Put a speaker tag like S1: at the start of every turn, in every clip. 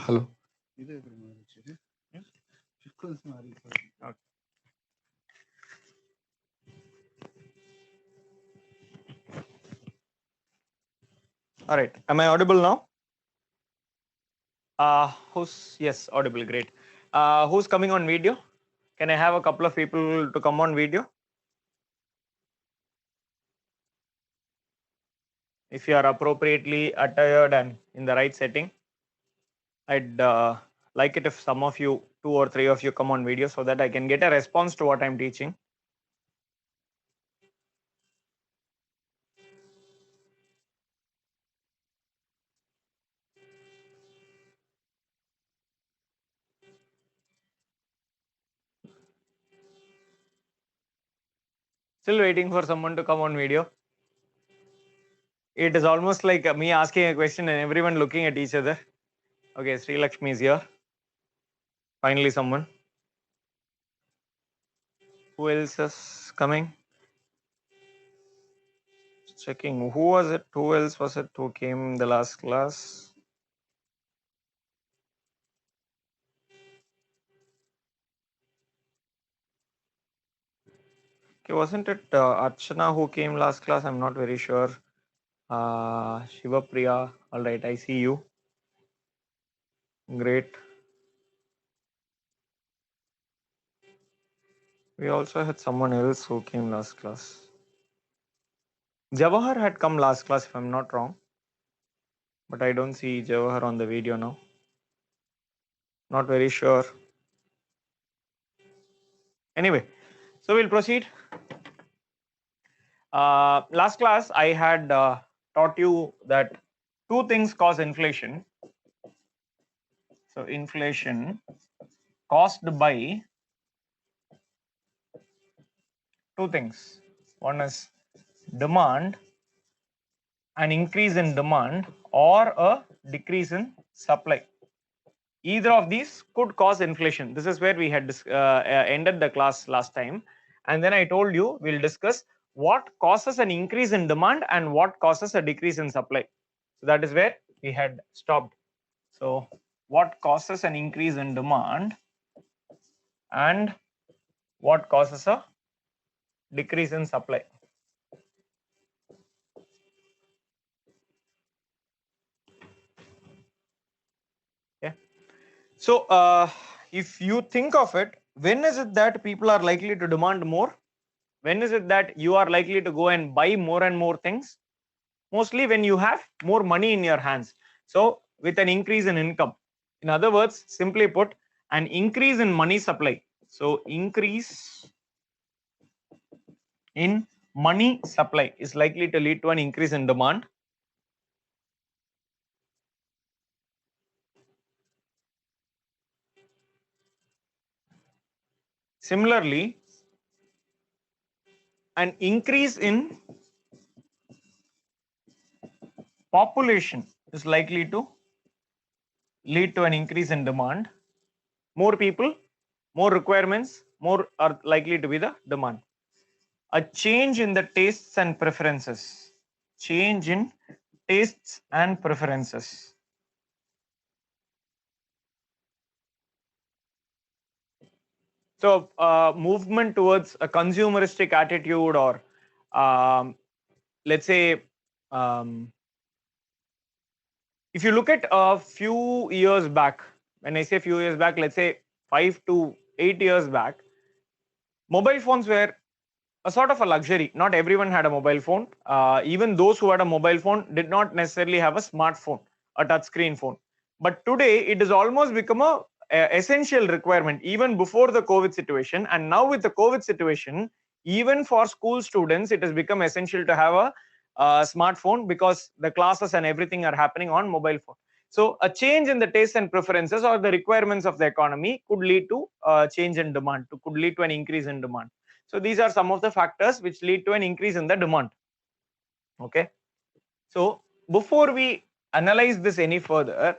S1: Hello.
S2: Okay. All right. Am I audible now? Yes, audible. Great. Who's coming on video? Can I have a couple of people to come on video? If you are appropriately attired and in the right setting, I'd like it if some of you, 2 or 3 of you, come on video so that I can get a response to what I'm teaching. Still waiting for someone to come on video. It is almost like me asking a question and everyone looking at each other. Okay, Sri Lakshmi is here. Finally, someone. Who else is coming? Checking. Who was it? Who else was it who came in the last class? Okay, wasn't it Archana who came last class? I'm not very sure. Shiva Priya. All right, I see you. Great. We also had someone else who came last class. Jawahar had come last class, if I'm not wrong. But I don't see Jawahar on the video now. Not very sure. Anyway, so we'll proceed. Last class, I had taught you that two things cause inflation. So inflation caused by two things. One is demand, an increase in demand, or a decrease in supply. Either of these could cause inflation. This is where we had ended the class last time. And then I told you we'll discuss what causes an increase in demand and what causes a decrease in supply. So that is where we had stopped. So what causes an increase in demand and what causes a decrease in supply. Okay. So if you think of it, when is it that people are likely to demand more? When is it that you are likely to go and buy more and more things? Mostly when you have more money in your hands. So with an increase in income. In other words, simply put, an increase in money supply. So increase in money supply is likely to lead to an increase in demand. Similarly, an increase in population is likely to lead to an increase in demand. More people, more requirements, more are likely to be the demand. A change in the tastes and preferences. Change in tastes and preferences. So movement towards a consumeristic attitude, or let's say if you look at a few years back, when I say few years back, let's say 5 to 8 years back, mobile phones were a sort of a luxury. Not everyone had a mobile phone. Even those who had a mobile phone did not necessarily have a smartphone, a touchscreen phone. But today it has almost become a essential requirement, even before the COVID situation. And now with the COVID situation, even for school students, it has become essential to have a smartphone, because the classes and everything are happening on mobile phone. So a change in the tastes and preferences or the requirements of the economy could lead to a change in demand, could lead to an increase in demand. So these are some of the factors which lead to an increase in the demand. Okay. So before we analyze this any further,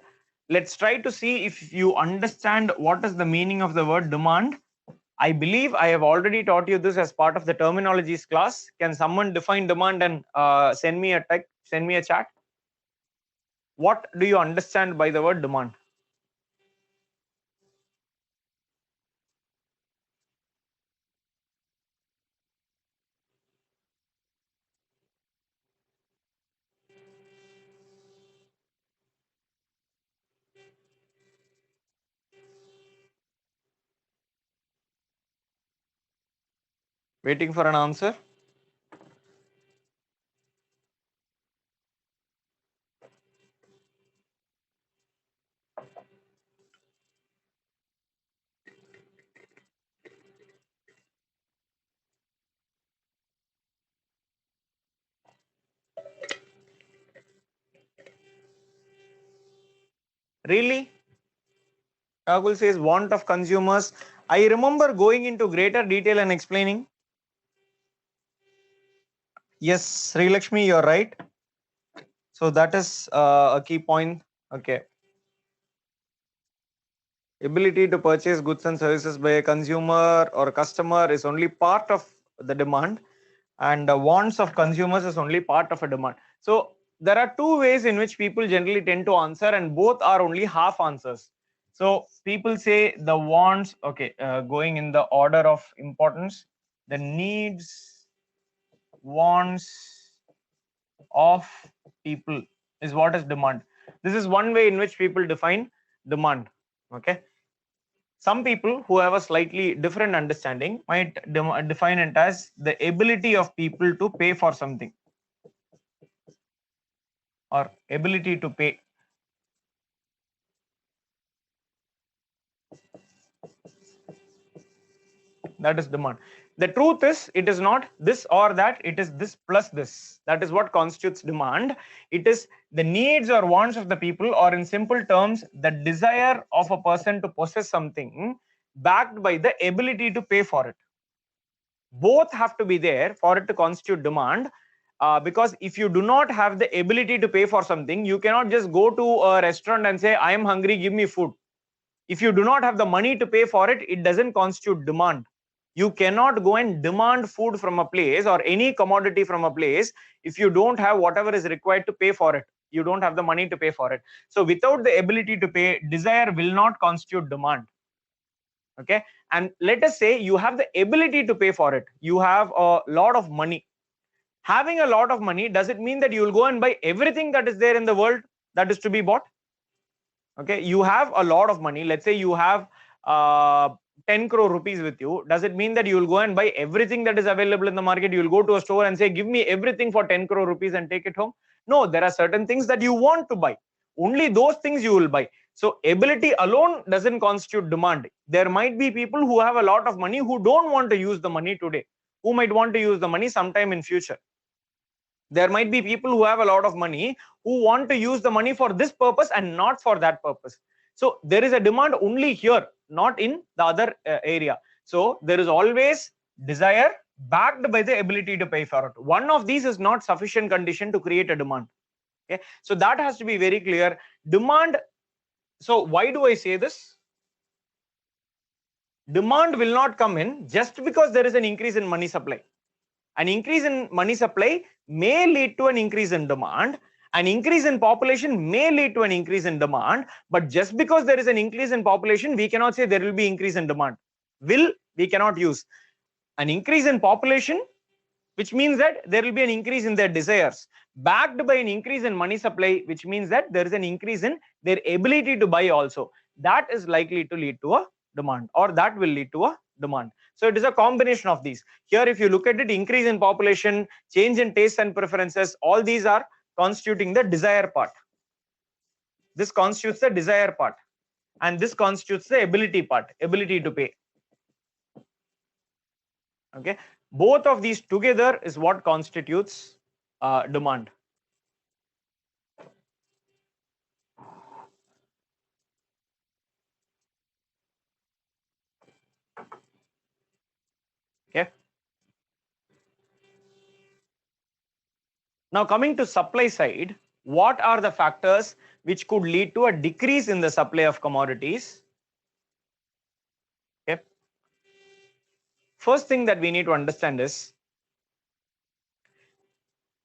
S2: let's try to see if you understand what is the meaning of the word demand. I believe I have already taught you this as part of the terminologies class. Can someone define demand and send me a text, send me a chat? What do you understand by the word demand? Waiting for an answer. Really? Rahul says want of consumers. I remember going into greater detail and explaining. Yes, Sri Lakshmi, you're right. So that is a key point. Okay. Ability to purchase goods and services by a consumer or customer is only part of the demand, and the wants of consumers is only part of a demand. So there are two ways in which people generally tend to answer, and both are only half answers. So people say the wants, okay, going in the order of importance, the needs, wants of people is what is demand. This is one way in which people define demand. Okay. Some people who have a slightly different understanding might define it as the ability of people to pay for something, or ability to pay. That is demand. The truth is, it is not this or that, it is this plus this. That is what constitutes demand. It is the needs or wants of the people, or in simple terms, the desire of a person to possess something backed by the ability to pay for it. Both have to be there for it to constitute demand. Because if you do not have the ability to pay for something, you cannot just go to a restaurant and say, I am hungry, give me food. If you do not have the money to pay for it, it doesn't constitute demand. You cannot go and demand food from a place or any commodity from a place if you don't have whatever is required to pay for it. You don't have the money to pay for it. So without the ability to pay, desire will not constitute demand. Okay. And let us say you have the ability to pay for it. You have a lot of money. Having a lot of money, does it mean that you will go and buy everything that is there in the world that is to be bought? Okay, you have a lot of money. Let's say you have 10 crore rupees with you. Does it mean that you will go and buy everything that is available in the market? You will go to a store and say, give me everything for 10 crore rupees and take it home? No, there are certain things that you want to buy. Only those things you will buy. So ability alone doesn't constitute demand. There might be people who have a lot of money who don't want to use the money today, who might want to use the money sometime in future. There might be people who have a lot of money who want to use the money for this purpose and not for that purpose. So there is a demand only here, not in the other area. So there is always desire backed by the ability to pay for it. One of these is not sufficient condition to create a demand. Okay, so that has to be very clear. Demand. So why do I say this? Demand will not come in just because there is an increase in money supply. An increase in money supply may lead to an increase in demand. An increase in population may lead to an increase in demand. But just because there is an increase in population, we cannot say there will be increase in demand. We cannot use. An increase in population, which means that there will be an increase in their desires, backed by an increase in money supply, which means that there is an increase in their ability to buy also. That is likely to lead to a demand, or that will lead to a demand. So it is a combination of these. Here, if you look at it, increase in population, change in tastes and preferences, all these are constituting the desire part. This constitutes the desire part, and this constitutes the ability part, ability to pay. Okay, both of these together is what constitutes demand. Okay. Now coming to supply side, what are the factors which could lead to a decrease in the supply of commodities? Okay. First thing that we need to understand is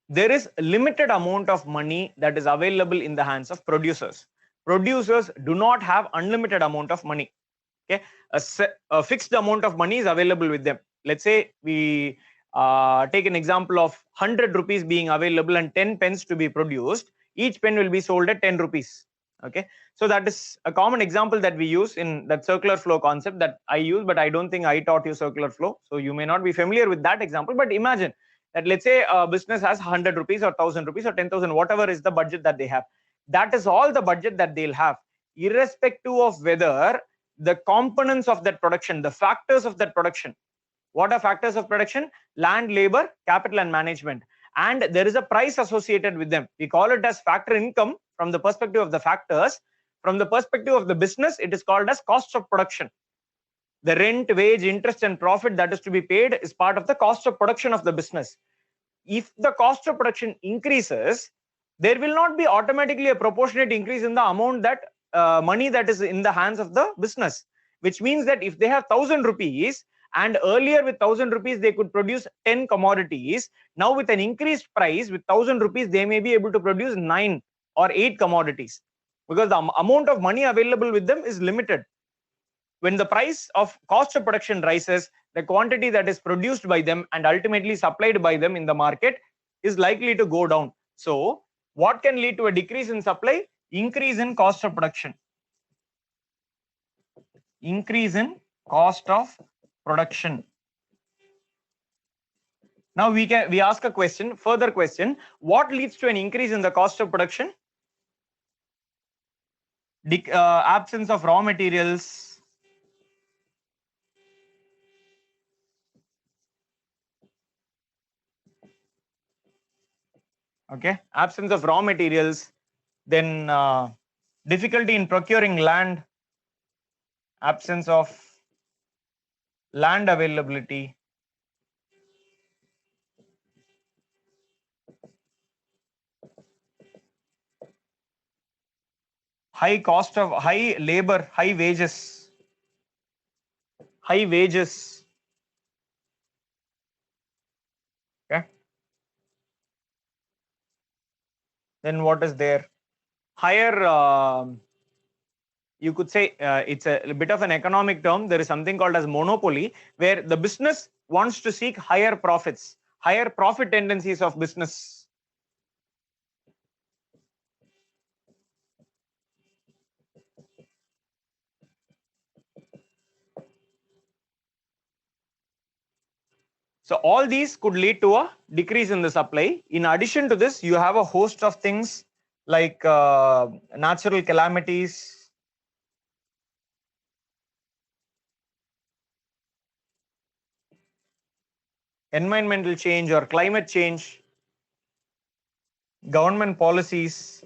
S2: there is a limited amount of money that is available in the hands of producers. Producers do not have unlimited amount of money. Okay, a fixed amount of money is available with them. Let's say we take an example of 100 rupees being available and 10 pens to be produced. Each pen will be sold at 10 rupees. Okay, so that is a common example that we use in that circular flow concept that I use, but I don't think I taught you circular flow, so you may not be familiar with that example. But imagine that, let's say a business has 100 rupees or 1000 rupees or 10,000, whatever is the budget that they have. That is all the budget that they'll have, irrespective of whether the components of that production, the factors of that production. What are factors of production? Land, labor, capital, and management. And there is a price associated with them. We call it as factor income from the perspective of the factors. From the perspective of the business, it is called as cost of production. The rent, wage, interest, and profit that is to be paid is part of the cost of production of the business. If the cost of production increases, there will not be automatically a proportionate increase in the amount that money that is in the hands of the business, which means that if they have 1000 rupees and earlier with 1000 rupees they could produce 10 commodities, now with an increased price with 1000 rupees they may be able to produce 9 or 8 commodities, because the amount of money available with them is limited. When the price of cost of production rises, the quantity that is produced by them and ultimately supplied by them in the market is likely to go down. So what can lead to a decrease in supply? Increase in cost of production. Increase in cost of production. Now we ask a question, further question. What leads to an increase in the cost of production? Absence of raw materials. Okay, absence of raw materials, then difficulty in procuring land, absence of land availability, high cost of high labor, high wages. Okay, then what is there? Higher, you could say it's a bit of an economic term. There is something called as monopoly, where the business wants to seek higher profits, higher profit tendencies of business. So all these could lead to a decrease in the supply. In addition to this, you have a host of things like natural calamities, environmental change or climate change, government policies.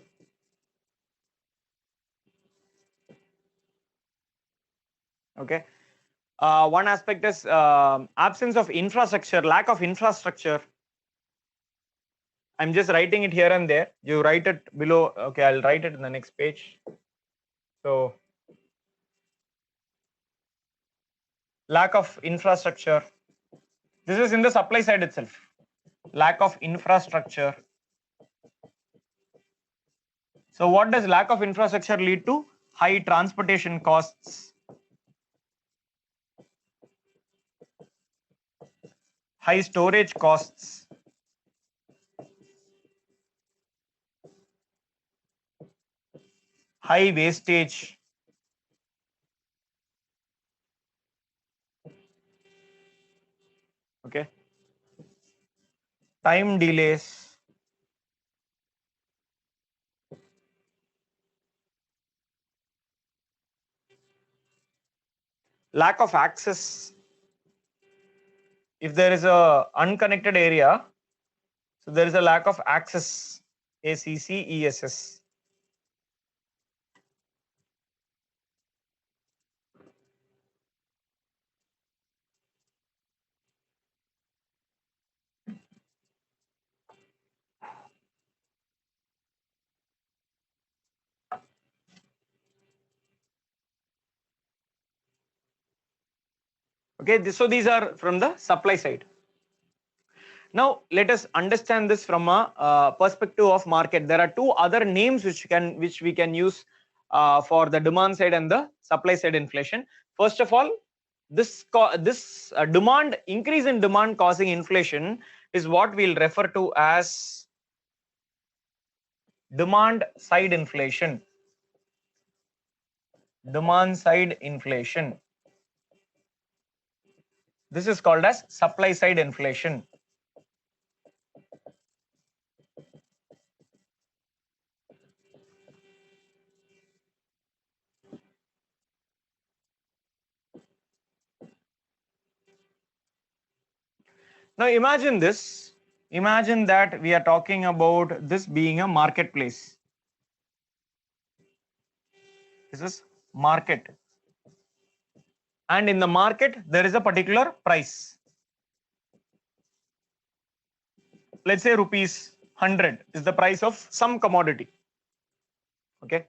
S2: Okay. One aspect is absence of infrastructure, lack of infrastructure. I'm just writing it here and there. You write it below. Okay, I'll write it in the next page. So, lack of infrastructure. This is in the supply side itself. Lack of infrastructure. So what does lack of infrastructure lead to? High transportation costs, high storage costs, high wastage, okay, time delays, lack of access. If there is a unconnected area, so there is a lack of access, ACCESS. Okay, so these are from the supply side. Now let us understand this from a perspective of market. There are two other names which we can use for the demand side and the supply side inflation. First of all, this demand increase in demand causing inflation is what we'll refer to as demand side inflation. demand side inflation. This is called as supply side inflation. Now imagine this. Imagine that we are talking about this being a marketplace. This is market. And in the market, there is a particular price. Let's say rupees 100 is the price of some commodity. Okay.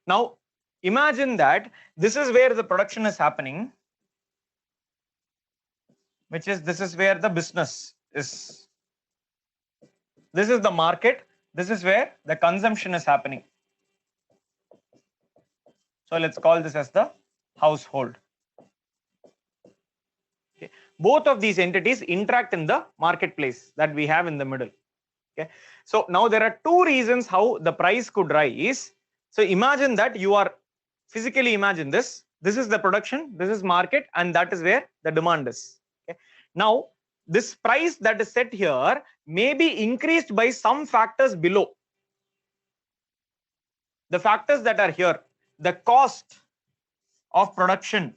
S2: Now imagine that this is where the production is happening, which is this is where the business is. This is the market. This is where the consumption is happening. So let's call this as the household. Okay. Both of these entities interact in the marketplace that we have in the middle. Okay. So now there are two reasons how the price could rise. So imagine that you are physically imagine this. This is the production, this is market, and that is where the demand is. Okay. Now this price that is set here may be increased by some factors below. The factors that are here, the cost of production.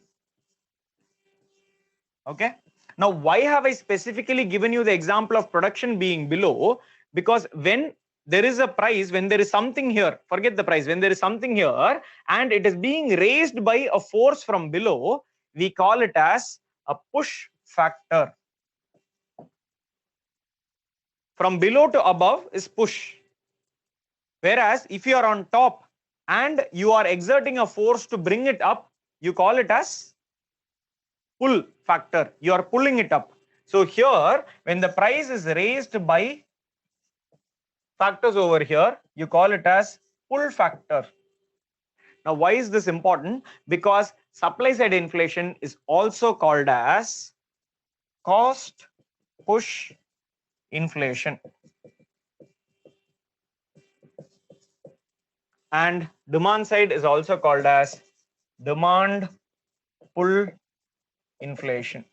S2: Okay. Now why have I specifically given you the example of production being below? Because when there is a price, when there is something here, forget the price, when there is something here and it is being raised by a force from below, we call it as a push factor. From below to above is push. Whereas if you are on top and you are exerting a force to bring it up, you call it as pull factor. You are pulling it up. So here, when the price is raised by factors over here, you call it as pull factor. Now, why is this important? Because supply side inflation is also called as cost push inflation. And demand side is also called as demand pull inflation.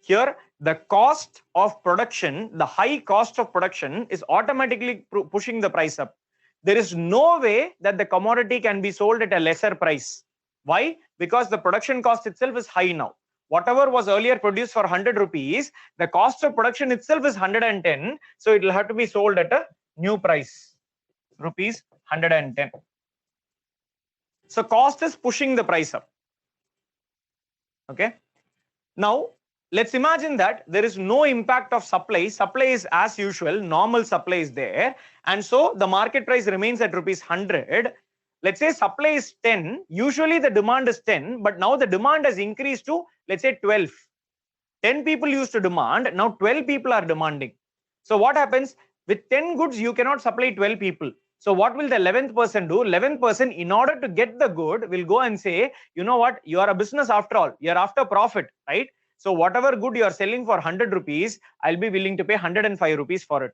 S2: Here, the cost of production, the high cost of production is automatically pushing the price up. There is no way that the commodity can be sold at a lesser price. Why? Because the production cost itself is high now. Whatever was earlier produced for 100 rupees, the cost of production itself is 110. So it will have to be sold at a new price, rupees 110. So cost is pushing the price up. Okay. Now, let's imagine that there is no impact of supply. Supply is as usual, normal supply is there. And so the market price remains at rupees 100. Let's say supply is 10. Usually the demand is 10, but now the demand has increased to, let's say 12. 10 people used to demand, now 12 people are demanding. So what happens? With 10 goods, you cannot supply 12 people. So what will the 11th person do? 11th person, in order to get the good, will go and say, you know what, you are a business after all. You are after profit, right? So whatever good you are selling for 100 rupees, I'll be willing to pay 105 rupees for it.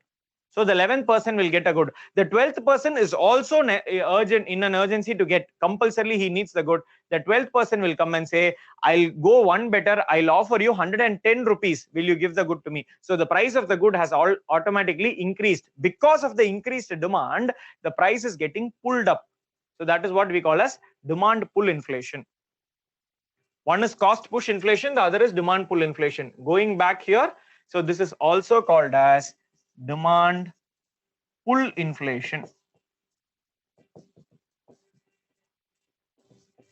S2: So the 11th person will get a good. The 12th person is also urgent, in an urgency to get. Compulsorily, he needs the good. The 12th person will come and say, I'll go one better. I'll offer you 110 rupees. Will you give the good to me? So the price of the good has automatically increased. Because of the increased demand, the price is getting pulled up. So that is what we call as demand pull inflation. One is cost push inflation. The other is demand pull inflation. Going back here, so this is also called as demand pull inflation,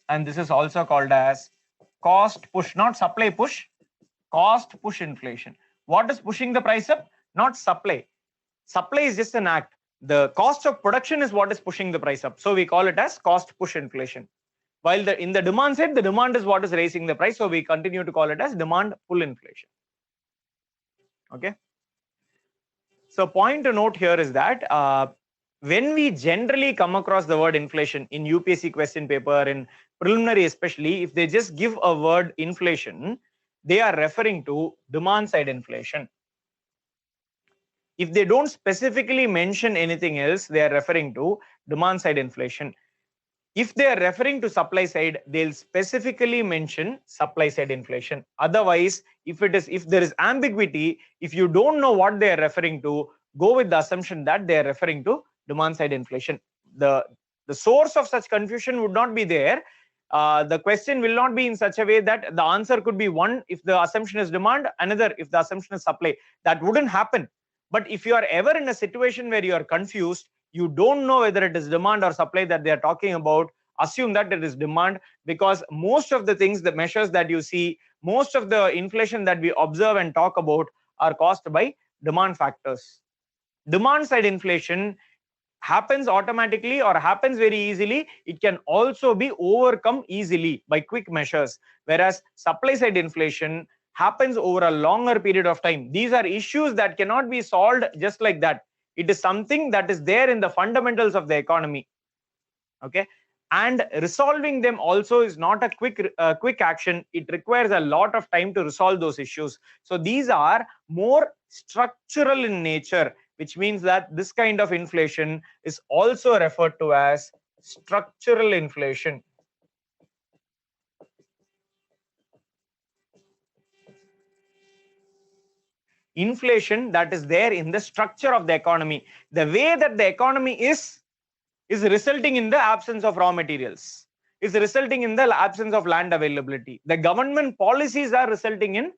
S2: and this is also called as cost push, not supply push, cost push inflation. What is pushing the price up? Not supply. Supply is just an act. The cost of production is what is pushing the price up. So we call it as cost push inflation. While in the demand side, the demand is what is raising the price. So we continue to call it as demand pull inflation. Okay. So point to note here is that when we generally come across the word inflation in UPSC question paper, in preliminary especially, if they just give a word inflation, they are referring to demand side inflation. If they don't specifically mention anything else, they are referring to demand side inflation. If they are referring to supply side, they'll specifically mention supply side inflation. Otherwise, if there is ambiguity, if you don't know what they are referring to, go with the assumption that they are referring to demand side inflation. The source of such confusion would not be there. The question will not be in such a way that the answer could be one if the assumption is demand, another if the assumption is supply. That wouldn't happen. But if you are ever in a situation where you are confused, you don't know whether it is demand or supply that they are talking about, assume that it is demand, because most of the things, the measures that you see, most of the inflation that we observe and talk about are caused by demand factors. Demand side inflation happens automatically or happens very easily. It can also be overcome easily by quick measures, whereas supply side inflation happens over a longer period of time. These are issues that cannot be solved just like that. It is something that is there in the fundamentals of the economy. Okay, and resolving them also is not a quick action. It requires a lot of time to resolve those issues. So these are more structural in nature, which means that this kind of inflation is also referred to as structural inflation. Inflation that is there in the structure of the economy, the way that the economy is resulting in the absence of raw materials, is resulting in the absence of land availability. The government policies are resulting in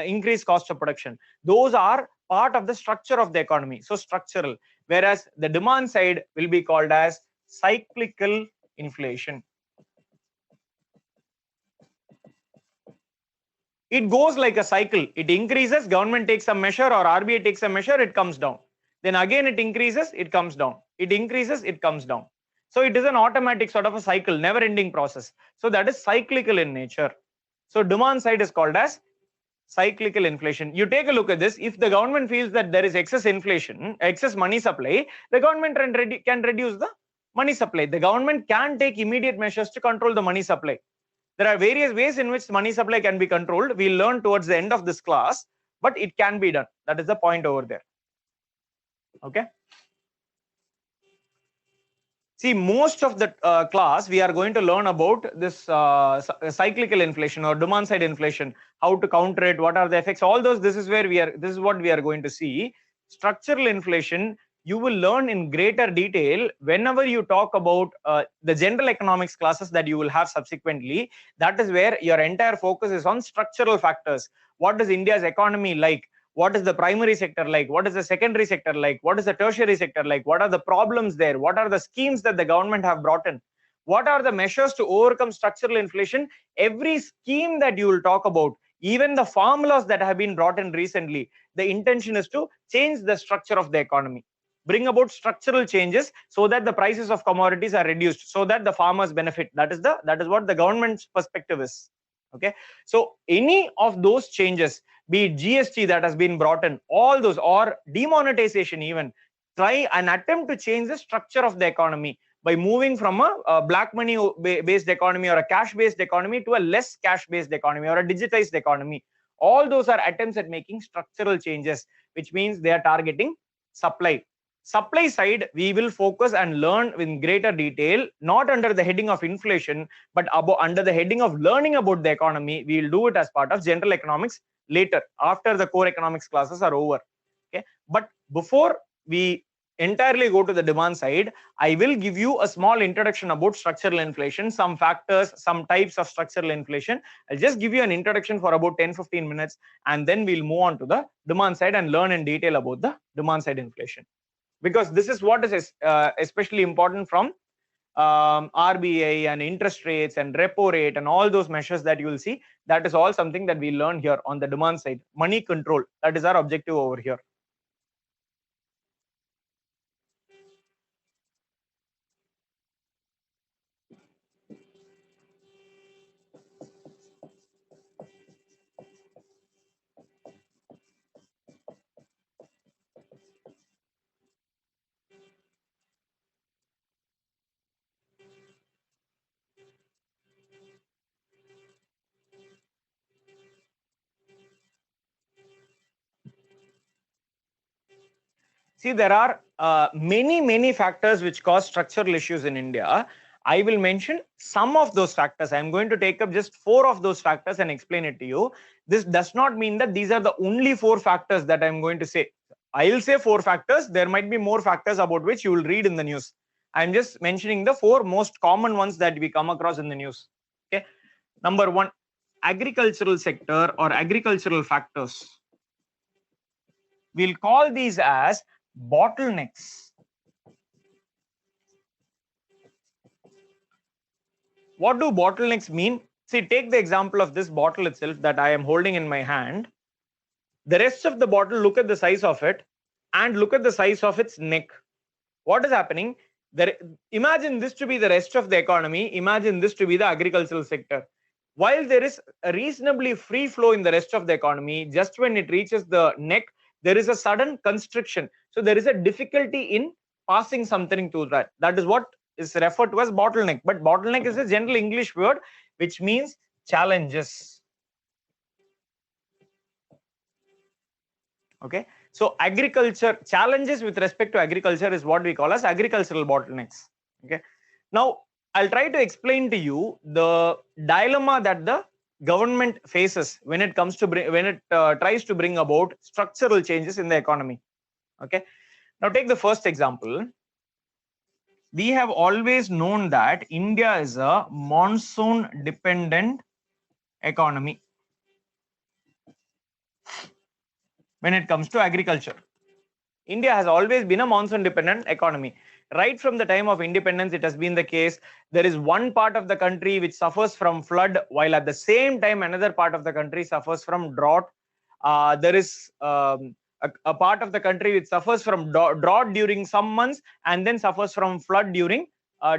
S2: increased cost of production. Those are part of the structure of the economy. So structural, whereas the demand side will be called as cyclical inflation. It goes like a cycle. It increases, government takes a measure or RBI takes a measure, it comes down. Then again it increases, it comes down. It increases, it comes down. So it is an automatic sort of a cycle, never ending process. So that is cyclical in nature. So demand side is called as cyclical inflation. You take a look at this. If the government feels that there is excess inflation, excess money supply, the government can reduce the money supply. The government can take immediate measures to control the money supply. There are various ways in which money supply can be controlled. We'll learn towards the end of this class, but it can be done. That is the point over there. Okay. See, most of the class we are going to learn about this cyclical inflation or demand side inflation, how to counter it, what are the effects, all those. This is where we are. This is what we are going to see. Structural inflation, you will learn in greater detail whenever you talk about the general economics classes that you will have subsequently. That is where your entire focus is on structural factors. What is India's economy like? What is the primary sector like? What is the secondary sector like? What is the tertiary sector like? What are the problems there? What are the schemes that the government have brought in? What are the measures to overcome structural inflation? Every scheme that you will talk about, even the formulas that have been brought in recently, the intention is to change the structure of the economy, bring about structural changes so that the prices of commodities are reduced, so that the farmers benefit. That is what the government's perspective is. Okay, so any of those changes, be it GST that has been brought in, all those, or demonetization even, try and attempt to change the structure of the economy by moving from a black money based economy or a cash based economy to a less cash based economy or a digitized economy. All those are attempts at making structural changes, which means they are targeting supply. Supply side, we will focus and learn in greater detail, not under the heading of inflation, but under the heading of learning about the economy. We will do it as part of general economics later, after the core economics classes are over. Okay, but before we entirely go to the demand side, I will give you a small introduction about structural inflation, some factors, some types of structural inflation. I'll just give you an introduction for about 10-15 minutes, and then we'll move on to the demand side and learn in detail about the demand side inflation, because this is what is especially important from RBI and interest rates and repo rate and all those measures that you will see. That is all something that we learn here on the demand side. Money control, that is our objective over here. See, there are many factors which cause structural issues in India. I will mention some of those factors. I'm going to take up just 4 of those factors and explain it to you. This does not mean that these are the only 4 factors that I'm going to say. I'll say 4 factors. There might be more factors about which you will read in the news. I'm just mentioning the 4 most common ones that we come across in the news. Okay. Number 1, agricultural sector or agricultural factors. We'll call these as bottlenecks. What do bottlenecks mean? See, take the example of this bottle itself that I am holding in my hand. The rest of the bottle, look at the size of it and look at the size of its neck. What is happening? Imagine this to be the rest of the economy. Imagine this to be the agricultural sector. While there is a reasonably free flow in the rest of the economy, just when it reaches the neck, there is a sudden constriction. So there is a difficulty in passing something to that. That is what is referred to as bottleneck. But bottleneck is a general English word which means challenges. Okay. So agriculture, challenges with respect to agriculture is what we call as agricultural bottlenecks. Okay. Now I'll try to explain to you the dilemma that the government faces when it comes to tries to bring about structural changes in the economy. Okay. Now take the first example. We have always known that India is a monsoon dependent economy when it comes to agriculture. India has always been a monsoon dependent economy. Right from the time of independence, it has been the case. There is one part of the country which suffers from flood, while at the same time another part of the country suffers from drought. There is a part of the country which suffers from drought during some months and then suffers from flood during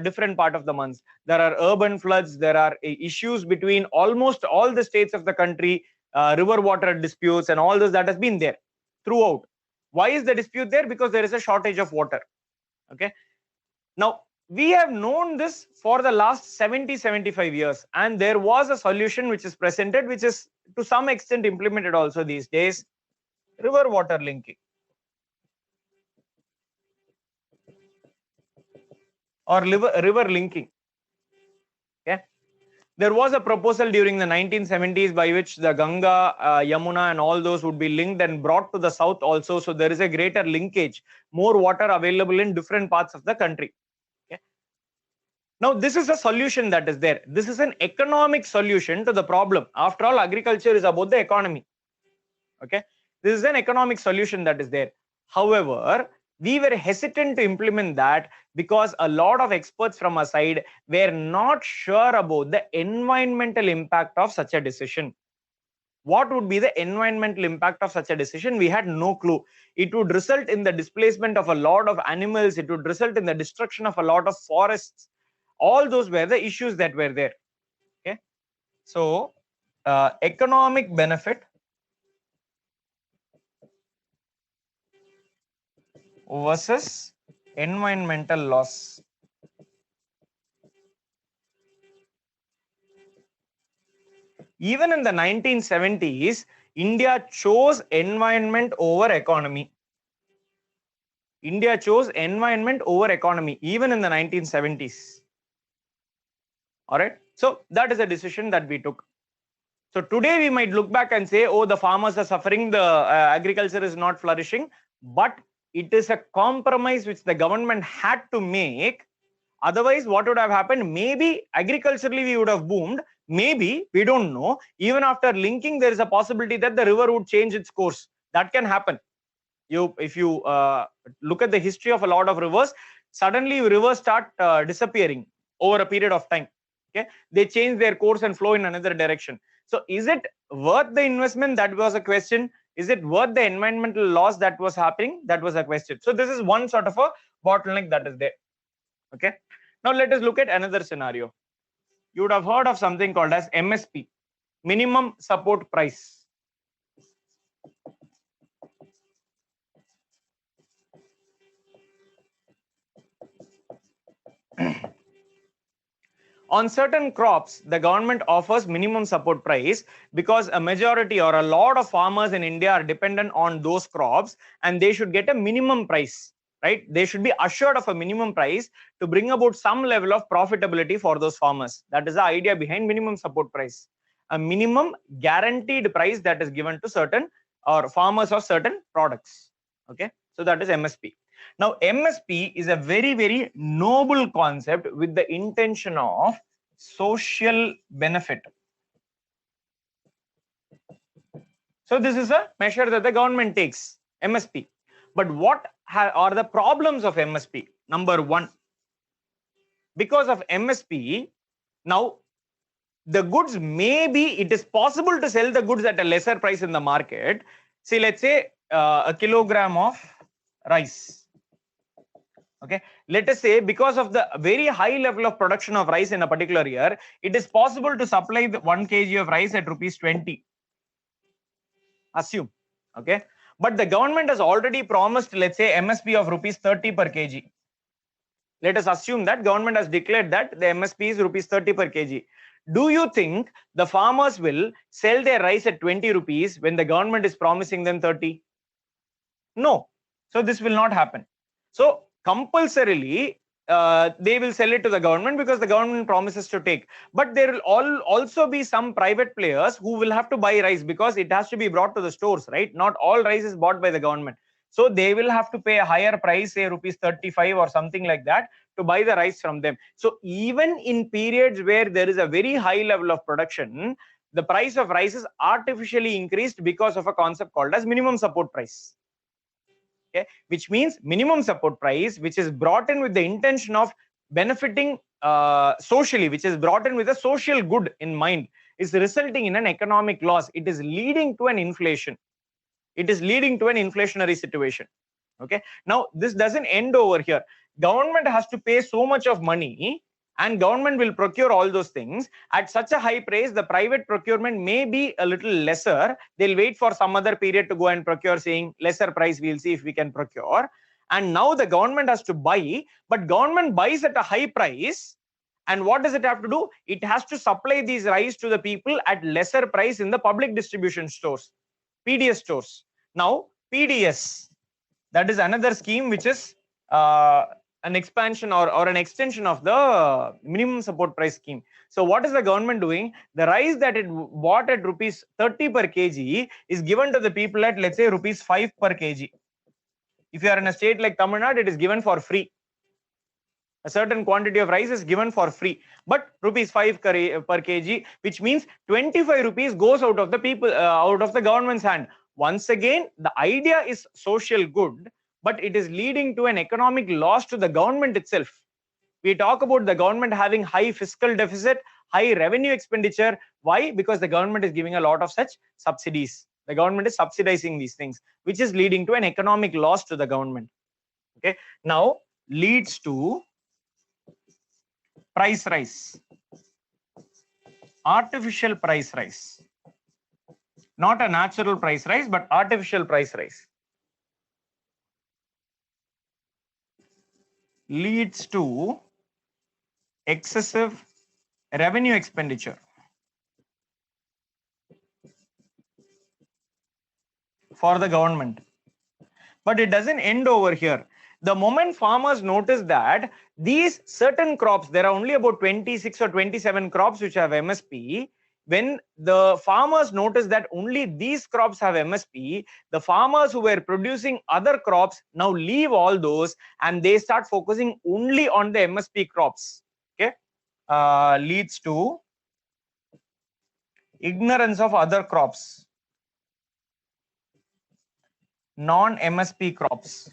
S2: different part of the months. There are urban floods. There are issues between almost all the states of the country, river water disputes and all this that has been there throughout. Why is the dispute there? Because there is a shortage of water. Okay. Now, we have known this for the last 70-75 years, and there was a solution which is presented, which is to some extent implemented also these days: river water linking or river linking. Okay. There was a proposal during the 1970s by which the Ganga, Yamuna and all those would be linked and brought to the south also. So there is a greater linkage, more water available in different parts of the country. Okay. Now, this is a solution that is there. This is an economic solution to the problem. After all, agriculture is about the economy. Okay. This is an economic solution that is there. However, we were hesitant to implement that because a lot of experts from our side were not sure about the environmental impact of such a decision. What would be the environmental impact of such a decision? We had no clue. It would result in the displacement of a lot of animals. It would result in the destruction of a lot of forests. All those were the issues that were there. Okay. So, economic benefit versus environmental loss. Even in the 1970s, India chose environment over economy. India chose environment over economy, even in the 1970s. All right. So that is a decision that we took. So today we might look back and say, oh, the farmers are suffering, the agriculture is not flourishing, but it is a compromise which the government had to make. Otherwise, what would have happened? Maybe agriculturally we would have boomed. Maybe, we don't know. Even after linking, there is a possibility that the river would change its course. That can happen. If you look at the history of a lot of rivers, suddenly rivers start disappearing over a period of time. Okay, they change their course and flow in another direction. So is it worth the investment? That was a question. Is it worth the environmental loss that was happening? That was a question. So this is one sort of a bottleneck that is there. Okay. Now let us look at another scenario. You would have heard of something called as MSP, minimum support price. On certain crops, the government offers minimum support price because a majority or a lot of farmers in India are dependent on those crops and they should get a minimum price, right? They should be assured of a minimum price to bring about some level of profitability for those farmers. That is the idea behind minimum support price, a minimum guaranteed price that is given to certain or farmers of certain products. Okay, so that is MSP. Now MSP is a very noble concept with the intention of social benefit. So this is a measure that the government takes, MSP. But what are the problems of MSP? Number one, because of MSP, now the goods, maybe it is possible to sell the goods at a lesser price in the market. See, let's say a kilogram of rice. Okay, let us say because of the very high level of production of rice in a particular year, it is possible to supply the 1 kg of rice at rupees 20. Assume, okay, but the government has already promised, let's say, MSP of rupees 30 per kg. Let us assume that government has declared that the MSP is rupees 30 per kg. Do you think the farmers will sell their rice at 20 rupees when the government is promising them 30? No. So this will not happen. So compulsorily they will sell it to the government because the government promises to take. But there will also be some private players who will have to buy rice because it has to be brought to the stores, right? Not all rice is bought by the government. So they will have to pay a higher price, say rupees 35 or something like that, to buy the rice from them. So even in periods where there is a very high level of production, the price of rice is artificially increased because of a concept called as minimum support price. Okay, which means minimum support price, which is brought in with the intention of benefiting socially, which is brought in with a social good in mind, is resulting in an economic loss. It is leading to an inflation. It is leading to an inflationary situation. Okay, now this doesn't end over here. Government has to pay so much of money and government will procure all those things at such a high price. The private procurement may be a little lesser. They'll wait for some other period to go and procure, saying lesser price, we'll see if we can procure. And now the government has to buy, but government buys at a high price. And what does it have to do? It has to supply these rice to the people at lesser price in the public distribution stores, PDS stores. Now PDS, that is another scheme which is an expansion or an extension of the minimum support price scheme. So what is the government doing? The rice that it bought at rupees 30 per kg is given to the people at, let's say, rupees 5 per kg. If you are in a state like Tamil Nadu, it is given for free. A certain quantity of rice is given for free, but rupees 5 per kg, which means 25 rupees goes out of the people, out of the government's hand. Once again, the idea is social good, but it is leading to an economic loss to the government itself. We talk about the government having high fiscal deficit, high revenue expenditure. Why? Because the government is giving a lot of such subsidies. The government is subsidizing these things, which is leading to an economic loss to the government. Okay, now leads to price rise, artificial price rise, not a natural price rise, but artificial price rise. Leads to excessive revenue expenditure for the government. But it doesn't end over here. The moment farmers notice that these certain crops, there are only about 26 or 27 crops which have MSP. When the farmers notice that only these crops have MSP, the farmers who were producing other crops now leave all those and they start focusing only on the MSP crops. Okay, leads to ignorance of other crops, non-MSP crops.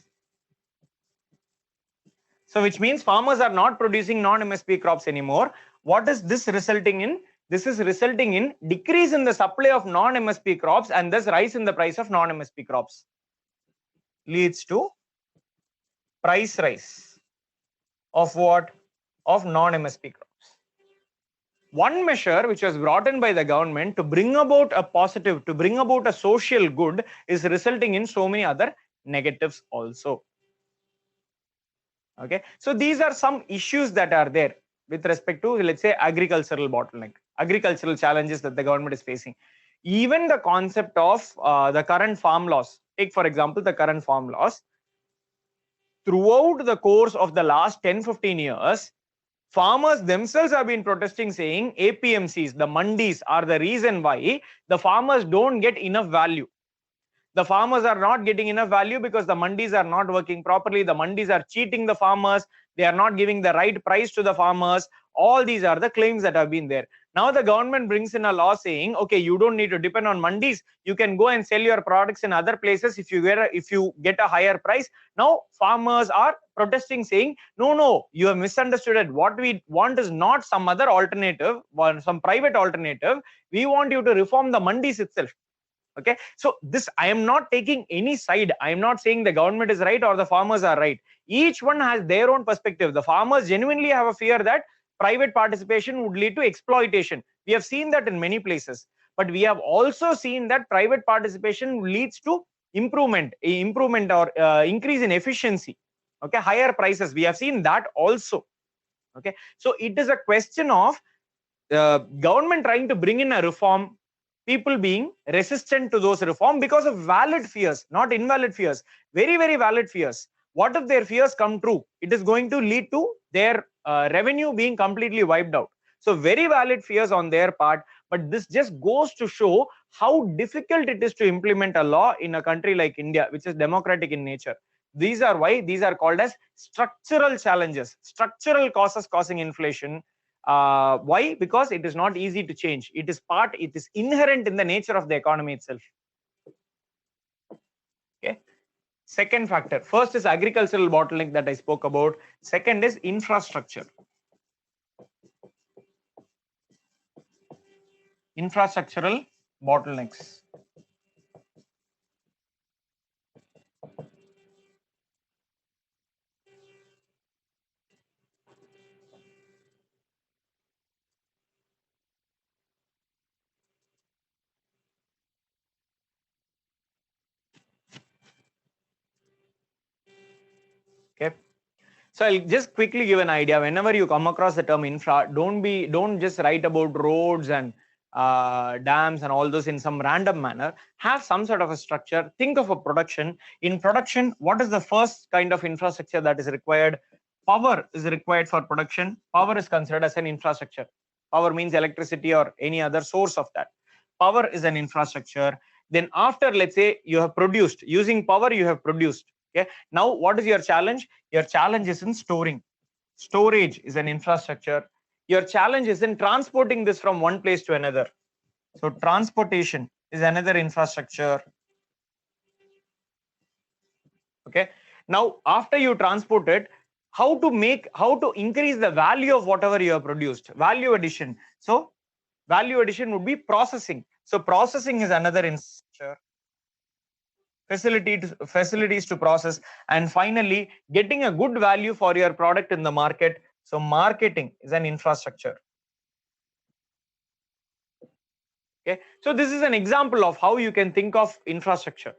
S2: So which means farmers are not producing non-MSP crops anymore. What is this resulting in? This is resulting in decrease in the supply of non-MSP crops and thus rise in the price of non-MSP crops. Leads to price rise of what? Of non-MSP crops. One measure which was brought in by the government to bring about a positive, to bring about a social good, is resulting in so many other negatives also. Okay, so these are some issues that are there with respect to, let's say, agricultural bottleneck, agricultural challenges that the government is facing. Even the concept of the current farm laws, take for example the current farm laws, throughout the course of the last 10-15 years, farmers themselves have been protesting, saying APMCs, the mandis, are the reason why the farmers don't get enough value. The farmers are not getting enough value because the mandis are not working properly. The mandis are cheating the farmers. They are not giving the right price to the farmers. All these are the claims that have been there. Now the government brings in a law saying, okay, you don't need to depend on mandis. You can go and sell your products in other places if you get a higher price. Now farmers are protesting, saying, no, you have misunderstood it. What we want is not some other alternative, some private alternative. We want you to reform the mandis itself. Okay, so this, I am not taking any side. I am not saying the government is right or the farmers are right. Each one has their own perspective. The farmers genuinely have a fear that private participation would lead to exploitation. We have seen that in many places, but we have also seen that private participation leads to improvement or increase in efficiency. Okay, higher prices, we have seen that also. Okay, so it is a question of government trying to bring in a reform, people being resistant to those reform because of valid fears, not invalid fears, very, very valid fears. What if their fears come true? It is going to lead to their revenue being completely wiped out. So very valid fears on their part, but this just goes to show how difficult it is to implement a law in a country like India, which is democratic in nature. These are why these are called as structural challenges, structural causes causing inflation. Why? Because it is not easy to change. It is inherent in the nature of the economy itself. Okay. Second factor. First is agricultural bottleneck that I spoke about. Second is infrastructure. Infrastructural bottlenecks. Okay. So I'll just quickly give an idea. Whenever you come across the term infra, don't just write about roads and dams and all those in some random manner. Have some sort of a structure. Think of a production. In production, what is the first kind of infrastructure that is required? Power is required for production. Power is considered as an infrastructure. Power means electricity or any other source of that. Power is an infrastructure. Then after, let's say you have produced, using power you have produced. Okay. Now what is your challenge? Your challenge is in storing. Storage is an infrastructure. Your challenge is in transporting this from one place to another. So transportation is another infrastructure. Okay. Now after you transport it, how to increase the value of whatever you have produced? Value addition. So value addition would be processing. So processing is another infrastructure. Facilities to process, and finally getting a good value for your product in the market. So marketing is an infrastructure. Okay, so this is an example of how you can think of infrastructure.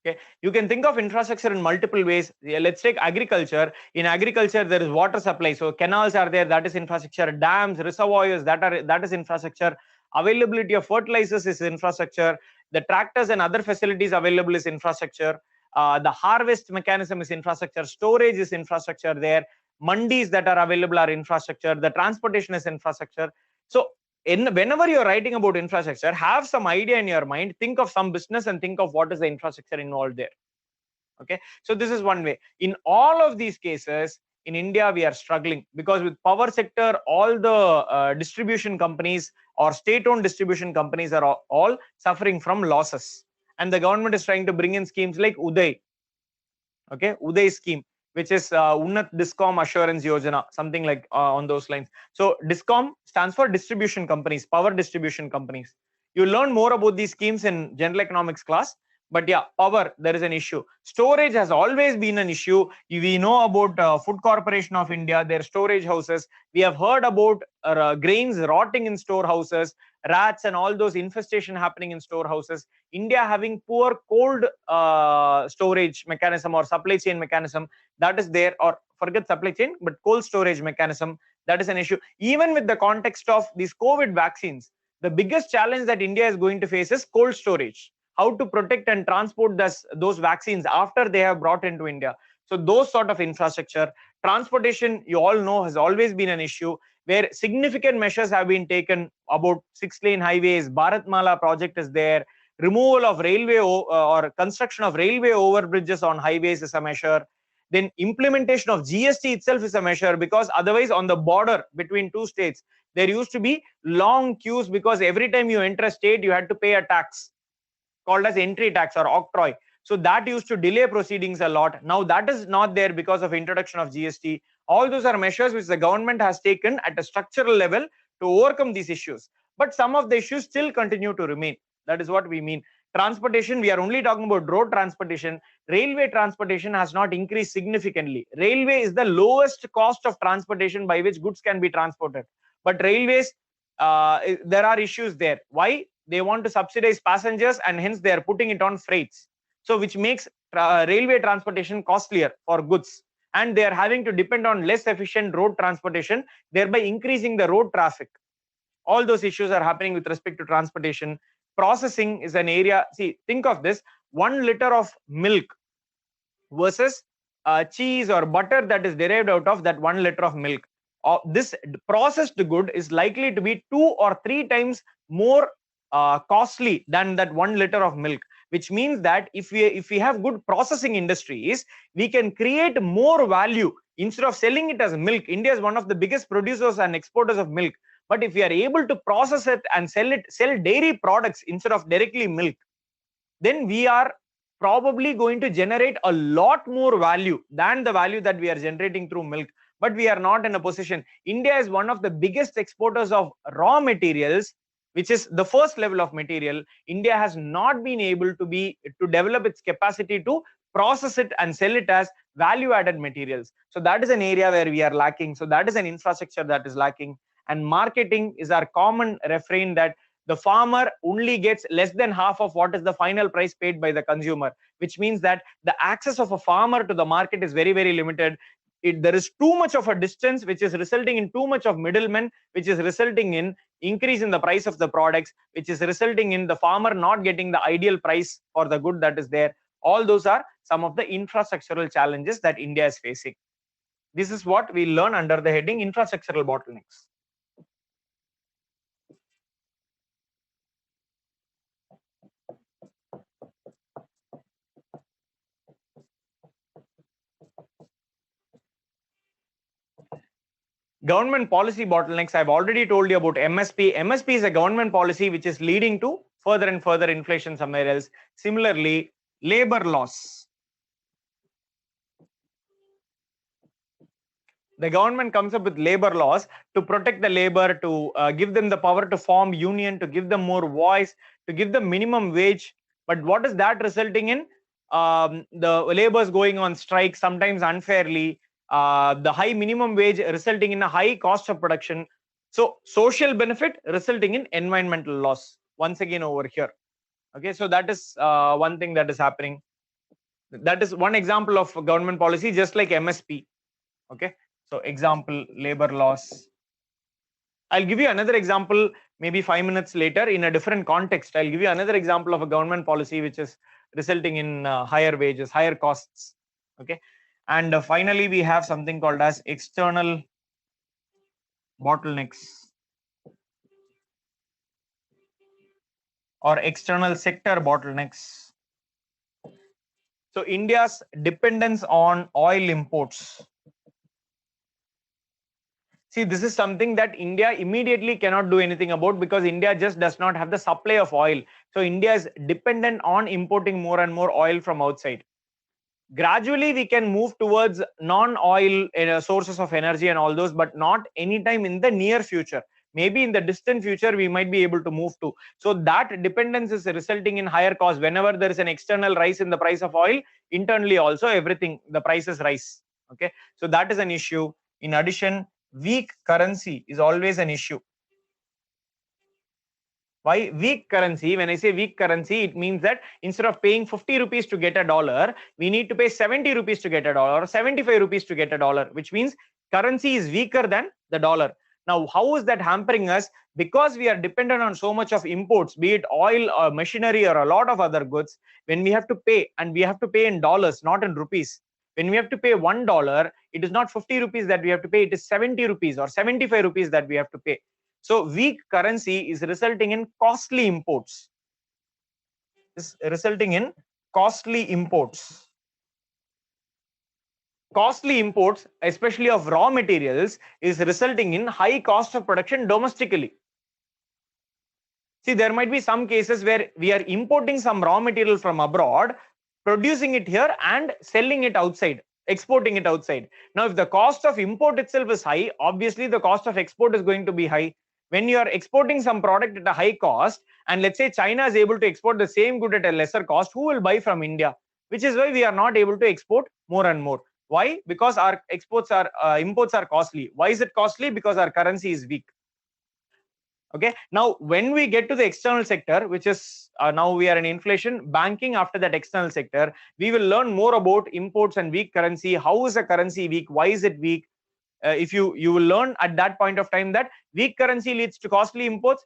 S2: Okay, you can think of infrastructure in multiple ways. Yeah, let's take agriculture. In agriculture, there is water supply, so canals are there, that is infrastructure. Dams, reservoirs, that is infrastructure. Availability of fertilizers is infrastructure. The tractors and other facilities available is infrastructure. The harvest mechanism is infrastructure. Storage is infrastructure there. Mandis that are available are infrastructure. The transportation is infrastructure. So whenever you're writing about infrastructure, have some idea in your mind, think of some business and think of what is the infrastructure involved there. Okay, so this is one way. In all of these cases, in India, we are struggling because with power sector, all the distribution companies or state-owned distribution companies are all suffering from losses. And the government is trying to bring in schemes like Uday. Okay, Uday scheme, which is Unnat Discom Assurance Yojana, something like on those lines. So Discom stands for distribution companies, power distribution companies. You learn more about these schemes in general economics class. But yeah, power, there is an issue. Storage has always been an issue. We know about Food Corporation of India, their storage houses. We have heard about grains rotting in storehouses, rats and all those infestation happening in storehouses. India having poor cold storage mechanism or supply chain mechanism, that is there, or forget supply chain, but cold storage mechanism, that is an issue. Even with the context of these COVID vaccines, the biggest challenge that India is going to face is cold storage. How to protect and transport those vaccines after they have brought into India. So those sort of infrastructure. Transportation, you all know, has always been an issue where significant measures have been taken about 6-lane highways. Bharatmala project is there. Removal of railway or construction of railway overbridges on highways is a measure. Then implementation of GST itself is a measure, because otherwise on the border between two states, there used to be long queues because every time you enter a state, you had to pay a tax called as entry tax or octroi. So that used to delay proceedings a lot. Now that is not there because of introduction of GST. All those are measures which the government has taken at a structural level to overcome these issues. But some of the issues still continue to remain. That is what we mean. Transportation, we are only talking about road transportation. Railway transportation has not increased significantly. Railway is the lowest cost of transportation by which goods can be transported. But railways, there are issues there. Why? They want to subsidize passengers and hence they are putting it on freights. So which makes railway transportation costlier for goods. And they are having to depend on less efficient road transportation, thereby increasing the road traffic. All those issues are happening with respect to transportation. Processing is an area. See, think of this: 1 liter of milk versus cheese or butter that is derived out of that 1 liter of milk. This processed good is likely to be 2 or 3 times more costly than that 1 liter of milk, which means that if we have good processing industries, we can create more value. Instead of selling it as milk, India is one of the biggest producers and exporters of milk. But if we are able to process it and sell dairy products instead of directly milk, then we are probably going to generate a lot more value than the value that we are generating through milk. But we are not in a position. India is one of the biggest exporters of raw materials, which is the first level of material. India has not been able to develop its capacity to process it and sell it as value added materials. So that is an area where we are lacking. So that is an infrastructure that is lacking. And marketing is our common refrain that the farmer only gets less than half of what is the final price paid by the consumer, which means that the access of a farmer to the market is very, very limited. There is too much of a distance, which is resulting in too much of middlemen, which is resulting in increase in the price of the products, which is resulting in the farmer not getting the ideal price for the good that is there. All those are some of the infrastructural challenges that India is facing. This is what we learn under the heading infrastructural bottlenecks. Government policy bottlenecks, I've already told you about MSP. MSP is a government policy which is leading to further and further inflation somewhere else. Similarly, labor laws. The government comes up with labor laws to protect the labor, to give them the power to form union, to give them more voice, to give them minimum wage. But what is that resulting in? The laborers going on strike, sometimes unfairly. The high minimum wage resulting in a high cost of production. So social benefit resulting in environmental loss. Once again over here. Okay, so that is one thing that is happening. That is one example of government policy, just like MSP. Okay, so example, labor loss. I'll give you another example maybe 5 minutes later in a different context. I'll give you another example of a government policy which is resulting in higher wages, higher costs. Okay. And finally, we have something called as external bottlenecks or external sector bottlenecks. So India's dependence on oil imports. See, this is something that India immediately cannot do anything about because India just does not have the supply of oil. So India is dependent on importing more and more oil from outside. Gradually, we can move towards non-oil sources of energy and all those, but not anytime in the near future. Maybe in the distant future, we might be able to move to. So that dependence is resulting in higher costs. Whenever there is an external rise in the price of oil, internally also everything, the prices rise. Okay, so that is an issue. In addition, weak currency is always an issue. Why weak currency? When I say weak currency, it means that instead of paying 50 rupees to get a dollar, we need to pay 70 rupees to get a dollar or 75 rupees to get a dollar, which means currency is weaker than the dollar. Now, how is that hampering us? Because we are dependent on so much of imports, be it oil or machinery or a lot of other goods, when we have to pay, and we have to pay in dollars, not in rupees. When we have to pay $1, it is not 50 rupees that we have to pay, it is 70 rupees or 75 rupees that we have to pay. So weak currency is resulting in costly imports. Is resulting in costly imports. Costly imports, especially of raw materials, is resulting in high cost of production domestically. See, there might be some cases where we are importing some raw material from abroad, producing it here and selling it outside, exporting it outside. Now, if the cost of import itself is high, obviously the cost of export is going to be high. When you are exporting some product at a high cost, and let's say China is able to export the same good at a lesser cost, who will buy from India? Which is why we are not able to export more and more. Why? Because our imports are costly. Why is it costly? Because our currency is weak. Okay, now when we get to the external sector, which is now we are in inflation, banking, after that external sector, we will learn more about imports and weak currency. How is a currency weak? Why is it weak? If you will learn at that point of time that weak currency leads to costly imports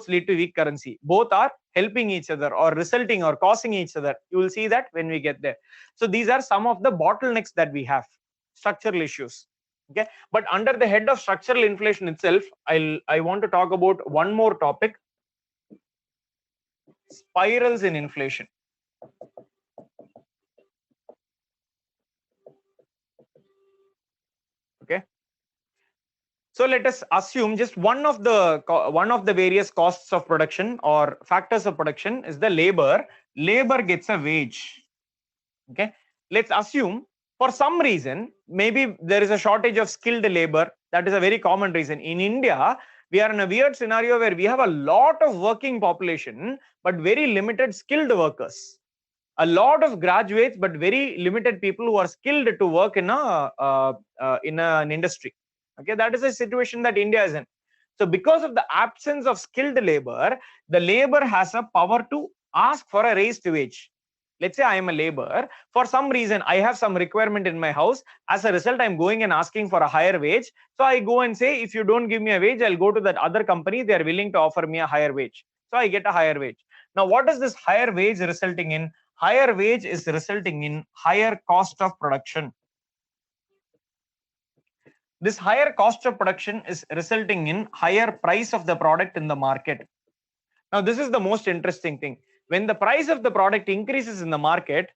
S2: lead to weak currency. Both are helping each other or resulting or causing each other. You will see that when we get there. So these are some of the bottlenecks that we have, structural issues. Okay, but under the head of structural inflation itself, I want to talk about one more topic: spirals in inflation. Okay, so let us assume just one of the various costs of production or factors of production is the labor. Labor gets a wage. Okay, let's assume for some reason, maybe there is a shortage of skilled labor. That is a very common reason. In India, we are in a weird scenario where we have a lot of working population, but very limited skilled workers. A lot of graduates, but very limited people who are skilled to work in an industry. Okay, that is a situation that India is in. So because of the absence of skilled labor, the labor has a power to ask for a raised wage. Let's say I am a laborer. For some reason, I have some requirement in my house. As a result, I'm going and asking for a higher wage. So I go and say, if you don't give me a wage, I'll go to that other company. They are willing to offer me a higher wage. So I get a higher wage. Now, what is this higher wage resulting in? Higher wage is resulting in higher cost of production. This higher cost of production is resulting in higher price of the product in the market. Now, this is the most interesting thing. When the price of the product increases in the market,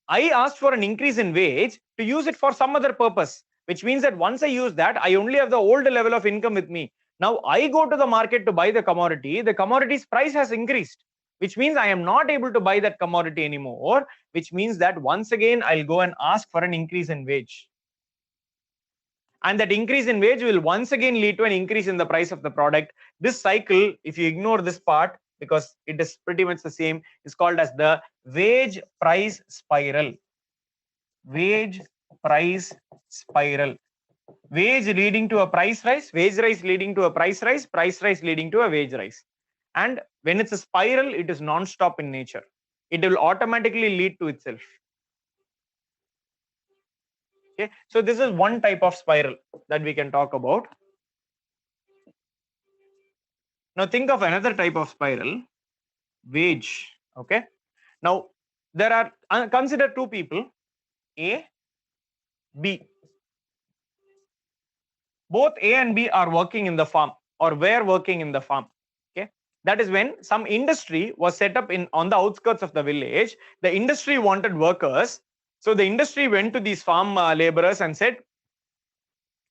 S2: I asked for an increase in wage to use it for some other purpose, which means that once I use that, I only have the old level of income with me. Now I go to the market to buy the commodity's price has increased, which means I am not able to buy that commodity anymore, which means that once again, I'll go and ask for an increase in wage. And that increase in wage will once again lead to an increase in the price of the product. This cycle, if you ignore this part, because it is pretty much the same, is called as the wage price spiral. Wage price spiral. Wage leading to a price rise, wage rise leading to a price rise leading to a wage rise. And when it's a spiral, it is non-stop in nature. It will automatically lead to itself. Okay, so this is one type of spiral that we can talk about. Now think of another type of spiral, wage. Okay, now there are, consider two people, A, B. Both A and B are working in the farm or were working in the farm. Okay, that is when some industry was set up on the outskirts of the village. The industry wanted workers. So the industry went to these farm laborers and said,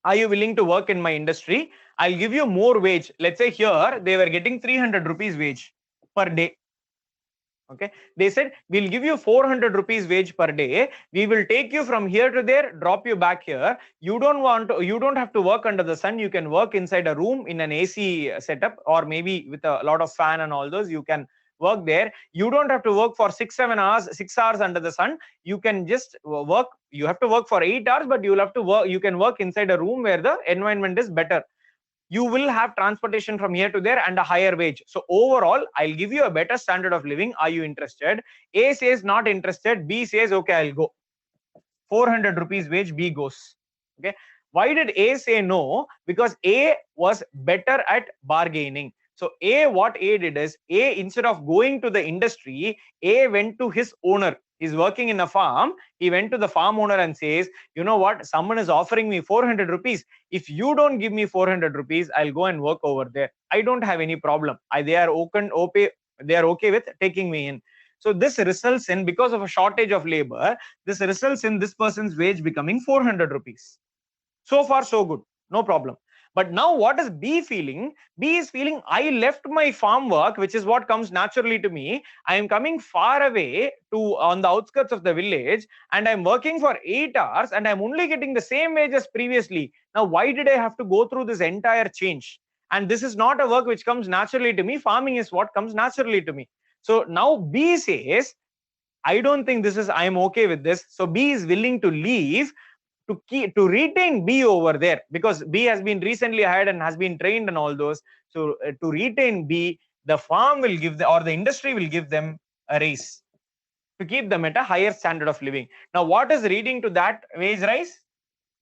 S2: are you willing to work in my industry? I'll give you more wage. Let's say here they were getting 300 rupees wage per day. Okay, they said, we'll give you 400 rupees wage per day. We will take you from here to there, drop you back here. You don't have to work under the sun. You can work inside a room in an AC setup, or maybe with a lot of fan and all those. You can work there. You don't have to work for 6 hours under the sun. You can just work. You have to work for 8 hours, but you'll have to work. You can work inside a room where the environment is better. You will have transportation from here to there and a higher wage. So overall, I'll give you a better standard of living. Are you interested? A says not interested. B says, okay, I'll go. 400 rupees wage, B goes. Okay. Why did A say no? Because A was better at bargaining. So what A did is, A, instead of going to the industry, A went to his owner. He's working in a farm. He went to the farm owner and says, you know what, someone is offering me 400 rupees. If you don't give me 400 rupees, I'll go and work over there. I don't have any problem. They are okay with taking me in. So this results in, because of a shortage of labor, this results in this person's wage becoming 400 rupees. So far, so good. No problem. But now what is B feeling? B is feeling, I left my farm work, which is what comes naturally to me. I am coming far away to on the outskirts of the village, and I'm working for 8 hours and I'm only getting the same wage as previously. Now, why did I have to go through this entire change? And this is not a work which comes naturally to me. Farming is what comes naturally to me. So now B says, I don't think this is, I'm okay with this. So B is willing to leave to retain B over there, because B has been recently hired and has been trained and all those. So to retain B, the farm will give or the industry will give them a raise to keep them at a higher standard of living. Now, what is leading to that wage rise?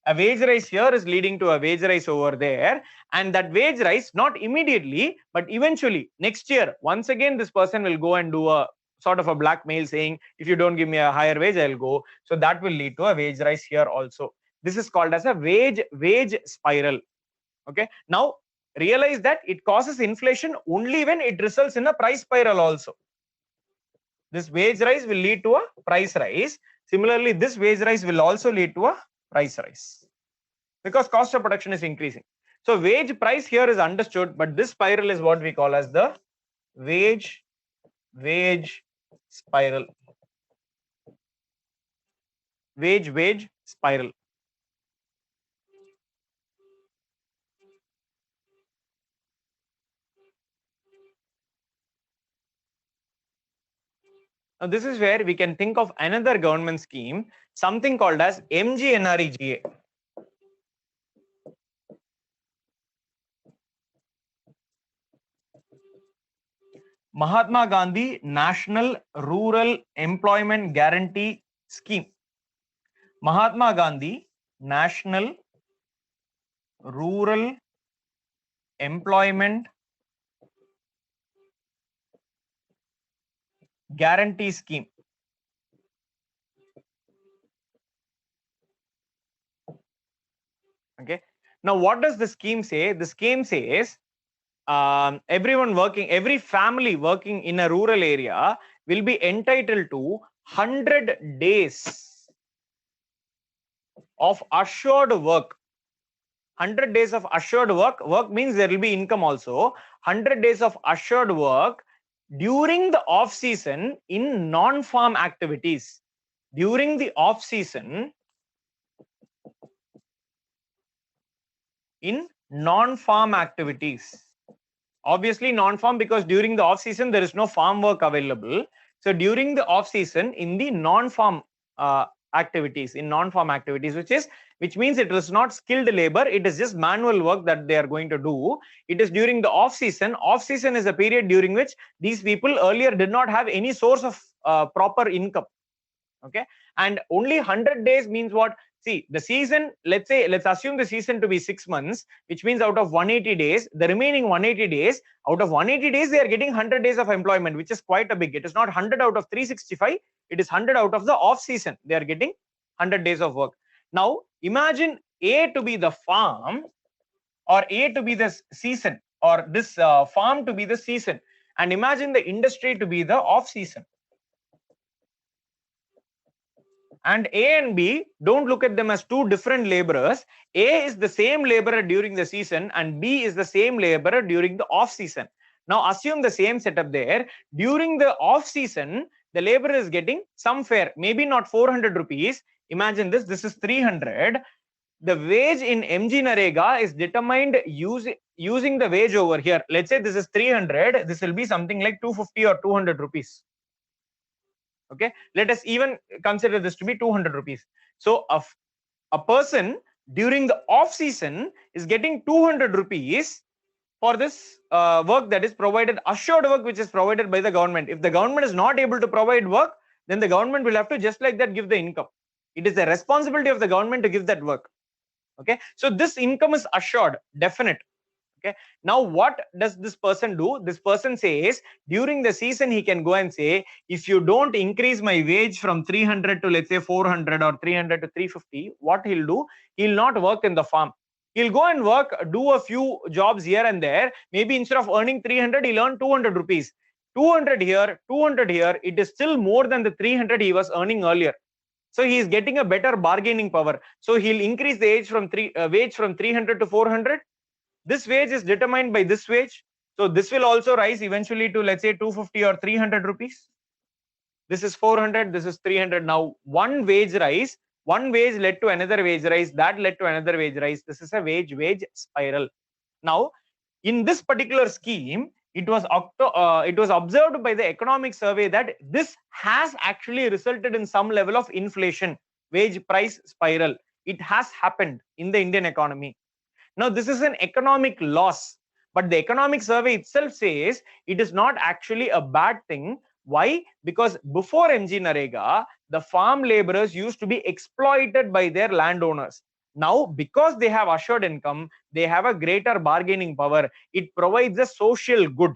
S2: A wage rise here is leading to a wage rise over there, and that wage rise not immediately, but eventually next year, once again, this person will go and do a sort of a blackmail saying, if you don't give me a higher wage, I'll go. So that will lead to a wage rise here also. This is called as a wage spiral. Okay. Now realize that it causes inflation only when it results in a price spiral also. This wage rise will lead to a price rise. Similarly, this wage rise will also lead to a price rise because cost of production is increasing. So wage price here is understood, but this spiral is what we call as the wage spiral. Wage spiral. Now this is where we can think of another government scheme, something called as MGNREGA. Mahatma Gandhi National Rural Employment Guarantee Scheme. Mahatma Gandhi National Rural Employment Guarantee Scheme. Okay. Now, what does the scheme say? The scheme says every family working in a rural area will be entitled to 100 days of assured work. 100 days of assured work. Work means there will be income also. 100 days of assured work during the off season in non-farm activities. During the off season in non-farm activities. Obviously non-farm, because during the off season there is no farm work available. So during the off season in the non-farm activities, which means it is not skilled labor, it is just manual work that they are going to do. It is during the off season. Off season is a period during which these people earlier did not have any source of proper income. Okay, and only 100 days means what? See, the season, let's assume the season to be 6 months, which means out of 180 days, the remaining 180 days, out of 180 days, they are getting 100 days of employment, which is quite a big. It is not 100 out of 365. It is 100 out of the off season. They are getting 100 days of work. Now, imagine A to be the farm, or A to be the season, or this farm to be the season, and imagine the industry to be the off season. And A and B, don't look at them as two different laborers. A is the same laborer during the season and B is the same laborer during the off season. Now assume the same setup there. During the off season, the laborer is getting some fare, maybe not 400 rupees. Imagine this is 300. The wage in MGNREGA is determined using the wage over here. Let's say this is 300. This will be something like 250 or 200 rupees. Okay, let us even consider this to be 200 rupees. So a person during the off season is getting 200 rupees for this work that is provided, assured work which is provided by the government. If the government is not able to provide work, then the government will have to just like that give the income. It is the responsibility of the government to give that work. Okay, so this income is assured, definite. Okay. Now, what does this person do? This person says during the season, he can go and say, if you don't increase my wage from 300 to let's say 400 or 300 to 350, what he'll do? He'll not work in the farm. He'll go and work, do a few jobs here and there. Maybe instead of earning 300, he'll earn 200 rupees. 200 here, 200 here. It is still more than the 300 he was earning earlier. So he is getting a better bargaining power. So he'll increase the wage from 300 to 400. This wage is determined by this wage. So this will also rise eventually to let's say 250 or 300 rupees. This is 400, this is 300. Now one wage rise, one wage led to another wage rise, that led to another wage rise. This is a wage spiral. Now in this particular scheme, it was observed by the economic survey that this has actually resulted in some level of inflation, wage price spiral. It has happened in the Indian economy. Now, this is an economic loss, but the economic survey itself says it is not actually a bad thing. Why? Because before MG Narega, the farm laborers used to be exploited by their landowners. Now, because they have assured income, they have a greater bargaining power. It provides a social good.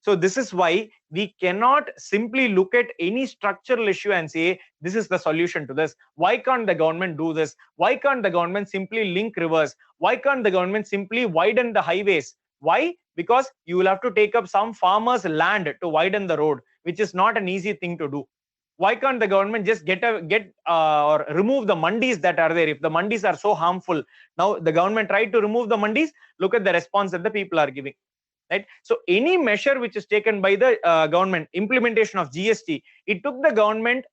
S2: So this is why we cannot simply look at any structural issue and say, this is the solution to this. Why can't the government do this? Why can't the government simply link rivers? Why can't the government simply widen the highways? Why? Because you will have to take up some farmers' land to widen the road, which is not an easy thing to do. Why can't the government just or remove the mandis that are there? If the mandis are so harmful, now the government tried to remove the mandis. Look at the response that the people are giving. Right? So any measure which is taken by the government, implementation of GST, it took the government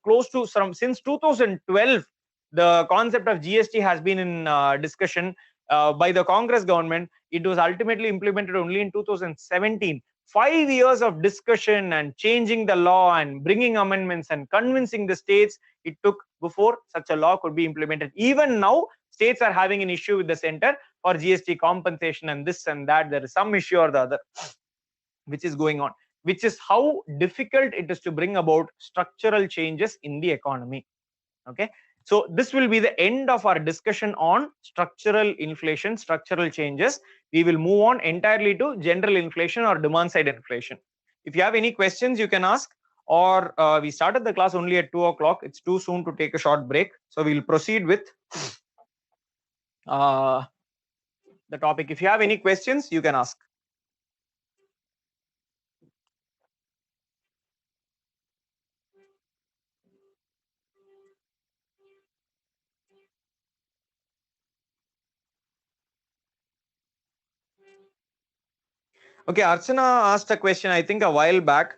S2: close to since 2012. The concept of GST has been in discussion by the Congress government. It was ultimately implemented only in 2017. 5 years of discussion and changing the law and bringing amendments and convincing the states it took before such a law could be implemented. Even now, states are having an issue with the center for GST compensation and this and that. There is some issue or the other which is going on, which is how difficult it is to bring about structural changes in the economy. Okay. So this will be the end of our discussion on structural inflation, structural changes. We will move on entirely to general inflation or demand side inflation. If you have any questions, you can ask, or we started the class only at 2 o'clock. It's too soon to take a short break. So we'll proceed with the topic. If you have any questions, you can ask. Okay, Archana asked a question, I think a while back.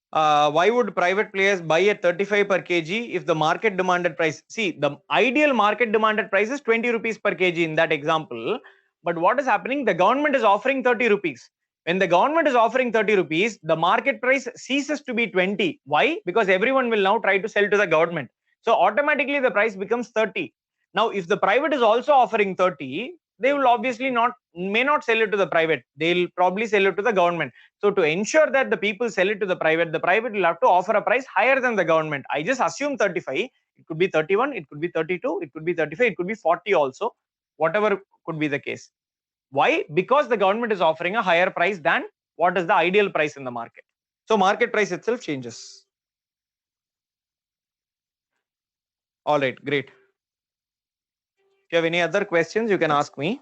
S2: Why would private players buy at 35 per kg if the market demanded price? See, the ideal market demanded price is 20 rupees per kg in that example. But what is happening? The government is offering 30 rupees. When the government is offering 30 rupees, the market price ceases to be 20. Why? Because everyone will now try to sell to the government. So automatically the price becomes 30. Now, if the private is also offering 30, they will obviously may not sell it to the private. They'll probably sell it to the government. So to ensure that the people sell it to the private will have to offer a price higher than the government. I just assume 35. It could be 31. It could be 32. It could be 35. It could be 40 also. Whatever could be the case. Why? Because the government is offering a higher price than what is the ideal price in the market. So market price itself changes. All right, great. If you have any other questions, you can ask me.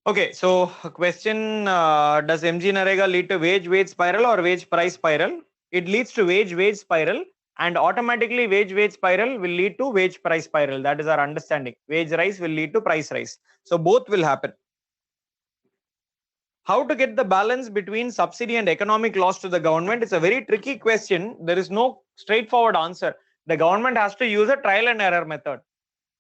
S2: Okay, so question, does MG Narega lead to wage spiral or wage price spiral? It leads to wage spiral, and automatically wage spiral will lead to wage price spiral. That is our understanding. Wage rise will lead to price rise. So both will happen. How to get the balance between subsidy and economic loss to the government? It's a very tricky question. There is no straightforward answer. The government has to use a trial and error method.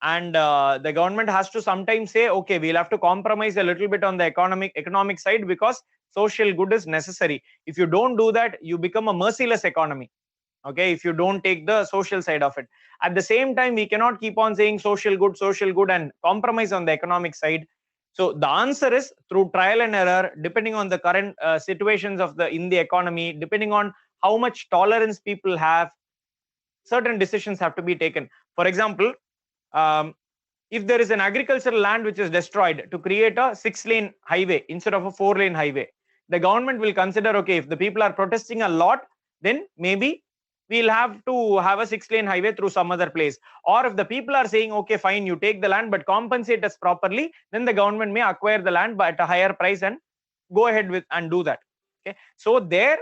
S2: And the government has to sometimes say, okay, we'll have to compromise a little bit on the economic side because social good is necessary. If you don't do that, you become a merciless economy. Okay, if you don't take the social side of it. At the same time, we cannot keep on saying social good and compromise on the economic side. So the answer is through trial and error, depending on the current situations of in the economy, depending on how much tolerance people have, certain decisions have to be taken. For example, if there is an agricultural land which is destroyed to create a 6-lane highway instead of a 4-lane highway, the government will consider, okay, if the people are protesting a lot, then maybe we'll have to have a 6-lane highway through some other place. Or if the people are saying, okay, fine, you take the land but compensate us properly, then the government may acquire the land but at a higher price and go ahead with and do that. Okay, so there,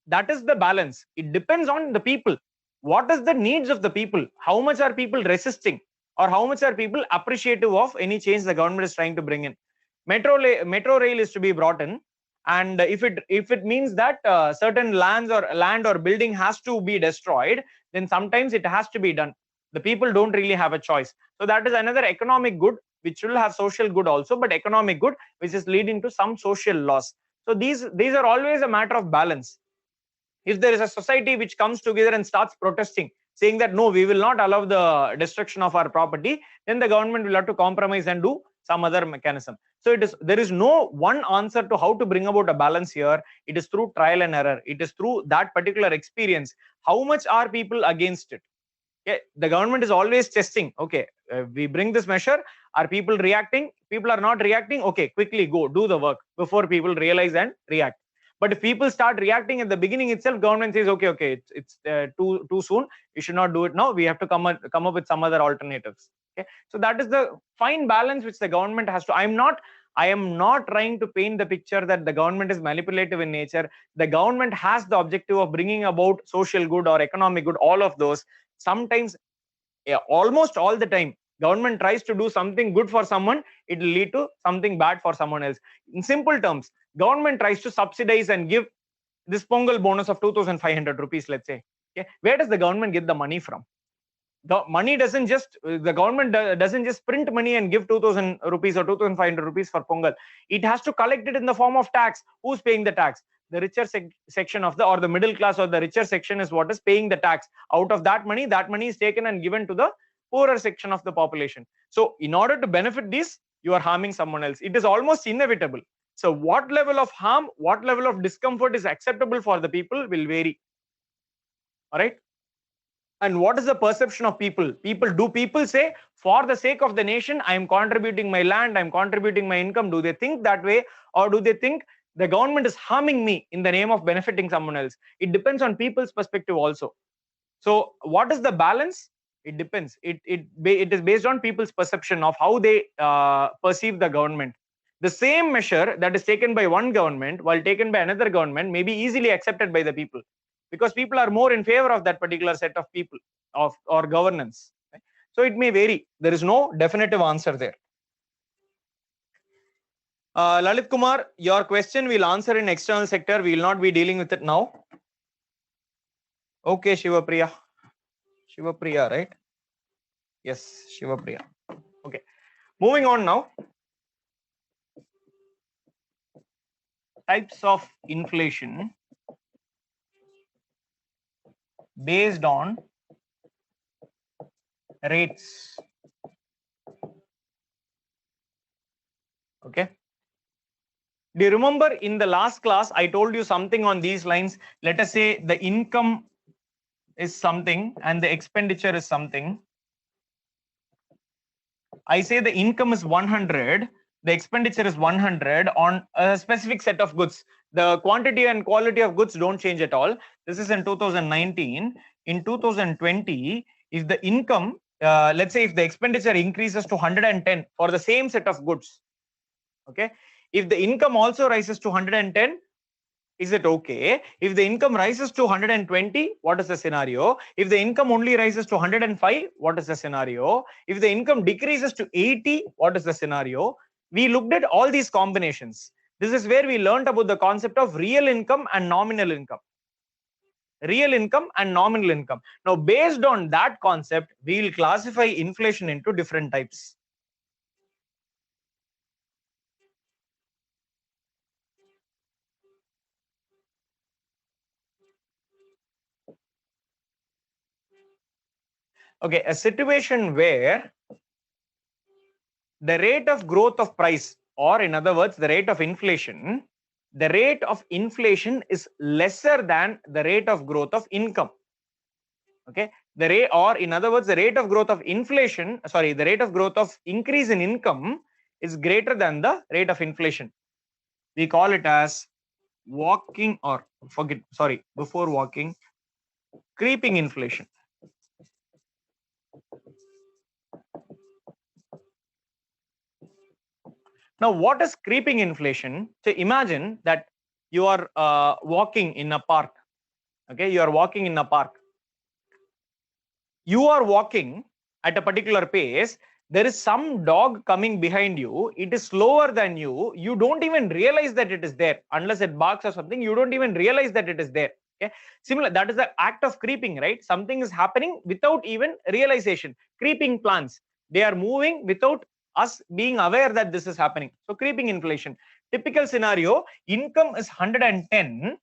S2: that is the balance. It depends on the people. What is the needs of the people? How much are people resisting, or how much are people appreciative of any change the government is trying to bring in? Metro rail is to be brought in, and if it means that certain land or building has to be destroyed, then sometimes it has to be done. The people don't really have a choice. So that is another economic good which will have social good also, but economic good which is leading to some social loss. So these are always a matter of balance. If there is a society which comes together and starts protesting, saying that no, we will not allow the destruction of our property, then the government will have to compromise and do some other mechanism. So there is no one answer to how to bring about a balance here. It is through trial and error. It is through that particular experience. How much are people against it? Okay, the government is always testing. Okay, we bring this measure. Are people reacting? People are not reacting. Okay, quickly go do the work before people realize and react. But if people start reacting at the beginning itself, government says, okay, it's too soon. You should not do it now. We have to come up with some other alternatives. Okay, so that is the fine balance which the government has to. I am not trying to paint the picture that the government is manipulative in nature. The government has the objective of bringing about social good or economic good, all of those. Sometimes, almost all the time, government tries to do something good for someone, it will lead to something bad for someone else. In simple terms, government tries to subsidize and give this Pongal bonus of 2,500 rupees, let's say. Okay, where does the government get the money from? The government doesn't just print money and give 2,000 rupees or 2,500 rupees for Pongal. It has to collect it in the form of tax. Who's paying the tax? The richer section of the middle class or the richer section is what is paying the tax. Out of that money is taken and given to the poorer section of the population. So in order to benefit this, you are harming someone else. It is almost inevitable. So what level of harm, what level of discomfort is acceptable for the people will vary. All right. And what is the perception of people? Do people say, for the sake of the nation, I am contributing my land, I'm contributing my income? Do they think that way? Or do they think the government is harming me in the name of benefiting someone else? It depends on people's perspective also. So what is the balance? It depends. It is based on people's perception of how they perceive the government. The same measure that is taken by one government while taken by another government may be easily accepted by the people, because people are more in favor of that particular set of people or governance. Right? So it may vary. There is no definitive answer there. Lalit Kumar, your question we'll answer in external sector. We will not be dealing with it now. Okay, Shivapriya, right? Yes, Shivapriya. Okay, moving on now. Types of inflation based on rates. Okay. Do you remember in the last class, I told you something on these lines? Let us say the income is something and the expenditure is something. I say the income is 100, the expenditure is 100 on a specific set of goods. The quantity and quality of goods don't change at all. This is in 2019. In 2020, if the income, let's say if the expenditure increases to 110 for the same set of goods, Okay. If the income also rises to 110, is it okay? If the income rises to 120, what is the scenario? If the income only rises to 105, what is the scenario? If the income decreases to 80, what is the scenario? We looked at all these combinations. This is where we learned about the concept of real income and nominal income. Real income and nominal income. Now, based on that concept, we will classify inflation into different types. Okay, a situation where the rate of growth of price, or in other words, the rate of inflation, is lesser than the rate of growth of income. Okay, the rate, or in other words, the rate of growth of inflation, sorry, the rate of growth of increase in income is greater than the rate of inflation. We call it as walking, or before walking, creeping inflation. Now, what is creeping inflation? So imagine that you are walking in a park. Okay, you are walking in a park. You are walking at a particular pace. There is some dog coming behind you. It is slower than you. You don't even realize that it is there unless it barks or something. You don't even realize that it is there. Okay, similar. That is the act of creeping, right? Something is happening without even realization. Creeping plants. They are moving without us being aware that this is happening. So creeping inflation. Typical scenario, income is 110.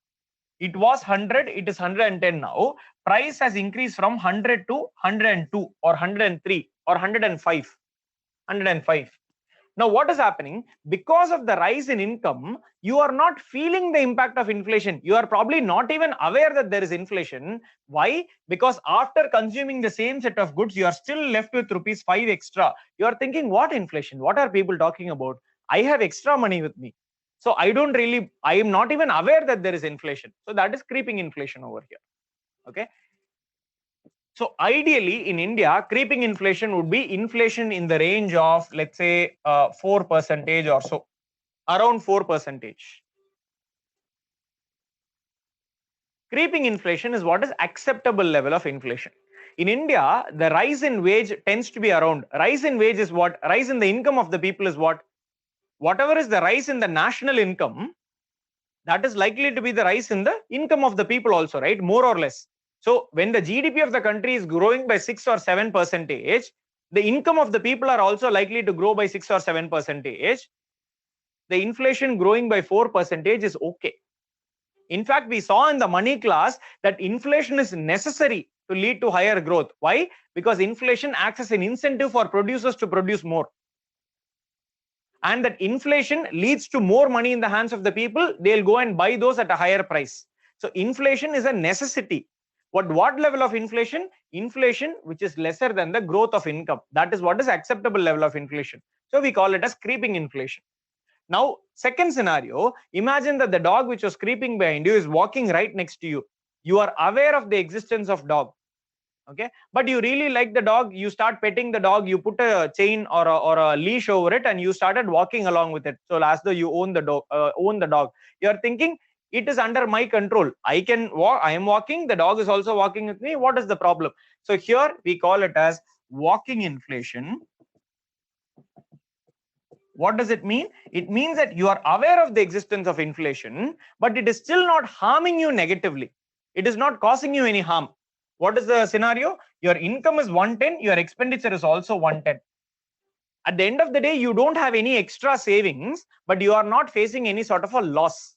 S2: It was 100, it is 110 now. Price has increased from 100 to 102 or 103 or 105. 105. Now, what is happening? Because of the rise in income, you are not feeling the impact of inflation. You are probably not even aware that there is inflation. Why? Because after consuming the same set of goods, you are still left with rupees 5 extra. You are thinking, what inflation? What are people talking about? I have extra money with me. So I am not even aware that there is inflation. So that is creeping inflation over here. Okay. So ideally in India, creeping inflation would be inflation in the range of, let's say, 4% or so, around 4%. Creeping inflation is what is acceptable level of inflation. In India, the rise in wage tends to be around, rise in wage is what? Rise in the income of the people is what? Whatever is the rise in the national income, that is likely to be the rise in the income of the people also, right? More or less. So when the GDP of the country is growing by 6 or 7%, the income of the people are also likely to grow by 6 or 7%. The inflation growing by 4% is okay. In fact, we saw in the money class that inflation is necessary to lead to higher growth. Why? Because inflation acts as an incentive for producers to produce more. And that inflation leads to more money in the hands of the people. They'll go and buy those at a higher price. So inflation is a necessity. What level of inflation? Inflation which is lesser than the growth of income. That is what is acceptable level of inflation. So we call it as creeping inflation. Now, second scenario, imagine that the dog which was creeping behind you is walking right next to you. You are aware of the existence of dog. Okay, but you really like the dog. You start petting the dog. You put a chain or a leash over it, and you started walking along with it. So as though you own the dog. You are thinking it is under my control. I can walk. I am walking. The dog is also walking with me. What is the problem? So here we call it as walking inflation. What does it mean? It means that you are aware of the existence of inflation, but it is still not harming you negatively. It is not causing you any harm. What is the scenario? Your income is 110, your expenditure is also 110. At the end of the day, you don't have any extra savings, but you are not facing any sort of a loss.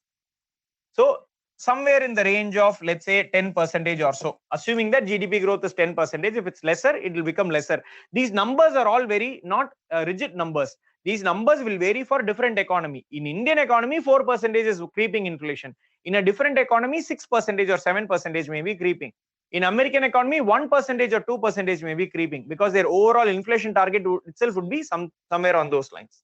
S2: So somewhere in the range of, let's say, 10% or so, assuming that GDP growth is 10%. If it's lesser, it will become lesser. These numbers are all very not rigid numbers. These numbers will vary for different economy. In Indian economy, 4% is creeping inflation. In a different economy, 6% or 7% may be creeping. In American economy, 1% or 2% may be creeping, because their overall inflation target itself would be somewhere on those lines.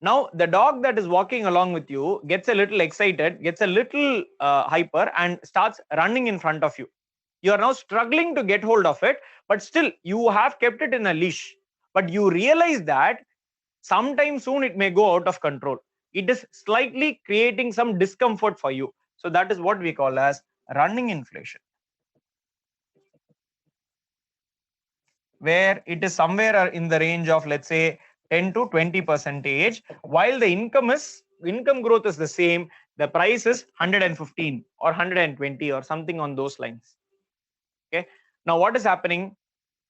S2: Now, the dog that is walking along with you gets a little excited, gets a little hyper, and starts running in front of you. You are now struggling to get hold of it, but still you have kept it in a leash. But you realize that sometime soon it may go out of control. It is slightly creating some discomfort for you. So that is what we call as running inflation, where it is somewhere in the range of, let's say, 10 to 20 percentage, while the income growth is the same, the price is 115 or 120 or something on those lines. Okay, now what is happening?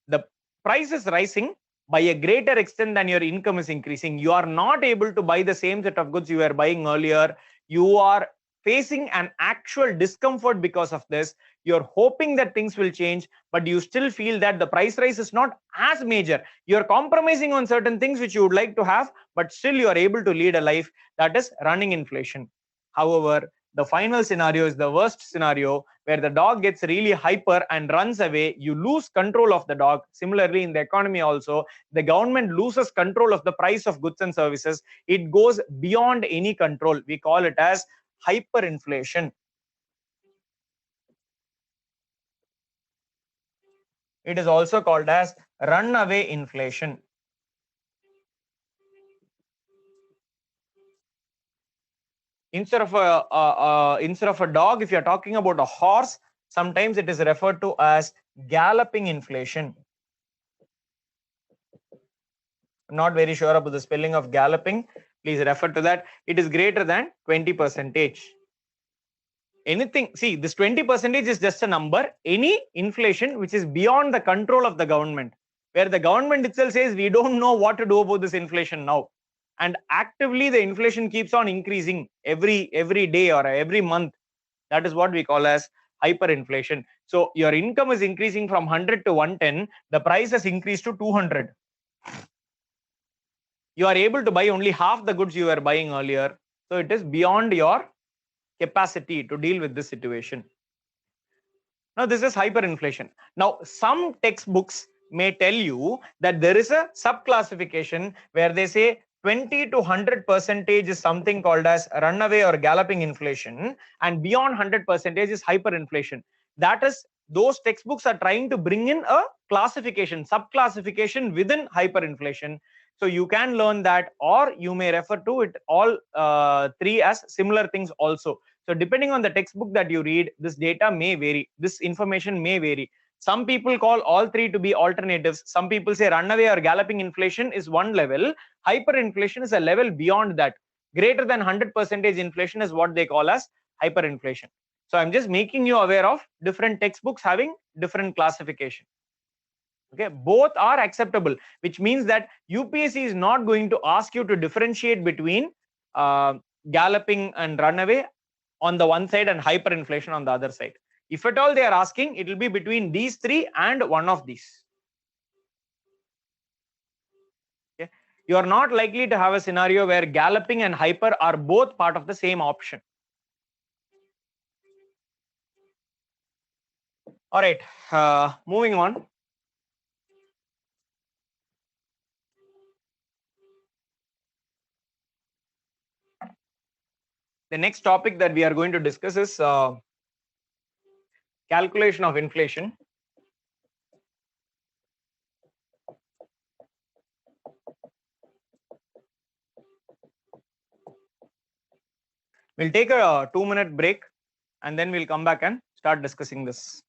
S2: The price is rising by a greater extent than your income is increasing. You are not able to buy the same set of goods you were buying earlier. You are facing an actual discomfort because of this. You're hoping that things will change, but you still feel that the price rise is not as major. You're compromising on certain things which you would like to have, but still you are able to lead a life that is running inflation. However, the final scenario is the worst scenario, where the dog gets really hyper and runs away. You lose control of the dog. Similarly, in the economy also, the government loses control of the price of goods and services. It goes beyond any control. We call it as hyperinflation. It is also called as runaway inflation. Instead of a dog, if you are talking about a horse, sometimes it is referred to as galloping inflation. I'm not very sure about the spelling of galloping. Please refer to that. It is greater than 20 percentage. Anything, see, this 20 percentage is just a number. Any inflation which is beyond the control of the government, where the government itself says we don't know what to do about this inflation now, and actively the inflation keeps on increasing every day or every month, that is what we call as hyperinflation. So your income is increasing from 100 to 110, the price has increased to 200. You are able to buy only half the goods you were buying earlier. So it is beyond your capacity to deal with this situation. Now this is hyperinflation. Now some textbooks may tell you that there is a subclassification where they say 20 to 100 percentage is something called as runaway or galloping inflation, and beyond 100 percentage is hyperinflation. That is, those textbooks are trying to bring in a classification, subclassification within hyperinflation. So you can learn that, or you may refer to it all three as similar things also. So depending on the textbook that you read, this data may vary, this information may vary. Some people call all three to be alternatives. Some people say runaway or galloping inflation is one level, hyperinflation is a level beyond that. Greater than 100 percentage inflation is what they call as hyperinflation. So I'm just making you aware of different textbooks having different classification. Okay, both are acceptable, which means that UPSC is not going to ask you to differentiate between galloping and runaway on the one side and hyperinflation on the other side. If at all they are asking, it will be between these three and one of these. Okay, you are not likely to have a scenario where galloping and hyper are both part of the same option. All right, moving on. The next topic that we are going to discuss is calculation of inflation. We'll take a 2-minute break and then we'll come back and start discussing this.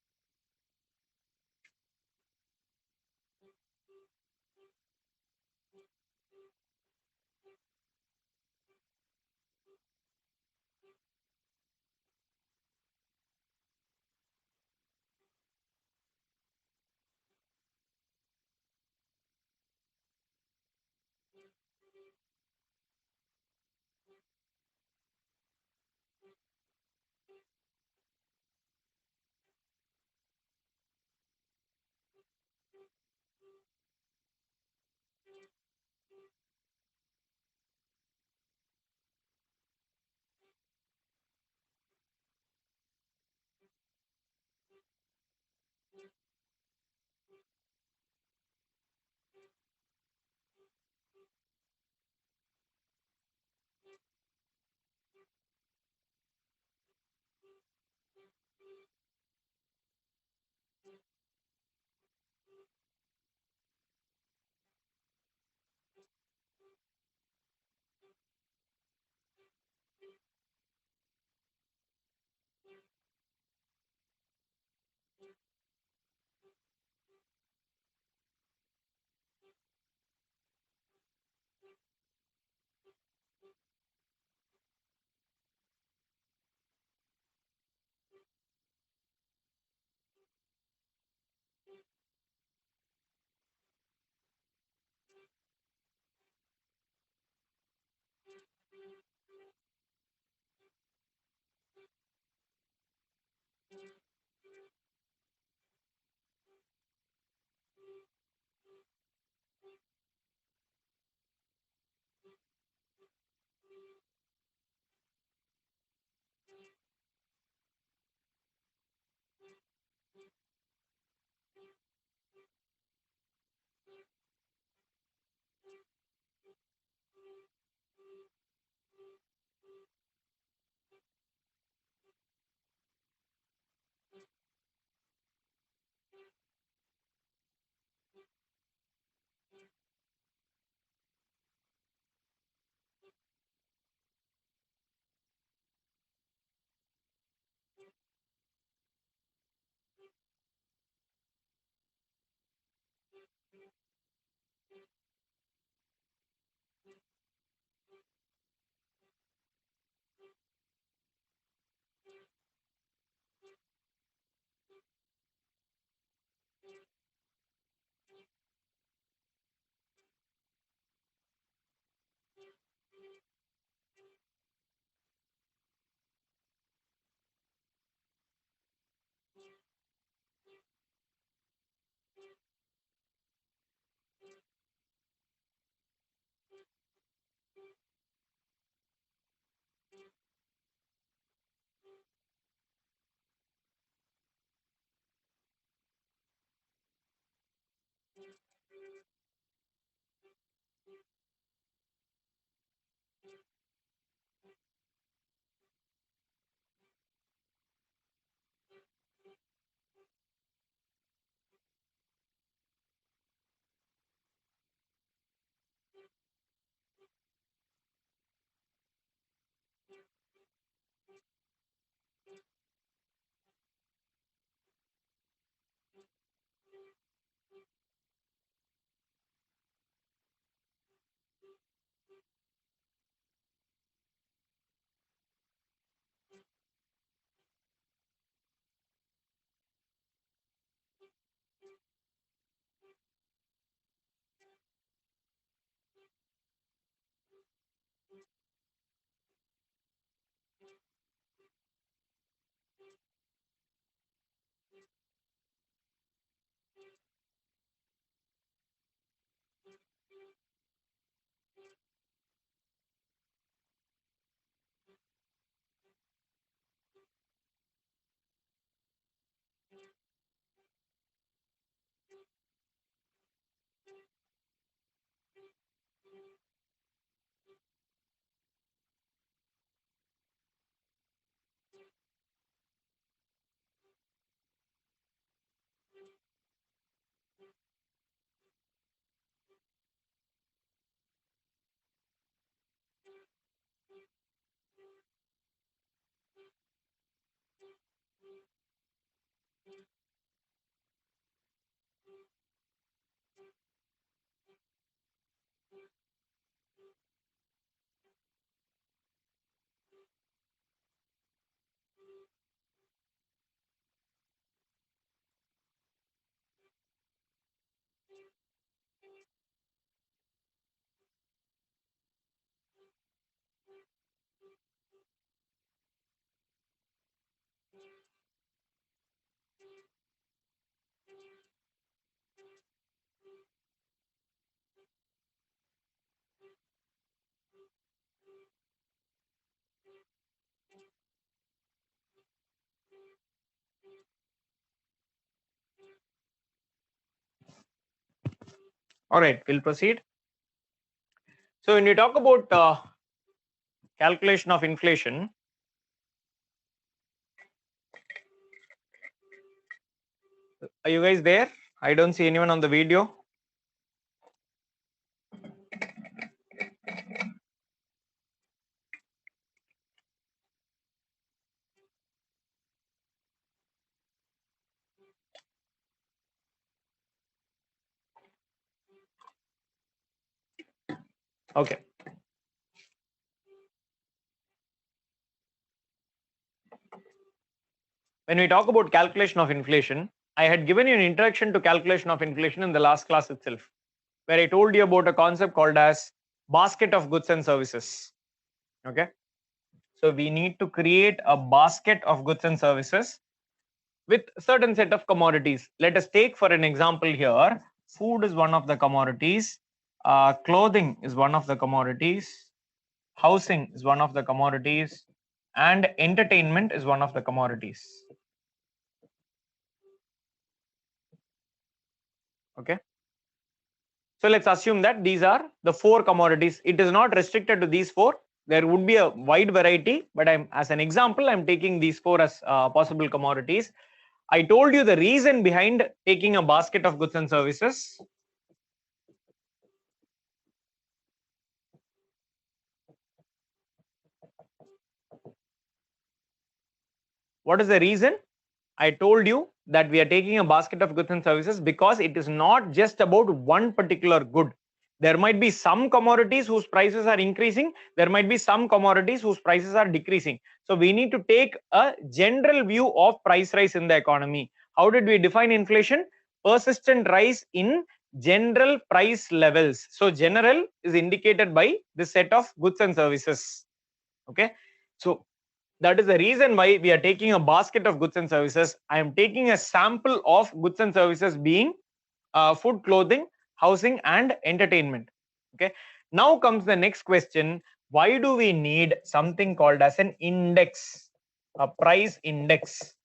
S2: All right, we'll proceed. So when you talk about calculation of inflation, are you guys there? I don't see anyone on the video. Okay. When we talk about calculation of inflation, I had given you an introduction to calculation of inflation in the last class itself, where I told you about a concept called as basket of goods and services. Okay. So we need to create a basket of goods and services with certain set of commodities. Let us take for an example here, food is one of the commodities, clothing is one of the commodities, housing is one of the commodities, and entertainment is one of the commodities. Okay. So let's assume that these are the 4 commodities. It is not restricted to these 4. There would be a wide variety, but as an example, I'm taking these 4 as possible commodities. I told you the reason behind taking a basket of goods and services. What is the reason? I told you that we are taking a basket of goods and services because it is not just about one particular good. There might be some commodities whose prices are increasing. There might be some commodities whose prices are decreasing. So we need to take a general view of price rise in the economy. How did we define inflation? Persistent rise in general price levels. So general is indicated by the set of goods and services. Okay. So that is the reason why we are taking a basket of goods and services. I am taking a sample of goods and services being food, clothing, housing, and entertainment. Okay. Now comes the next question. Why do we need something called as an index, a price index?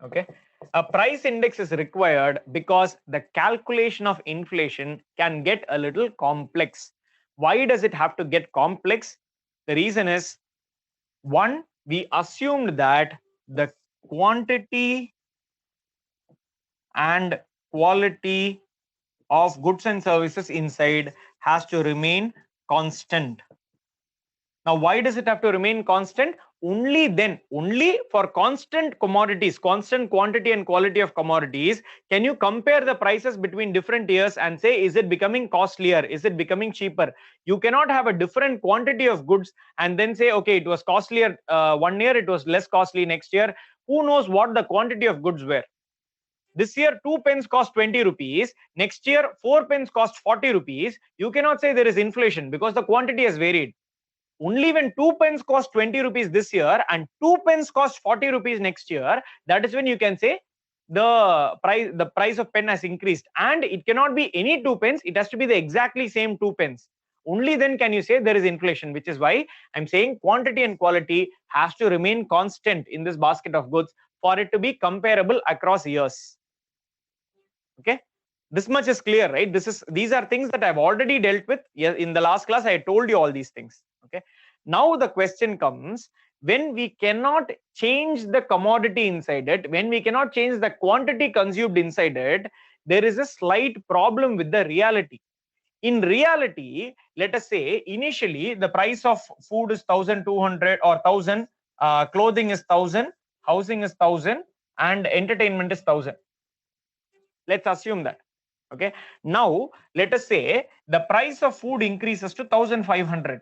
S2: Okay. A price index is required because the calculation of inflation can get a little complex. Why does it have to get complex? The reason is, one, we assumed that the quantity and quality of goods and services inside has to remain constant. Now, why does it have to remain constant? Only for constant commodities, constant quantity and quality of commodities, can you compare the prices between different years and say, is it becoming costlier? Is it becoming cheaper? You cannot have a different quantity of goods and then say, okay, it was costlier one year, it was less costly next year. Who knows what the quantity of goods were? This year, 2 pence cost 20 rupees. Next year, 4 pence cost 40 rupees. You cannot say there is inflation because the quantity has varied. Only when 2 pence cost 20 rupees this year and 2 pence cost 40 rupees next year, that is when you can say the price of pen has increased. And it cannot be any 2 pence, it has to be the exactly same 2 pence. Only then can you say there is inflation, which is why I'm saying quantity and quality has to remain constant in this basket of goods for it to be comparable across years. Okay, this much is clear, right? These are things that I've already dealt with. In the last class, I told you all these things. Okay, now the question comes, when we cannot change the commodity inside it, when we cannot change the quantity consumed inside it, there is a slight problem with the reality. In reality, let us say initially the price of food is 1,200 or 1,000, clothing is 1,000, housing is 1,000, and entertainment is 1,000. Let's assume that. Okay, now let us say the price of food increases to 1,500.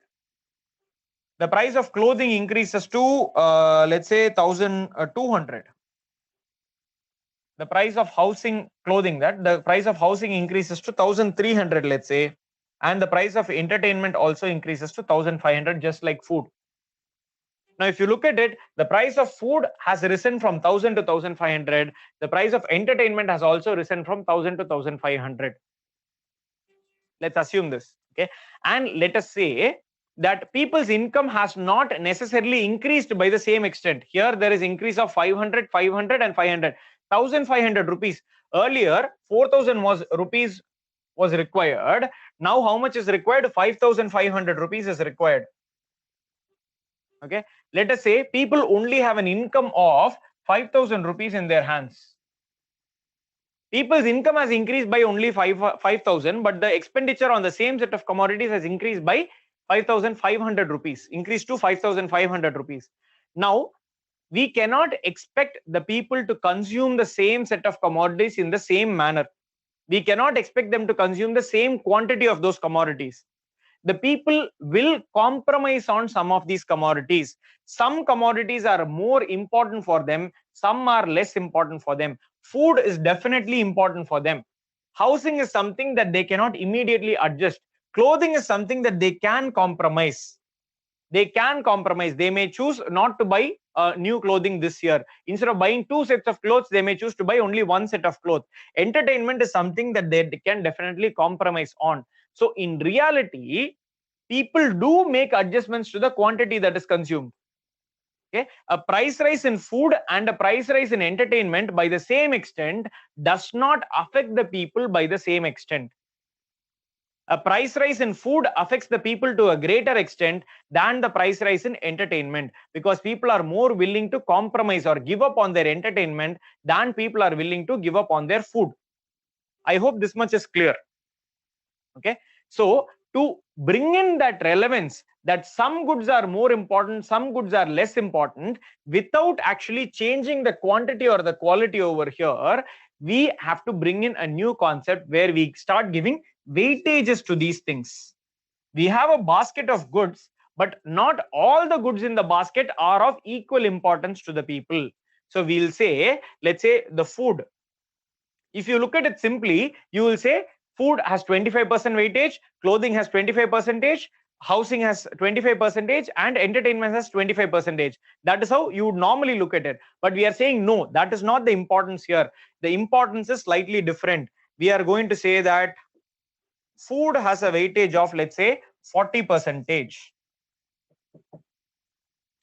S2: The price of clothing increases to let's say 1,200. The price of housing, the price of housing increases to 1,300, let's say, and the price of entertainment also increases to 1,500, just like food. Now, if you look at it, the price of food has risen from 1,000 to 1,500. The price of entertainment has also risen from 1,000 to 1,500. Let's assume this. Okay, and let us say that people's income has not necessarily increased by the same extent. Here there is increase of 500, 500 and 500. 1,500 rupees. Earlier, 4,000 rupees was required. Now, how much is required? 5,500 rupees is required. Okay. Let us say people only have an income of 5,000 rupees in their hands. People's income has increased by only 5,000, but the expenditure on the same set of commodities has increased by 5,500 rupees, increased to 5,500 rupees. Now, we cannot expect the people to consume the same set of commodities in the same manner. We cannot expect them to consume the same quantity of those commodities. The people will compromise on some of these commodities. Some commodities are more important for them, some are less important for them. Food is definitely important for them. Housing is something that they cannot immediately adjust. Clothing is something that they can compromise. They can compromise. They may choose not to buy new clothing this year. Instead of buying 2 sets of clothes, they may choose to buy only 1 set of clothes. Entertainment is something that they can definitely compromise on. So in reality, people do make adjustments to the quantity that is consumed. Okay, a price rise in food and a price rise in entertainment by the same extent does not affect the people by the same extent. A price rise in food affects the people to a greater extent than the price rise in entertainment, because people are more willing to compromise or give up on their entertainment than people are willing to give up on their food. I hope this much is clear. Okay, so to bring in that relevance that some goods are more important, some goods are less important, without actually changing the quantity or the quality over here, we have to bring in a new concept where we start giving weightages to these things. We have a basket of goods, but not all the goods in the basket are of equal importance to the people. So we'll say, let's say the food. If you look at it simply, you will say food has 25% weightage, clothing has 25%, housing has 25%, and entertainment has 25%. That is how you would normally look at it. But we are saying no, that is not the importance here. The importance is slightly different. We are going to say that food has a weightage of, let's say, 40%.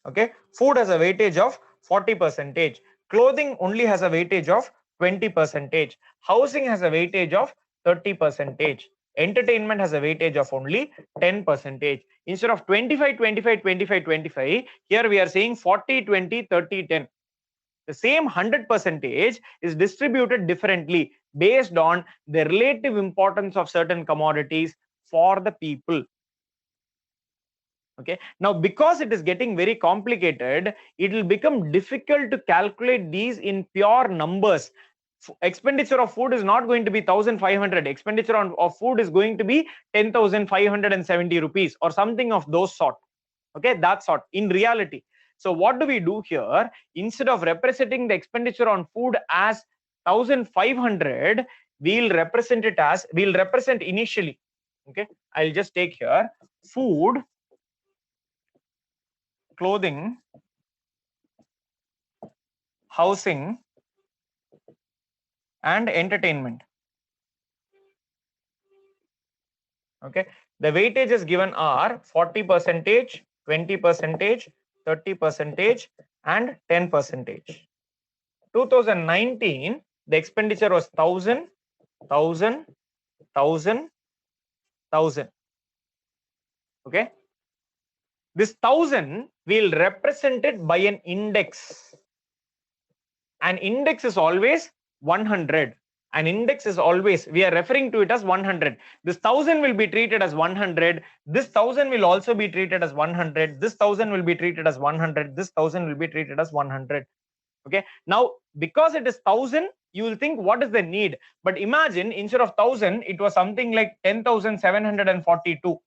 S2: Okay, food has a weightage of 40%. Clothing only has a weightage of 20%. Housing has a weightage of 30%. Entertainment has a weightage of only 10%. Instead of 25, 25, 25, 25, here we are saying 40, 20, 30, 10. The same 100% is distributed differently based on the relative importance of certain commodities for the people. Okay, now because it is getting very complicated, it will become difficult to calculate these in pure numbers. Expenditure of food is not going to be 1,500. Expenditure of food is going to be 10,570 rupees or something of those sort. Okay, that sort in reality. So what do we do here? Instead of representing the expenditure on food as 1,500, we'll represent initially. Okay, I'll just take here food, clothing, housing, and entertainment. Okay, the weightages given are 40%, 20%, 30%, and 10%. 2019, the expenditure was 1,000, 1,000, 1,000, 1,000. Okay, this 1,000 we'll represent it by an index. An index is always 100. An index is always, we are referring to it as 100. This 1,000 will be treated as 100. This 1,000 will also be treated as 100. This 1,000 will be treated as 100. This 1,000 will be treated as 100. Okay, now because it is 1,000, you will think what is the need? But imagine instead of 1,000, it was something like 10,742.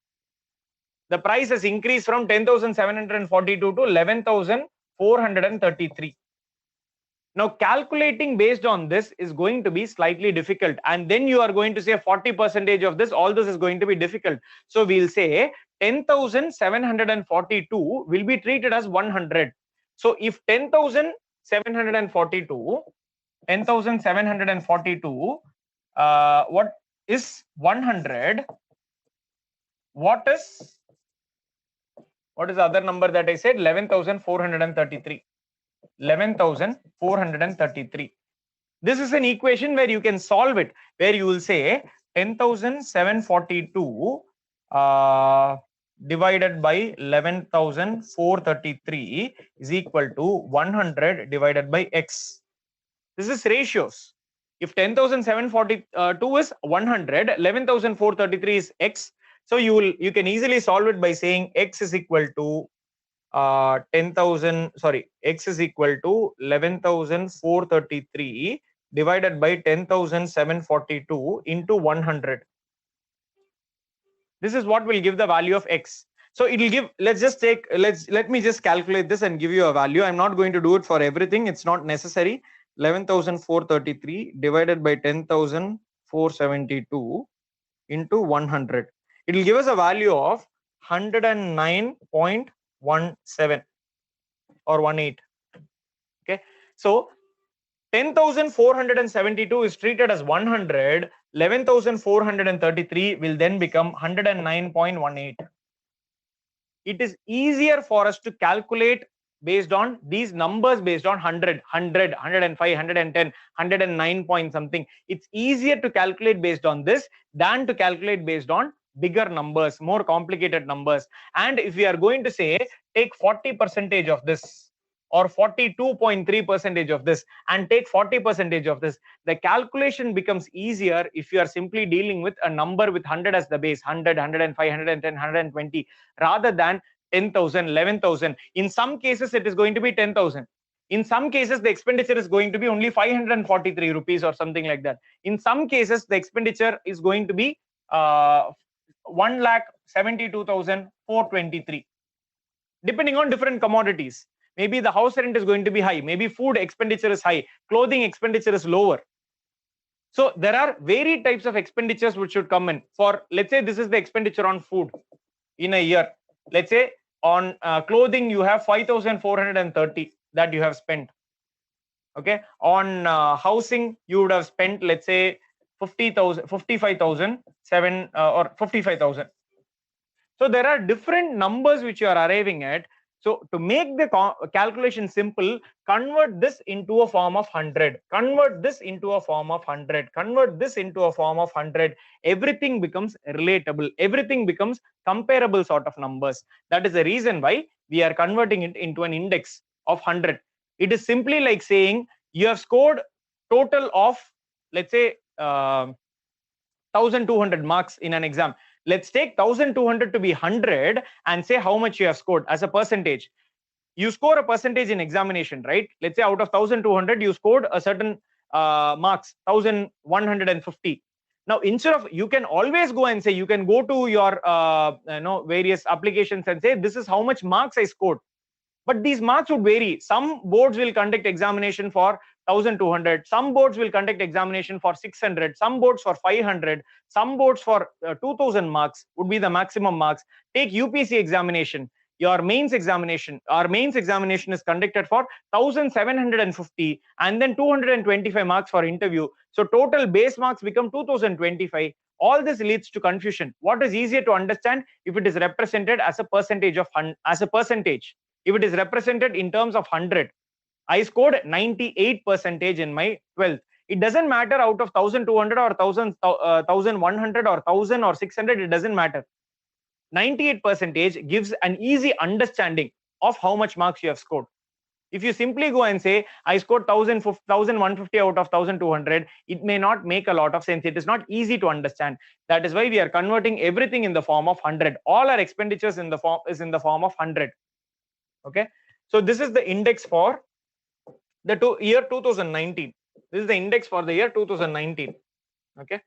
S2: The price has increased from 10,742 to 11,433. Now calculating based on this is going to be slightly difficult, and then you are going to say 40% of this, all this is going to be difficult. So we'll say 10,742 will be treated as 100. So if 10,742, what is 100? What is the other number that I said? 11,433. 11,433. This is an equation where you can solve it, where you will say 10,742 divided by 11,433 is equal to 100 divided by x. This is ratios. If 10,742 is 100, 11,433 is x. So you can easily solve it by saying x is equal to x is equal to 11,433 divided by 10,742 into 100. This is what will give the value of x. So it will give, let me just calculate this and give you a value. I'm not going to do it for everything. It's not necessary. 11,433 divided by 10,472 into 100. It will give us a value of 109.17 or 18. Okay. So 10,472 is treated as 100. 11,433 will then become 109.18. It is easier for us to calculate based on these numbers, based on 100, 100, 105, 110, 109 point something. It's easier to calculate based on this than to calculate based on bigger numbers, more complicated numbers. And if we are going to say, take 40% of this or 42.3% of this and take 40% of this, the calculation becomes easier if you are simply dealing with a number with 100 as the base, 100, 105, 110, 120, rather than 10,000, 11,000. In some cases, it is going to be 10,000. In some cases, the expenditure is going to be only 543 rupees or something like that. In some cases, the expenditure is going to be 1,72,423, depending on different commodities. Maybe the house rent is going to be high. Maybe food expenditure is high. Clothing expenditure is lower. So there are varied types of expenditures which should come in. For, let's say, this is the expenditure on food in a year. Let's say on clothing, you have 5,430 that you have spent. Okay. On housing, you would have spent, let's say, 50,000, 55,000, or 55,000. So there are different numbers which you are arriving at. So to make the calculation simple, convert this into a form of 100, convert this into a form of 100, convert this into a form of 100. Everything becomes relatable. Everything becomes comparable sort of numbers. That is the reason why we are converting it into an index of 100. It is simply like saying you have scored total of, let's say, 1,200 marks in an exam. Let's take 1,200 to be 100 and say how much you have scored as a percentage. You score a percentage in examination, right? Let's say out of 1,200, you scored a certain marks, 1,150. Now, instead of, you can always go and say, you can go to your various applications and say, this is how much marks I scored. But these marks would vary. Some boards will conduct examination for 1,200. Some boards will conduct examination for 600. Some boards for 500. Some boards for 2,000 marks would be the maximum marks. Take UPC examination. Your mains examination. Our mains examination is conducted for 1,750 and then 225 marks for interview. So total base marks become 2,025. All this leads to confusion. What is easier to understand if it is represented as a percentage of if it is represented in terms of 100, I scored 98% in my 12th. It doesn't matter out of 1,200 or 1,100 or 1,000 or 600, it doesn't matter. 98% gives an easy understanding of how much marks you have scored. If you simply go and say, I scored 1,150 out of 1,200, it may not make a lot of sense. It is not easy to understand. That is why we are converting everything in the form of 100. All our expenditures in the form of 100. Okay, so this is the index for the year 2019. This is the index for the year 2019. Okay,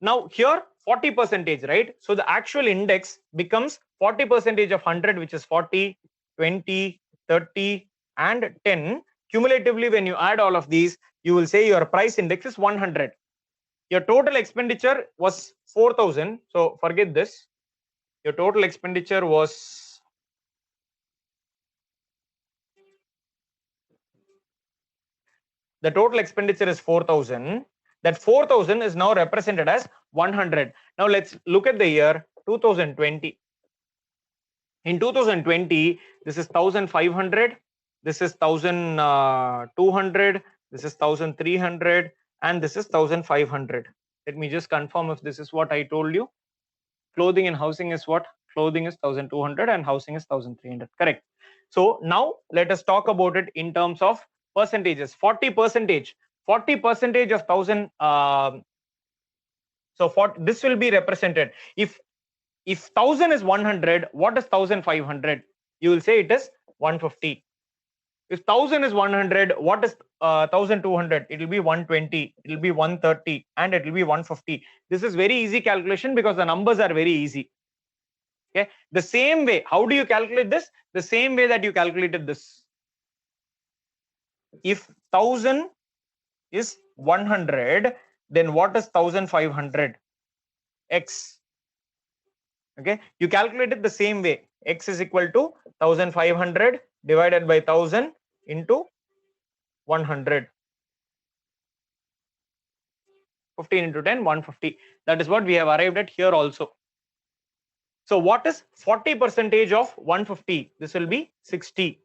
S2: now here 40%, right? So the actual index becomes 40% of 100, which is 40, 20, 30 and 10. Cumulatively, when you add all of these, you will say your price index is 100. Your total expenditure was 4,000. So forget this. Your total expenditure was the total expenditure is 4,000. That 4,000 is now represented as 100. Now let's look at the year 2020. In 2020, this is 1,500. This is 1,200. this is 1300, and this is 1500. Let me just confirm if this is what I told you. Clothing and housing is what? Clothing is 1200 and housing is 1300. Correct. So now let us talk about it in terms of percentages. 40%. 40% of 1000. So for this will be represented. If 1000 is 100, what is 1500? You will say it is 150. If 1000 is 100, what is 1200? It will be 120, it will be 130, and it will be 150. This is very easy calculation because the numbers are very easy. Okay, the same way, how do you calculate this? The same way that you calculated this. If 1000 is 100, then what is 1500? X. Okay, you calculate it the same way. X is equal to 1500 divided by 1000 into 100. 15 into 10, 150. That is what we have arrived at here also. So what is 40% of 150? This will be 60.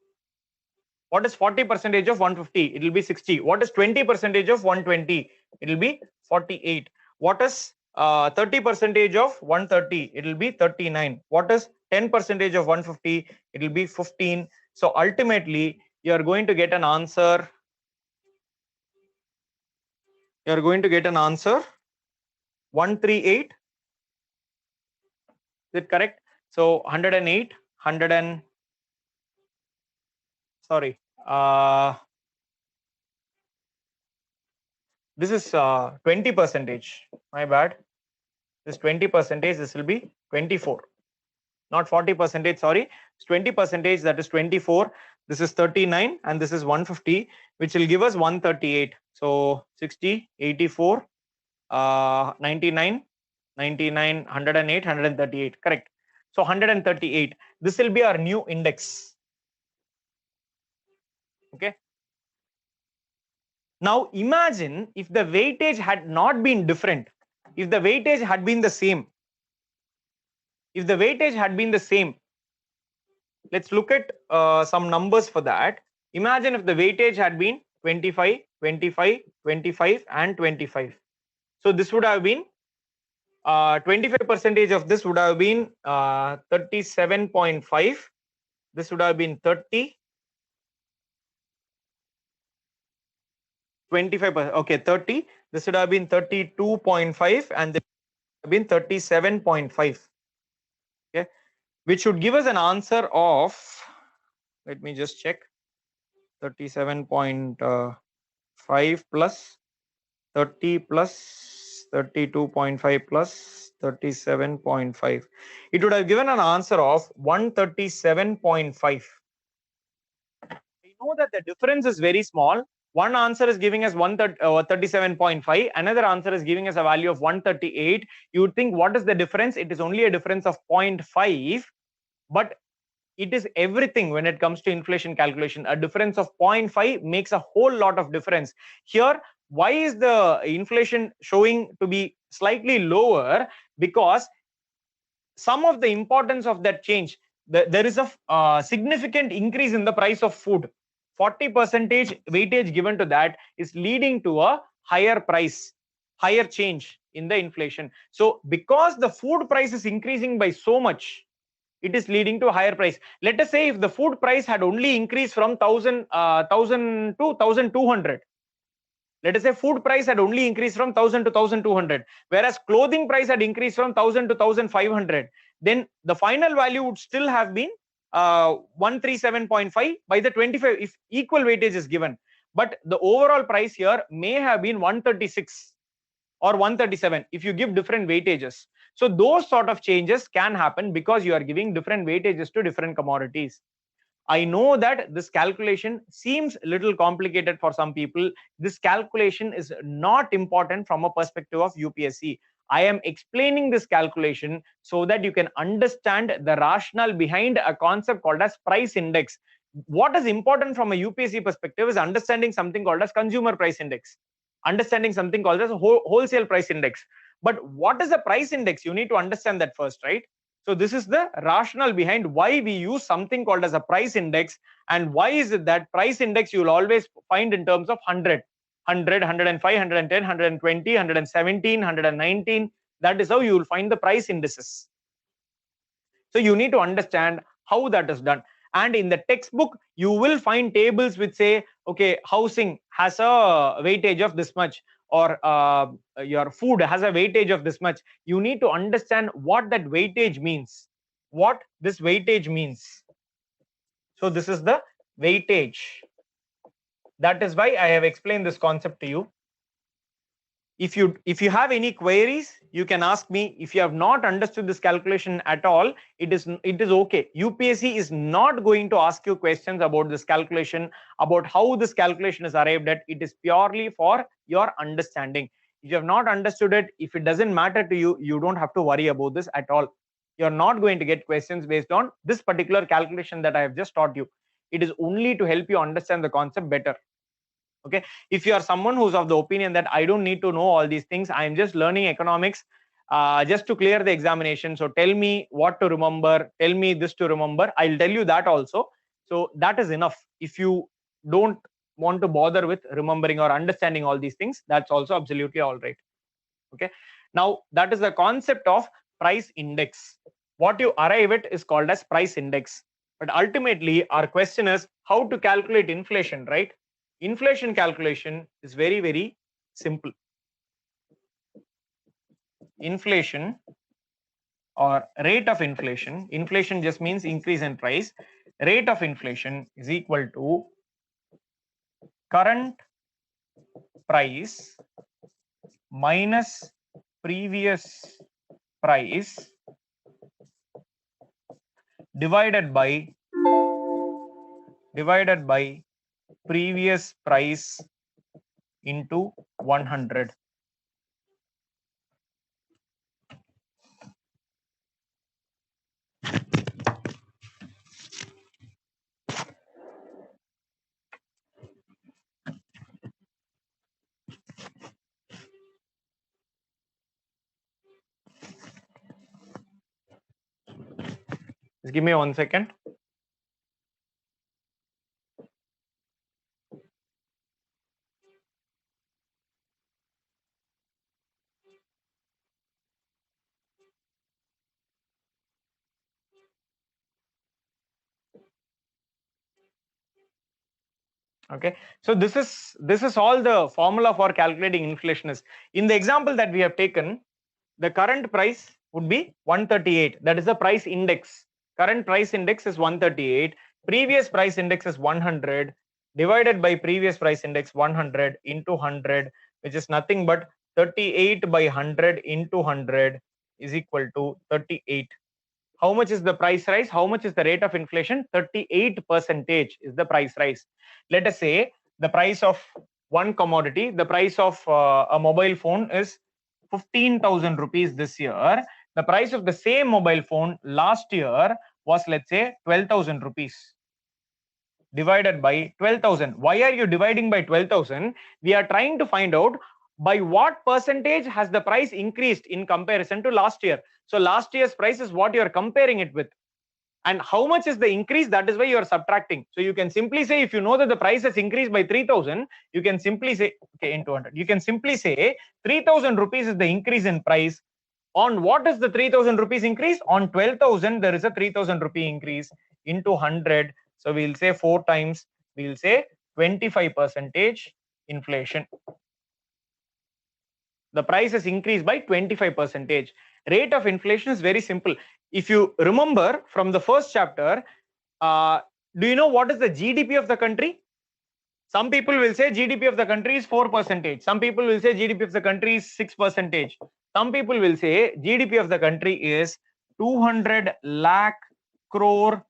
S2: What is 40% of 150? It will be 60. What is 20% of 120? It will be 48. What is 30% of 130? It will be 39. What is 10% of 150? It will be 15. So ultimately, you are going to get an answer. You are going to get an answer 138. Is it correct? So 108, 100 and sorry. This is 20%. My bad. This 20%. This will be 24. Not 40%. Sorry, it's 20%. That is 24. This is 39, and this is 150, which will give us 138. So 60, 84, 99, 99, 108, 138. Correct. So 138. This will be our new index. Okay. Now imagine if the weightage had not been different. If the weightage had been the same. If the weightage had been the same. Let's look at some numbers for that. Imagine if the weightage had been 25, 25, 25, and 25. So this would have been 25% of this would have been 37.5. This would have been 30. 25%. Okay, 30. This would have been 32.5, and this would have been 37.5. Okay, which should give us an answer of, let me just check, 37.5 plus 30 plus 32.5 plus 37.5. It would have given an answer of 137.5. We know that the difference is very small. One answer is giving us 137.5. Another answer is giving us a value of 138. You would think, what is the difference? It is only a difference of 0.5, but it is everything when it comes to inflation calculation. A difference of 0.5 makes a whole lot of difference. Here, why is the inflation showing to be slightly lower? Because some of the importance of that change, there is a significant increase in the price of food. 40% weightage given to that is leading to a higher price, higher change in the inflation. So because the food price is increasing by so much, it is leading to a higher price. Let us say if the food price had only increased from 1000 to 1200. Let us say food price had only increased from 1000 to 1200, whereas clothing price had increased from 1000 to 1500. Then the final value would still have been 137.5 by the 25 if equal weightage is given. But the overall price here may have been 136 or 137 if you give different weightages. So those sort of changes can happen because you are giving different weightages to different commodities. I know that this calculation seems a little complicated for some people. This calculation is not important from a perspective of UPSC. I am explaining this calculation so that you can understand the rationale behind a concept called as price index. What is important from a UPSC perspective is understanding something called as consumer price index, understanding something called as wholesale price index. But what is a price index? You need to understand that first, right? So this is the rationale behind why we use something called as a price index, and why is it that price index you will always find in terms of 100. 100, 105, 110, 120, 117, 119. That is how you will find the price indices. So you need to understand how that is done. And in the textbook, you will find tables which say, okay, housing has a weightage of this much, or your food has a weightage of this much. You need to understand what that weightage means, what this weightage means. So this is the weightage. That is why I have explained this concept to you. If you have any queries, you can ask me. If you have not understood this calculation at all, it is okay. UPSC is not going to ask you questions about this calculation, about how this calculation is arrived at. It is purely for your understanding. If you have not understood it, if it doesn't matter to you, you don't have to worry about this at all. You're not going to get questions based on this particular calculation that I have just taught you. It is only to help you understand the concept better. Okay, if you are someone who's of the opinion that I don't need to know all these things, I'm just learning economics just to clear the examination, so tell me what to remember, tell me this to remember, I'll tell you that also. So that is enough. If you don't want to bother with remembering or understanding all these things, that's also absolutely all right. Okay, now that is the concept of price index. What you arrive at is called as price index. But ultimately our question is how to calculate inflation, right? Inflation calculation is very, very simple. Inflation or rate of inflation, inflation just means increase in price. Rate of inflation is equal to current price minus previous price divided by previous price into 100. Just give me 1 second. Okay, so this is all the formula for calculating inflation is. In the example that we have taken, the current price would be 138. That is the price index. Current price index is 138. Previous price index is 100 divided by previous price index 100 into 100, which is nothing but 38 by 100 into 100 is equal to 38. How much is the price rise? How much is the rate of inflation? 38% is the price rise. Let us say the price of one commodity, the price of a mobile phone is 15,000 rupees this year. The price of the same mobile phone last year was, let's say, 12,000 rupees. Divided by 12,000. Why are you dividing by 12,000? We are trying to find out by what percentage has the price increased in comparison to last year. So last year's price is what you are comparing it with. And how much is the increase? That is why you are subtracting. So you can simply say, if you know that the price has increased by 3,000, you can simply say, okay, into 100. You can simply say 3,000 rupees is the increase in price. On what is the 3,000 rupees increase? On 12,000, there is a 3,000 rupee increase into 100. So we'll say 4 times, we'll say 25% inflation. The price has increased by 25%. Rate of inflation is very simple. If you remember from the first chapter, do you know what is the GDP of the country? Some people will say GDP of the country is 4%. Some people will say GDP of the country is 6%. Some people will say GDP of the country is 200 lakh crore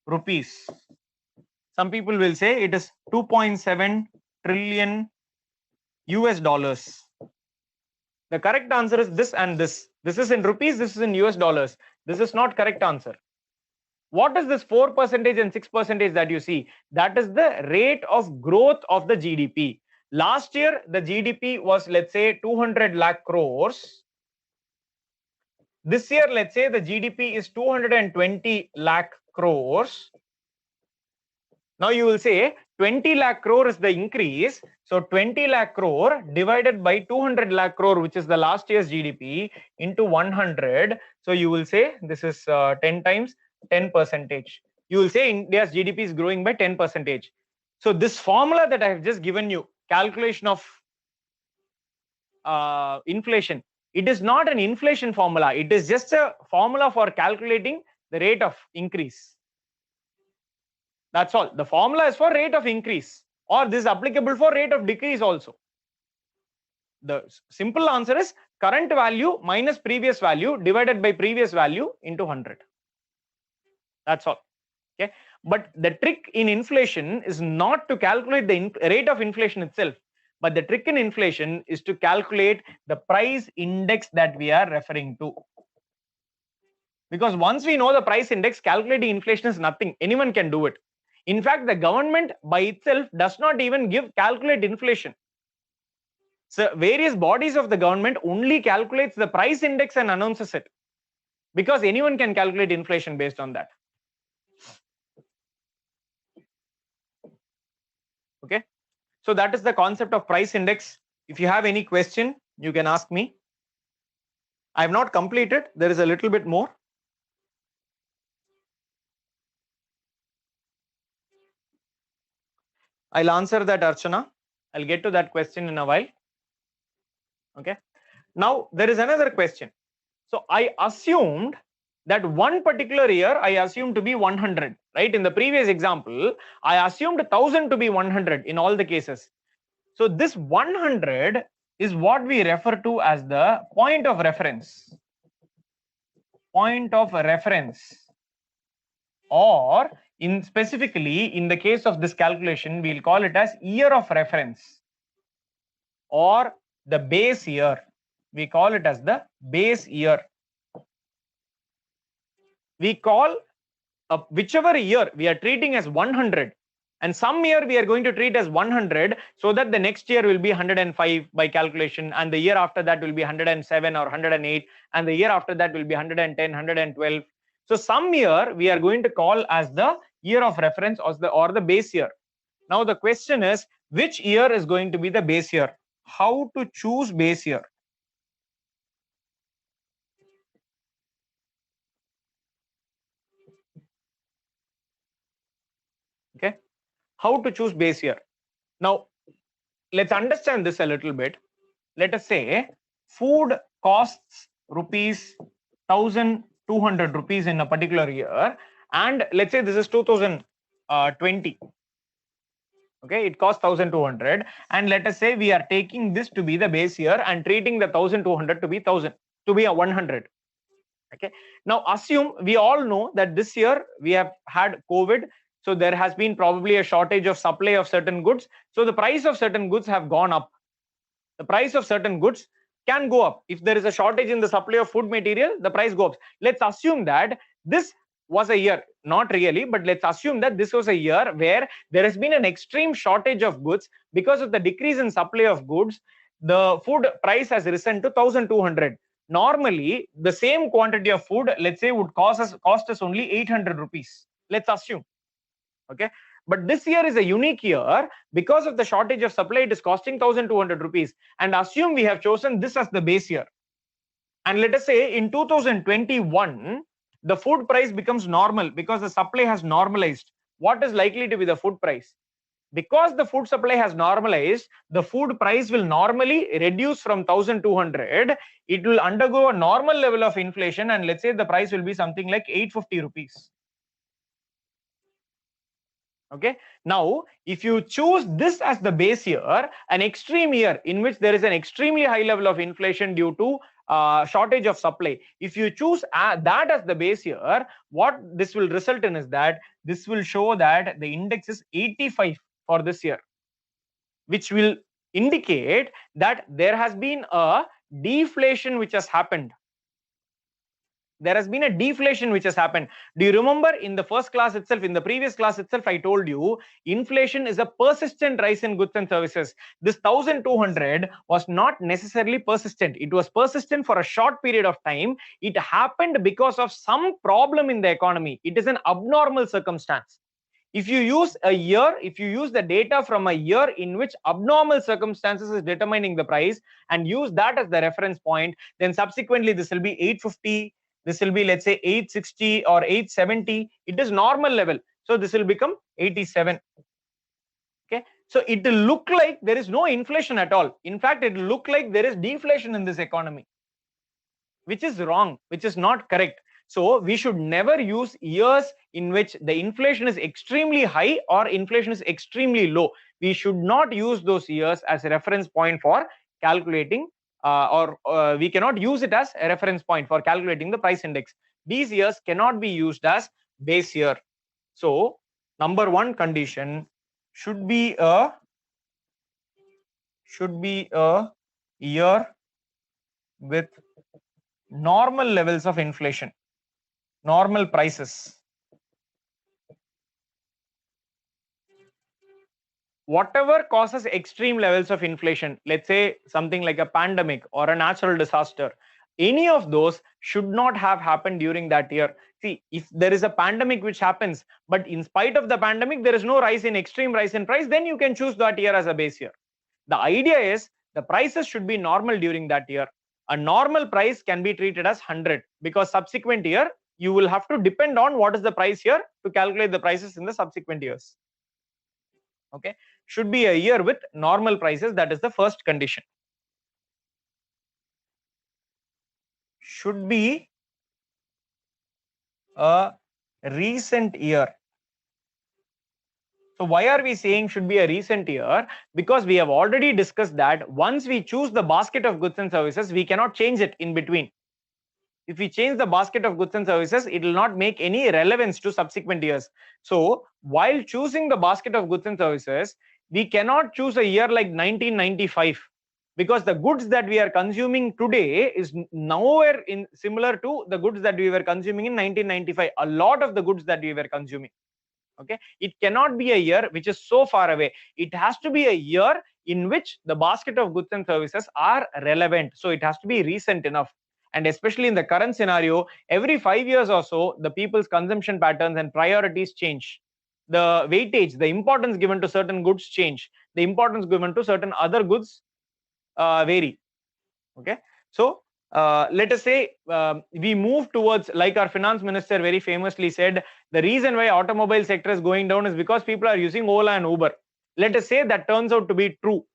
S2: rupees. Some people will say it is 2.7 trillion US dollars. The correct answer is this and this. This is in rupees, this is in US dollars. This is not correct answer. What is this 4% and 6% that you see? That is the rate of growth of the GDP. Last year, the GDP was, let's say, 200 lakh crores. This year, let's say the GDP is 220 lakh crores. Now you will say 20 lakh crore is the increase. So 20 lakh crore divided by 200 lakh crore, which is the last year's GDP, into 100. So you will say this is 10 times 10%. You will say India's GDP is growing by 10%. So this formula that I have just given you, calculation of inflation, it is not an inflation formula. It is just a formula for calculating the rate of increase. That's all. The formula is for rate of increase, or this is applicable for rate of decrease also. The simple answer is current value minus previous value divided by previous value into 100. That's all. Okay. But the trick in inflation is not to calculate the rate of inflation itself, but the trick in inflation is to calculate the price index that we are referring to. Because once we know the price index, calculating inflation is nothing. Anyone can do it. In fact, the government by itself does not even calculate inflation. So various bodies of the government only calculates the price index and announces it, because anyone can calculate inflation based on that. Okay, so that is the concept of price index. If you have any question, you can ask me. I have not completed. There is a little bit more. I'll answer that, Archana. I'll get to that question in a while. Okay. Now there is another question. So I assumed that one particular year I assumed to be 100, right? In the previous example, I assumed 1000 to be 100 in all the cases. So this 100 is what we refer to as the point of reference. Point of reference, or specifically in the case of this calculation, we'll call it as year of reference, or the base year. We call it as the base year. We call whichever year we are treating as 100, and some year we are going to treat as 100, so that the next year will be 105 by calculation, and the year after that will be 107 or 108, and the year after that will be 110, 112. So some year we are going to call as the year of reference or the base year. Now the question is, which year is going to be the base year? How to choose base year? Okay, how to choose base year? Now let's understand this a little bit. Let us say food costs rupees 1200 rupees in a particular year, and let's say this is 2020. Okay, it costs 1200, and let us say we are taking this to be the base year and treating the 1200 to be 100. Okay, now assume, we all know that this year we have had COVID, so there has been probably a shortage of supply of certain goods, so the price of certain goods have gone up. The price of certain goods can go up. If there is a shortage in the supply of food material, the price goes up. Let's assume that this was a year, not really, but let's assume that this was a year where there has been an extreme shortage of goods. Because of the decrease in supply of goods, the food price has risen to 1200. Normally the same quantity of food, let's say, would cost us only 800 rupees, let's assume. Okay, but this year is a unique year. Because of the shortage of supply, it is costing 1200 rupees, and assume we have chosen this as the base year. And let us say in 2021 the food price becomes normal because the supply has normalized. What is likely to be the food price? Because the food supply has normalized, the food price will normally reduce from 1200. It will undergo a normal level of inflation, and let's say the price will be something like 850 rupees. Okay, now if you choose this as the base year, an extreme year in which there is an extremely high level of inflation due to shortage of supply, if you choose that as the base year, what this will result in is that this will show that the index is 85 for this year, which will indicate that there has been a deflation which has happened. There has been a deflation which has happened. Do you remember in the first class itself, in the previous class itself, I told you inflation is a persistent rise in goods and services. This 1200 was not necessarily persistent. It was persistent for a short period of time. It happened because of some problem in the economy. It is an abnormal circumstance. If you use a year, if you use the data from a year in which abnormal circumstances is determining the price and use that as the reference point, then subsequently this will be 850, this will be, let's say, 860 or 870. It is normal level, so this will become 87. Okay, so it will look like there is no inflation at all. In fact, it will look like there is deflation in this economy, which is wrong, which is not correct. So we should never use years in which the inflation is extremely high or inflation is extremely low. We should not use those years as a reference point for calculating, or we cannot use it as a reference point for calculating the price index. These years cannot be used as base year. So number one condition should be a year with normal levels of inflation, normal prices. Whatever causes extreme levels of inflation, let's say something like a pandemic or a natural disaster, any of those should not have happened during that year. See, if there is a pandemic which happens, but in spite of the pandemic, there is no extreme rise in price, then you can choose that year as a base year. The idea is the prices should be normal during that year. A normal price can be treated as 100 because subsequent year you will have to depend on what is the price here to calculate the prices in the subsequent years. Okay, should be a year with normal prices. That is the first condition. Should be a recent year. So why are we saying should be a recent year? Because we have already discussed that once we choose the basket of goods and services, we cannot change it in between. If we change the basket of goods and services, it will not make any relevance to subsequent years. So while choosing the basket of goods and services, we cannot choose a year like 1995 because the goods that we are consuming today is nowhere in similar to the goods that we were consuming in 1995. A lot of the goods that we were consuming. Okay, it cannot be a year which is so far away. It has to be a year in which the basket of goods and services are relevant. So it has to be recent enough. And especially in the current scenario, every 5 years or so, the people's consumption patterns and priorities change. The weightage, the importance given to certain goods change. The importance given to certain other goods vary. Okay, so let us say we move towards, like our finance minister very famously said, the reason why automobile sector is going down is because people are using Ola and Uber. Let us say that turns out to be true.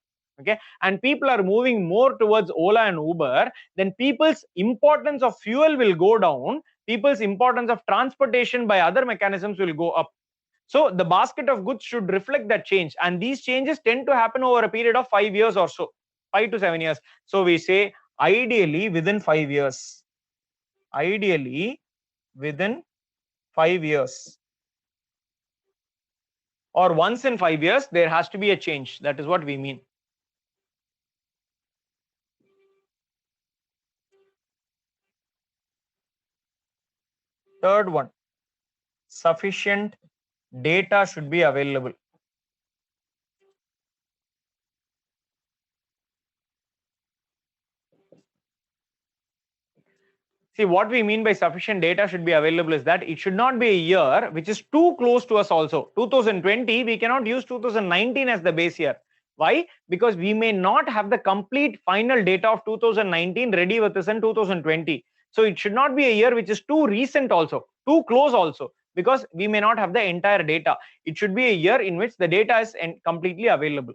S2: Okay, and people are moving more towards Ola and Uber, then people's importance of fuel will go down, people's importance of transportation by other mechanisms will go up. So the basket of goods should reflect that change, and these changes tend to happen over a period of 5 years or so, 5 to 7 years. So we say ideally within 5 years. Ideally within 5 years. Or once in 5 years, there has to be a change. That is what we mean. Third one, sufficient data should be available. See, what we mean by sufficient data should be available is that it should not be a year which is too close to us also. 2020, we cannot use 2019 as the base year. Why? Because we may not have the complete final data of 2019 ready with us in 2020. So it should not be a year which is too recent also, too close also, because we may not have the entire data. It should be a year in which the data is completely available.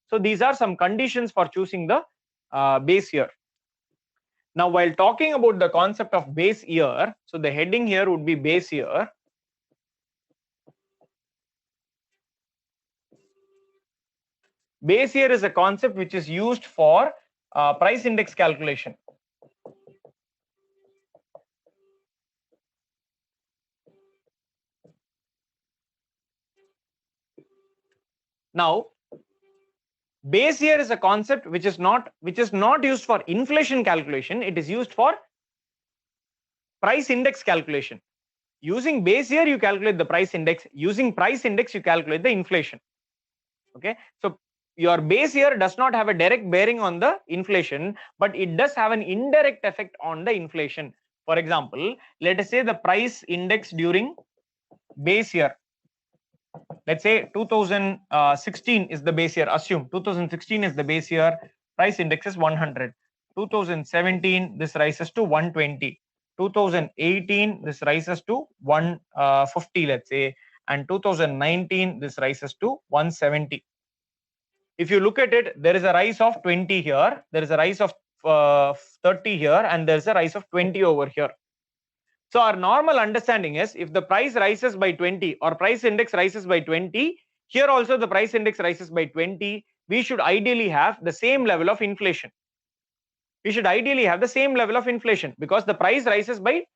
S2: So these are some conditions for choosing the base year. Now, while talking about the concept of base year, so the heading here would be base year. Base year is a concept which is used for price index calculation. Now, base year is a concept which is not used for inflation calculation. It is used for price index calculation. Using base year, you calculate the price index. Using price index, you calculate the inflation. Okay, so your base year does not have a direct bearing on the inflation, but it does have an indirect effect on the inflation. For example, let us say the price index during base year let's say 2016 is the base year. Assume 2016 is the base year. Price index is 100. 2017 this rises to 120. 2018 this rises to 150, let's say, and 2019 this rises to 170. If you look at it, there is a rise of 20 here, there is a rise of 30 here, and there is a rise of 20 over here. So our normal understanding is if the price rises by 20 or price index rises by 20, here also the price index rises by 20, we should ideally have the same level of inflation. We should ideally have the same level of inflation because the price rises by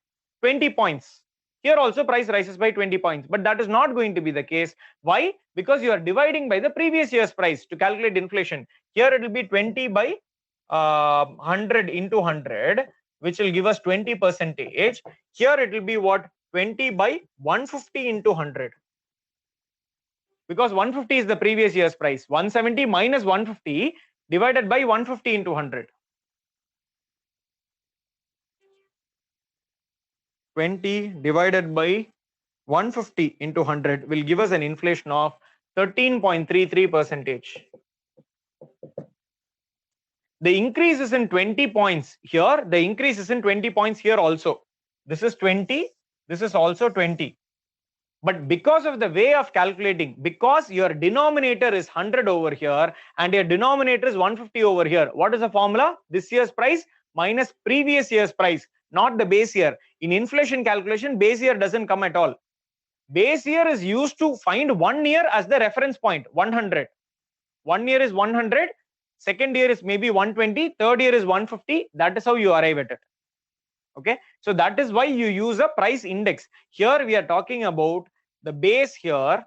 S2: 20 points. Here also price rises by 20 points, but that is not going to be the case. Why? Because you are dividing by the previous year's price to calculate inflation. Here it will be 20 by 100 into 100, which will give us 20 percentage. Here it will be what? 20 by 150 into 100. Because 150 is the previous year's price. 170 minus 150 divided by 150 into 100. 20 divided by 150 into 100 will give us an inflation of 13.33 percentage. The increase is in 20 points here. The increase is in 20 points here also. This is 20. This is also 20. But because of the way of calculating, because your denominator is 100 over here and your denominator is 150 over here, what is the formula? This year's price minus previous year's price, not the base year. In inflation calculation, base year doesn't come at all. Base year is used to find 1 year as the reference point, 100. 1 year is 100, second year is maybe 120, third year is 150. That is how you arrive at it. Okay, so that is why you use a price index. Here we are talking about the base here,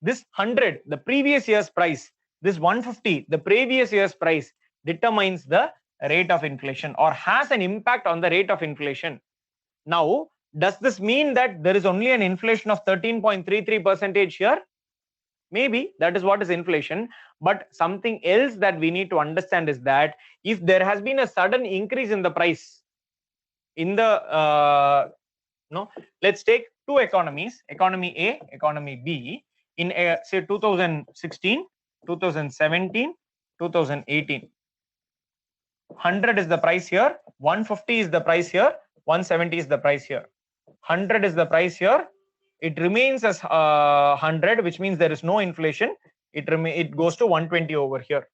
S2: this 100, the previous year's price, this 150, the previous year's price, determines the rate of inflation or has an impact on the rate of inflation. Now, does this mean that there is only an inflation of 13.33 percentage here? Maybe that is what is inflation, but something else that we need to understand is that if there has been a sudden increase in the price in the let's take two economies, economy A, economy B, in say 2016, 2017, 2018. 100 is the price here, 150 is the price here, 170 is the price here. 100 is the price here. It remains as 100, which means there is no inflation. It goes to 120 over here.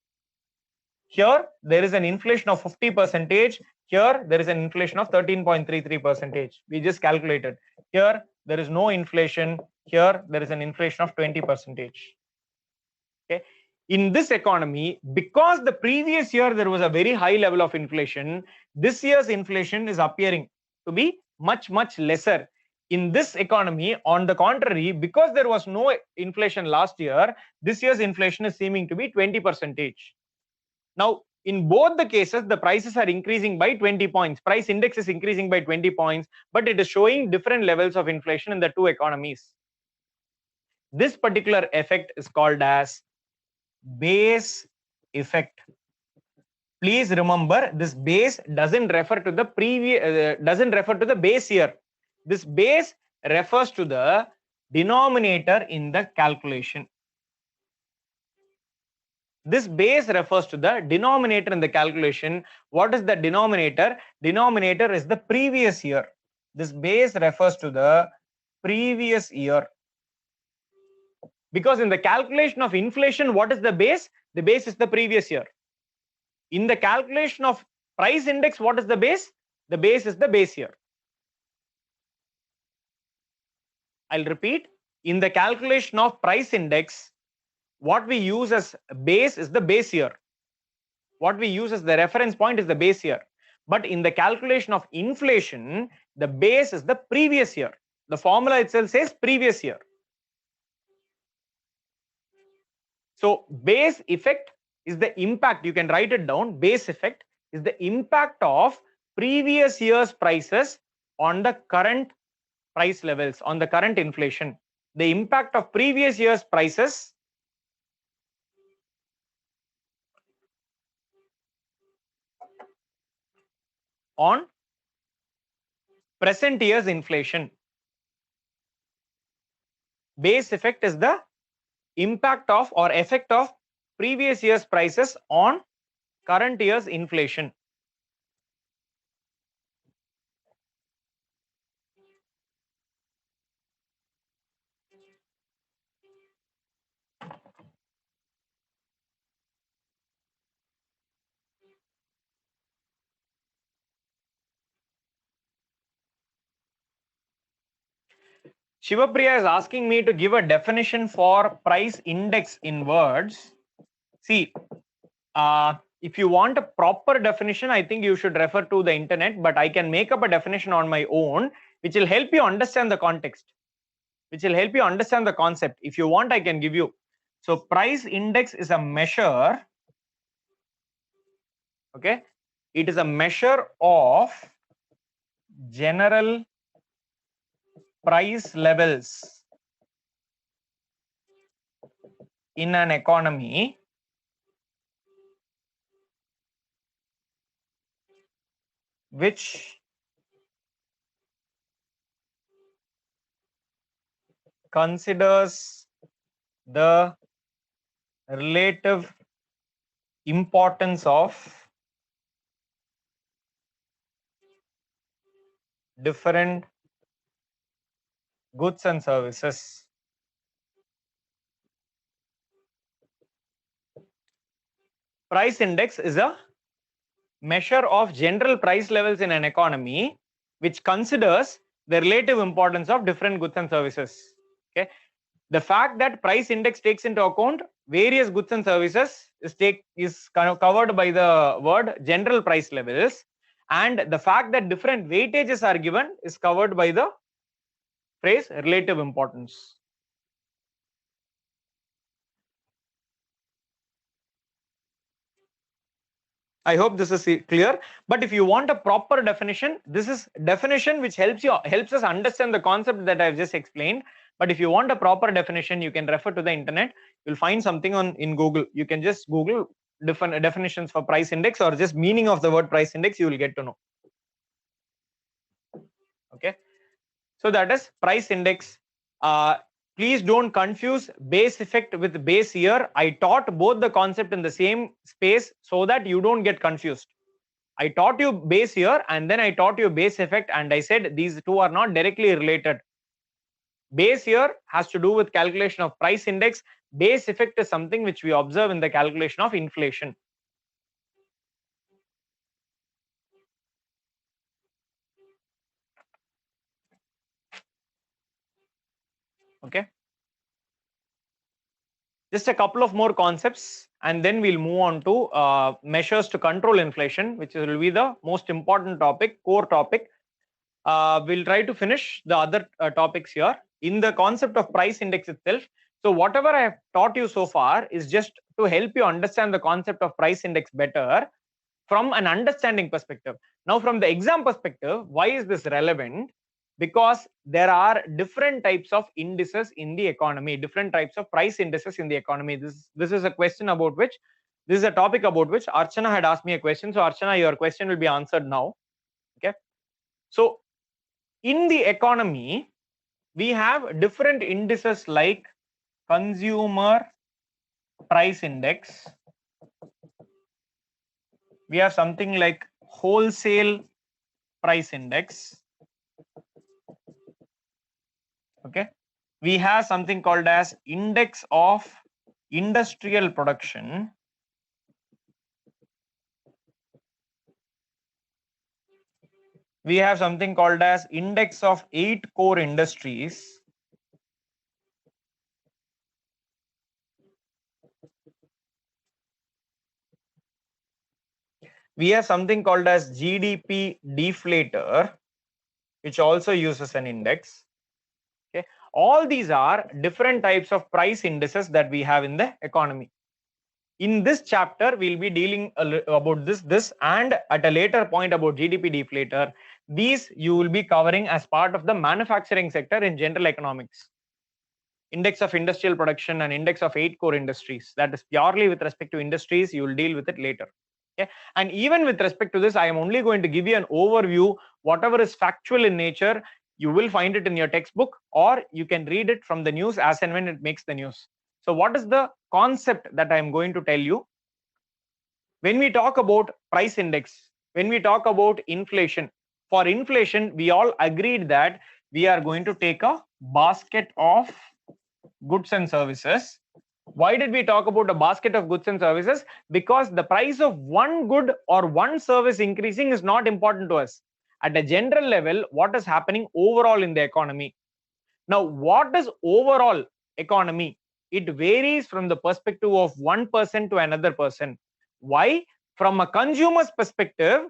S2: Here there is an inflation of 50 percentage. Here there is an inflation of 13.33 percentage. We just calculated. Here there is no inflation. Here there is an inflation of 20 percentage. Okay. In this economy, because the previous year there was a very high level of inflation, this year's inflation is appearing to be much lesser. In this economy, on the contrary, because there was no inflation last year, this year's inflation is seeming to be 20 percentage. Now, in both the cases, the prices are increasing by 20 points. Price index is increasing by 20 points, but it is showing different levels of inflation in the two economies. This particular effect is called as base effect. Please remember, this base doesn't refer to the base year. This base refers to the denominator in the calculation. This base refers to the denominator in the calculation. What is the denominator? Denominator is the previous year. This base refers to the previous year. Because in the calculation of inflation, what is the base? The base is the previous year. In the calculation of price index, what is the base? The base is the base year. I'll repeat. In the calculation of price index, what we use as base is the base year. What we use as the reference point is the base year. But in the calculation of inflation, the base is the previous year. The formula itself says previous year. So base effect is the impact. You can write it down. Base effect is the impact of previous year's prices on the current price levels, on the current inflation. The impact of previous year's prices on present year's inflation. Base effect is the impact of or effect of previous year's prices on current year's inflation. Shivapriya is asking me to give a definition for price index in words. See, if you want a proper definition, I think you should refer to the internet, but I can make up a definition on my own, which will help you understand the context, which will help you understand the concept. If you want, I can give you. So price index is a measure, okay? It is a measure of general price levels in an economy which considers the relative importance of different goods and services. Price index is a measure of general price levels in an economy which considers the relative importance of different goods and services. Okay, the fact that price index takes into account various goods and services is kind of covered by the word general price levels, and the fact that different weightages are given is covered by the phrase relative importance. I hope this is clear. But if you want a proper definition, this is definition which helps us understand the concept that I've just explained. But if you want a proper definition, you can refer to the internet. You'll find something in Google. You can just Google different definitions for price index or just meaning of the word price index. You will get to know. Okay. So that is price index. Please don't confuse base effect with base year. I taught both the concept in the same space so that you don't get confused. I taught you base year and then I taught you base effect, and I said these two are not directly related. Base year has to do with calculation of price index. Base effect is something which we observe in the calculation of inflation. Okay. Just a couple of more concepts and then we'll move on to measures to control inflation, which will be the most important topic, core topic. We'll try to finish the other topics here in the concept of price index itself. So whatever I have taught you so far is just to help you understand the concept of price index better from an understanding perspective. Now, from the exam perspective, why is this relevant? Because there are different types of indices in the economy, different types of price indices in the economy. This is a question about which, this is a topic about which Archana had asked me a question. So Archana, your question will be answered now. Okay. So in the economy, we have different indices like consumer price index. We have something like wholesale price index. Okay, we have something called as index of industrial production. We have something called as index of 8 core industries. We have something called as GDP deflator, which also uses an index. Okay, all these are different types of price indices that we have in the economy. In this chapter, we'll be dealing about this and at a later point about GDP deflator. These you will be covering as part of the manufacturing sector in general economics. Index of industrial production and index of 8 core industries. That is purely with respect to industries. You will deal with it later. Okay. And even with respect to this, I am only going to give you an overview. Whatever is factual in nature, You will find it in your textbook, or you can read it from the news as and when it makes the news. So what is the concept that I am going to tell you? When we talk about price index, when we talk about inflation, for inflation, we all agreed that we are going to take a basket of goods and services. Why did we talk about a basket of goods and services? Because the price of one good or one service increasing is not important to us. At a general level, what is happening overall in the economy? Now, what is overall economy? It varies from the perspective of one person to another person. Why? From a consumer's perspective,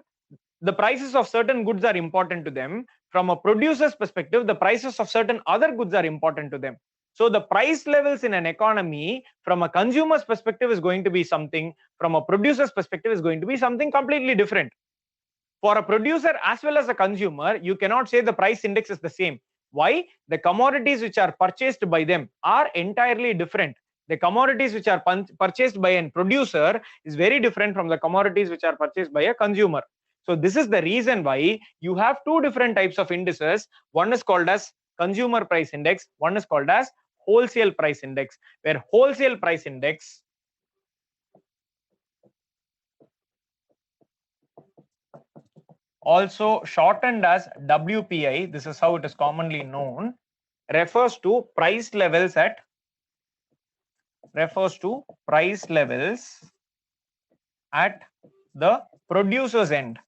S2: the prices of certain goods are important to them. From a producer's perspective, the prices of certain other goods are important to them. So the price levels in an economy from a consumer's perspective is going to be something, from a producer's perspective is going to be something completely different. For a producer as well as a consumer, you cannot say the price index is the same. Why? The commodities which are purchased by them are entirely different. The commodities which are purchased by a producer is very different from the commodities which are purchased by a consumer. So this is the reason why you have two different types of indices. One is called as consumer price index, one is called as wholesale price index, where wholesale price index also shortened as WPI, this is how it is commonly known, refers to price levels at the producer's end.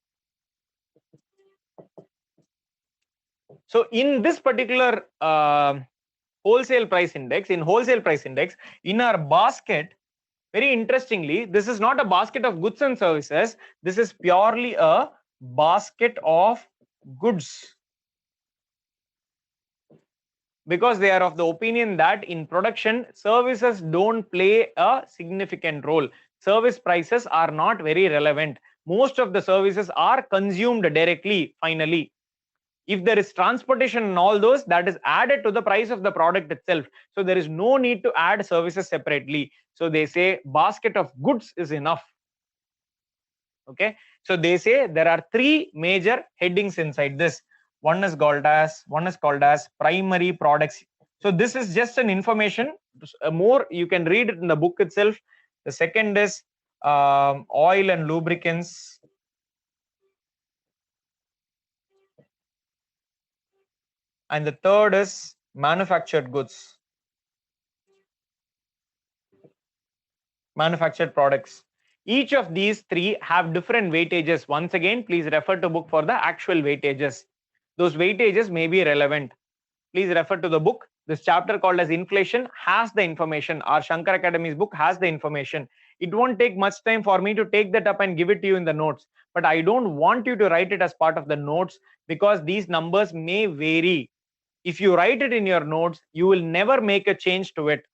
S2: So in this particular wholesale price index, in our basket, very interestingly, this is not a basket of goods and services, this is purely a basket of goods, because they are of the opinion that in production, services don't play a significant role. Service prices are not very relevant. Most of the services are consumed directly, finally. If there is transportation and all those, that is added to the price of the product itself. So there is no need to add services separately. So they say basket of goods is enough. Okay. So they say there are three major headings inside this. One is called as primary products. So this is just an information. More you can read it in the book itself. The second is oil and lubricants. And the third is manufactured goods, manufactured products. Each of these three have different weightages. Once again, please refer to book for the actual weightages. Those weightages may be relevant. Please refer to the book. This chapter called as inflation has the information. Our Shankar Academy's book has the information. It won't take much time for me to take that up and give it to you in the notes. But I don't want you to write it as part of the notes, because these numbers may vary. If you write it in your notes, you will never make a change to it.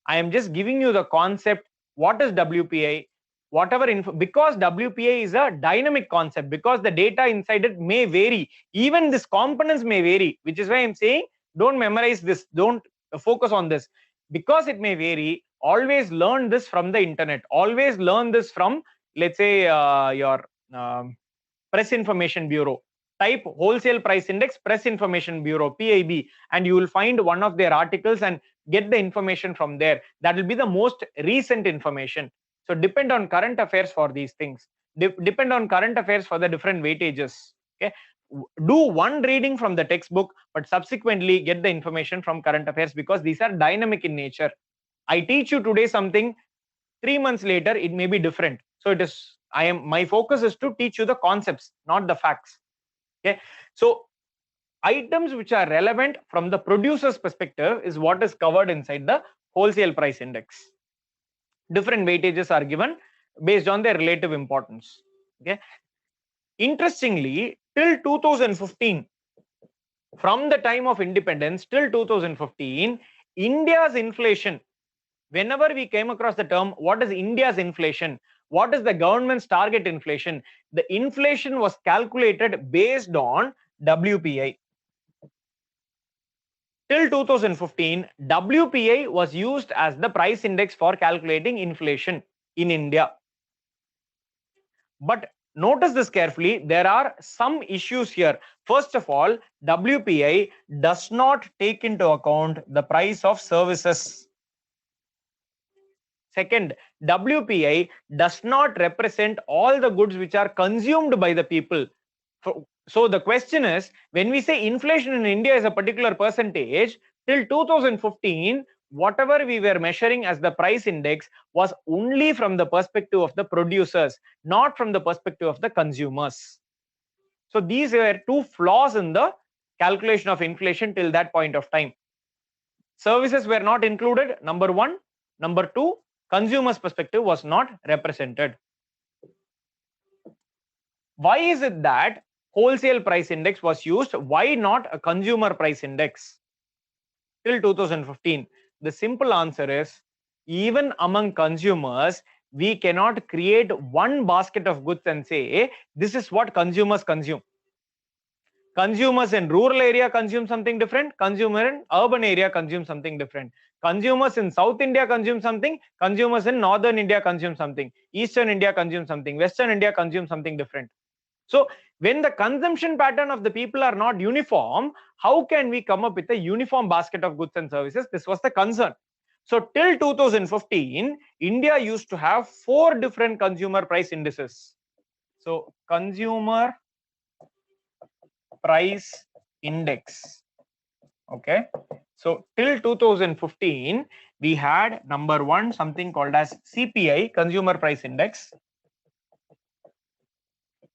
S2: I am just giving you the concept. What is WPI? Whatever info, because WPI is a dynamic concept, because the data inside it may vary. Even this components may vary, which is why I'm saying don't memorize this, don't focus on this, because it may vary. Always learn this from the internet. Always learn this from, let's say, your Press Information Bureau. Type wholesale price index, Press Information Bureau, PIB, and you will find one of their articles and get the information from there. That will be the most recent information. So depend on current affairs for these things. Depend on current affairs for the different weightages. Okay. Do one reading from the textbook, but subsequently get the information from current affairs, because these are dynamic in nature. I teach you today something, 3 months later it may be different. So it is, my focus is to teach you the concepts, not the facts. Okay. So items which are relevant from the producer's perspective is what is covered inside the wholesale price index. Different weightages are given based on their relative importance. Okay. Interestingly, till 2015, from the time of independence till 2015, India's inflation, whenever we came across the term, what is India's inflation? What is the government's target inflation? The inflation was calculated based on WPI. Till 2015, WPI was used as the price index for calculating inflation in India. But Notice this carefully. There are some issues here. First of all, WPI does not take into account the price of services. Second, WPI does not represent all the goods which are consumed by the people. So the question is, when we say inflation in India is a particular percentage, till 2015, whatever we were measuring as the price index was only from the perspective of the producers, not from the perspective of the consumers. So these were two flaws in the calculation of inflation till that point of time. Services were not included, number one. Number two, consumers' perspective was not represented. Why is it that wholesale price index was used? Why not a consumer price index till 2015? The simple answer is, even among consumers, we cannot create one basket of goods and say this is what consumers consume. Consumers in rural area consume something different, consumer in urban area consume something different. Consumers in South India consume something, consumers in Northern India consume something, Eastern India consume something, Western India consume something different. So when the consumption pattern of the people are not uniform, how can we come up with a uniform basket of goods and services? This was the concern. So till 2015, India used to have 4 different consumer price indices. So consumer price index. Okay. So till 2015, we had number one, something called as CPI, consumer price index.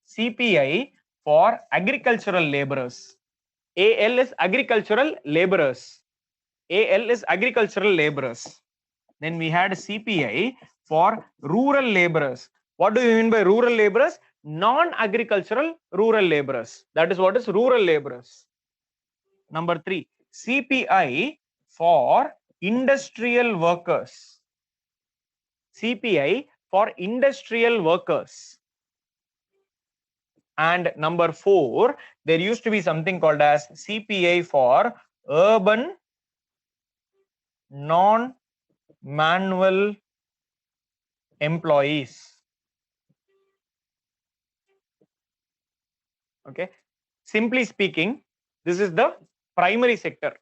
S2: CPI for agricultural laborers. AL is agricultural laborers. AL is agricultural laborers. Then we had CPI for rural laborers. What do you mean by rural laborers? Non-agricultural rural laborers. That is what is rural laborers. Number three, CPI for industrial workers. CPI for industrial workers. And number four, there used to be something called as CPI for urban non-manual employees. Okay. Simply speaking, this is the primary sector.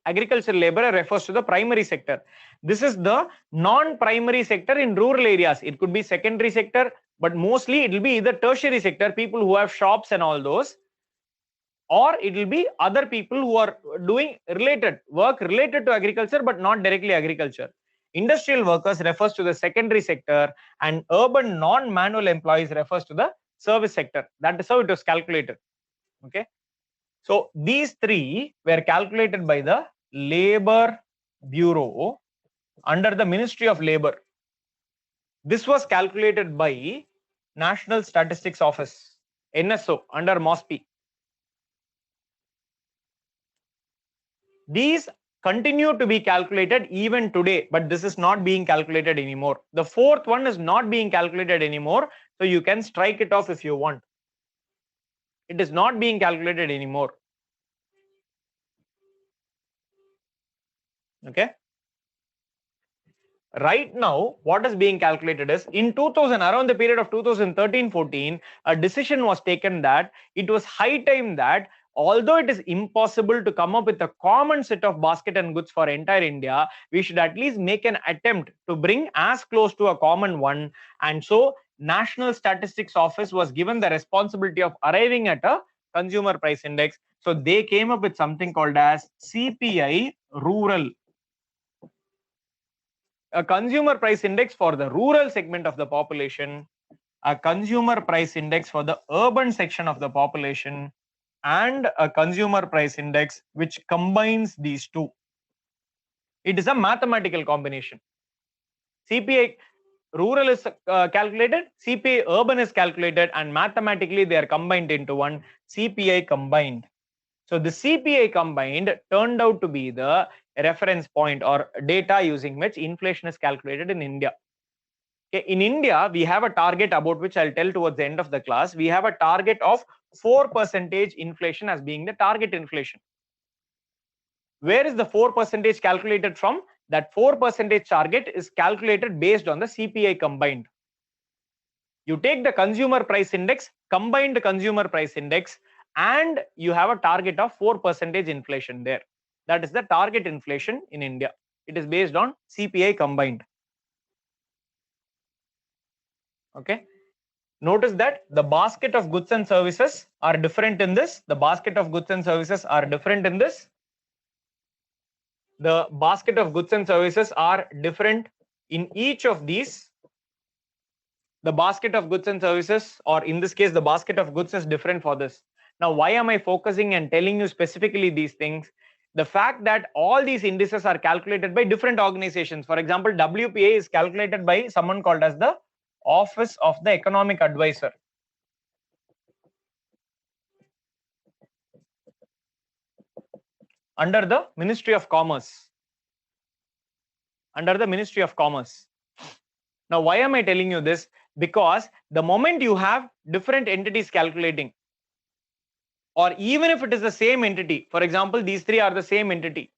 S2: Agricultural labor refers to the primary sector. This is the non-primary sector in rural areas. It could be secondary sector, but mostly it will be either tertiary sector, people who have shops and all those, or it will be other people who are doing work related to agriculture, but not directly agriculture. Industrial workers refers to the secondary sector, and urban non-manual employees refers to the service sector. That is how it was calculated. Okay. So these three were calculated by the Labor Bureau under the Ministry of Labor. This was calculated by National Statistics Office, NSO, under MOSPI. These continue to be calculated even today, but this is not being calculated anymore. The fourth one is not being calculated anymore, so you can strike it off if you want. It is not being calculated anymore. Okay. Right now, what is being calculated is in 2000, around the period of 2013-14, a decision was taken that it was high time that although it is impossible to come up with a common set of basket and goods for entire India, we should at least make an attempt to bring as close to a common one. And so National Statistics Office was given the responsibility of arriving at a consumer price index. So they came up with something called as CPI rural. A consumer price index for the rural segment of the population, a consumer price index for the urban section of the population, and a consumer price index which combines these two. It is a mathematical combination. CPI rural is calculated, CPI urban is calculated, and mathematically they are combined into one, CPI combined. So the CPI combined turned out to be the reference point or data using which inflation is calculated in India. Okay, in India, we have a target about which I'll tell towards the end of the class. We have a target of 4% inflation as being the target inflation. Where is the 4% calculated from? That 4% target is calculated based on the CPI combined. You take the consumer price index, combined consumer price index, and you have a target of 4% inflation there. That is the target inflation in India. It is based on CPI combined. Okay. Notice that the basket of goods and services are different in this. The basket of goods and services are different in this. The basket of goods and services are different in each of these. The basket of goods and services, or in this case, the basket of goods is different for this. Now, why am I focusing and telling you specifically these things? The fact that all these indices are calculated by different organizations. For example, WPA is calculated by someone called as the Office of the Economic Advisor. Under the Ministry of Commerce. Under the Ministry of Commerce. Now, why am I telling you this? Because the moment you have different entities calculating, or even if it is the same entity, for example, these three are the same entity,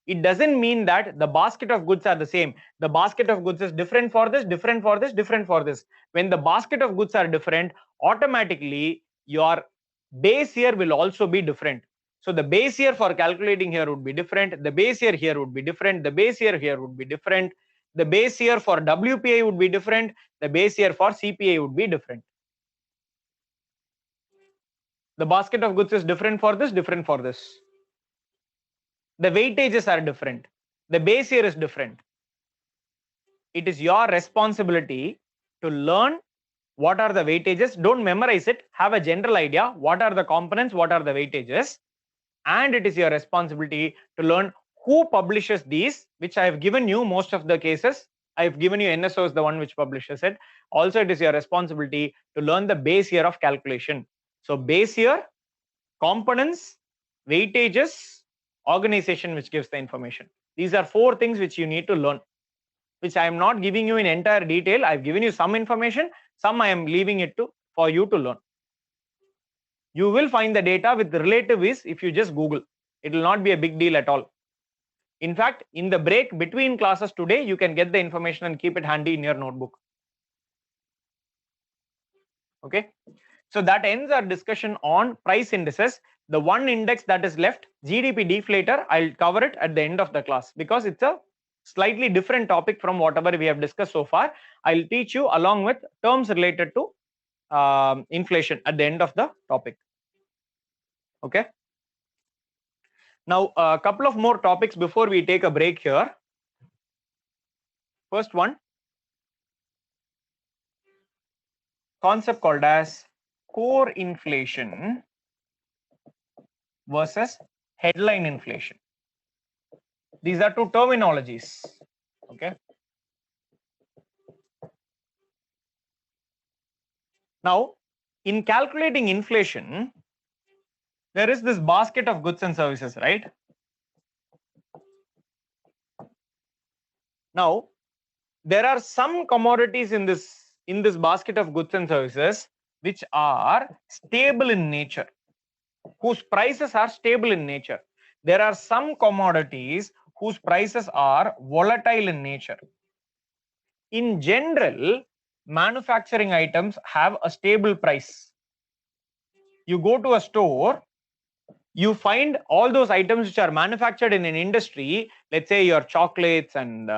S2: it doesn't mean that the basket of goods are the same. The basket of goods is different for this, different for this, different for this. When the basket of goods are different, automatically your base year will also be different. So the base year for calculating here would be different. The base year here would be different. The base year here would be different. The base year for WPA would be different. The base year for CPA would be different. The basket of goods is different for this, different for this. The weightages are different. The base year is different. It is your responsibility to learn what are the weightages. Don't memorize it. Have a general idea. What are the components? What are the weightages? And it is your responsibility to learn who publishes these, which I have given you most of the cases. I have given you NSO is the one which publishes it. Also, it is your responsibility to learn the base year of calculation. So base year, components, weightages, organization which gives the information. These are four things which you need to learn, which I am not giving you in entire detail. I've given you some information, some I am leaving it to for you to learn. You will find the data with relative ease if you just Google. It will not be a big deal at all. In fact, in the break between classes today, you can get the information and keep it handy in your notebook. Okay. So that ends our discussion on price indices. The one index that is left, GDP deflator, I'll cover it at the end of the class because it's a slightly different topic from whatever we have discussed so far. I'll teach you along with terms related to inflation at the end of the topic. Okay. Now, a couple of more topics before we take a break here. First one, concept called as core inflation versus headline inflation. These are two terminologies. Okay. Now, in calculating inflation, there is this basket of goods and services, right? Now, there are some commodities in this basket of goods and services which are stable in nature, whose prices are stable in nature. There are some commodities whose prices are volatile in nature. In general, manufacturing items have a stable price. You go to a store, you find all those items which are manufactured in an industry, let's say your chocolates and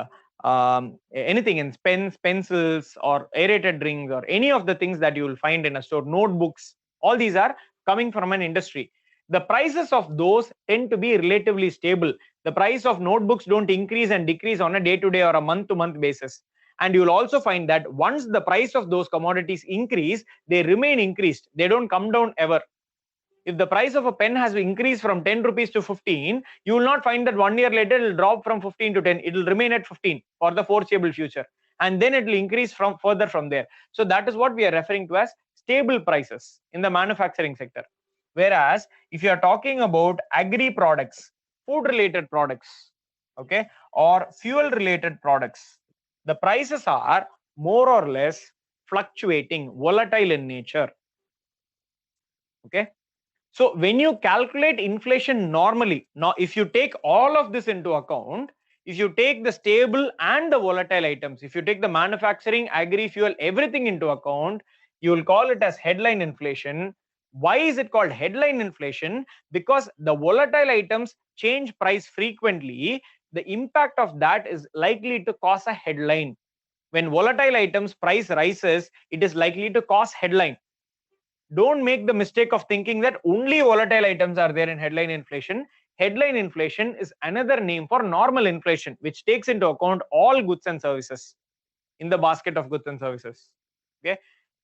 S2: anything in pens, pencils, or aerated drinks, or any of the things that you will find in a store, notebooks, all these are coming from an industry. The prices of those tend to be relatively stable. The price of notebooks don't increase and decrease on a day-to-day or a month-to-month basis. And you'll also find that once the price of those commodities increase, they remain increased. They don't come down ever. If the price of a pen has increased from 10 rupees to 15, you will not find that 1 year later it will drop from 15 to 10. It will remain at 15 for the foreseeable future. And then it will increase from further from there. So that is what we are referring to as stable prices in the manufacturing sector. Whereas if you are talking about agri products, food related products, okay, or fuel related products, the prices are more or less fluctuating, volatile in nature. Okay. So when you calculate inflation normally, now if you take all of this into account, If you take the stable and the volatile items, if you take the manufacturing, agri, fuel, everything into account, you will call it as headline inflation. Why is it called headline inflation? Because the volatile items change price frequently. The impact of that is likely to cause a headline. When volatile items price rises, it is likely to cause headline. Don't make the mistake of thinking that only volatile items are there in headline inflation. Headline inflation is another name for normal inflation, which takes into account all goods and services in the basket of goods and services. Okay.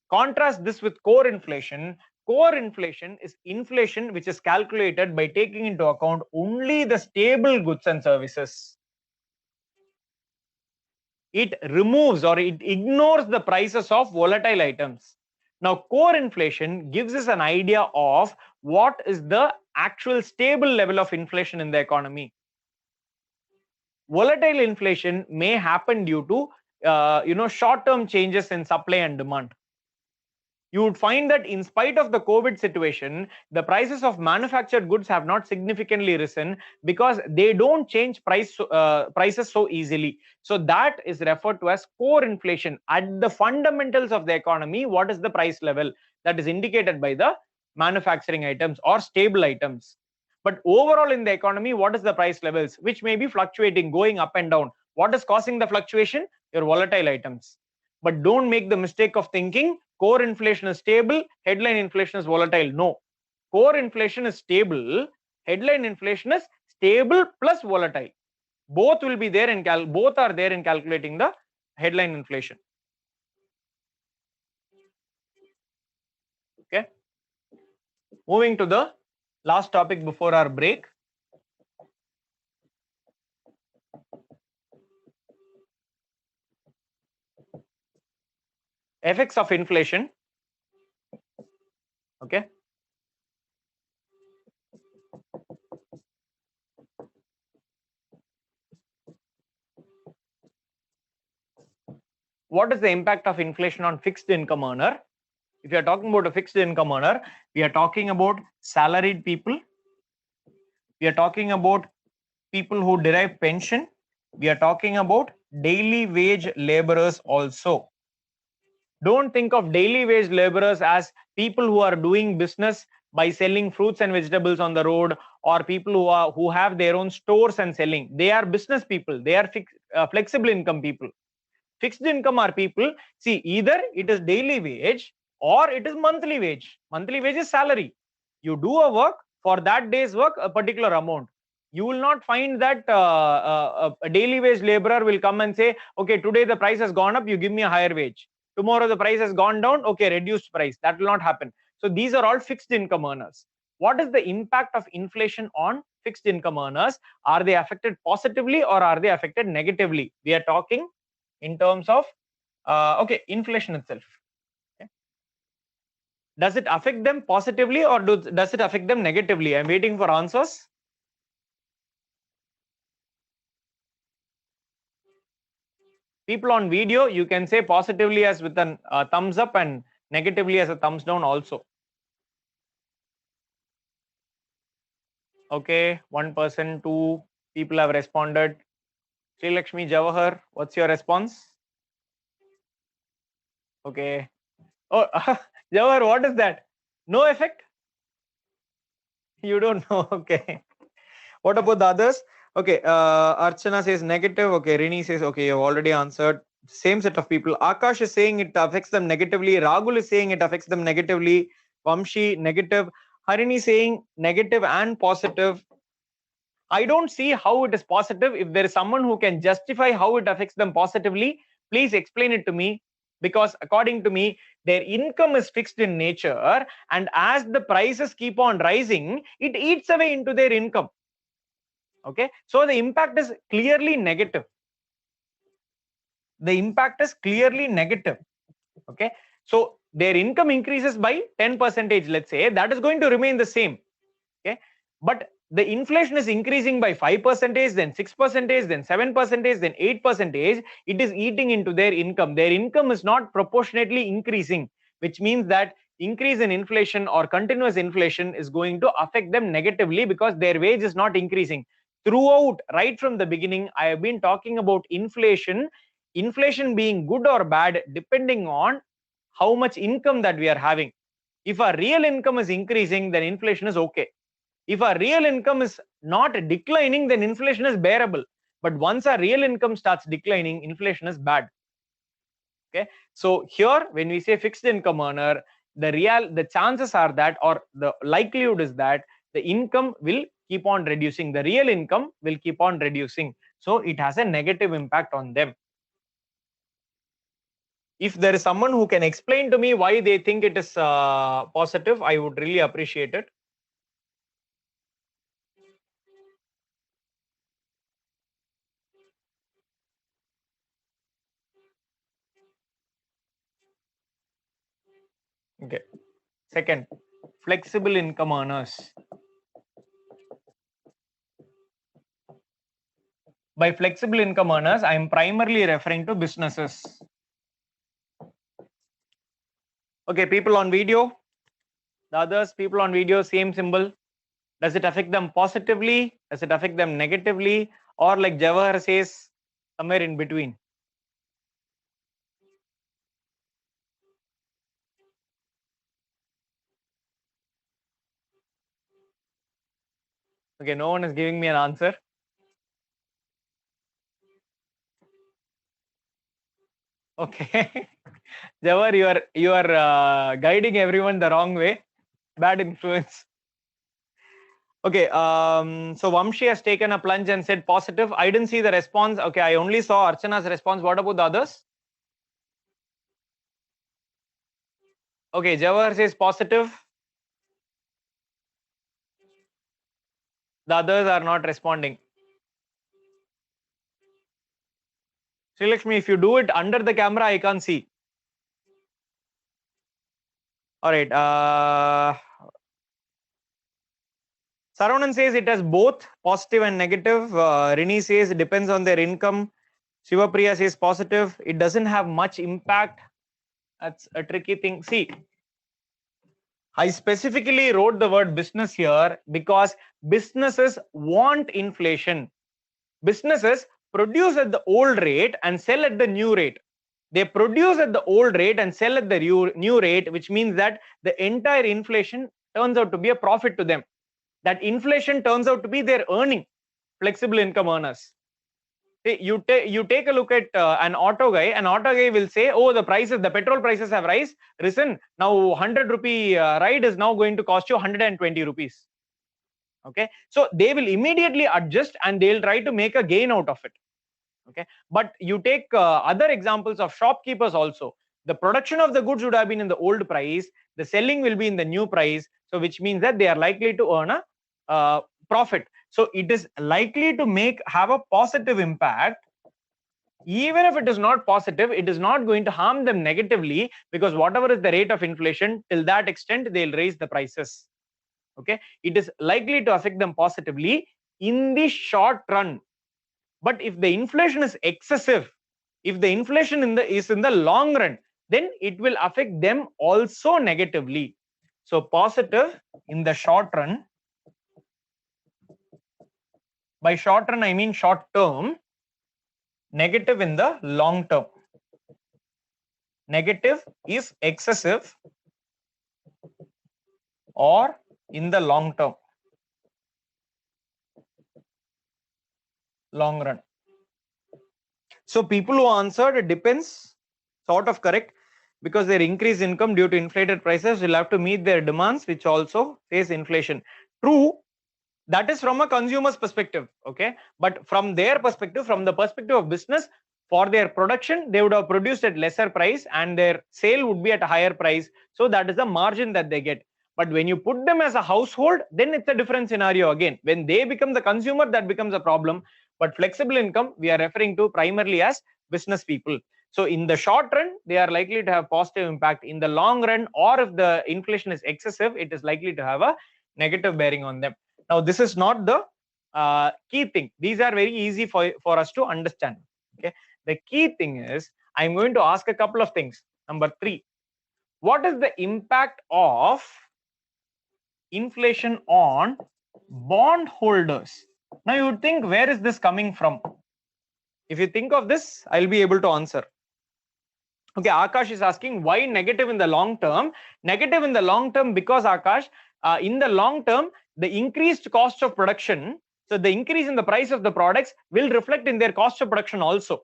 S2: Contrast this with core inflation. Core inflation is inflation which is calculated by taking into account only the stable goods and services. It removes or it ignores the prices of volatile items. Now, core inflation gives us an idea of what is the actual stable level of inflation in the economy. Volatile inflation may happen due to short-term changes in supply and demand. You would find that in spite of the COVID situation, the prices of manufactured goods have not significantly risen because they don't change prices so easily. So that is referred to as core inflation. At the fundamentals of the economy, what is the price level that is indicated by the manufacturing items or stable items? But overall in the economy, what is the price levels, which may be fluctuating, going up and down? What is causing the fluctuation? Your volatile items. But don't make the mistake of thinking core inflation is stable, headline inflation is volatile. No, core inflation is stable, headline inflation is stable plus volatile. Both will be there in both are there in calculating the headline inflation. Okay. Moving to the last topic before our break. Effects of inflation. Okay. What is the impact of inflation on fixed income earner? If you are talking about a fixed income earner, we are talking about salaried people. We are talking about people who derive pension. We are talking about daily wage laborers also. Don't think of daily wage laborers as people who are doing business by selling fruits and vegetables on the road, or people who have their own stores and selling. They are business people. They are flexible income people. Fixed income are people, see, either it is daily wage or it is monthly wage. Monthly wage is salary. You do a work, for that day's work, a particular amount. You will not find that a daily wage laborer will come and say, okay, today the price has gone up, you give me a higher wage. Tomorrow the price has gone down, okay, reduced price. That will not happen. So these are all fixed income earners. What is the impact of inflation on fixed income earners? Are they affected positively or are they affected negatively? We are talking in terms of inflation itself. Okay. Does it affect them positively or does it affect them negatively? I'm waiting for answers. People on video, you can say positively as with a thumbs up and negatively as a thumbs down also. Okay, 1 person, 2 people have responded. Sri Lakshmi Jawahar, what's your response? Okay. Oh, Jawahar, what is that? No effect? You don't know. Okay. What about the others? Okay. Archana says negative. Okay. Rini says, okay, you've already answered. Same set of people. Akash is saying it affects them negatively. Ragul is saying it affects them negatively. Vamshi, negative. Harini saying negative and positive. I don't see how it is positive. If there is someone who can justify how it affects them positively, please explain it to me. Because according to me, their income is fixed in nature, and as the prices keep on rising, it eats away into their income. Okay, so the impact is clearly negative. The impact is clearly negative. Okay, so their income increases by 10%, let's say, that is going to remain the same. Okay, but the inflation is increasing by 5%, then 6%, then 7%, then 8%. It is eating into their income. Their income is not proportionately increasing, which means that increase in inflation or continuous inflation is going to affect them negatively because their wage is not increasing. Throughout, right from the beginning, I have been talking about inflation being good or bad depending on how much income that we are having. If our real income is increasing, then inflation is okay. If our real income is not declining, then inflation is bearable. But once our real income starts declining, inflation is bad. Okay, so here when we say fixed income earner, the chances are that, or the likelihood is that, the income will keep on reducing, the real income will keep on reducing, so it has a negative impact on them. If there is someone who can explain to me why they think it is positive, I would really appreciate it. Okay, second, flexible income earners. By flexible income earners, I am primarily referring to businesses. Okay, people on video, the others, people on video, same symbol. Does it affect them positively? Does it affect them negatively? Or like Jawahar says, somewhere in between? Okay, no one is giving me an answer. Okay, Jawahar, you are guiding everyone the wrong way. Bad influence. Okay, so Vamshi has taken a plunge and said positive. I didn't see the response. Okay, I only saw Archana's response. What about the others? Okay, Jawahar says positive. The others are not responding. Srilakshmi, if you do it under the camera, I can't see. All right. Saravanan says it has both positive and negative. Rini says it depends on their income. Shivapriya says positive. It doesn't have much impact. That's a tricky thing. See, I specifically wrote the word business here because businesses want inflation. Businesses produce at the old rate and sell at the new rate. They produce at the old rate and sell at the new rate, which means that the entire inflation turns out to be a profit to them. That inflation turns out to be their earning. Flexible income earners. You take a look at an auto guy. An auto guy will say, oh, the petrol prices have risen. Now 100 rupee ride is now going to cost you 120 rupees. Okay, so they will immediately adjust and they'll try to make a gain out of it. Okay, but you take other examples of shopkeepers also. The production of the goods would have been in the old price, the selling will be in the new price, so which means that they are likely to earn a profit. So it is likely to have a positive impact. Even if it is not positive, it is not going to harm them negatively, because whatever is the rate of inflation, till that extent they'll raise the prices. Okay, it is likely to affect them positively in the short run. But if the inflation is excessive, if the inflation is in the long run, then it will affect them also negatively. So positive in the short run. By short run, I mean short term. Negative in the long term. Negative is excessive or in the long term. Long run. So people who answered it depends, sort of correct, because their increased income due to inflated prices will have to meet their demands, which also face inflation. True, that is from a consumer's perspective. Okay, but from their perspective, from the perspective of business, for their production, they would have produced at lesser price and their sale would be at a higher price. So that is the margin that they get. But when you put them as a household, then it's a different scenario again. When they become the consumer, that becomes a problem. But flexible income, we are referring to primarily as business people. So in the short run, they are likely to have positive impact. In the long run, or if the inflation is excessive, it is likely to have a negative bearing on them. Now, this is not the key thing. These are very easy for us to understand. Okay, the key thing is I'm going to ask a couple of things. Number 3, what is the impact of inflation on bond holders? Now you would think, where is this coming from? If you think of this, I'll be able to answer. Okay, Akash is asking why negative in the long term. Negative in the long term because, Akash, in the long term, the increased cost of production, so the increase in the price of the products will reflect in their cost of production also.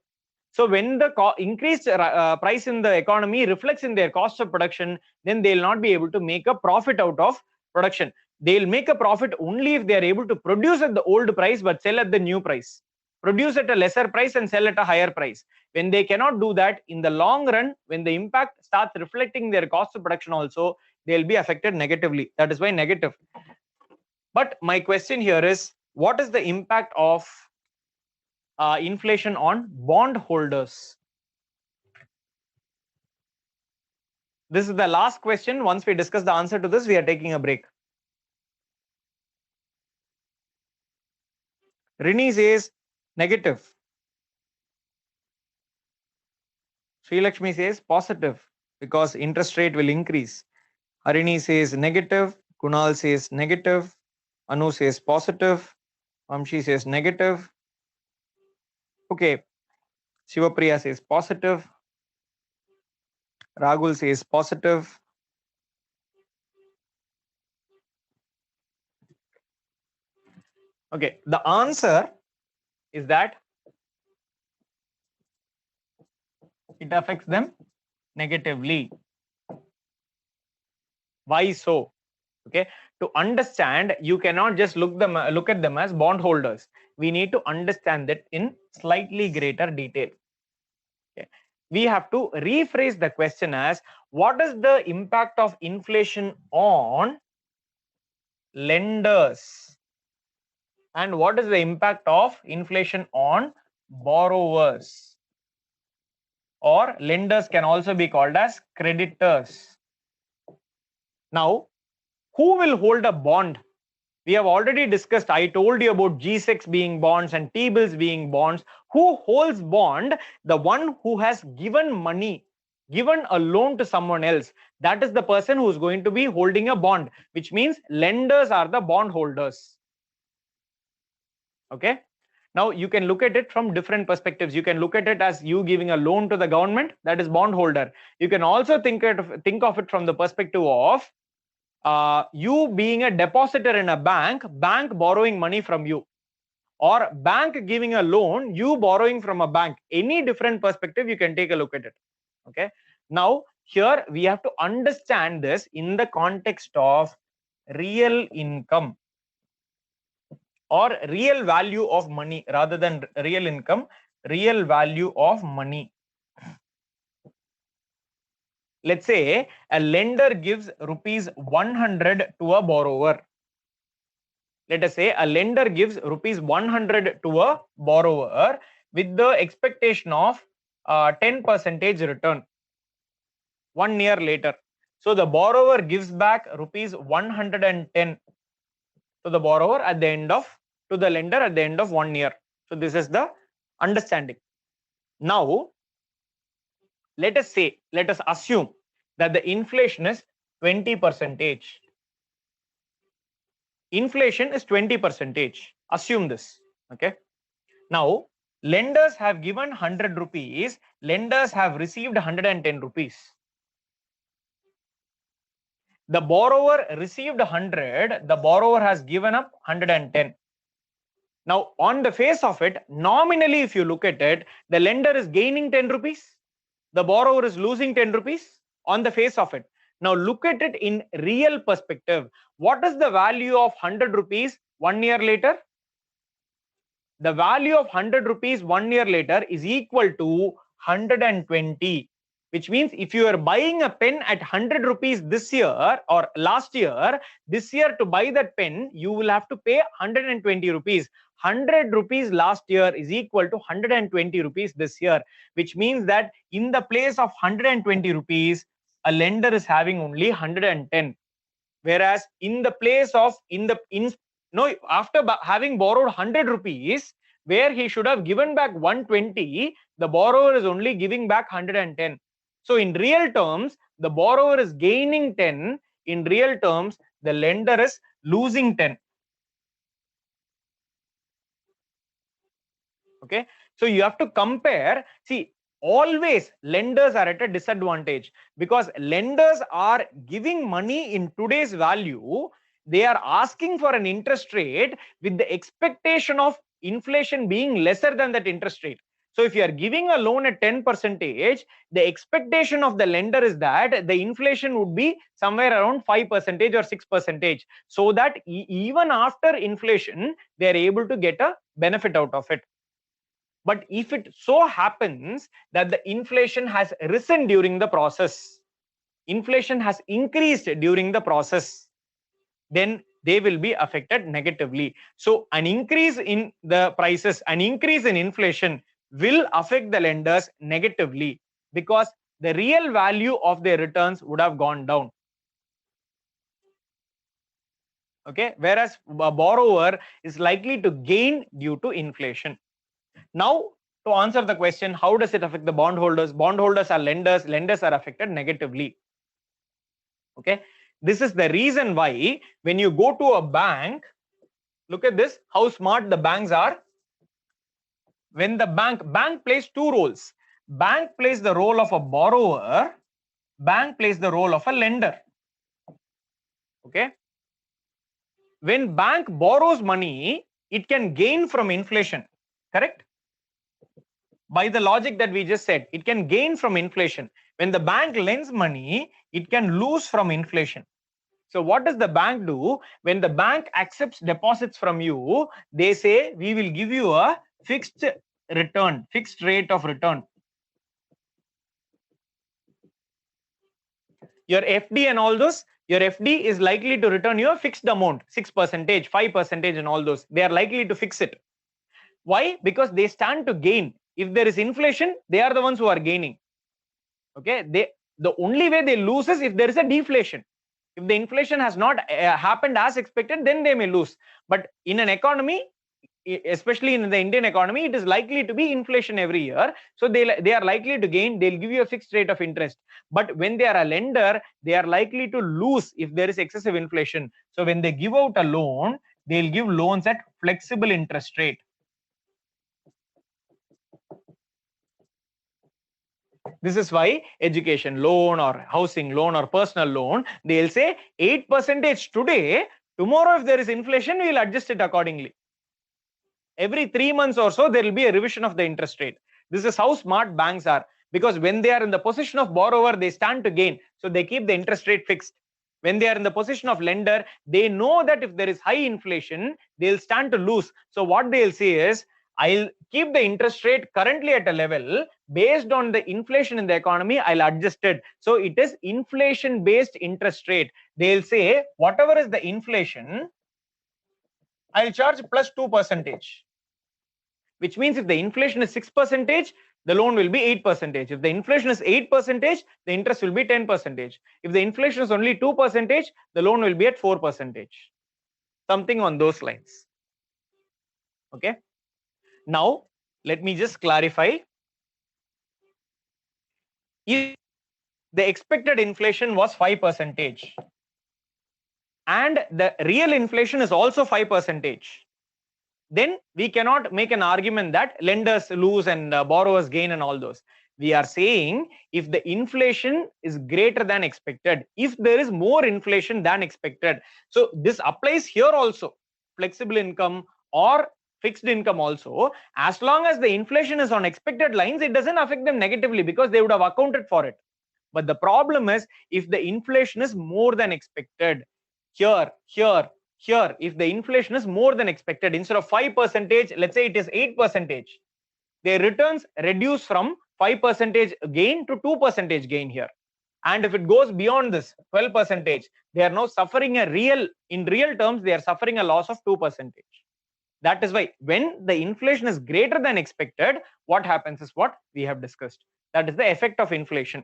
S2: So when the increased price in the economy reflects in their cost of production, then they'll not be able to make a profit out of production. They'll make a profit only if they are able to produce at the old price but sell at the new price. Produce at a lesser price and sell at a higher price. When they cannot do that, in the long run, when the impact starts reflecting their cost of production also, they'll be affected negatively. That is why negative. But my question here is, what is the impact of inflation on bond holders? This is the last question. Once we discuss the answer to this, we are taking a break. Rini says negative. Sri Lakshmi says positive because interest rate will increase. Harini says negative. Kunal says negative. Anu says positive. Amshi says negative. Okay. Shivapriya says positive. Ragul says positive. Okay. The answer is that it affects them negatively. Why so? Okay. To understand, you cannot just look at them as bondholders. We need to understand that in slightly greater detail. Okay. We have to rephrase the question as, what is the impact of inflation on lenders and what is the impact of inflation on borrowers? Or lenders can also be called as creditors. Now, who will hold a bond? We have already discussed, I told you about G-Secs being bonds and T-bills being bonds. Who holds bond? The one who has given money, given a loan to someone else. That is the person who is going to be holding a bond, which means lenders are the bond holders. Okay. Now you can look at it from different perspectives. You can look at it as you giving a loan to the government, that is bondholder. You can also think of it from the perspective of you being a depositor in a bank borrowing money from you, or bank giving a loan, you borrowing from a bank. Any different perspective, you can take a look at it. Okay. Now here we have to understand this in the context of real income or real value of money rather than real income, real value of money. Let's say a lender gives rupees 100 to a borrower. Let us say a lender gives rupees 100 to a borrower with the expectation of 10% return 1 year later. So the borrower gives back rupees 110 to the borrower at the end of, to the lender at the end of 1 year. So this is the understanding. Now, let us assume that the inflation is 20%. Inflation is 20%. Assume this. Okay. Now, lenders have given 100 rupees. Lenders have received 110 rupees. The borrower received 100. The borrower has given up 110. Now, on the face of it, nominally, if you look at it, the lender is gaining 10 rupees. The borrower is losing 10 rupees on the face of it. Now, look at it in real perspective. What is the value of 100 rupees 1 year later? The value of 100 rupees 1 year later is equal to 120. Which means if you are buying a pen at 100 rupees this year or last year, this year to buy that pen, you will have to pay 120 rupees. 100 rupees last year is equal to 120 rupees this year, which means that in the place of 120 rupees, a lender is having only 110. Whereas in the place of, after having borrowed 100 rupees, where he should have given back 120, the borrower is only giving back 110. So in real terms, the borrower is gaining 10. In real terms, the lender is losing 10. Okay, so you have to compare. See, always lenders are at a disadvantage because lenders are giving money in today's value. They are asking for an interest rate with the expectation of inflation being lesser than that interest rate. So if you are giving a loan at 10%, the expectation of the lender is that the inflation would be somewhere around 5% or 6%, so that even after inflation they are able to get a benefit out of it. But if it so happens that the inflation has risen during the process, inflation has increased during the process, then they will be affected negatively. So an increase in the prices, an increase in inflation will affect the lenders negatively because the real value of their returns would have gone down. Okay, whereas a borrower is likely to gain due to inflation. Now, to answer the question, how does it affect the bondholders? Bondholders are lenders, lenders are affected negatively. Okay, this is the reason why when you go to a bank, look at this, how smart the banks are. When the bank plays two roles. Bank plays the role of a borrower, bank plays the role of a lender. Okay, when bank borrows money, it can gain from inflation, correct? By the logic that we just said, it can gain from inflation. When the bank lends money, it can lose from inflation. So what does the bank do? When the bank accepts deposits from you, they say, we will give you a fixed return, fixed rate of return. Your FD and all those, your FD is likely to return you a fixed amount, 6%, 5% and all those. They are likely to fix it. Why? Because they stand to gain. If there is inflation, they are the ones who are gaining. Okay, the only way they lose is if there is a deflation. If the inflation has not happened as expected, then they may lose. But in an economy, especially in the Indian economy, it is likely to be inflation every year. So they are likely to gain. They'll give you a fixed rate of interest. But when they are a lender, they are likely to lose if there is excessive inflation. So when they give out a loan, they'll give loans at flexible interest rate. This is why education loan or housing loan or personal loan, they'll say 8% today, tomorrow if there is inflation, we'll adjust it accordingly. Every 3 months or so, there will be a revision of the interest rate. This is how smart banks are, because when they are in the position of borrower, they stand to gain. So they keep the interest rate fixed. When they are in the position of lender, they know that if there is high inflation, they'll stand to lose. So what they'll say is, I'll keep the interest rate currently at a level based on the inflation in the economy, I'll adjust it. So it is inflation based interest rate. They'll say whatever is the inflation, I'll charge plus 2%, which means if the inflation is 6%, the loan will be 8%. If the inflation is 8%, the interest will be 10%. If the inflation is only 2%, the loan will be at 4%. Something on those lines. Okay. Now, let me just clarify. If the expected inflation was 5%, and the real inflation is also 5%, then we cannot make an argument that lenders lose and borrowers gain and all those. We are saying if the inflation is greater than expected, if there is more inflation than expected, so this applies here also, flexible income or fixed income also, as long as the inflation is on expected lines, it doesn't affect them negatively because they would have accounted for it. But the problem is if the inflation is more than expected, here, if the inflation is more than expected, instead of 5%, let's say it is 8%, their returns reduce from 5% gain to 2% gain here. And if it goes beyond this 12%, they are now suffering in real terms, they are suffering a loss of 2%. That is why when the inflation is greater than expected, what happens is what we have discussed. That is the effect of inflation.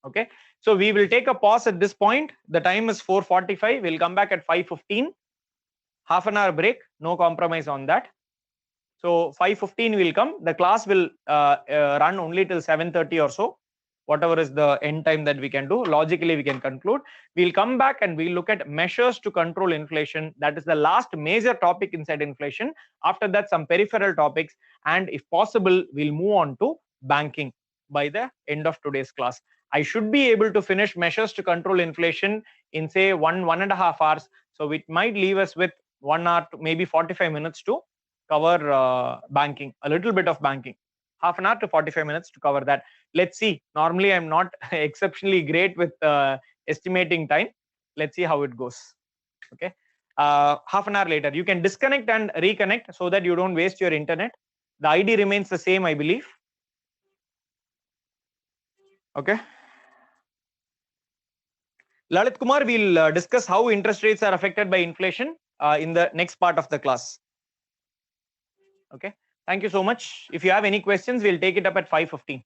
S2: Okay, so we will take a pause at this point. The time is 4:45. We'll come back at 5:15. Half an hour break, no compromise on that. So 5:15 will come. The class will run only till 7:30 or so. whatever is the end time that we can do. Logically, we can conclude. We'll come back and we'll look at measures to control inflation. That is the last major topic inside inflation. After that, some peripheral topics, and if possible, we'll move on to banking by the end of today's class. I should be able to finish measures to control inflation in say 1.5 hours. So it might leave us with 1 hour to maybe 45 minutes to cover banking, a little bit of banking. Half an hour to 45 minutes to cover that. Let's see. Normally, I'm not exceptionally great with estimating time. Let's see how it goes. Okay. Half an hour later, you can disconnect and reconnect so that you don't waste your internet. The ID remains the same, I believe. Okay. Lalit Kumar, we'll discuss how interest rates are affected by inflation in the next part of the class. Okay. Thank you so much. If you have any questions, we'll take it up at 5:15.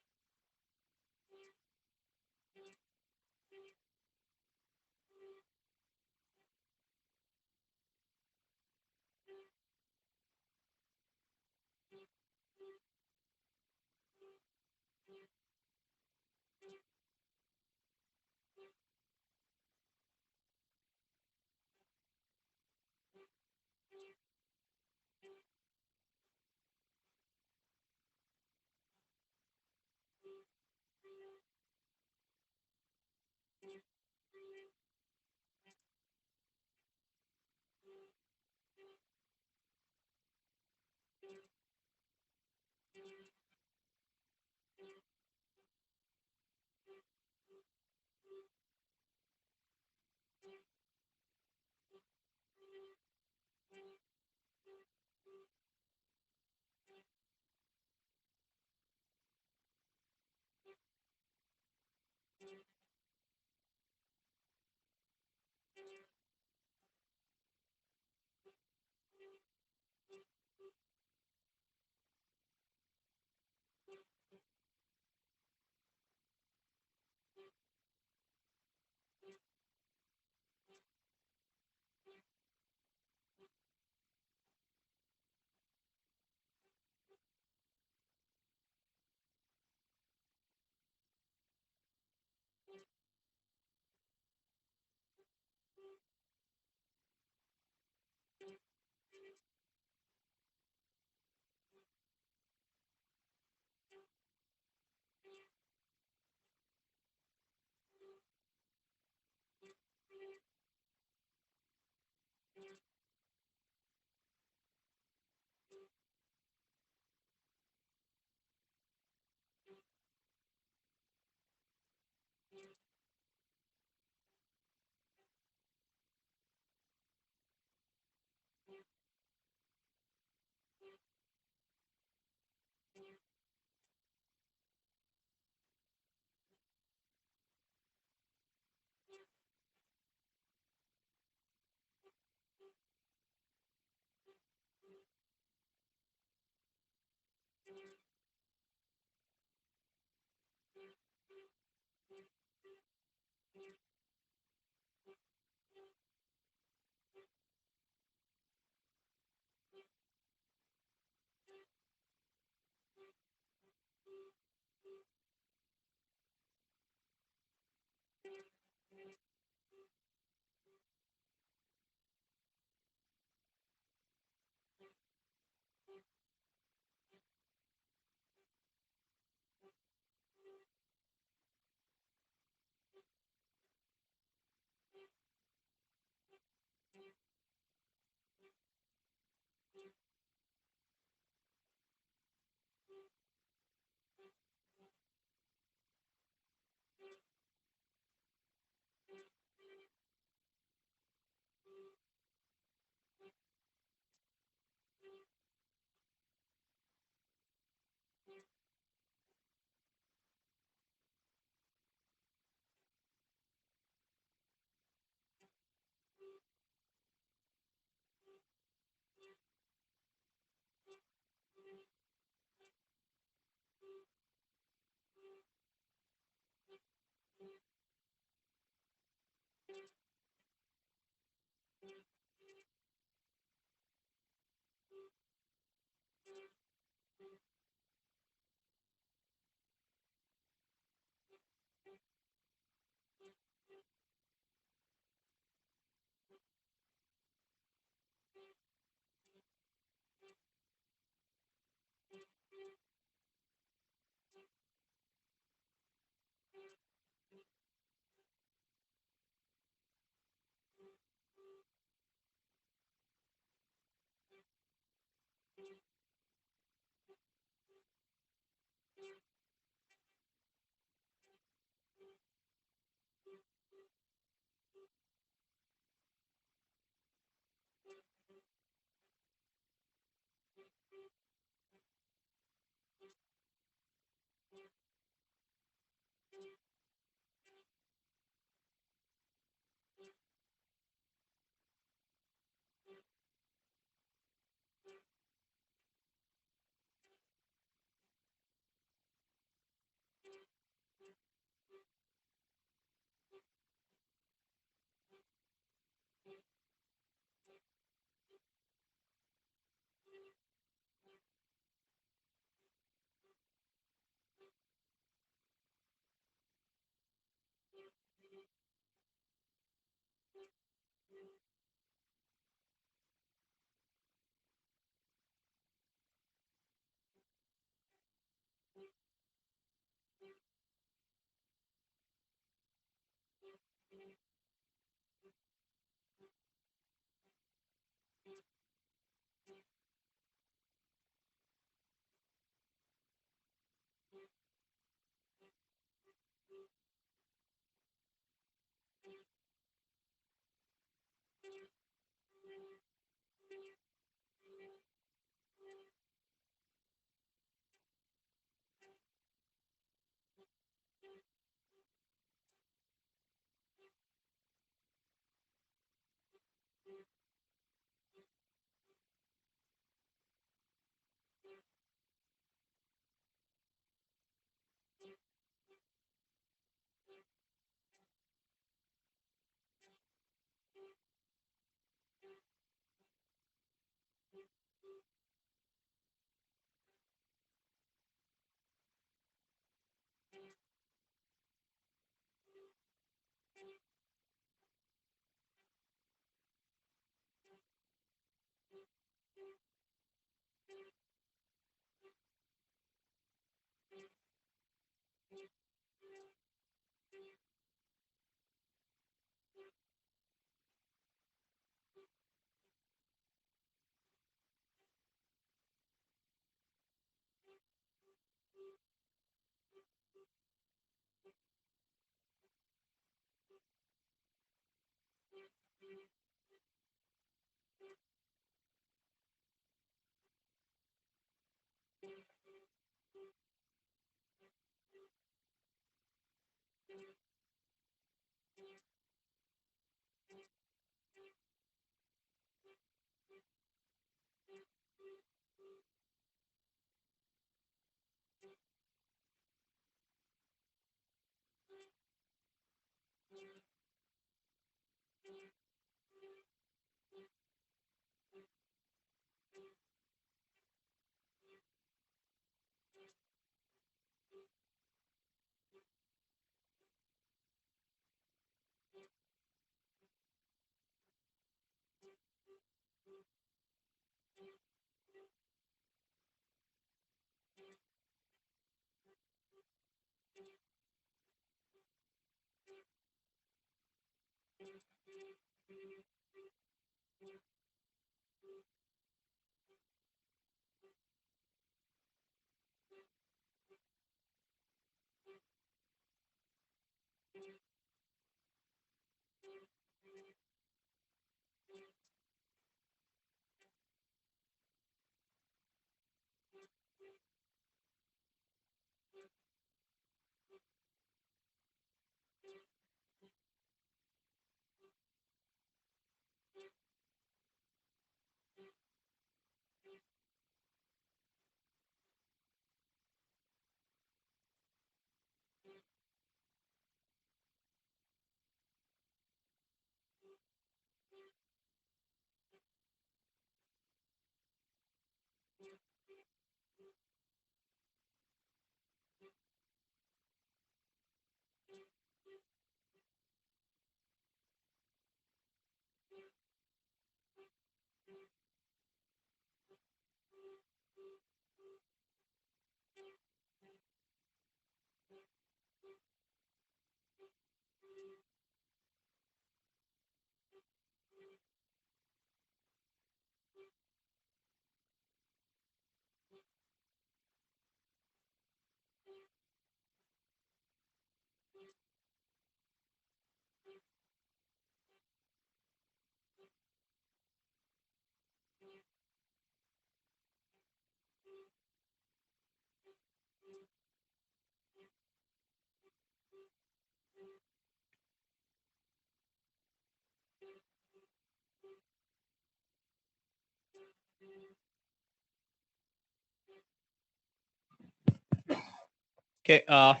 S2: Okay, I'll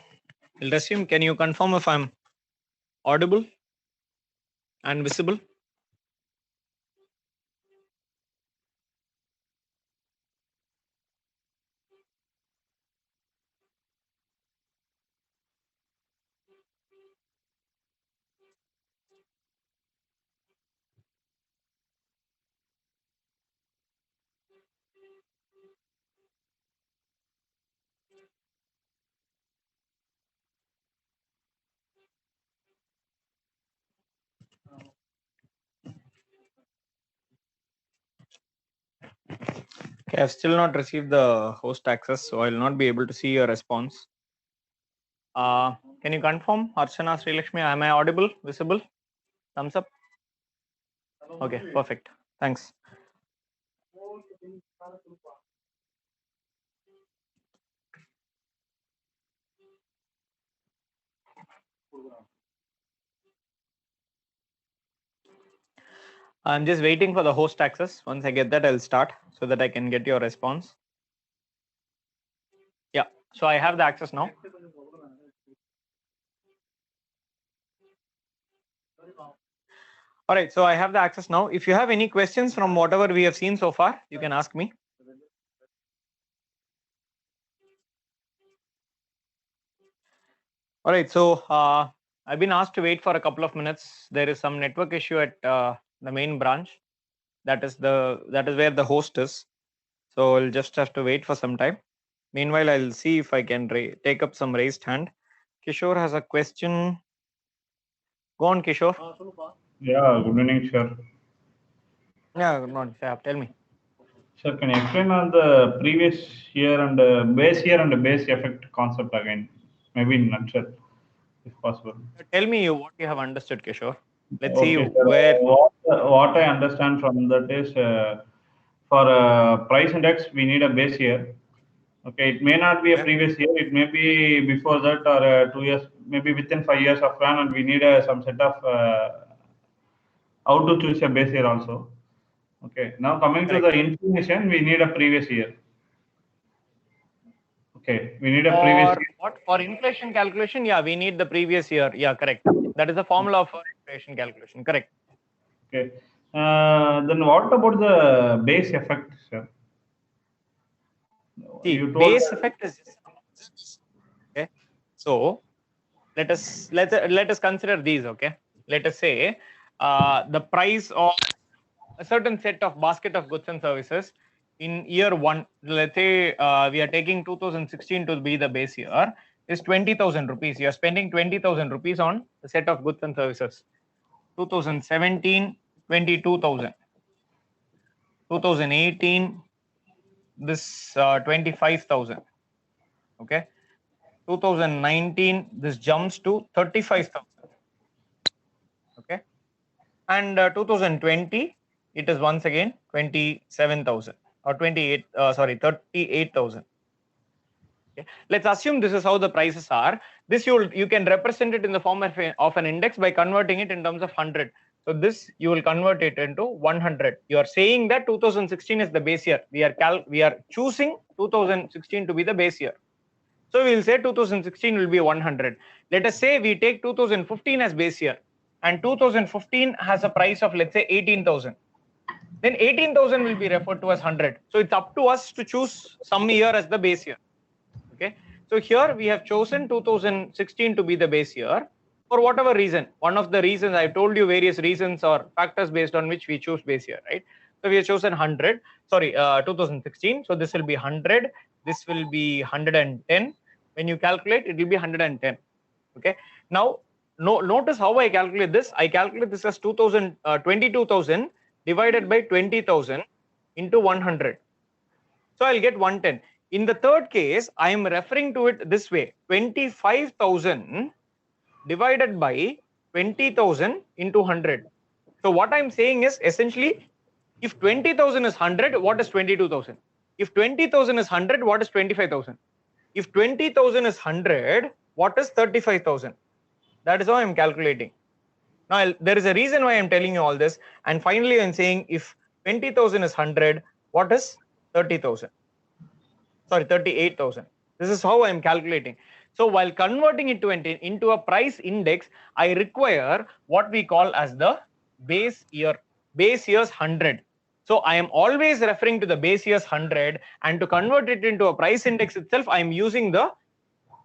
S2: resume. Can you confirm if I'm audible and visible? Okay, I've still not received the host access, so I'll not be able to see your response. Can you confirm, Archana Srilakshmi, am I audible, visible? Thumbs up. Okay, perfect. Thanks. I'm just waiting for the host access. Once I get that, I'll start so that I can get your response. Yeah, so I have the access now. All right, so I have the access now. If you have any questions from whatever we have seen so far, you can ask me. All right, so I've been asked to wait for a couple of minutes. There is some network issue at the main branch. That is where the host is. So I'll just have to wait for some time. Meanwhile, I'll see if I can take up some raised hand. Kishore has a question. Go on, Kishore.
S1: Yeah, good evening, sir.
S2: Yeah, good morning. Tell me.
S1: Sir, can you explain on the previous year and base year and the base effect concept again? Maybe in nutshell, if possible.
S2: Tell me what you have understood, Kishore. Let's see
S1: Okay, sir.
S2: where.
S1: What I understand from that is for price index, we need a base year. Okay, it may not be a
S2: Yeah.
S1: previous year, it may be before that or 2 years, maybe within 5 years of plan, and we need some set of how to choose a base year also. Okay, now coming to the
S2: Correct.
S1: information, we need a previous year. Okay, we need a previous
S2: For
S1: year.
S2: what? For inflation calculation, yeah, we need the previous year. Yeah, correct. That is the formula for inflation calculation. Correct.
S1: Okay. Then what about the base effect, sir?
S2: See,
S1: You told
S2: base effect is okay. So let us consider these. Okay. Let us say the price of a certain set of basket of goods and services in year one. Let's say we are taking 2016 to be the base year. Is 20,000 rupees. You are spending 20,000 rupees on a set of goods and services. 2017 22,000. 2018, this 25,000. Okay. 2019, this jumps to 35,000. Okay. And 2020, it is once again 27,000 or 38,000. Okay. Let's assume this is how the prices are. This you can represent it in the form of an index by converting it in terms of 100. So this you will convert it into 100. You are saying that 2016 is the base year. We are choosing 2016 to be the base year. So we will say 2016 will be 100. Let us say we take 2015 as base year, and 2015 has a price of, let's say, 18,000. Then 18,000 will be referred to as 100. So it's up to us to choose some year as the base year. Okay. So here we have chosen 2016 to be the base year for whatever reason. One of the reasons I've told you, various reasons or factors based on which we choose base year, right? So we have chosen 2016. So this will be 100. This will be 110. When you calculate, it will be 110. Okay. Now, notice how I calculate this. I calculate this as 22,000 divided by 20,000 into 100. So I'll get 110. In the third case, I am referring to it this way: 25,000 divided by 20,000 into 100. So what I'm saying is, essentially, if 20,000 is 100, what is 22,000? If 20,000 is 100, what is 25,000? If 20,000 is 100, what is 35,000? That is how I'm calculating. Now, there is a reason why I'm telling you all this. And finally, I'm saying if 20,000 is 100, what is 30,000? Sorry, 38,000. This is how I'm calculating. So while converting it into a price index, I require what we call as the base year. Base year's 100. So I am always referring to the base year's 100, and to convert it into a price index itself, I am using the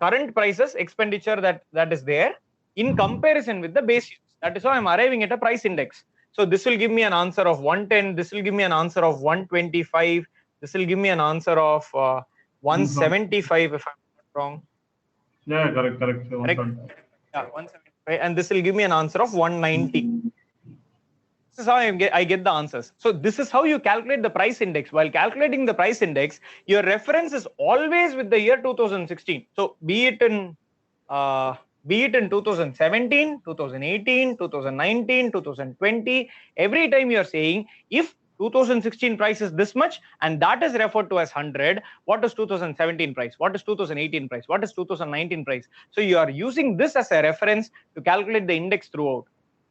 S2: current prices expenditure that is there in comparison with the base years. That is how I'm arriving at a price index. So this will give me an answer of 110. This will give me an answer of 125. This will give me an answer of 175 if I'm not wrong.
S1: Yeah, correct.
S2: Yeah, 175. And this will give me an answer of 190. This is how I get the answers. So this is how you calculate the price index. While calculating the price index, your reference is always with the year 2016. So be it in 2017, 2018, 2019, 2020, every time you are saying, if 2016 price is this much and that is referred to as 100, what is 2017 price? What is 2018 price? What is 2019 price? So you are using this as a reference to calculate the index throughout.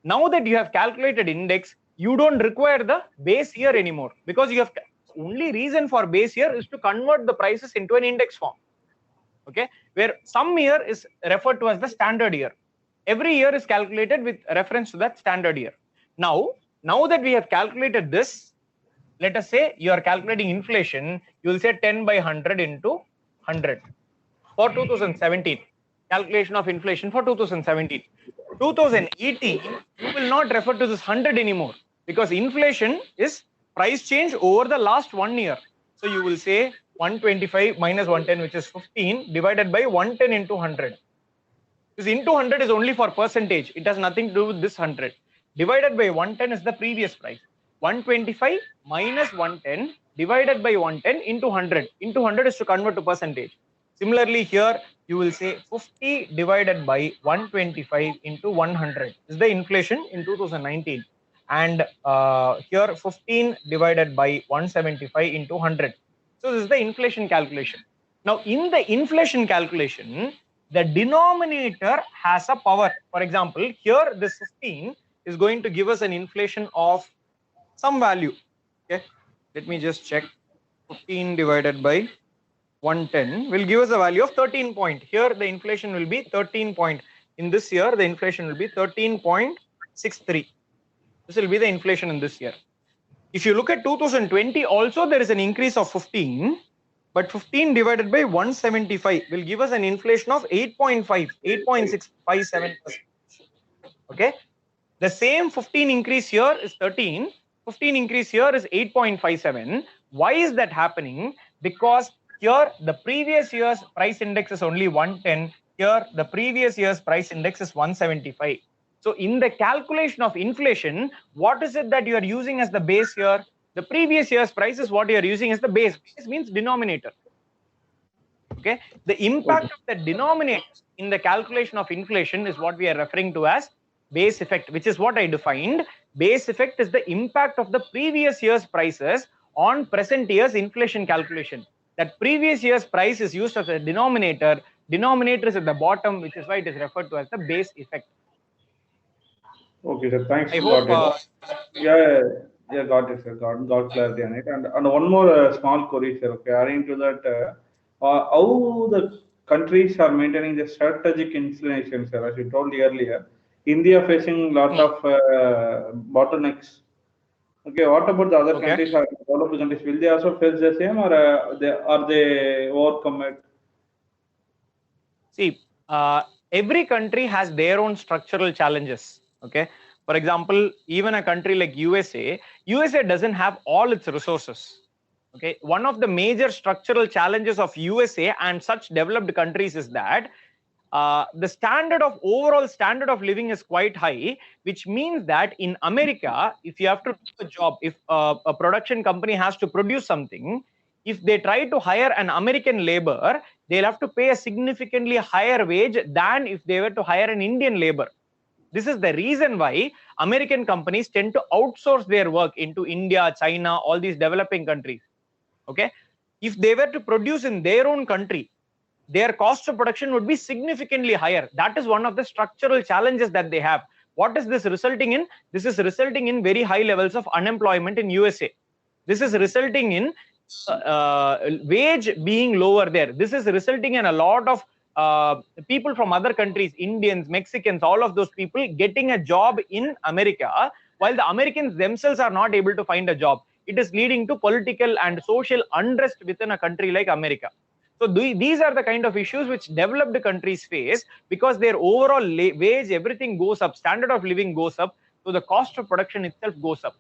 S2: Now that you have calculated index, you don't require the base year anymore, because you have only reason for base year is to convert the prices into an index form. Okay, where some year is referred to as the standard year. Every year is calculated with reference to that standard year. Now that we have calculated this, let us say you are calculating inflation, you will say 10 by 100 into 100 for 2017. Calculation of inflation for 2017. 2018, you will not refer to this 100 anymore, because inflation is price change over the last 1 year. So you will say 125 minus 110, which is 15, divided by 110 into 100. This into 100 is only for percentage. It has nothing to do with this 100. Divided by 110 is the previous price. 125 minus 110 divided by 110 into 100. Into 100 is to convert to percentage. Similarly, here you will say 50 divided by 125 into 100 is the inflation in 2019. And here 15 divided by 175 into 100. So this is the inflation calculation. Now, in the inflation calculation, the denominator has a power. For example, here this 15 is going to give us an inflation of some value. Okay, let me just check. 15 divided by 110 will give us a value of 13 point. Here the inflation will be 13 point. In this year, the inflation will be 13.63. This will be the inflation in this year. If you look at 2020, also there is an increase of 15, but 15 divided by 175 will give us an inflation of 8.5, 8.657%. Okay, the same 15 increase here is 13, 15 increase here is 8.57. Why is that happening? Because here the previous year's price index is only 110. Here the previous year's price index is 175. So in the calculation of inflation, what is it that you are using as the base here? The previous year's price is what you are using as the base. Base means denominator. Okay, the impact of the denominator in the calculation of inflation is what we are referring to as base effect, which is what I defined. Base effect is the impact of the previous year's prices on present year's inflation calculation. That previous year's price is used as a denominator. Denominator is at the bottom, which is why it is referred to as the base effect.
S1: Okay, sir. Thanks.
S2: I hope.
S1: Yeah, got it, sir. Got clarity on it. And one more small query, sir. Okay, adding to that, how the countries are maintaining the strategic inclination, sir? As you told earlier, India facing lot of bottlenecks. Okay, what about the other countries or developed countries? Will they also face the same, or they overcome it?
S2: See, every country has their own structural challenges. Okay, for example, even a country like USA doesn't have all its resources. Okay, one of the major structural challenges of USA and such developed countries is that the overall standard of living is quite high, which means that in America, if you have to do a job, if a production company has to produce something, if they try to hire an American labor, they'll have to pay a significantly higher wage than if they were to hire an Indian labor. This is the reason why American companies tend to outsource their work into India, China, all these developing countries. Okay, if they were to produce in their own country, their cost of production would be significantly higher. That is one of the structural challenges that they have. What is this resulting in? This is resulting in very high levels of unemployment in USA. This is resulting in wage being lower there. This is resulting in a lot of people from other countries, Indians, Mexicans, all of those people getting a job in America, while the Americans themselves are not able to find a job. It is leading to political and social unrest within a country like America. So these are the kind of issues which developed countries face, because their overall wage, everything goes up, standard of living goes up, so the cost of production itself goes up.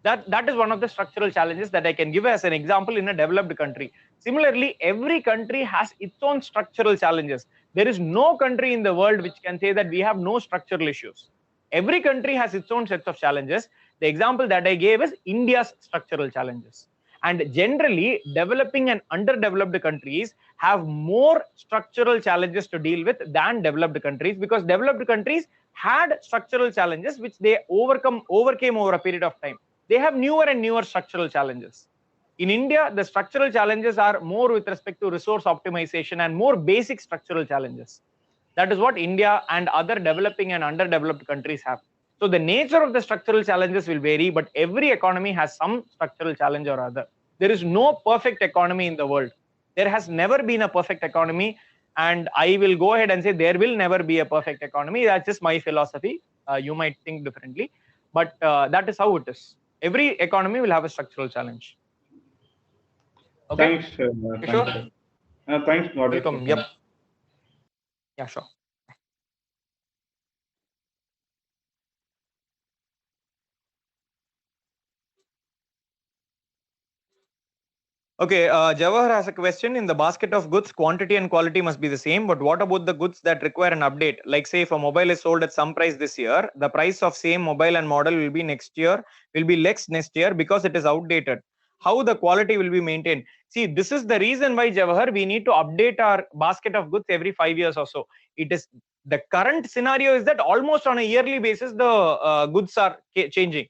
S2: That is one of the structural challenges that I can give as an example in a developed country. Similarly, every country has its own structural challenges. There is no country in the world which can say that we have no structural issues. Every country has its own sets of challenges. The example that I gave is India's structural challenges. And generally, developing and underdeveloped countries have more structural challenges to deal with than developed countries, because developed countries had structural challenges which they overcame over a period of time. They have newer and newer structural challenges. In India, the structural challenges are more with respect to resource optimization and more basic structural challenges. That is what India and other developing and underdeveloped countries have. So the nature of the structural challenges will vary, but every economy has some structural challenge or other. There is no perfect economy in the world. There has never been a perfect economy, and I will go ahead and say there will never be a perfect economy. That's just my philosophy. You might think differently, but that is how it is. Every economy will have a structural challenge.
S1: Okay. Thanks. Sure. Thanks,
S2: welcome. Yep. Yeah, sure. Okay, Jawahar has a question. In the basket of goods, quantity and quality must be the same, but what about the goods that require an update? Like say if a mobile is sold at some price this year, the price of same mobile and model will be next year, next year because it is outdated. How the quality will be maintained? See, this is the reason why, Jawahar, we need to update our basket of goods every 5 years or so. It is the current scenario is that almost on a yearly basis, the goods are changing.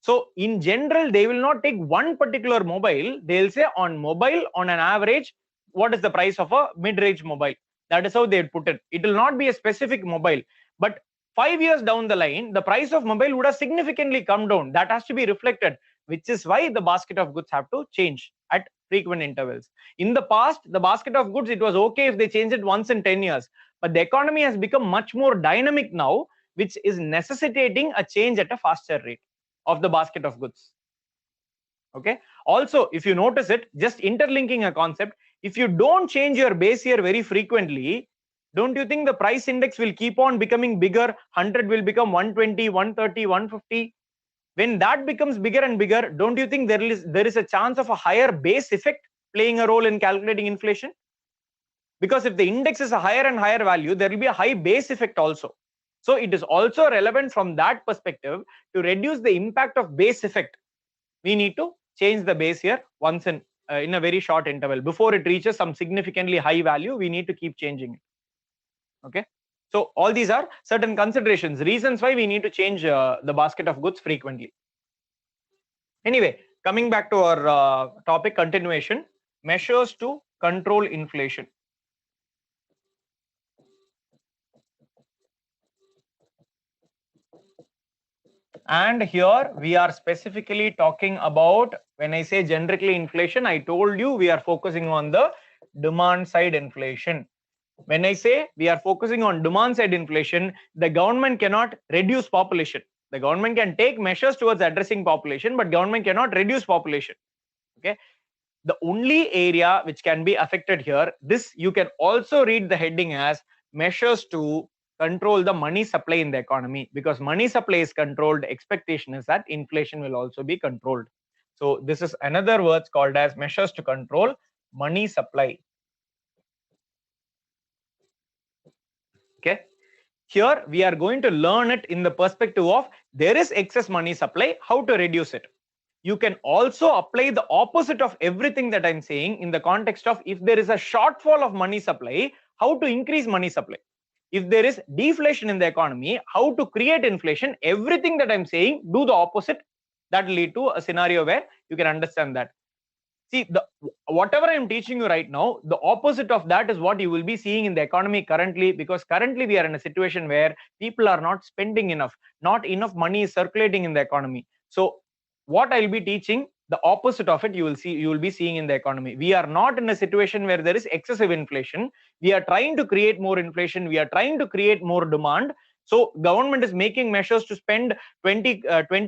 S2: So in general, they will not take one particular mobile. They'll say on mobile, on an average, what is the price of a mid-range mobile? That is how they put it. It will not be a specific mobile. But 5 years down the line, the price of mobile would have significantly come down. That has to be reflected, which is why the basket of goods have to change at frequent intervals. In the past, the basket of goods, it was okay if they changed it once in 10 years. But the economy has become much more dynamic now, which is necessitating a change at a faster rate of the basket of goods. Okay. Also, if you notice it, just interlinking a concept, if you don't change your base year very frequently, don't you think the price index will keep on becoming bigger? 100 will become 120, 130, 150. When that becomes bigger and bigger, don't you think there is a chance of a higher base effect playing a role in calculating inflation? Because if the index is a higher and higher value, there will be a high base effect also. So it is also relevant from that perspective to reduce the impact of base effect. We need to change the base here once in a very short interval. Before it reaches some significantly high value, we need to keep changing it. Okay. So all these are certain considerations, reasons why we need to change the basket of goods frequently. Anyway, coming back to our topic continuation, measures to control inflation. And here we are specifically talking about, when I say generically inflation, I told you we are focusing on the demand side inflation. When I say we are focusing on demand side inflation, the government cannot reduce population. The government can take measures towards addressing population, but government cannot reduce population. Okay. The only area which can be affected here, this you can also read the heading as measures to control the money supply in the economy, because money supply is controlled, expectation is that inflation will also be controlled. So this is another words called as measures to control money supply. Okay. Here we are going to learn it in the perspective of there is excess money supply, how to reduce it. You can also apply the opposite of everything that I'm saying in the context of if there is a shortfall of money supply, how to increase money supply. If there is deflation in the economy, how to create inflation. Everything that I'm saying, do the opposite. That will lead to a scenario where you can understand that. See, whatever I'm teaching you right now, the opposite of that is what you will be seeing in the economy currently, because currently we are in a situation where people are not spending enough, not enough money is circulating in the economy. So what I'll be teaching, the opposite of it, you will be seeing in the economy. We are not in a situation where there is excessive inflation. We are trying to create more inflation. We are trying to create more demand. So government is making measures to spend 20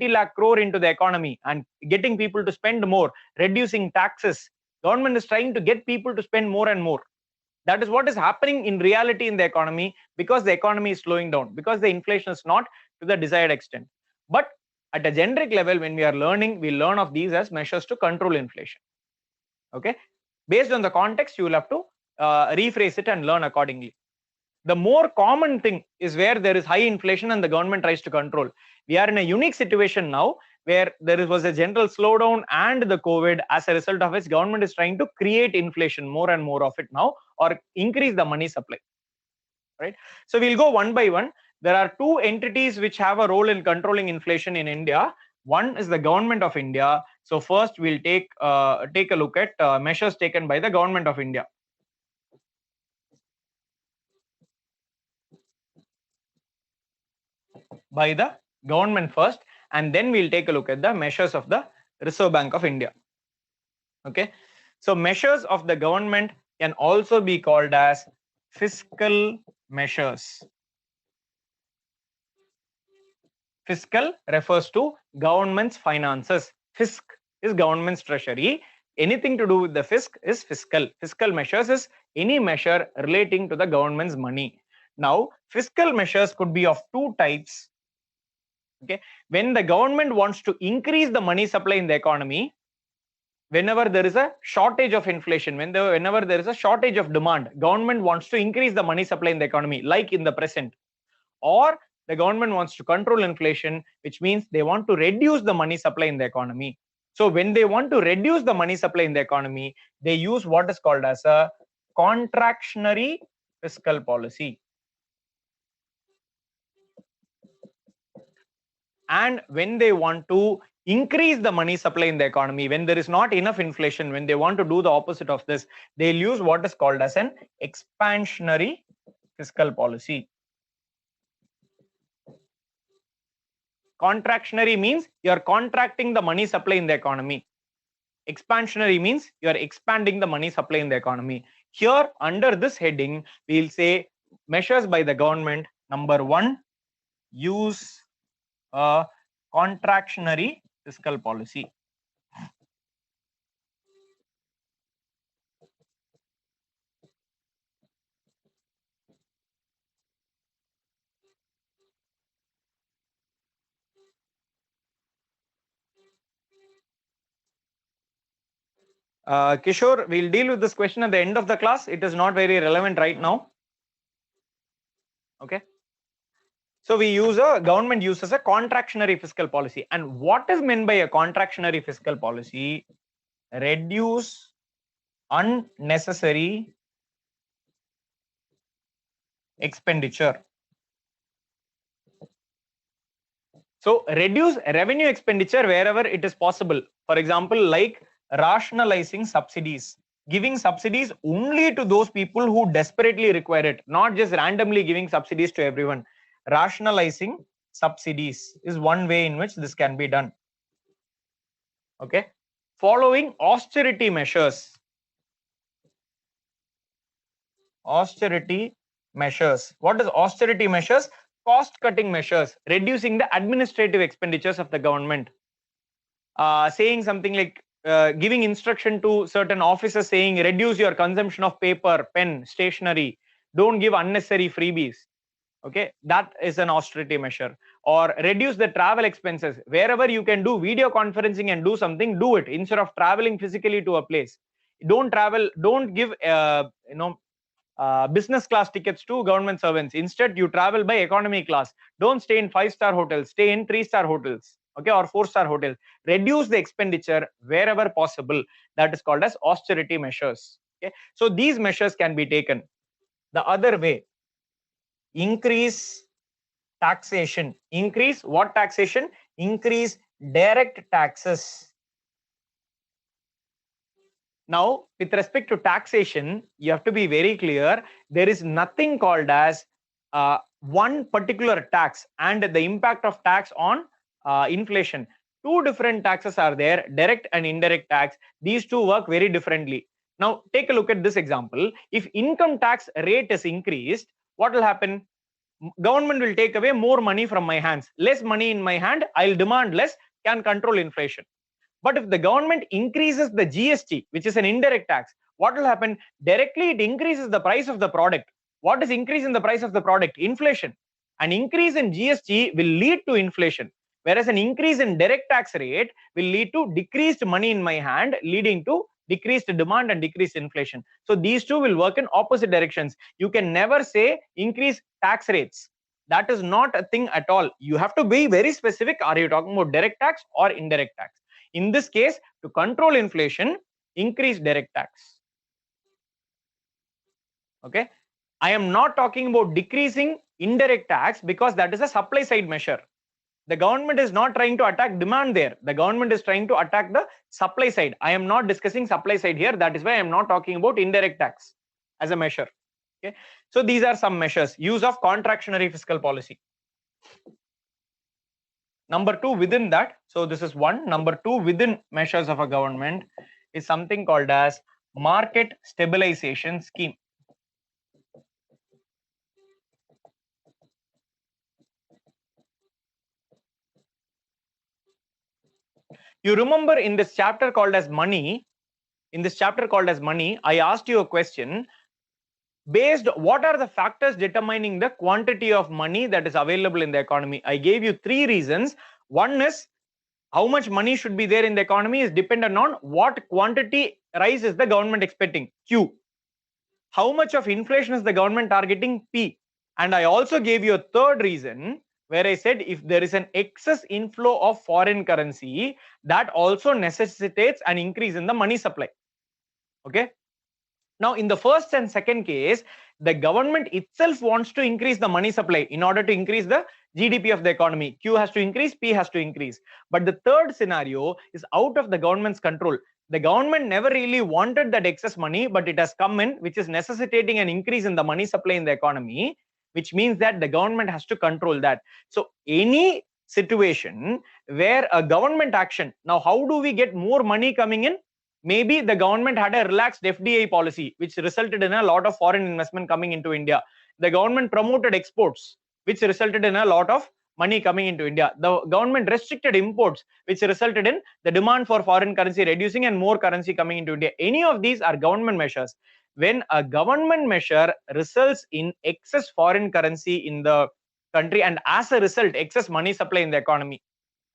S2: lakh crore into the economy and getting people to spend more, reducing taxes. Government is trying to get people to spend more and more. That is what is happening in reality in the economy, because the economy is slowing down, because the inflation is not to the desired extent. But at a generic level, when we are learning, we learn of these as measures to control inflation. Okay. Based on the context, you will have to rephrase it and learn accordingly. The more common thing is where there is high inflation and the government tries to control. We are in a unique situation now where there was a general slowdown and the COVID, as a result of which government is trying to create inflation, more and more of it now, or increase the money supply. Right. So we'll go one by one. There are two entities which have a role in controlling inflation in India. One is the government of India. So first we'll take a look at measures taken by the government of India. By the government first, and then we'll take a look at the measures of the Reserve Bank of India. Okay. So measures of the government can also be called as fiscal measures. Fiscal refers to government's finances. Fisc is government's treasury. Anything to do with the fisc is fiscal. Fiscal measures is any measure relating to the government's money. Now, fiscal measures could be of two types. Okay, when the government wants to increase the money supply in the economy, whenever there is a shortage of inflation, whenever there is a shortage of demand, government wants to increase the money supply in the economy, like in the present. Or the government wants to control inflation, which means they want to reduce the money supply in the economy. So when they want to reduce the money supply in the economy, they use what is called as a contractionary fiscal policy. And when they want to increase the money supply in the economy, when there is not enough inflation, when they want to do the opposite of this, they'll use what is called as an expansionary fiscal policy. Contractionary means you are contracting the money supply in the economy. Expansionary means you are expanding the money supply in the economy. Here, under this heading, we'll say measures by the government. Number one, use a contractionary fiscal policy. Kishore, we'll deal with this question at the end of the class. It is not very relevant right now. Okay. So government uses a contractionary fiscal policy. And what is meant by a contractionary fiscal policy? Reduce unnecessary expenditure. So reduce revenue expenditure wherever it is possible. For example, like rationalizing subsidies, giving subsidies only to those people who desperately require it, not just randomly giving subsidies to everyone. Rationalizing subsidies is one way in which this can be done. Okay. Following austerity measures. Austerity measures. What is austerity measures? Cost cutting measures, reducing the administrative expenditures of the government. Saying something like giving instruction to certain officers saying reduce your consumption of paper, pen, stationery, don't give unnecessary freebies. Okay, that is an austerity measure. Or reduce the travel expenses. Wherever you can do video conferencing and do something, do it instead of traveling physically to a place. Don't travel, don't give business class tickets to government servants. Instead, you travel by economy class. Don't stay in 5-star hotels, stay in 3-star hotels, okay, or 4-star hotels. Reduce the expenditure wherever possible. That is called as austerity measures. Okay, so these measures can be taken. The other way, increase taxation. Increase what taxation? Increase direct taxes. Now, with respect to taxation, you have to be very clear. There is nothing called as one particular tax and the impact of tax on inflation. Two different taxes are there, direct and indirect tax. These two work very differently. Now, take a look at this example. If income tax rate is increased, what will happen? Government will take away more money from my hands. Less money in my hand, I'll demand less, can control inflation. But if the government increases the GST, which is an indirect tax, what will happen? Directly, it increases the price of the product. What is increase in the price of the product? Inflation. An increase in GST will lead to inflation, whereas an increase in direct tax rate will lead to decreased money in my hand, leading to decreased demand and decreased inflation. So these two will work in opposite directions. You can never say increase tax rates. That is not a thing at all. You have to be very specific. Are you talking about direct tax or indirect tax? In this case, to control inflation, increase direct tax. Okay. I am not talking about decreasing indirect tax because that is a supply side measure. The government is not trying to attack demand there. The government is trying to attack the supply side. I am not discussing supply side here. That is why I am not talking about indirect tax as a measure. Okay. So these are some measures. Use of contractionary fiscal policy. Number two within that, so this is one. Number two within measures of a government is something called as market stabilization scheme. You remember in this chapter called as money, I asked you a question based what are the factors determining the quantity of money that is available in the economy. I gave you three reasons. One is how much money should be there in the economy is dependent on what quantity rise is the government expecting, Q. How much of inflation is the government targeting, P. And I also gave you a third reason where I said if there is an excess inflow of foreign currency, that also necessitates an increase in the money supply. Okay. Now, in the first and second case, the government itself wants to increase the money supply in order to increase the GDP of the economy. Q has to increase, P has to increase. But the third scenario is out of the government's control. The government never really wanted that excess money, but it has come in, which is necessitating an increase in the money supply in the economy, which means that the government has to control that. So any situation where a government action, now how do we get more money coming in? Maybe the government had a relaxed FDI policy, which resulted in a lot of foreign investment coming into India. The government promoted exports, which resulted in a lot of money coming into India. The government restricted imports, which resulted in the demand for foreign currency reducing and more currency coming into India. Any of these are government measures. When a government measure results in excess foreign currency in the country and as a result, excess money supply in the economy,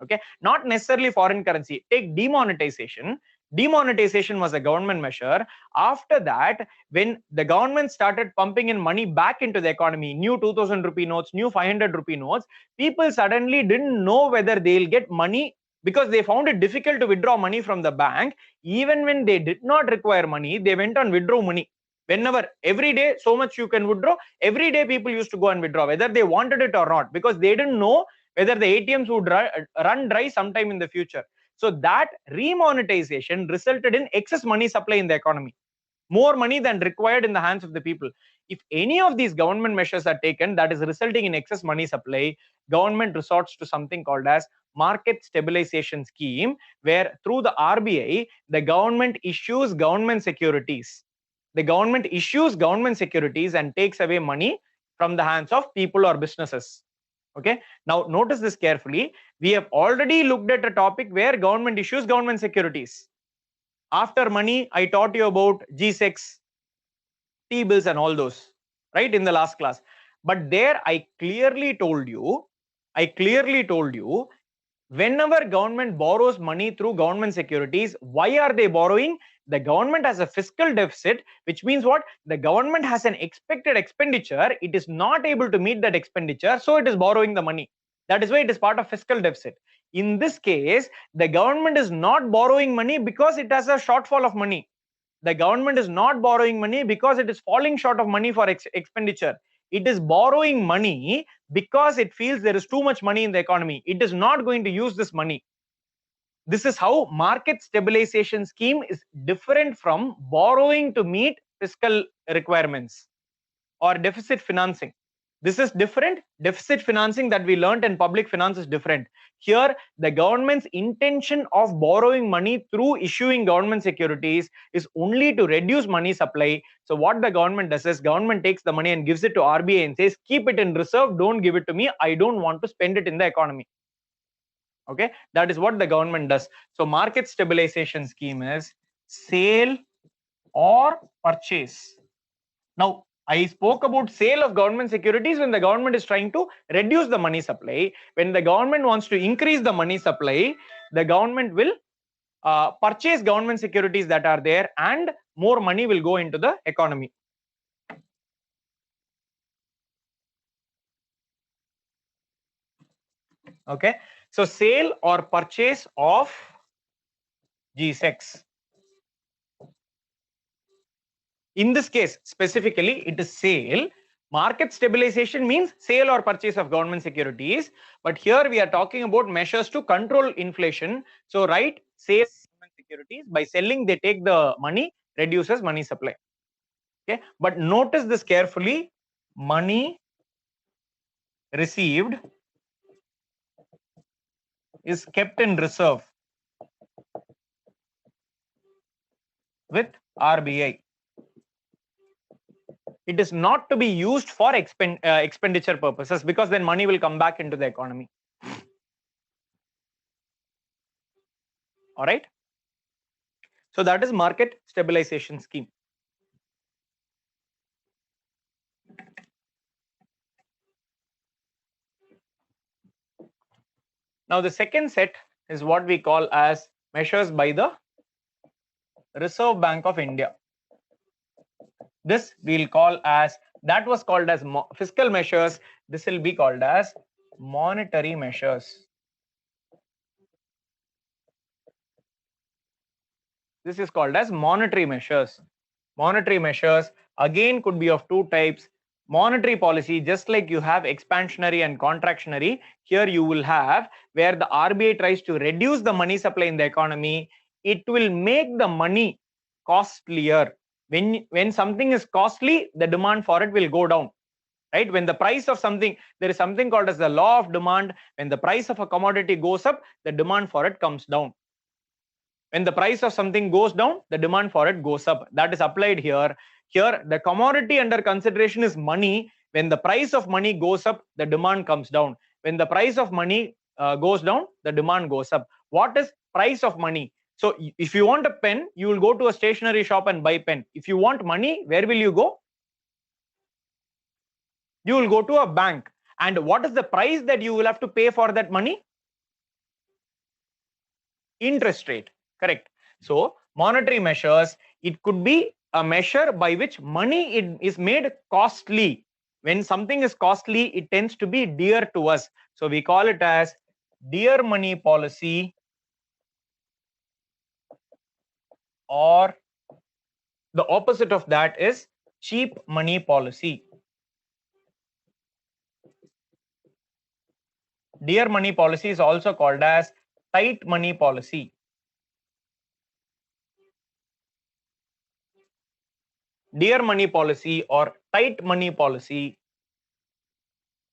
S2: okay, not necessarily foreign currency. Take demonetization. Demonetization was a government measure. After that, when the government started pumping in money back into the economy, new 2000 rupee notes, new 500 rupee notes, people suddenly didn't know whether they'll get money because they found it difficult to withdraw money from the bank. Even when they did not require money, they went on withdraw money. Whenever, every day, so much you can withdraw. Every day people used to go and withdraw, whether they wanted it or not, because they didn't know whether the ATMs would run dry sometime in the future. So that remonetization resulted in excess money supply in the economy, more money than required in the hands of the people. If any of these government measures are taken that is resulting in excess money supply, government resorts to something called as market stabilization scheme, where through the RBI, the government issues government securities. The government issues government securities and takes away money from the hands of people or businesses. Okay, now notice this carefully. We have already looked at a topic where government issues government securities. After money, I taught you about G-Secs, T-bills and all those, right, in the last class. But there I clearly told you, whenever government borrows money through government securities, why are they borrowing? The government has a fiscal deficit, which means what? The government has an expected expenditure. It is not able to meet that expenditure, so it is borrowing the money. That is why it is part of fiscal deficit. In this case, the government is not borrowing money because it has a shortfall of money. The government is not borrowing money because it is falling short of money for expenditure. It is borrowing money because it feels there is too much money in the economy. It is not going to use this money. This is how market stabilization scheme is different from borrowing to meet fiscal requirements or deficit financing. This is different. Deficit financing that we learned in public finance is different. Here, the government's intention of borrowing money through issuing government securities is only to reduce money supply. So what the government does is, government takes the money and gives it to RBI and says, keep it in reserve, don't give it to me, I don't want to spend it in the economy. Okay, that is what the government does. So market stabilization scheme is sale or purchase. Now, I spoke about sale of government securities when the government is trying to reduce the money supply. When the government wants to increase the money supply, the government will purchase government securities that are there, and more money will go into the economy. Okay, so sale or purchase of G-Secs. In this case, specifically, it is sale. Market stabilization means sale or purchase of government securities. But here we are talking about measures to control inflation. So, right, sale government securities. By selling, they take the money, reduces money supply. Okay, but notice this carefully. Money received is kept in reserve with RBI. It is not to be used for expenditure purposes, because then money will come back into the economy. All right. So that is market stabilization scheme. Now the second set is what we call as measures by the Reserve Bank of India. This we'll call as, that was called as fiscal measures. This will be called as monetary measures. This is called as monetary measures. Monetary measures again could be of two types. Monetary policy, just like you have expansionary and contractionary, here you will have where the RBI tries to reduce the money supply in the economy. It will make the money costlier. When something is costly, the demand for it will go down. Right? When the price of something, there is something called as the law of demand. When the price of a commodity goes up, the demand for it comes down. When the price of something goes down, the demand for it goes up. That is applied here. Here, the commodity under consideration is money. When the price of money goes up, the demand comes down. When the price of money goes down, the demand goes up. What is price of money? So if you want a pen, you will go to a stationery shop and buy pen. If you want money, where will you go? You will go to a bank. And what is the price that you will have to pay for that money? Interest rate. Correct. So monetary measures, it could be a measure by which money is made costly. When something is costly, it tends to be dear to us. So we call it as dear money policy, or the opposite of that is cheap money policy. Dear money policy is also called as tight money policy. Dear money policy or tight money policy,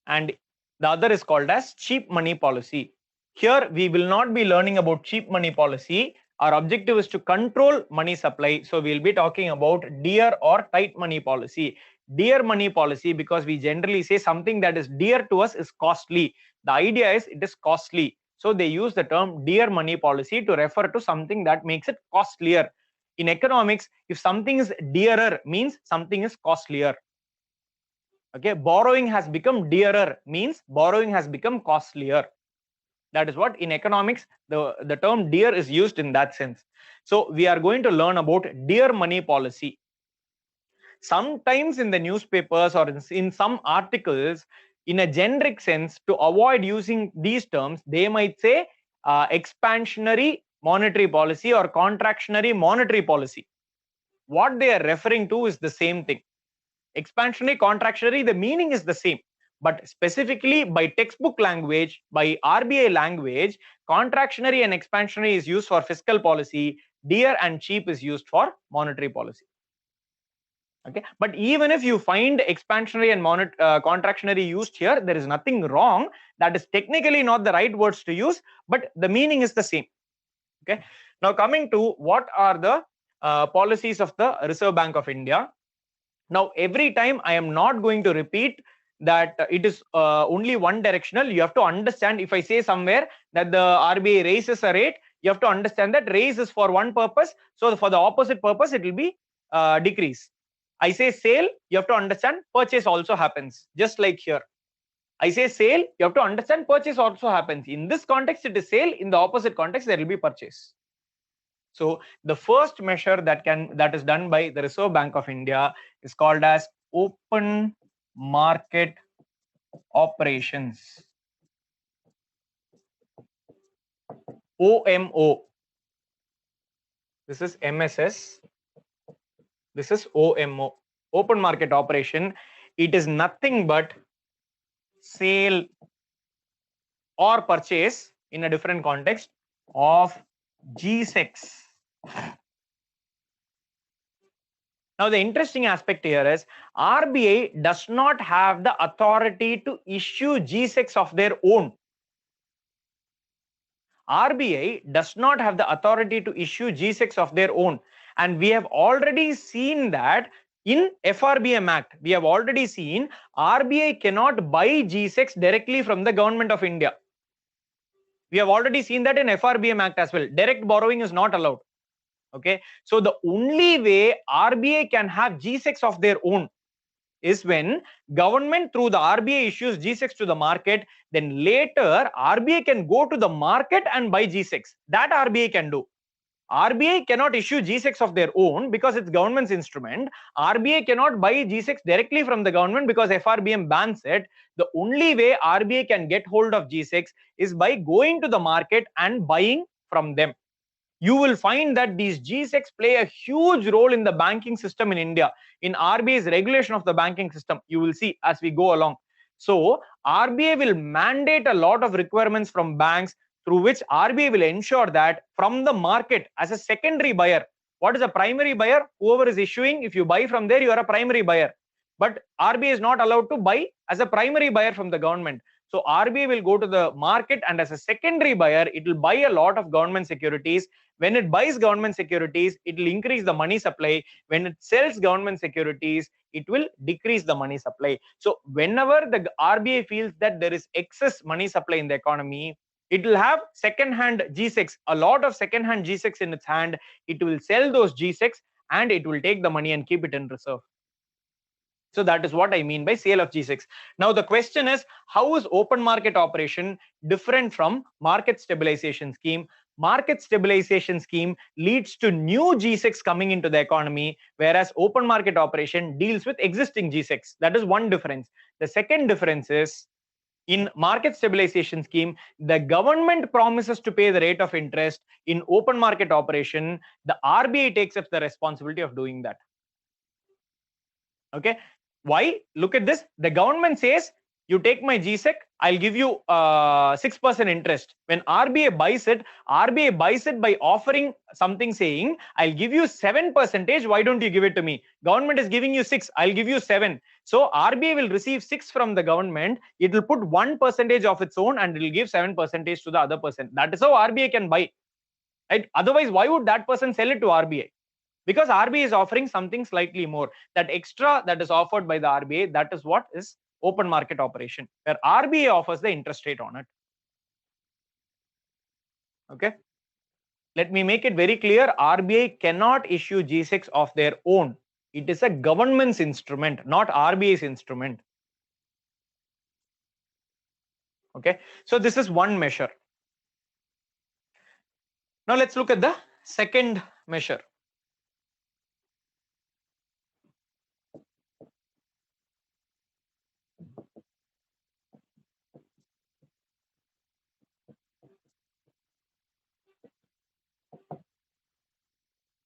S2: and the other is called as cheap money policy. Here we will not be learning about cheap money policy. Our objective is to control money supply. So we'll be talking about dear or tight money policy. Dear money policy, because we generally say something that is dear to us is costly. The idea is it is costly. So they use the term dear money policy to refer to something that makes it costlier. In economics, if something is dearer, means something is costlier. Okay, borrowing has become dearer means borrowing has become costlier. That is what in economics the term dear is used in that sense. So we are going to learn about dear money policy. Sometimes in the newspapers or in some articles, in a generic sense, to avoid using these terms, they might say expansionary monetary policy or contractionary monetary policy. What they are referring to is the same thing. Expansionary, contractionary, the meaning is the same. But specifically by textbook language, by RBI language, contractionary and expansionary is used for fiscal policy. Dear and cheap is used for monetary policy. Okay, but even if you find expansionary and contractionary used here, there is nothing wrong. That is technically not the right words to use, but the meaning is the same. Okay, now coming to what are the policies of the Reserve Bank of India. Now every time I am not going to repeat that it is only one directional. You have to understand, if I say somewhere that the RBI raises a rate, you have to understand that raise is for one purpose, so for the opposite purpose it will be decrease. I say sale, you have to understand purchase also happens, just like here. I say sale, you have to understand purchase also happens. In this context it is sale, in the opposite context there will be purchase. So the first measure that is done by the Reserve Bank of India is called as open market operations, OMO. This is MSS. This is OMO, open market operation. It is nothing but sale or purchase in a different context of G-Secs. Now the interesting aspect here is RBI does not have the authority to issue G-Secs of their own. RBI does not have the authority to issue G-Secs of their own. And we have already seen that in FRBM Act. We have already seen RBI cannot buy G-Secs directly from the Government of India. We have already seen that in FRBM Act as well. Direct borrowing is not allowed. Okay, so the only way RBI can have G-Secs of their own is when government through the RBI issues G-Secs to the market, then later RBI can go to the market and buy G-Secs. That RBI can do. RBI cannot issue G-Secs of their own because it's government's instrument. RBI cannot buy G-Secs directly from the government because FRBM bans it. The only way RBI can get hold of G-Secs is by going to the market and buying from them. You will find that these G-Secs play a huge role in the banking system in India, in RBI's regulation of the banking system. You will see as we go along. So RBI will mandate a lot of requirements from banks, through which RBI will ensure that from the market as a secondary buyer. What is a primary buyer? Whoever is issuing, if you buy from there, you are a primary buyer. But RBI is not allowed to buy as a primary buyer from the government. So RBI will go to the market and as a secondary buyer, it will buy a lot of government securities. When it buys government securities, it will increase the money supply. When it sells government securities, it will decrease the money supply. So whenever the RBI feels that there is excess money supply in the economy, it will have second-hand G-Secs, a lot of second-hand G-Secs in its hand. It will sell those G-Secs and it will take the money and keep it in reserve. So that is what I mean by sale of G-Secs. Now the question is, how is open market operation different from market stabilization scheme? market stabilization scheme leads to new G6 coming into the economy, whereas open market operation deals with existing G6. That is one difference. The second difference is, in market stabilization scheme, the government promises to pay the rate of interest. In open market operation, the RBI takes up the responsibility of doing that. Okay, why? Look at this. The government says, you take my GSEC, I'll give you 6% interest. When RBI buys it by offering something saying, I'll give you 7%. Why don't you give it to me? Government is giving you 6, I'll give you 7. So RBI will receive 6 from the government. It will put 1% of its own and it will give 7% to the other person. That is how RBI can buy. Right? Otherwise, why would that person sell it to RBI? Because RBI is offering something slightly more. That extra that is offered by the RBI, that is what is open market operation, where RBI offers the interest rate on it. Okay. Let me make it very clear. RBI cannot issue G6 of their own. It is a government's instrument, not RBI's instrument. Okay. So this is one measure. Now let's look at the second measure.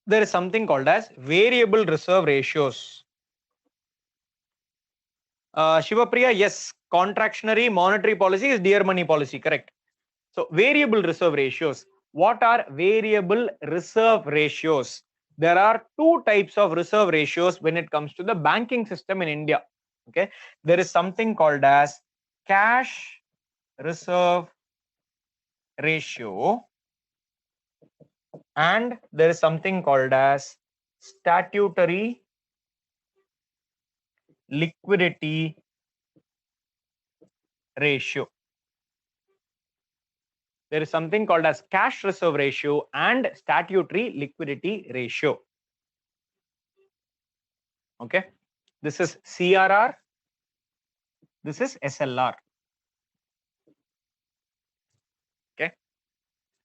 S2: There is something called as variable reserve ratios. Shivapriya, yes, contractionary monetary policy is dear money policy, correct. So variable reserve ratios. What are variable reserve ratios? There are two types of reserve ratios when it comes to the banking system in India. Okay, there is something called as cash reserve ratio, and there is something called as statutory liquidity ratio. There is something called as cash reserve ratio and statutory liquidity ratio. Okay, this is CRR, this is SLR. Okay,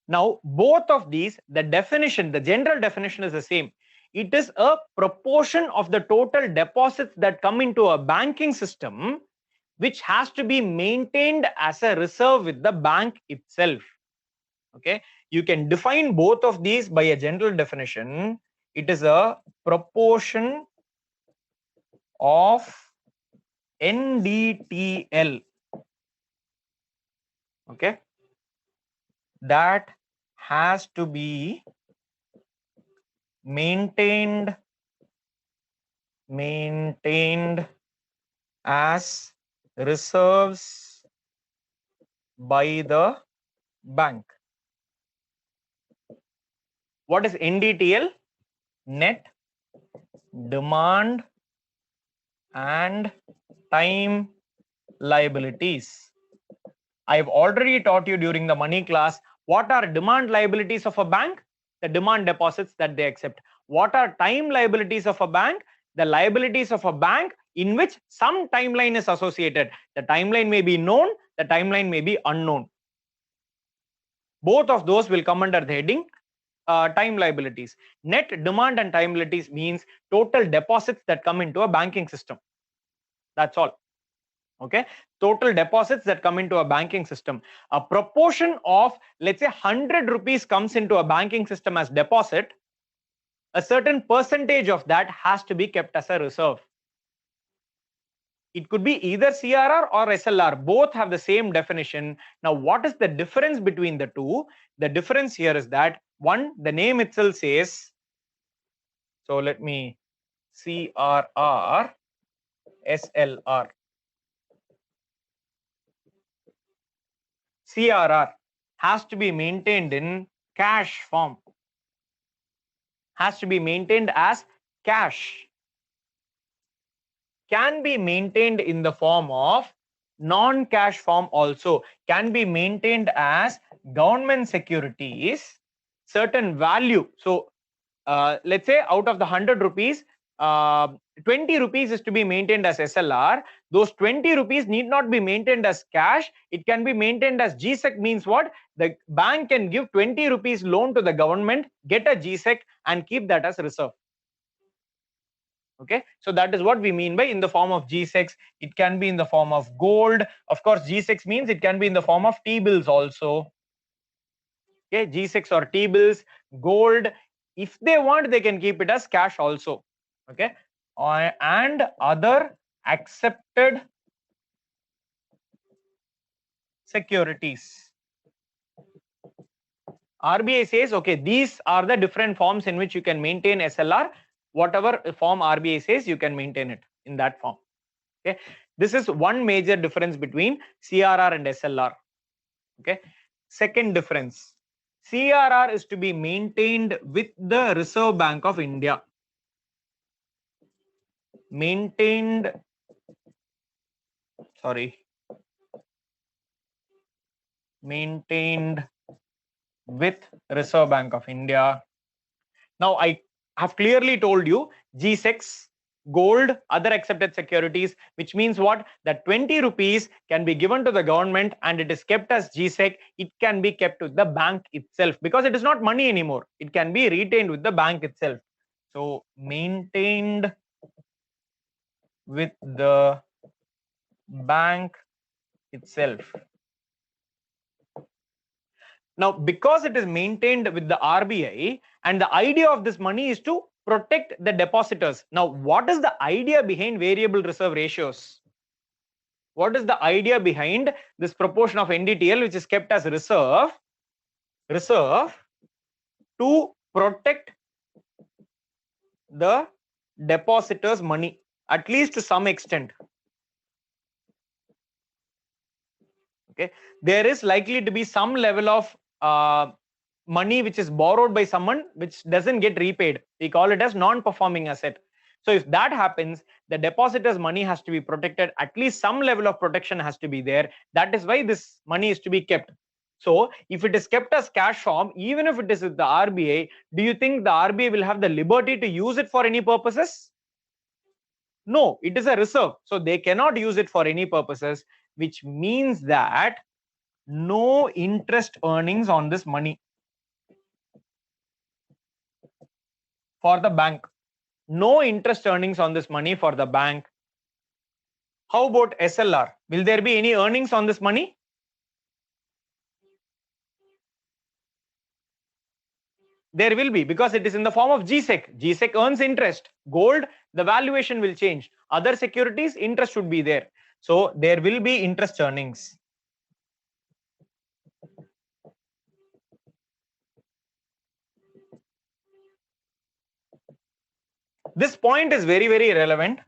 S2: now both of these, the definition, the general definition is the same. It is a proportion of the total deposits that come into a banking system, which has to be maintained as a reserve with the bank itself. Okay, you can define both of these by a general definition. It is a proportion of NDTL, okay, that has to be maintained as reserves by the bank. What is NDTL? Net demand and time liabilities. I've already taught you during the money class what are demand liabilities of a bank, the demand deposits that they accept. What are time liabilities of a bank? The liabilities of a bank in which some timeline is associated. The timeline may be known, the timeline may be unknown. Both of those will come under the heading time liabilities. Net demand and time liabilities means total deposits that come into a banking system. That's all. Okay, total deposits that come into a banking system. A proportion of, let's say, 100 rupees comes into a banking system as deposit. A certain percentage of that has to be kept as a reserve. It could be either CRR or SLR. Both have the same definition. Now, what is the difference between the two? The difference here is that, one, the name itself says, so let me CRR, SLR. CRR has to be maintained in cash form, has to be maintained as cash, can be maintained in the form of non-cash form also, can be maintained as government securities, certain value. So let's say out of the 100 rupees, 20 rupees is to be maintained as SLR, those 20 rupees need not be maintained as cash. It can be maintained as GSEC. Means what? The bank can give 20 rupees loan to the government, get a GSEC and keep that as reserve. Okay, so that is what we mean by in the form of GSECs. It can be in the form of gold. Of course, GSECs means it can be in the form of T-bills also. Okay, G6 or T-bills, gold. If they want, they can keep it as cash also. Okay, and other accepted securities. RBI says, okay, these are the different forms in which you can maintain SLR. Whatever form RBI says, you can maintain it in that form. Okay, this is one major difference between CRR and SLR. Okay, second difference. CRR is to be maintained with the Reserve Bank of India. Maintained with Reserve Bank of India. Now, I have clearly told you G6, gold, other accepted securities, which means what? That 20 rupees can be given to the government and it is kept as GSEC. It can be kept with the bank itself because it is not money anymore. It can be retained with the bank itself. So, maintained with the bank itself. Now, because it is maintained with the RBI and the idea of this money is to protect the depositors. Now, what is the idea behind variable reserve ratios? What is the idea behind this proportion of NDTL which is kept as reserve to protect the depositors' money, at least to some extent. Okay, there is likely to be some level of money which is borrowed by someone which doesn't get repaid. We call it as non-performing asset. So if that happens, the depositor's money has to be protected. At least some level of protection has to be there. That is why this money is to be kept. So if it is kept as cash form, even if it is with the RBI, do you think the RBI will have the liberty to use it for any purposes? No, it is a reserve. So they cannot use it for any purposes, which means that no interest earnings on this money for the bank. No interest earnings on this money for the bank. How about SLR? Will there be any earnings on this money? There will be, because it is in the form of GSEC. GSEC earns interest. Gold, the valuation will change. Other securities, interest should be there. So there will be interest earnings. This point is very, very relevant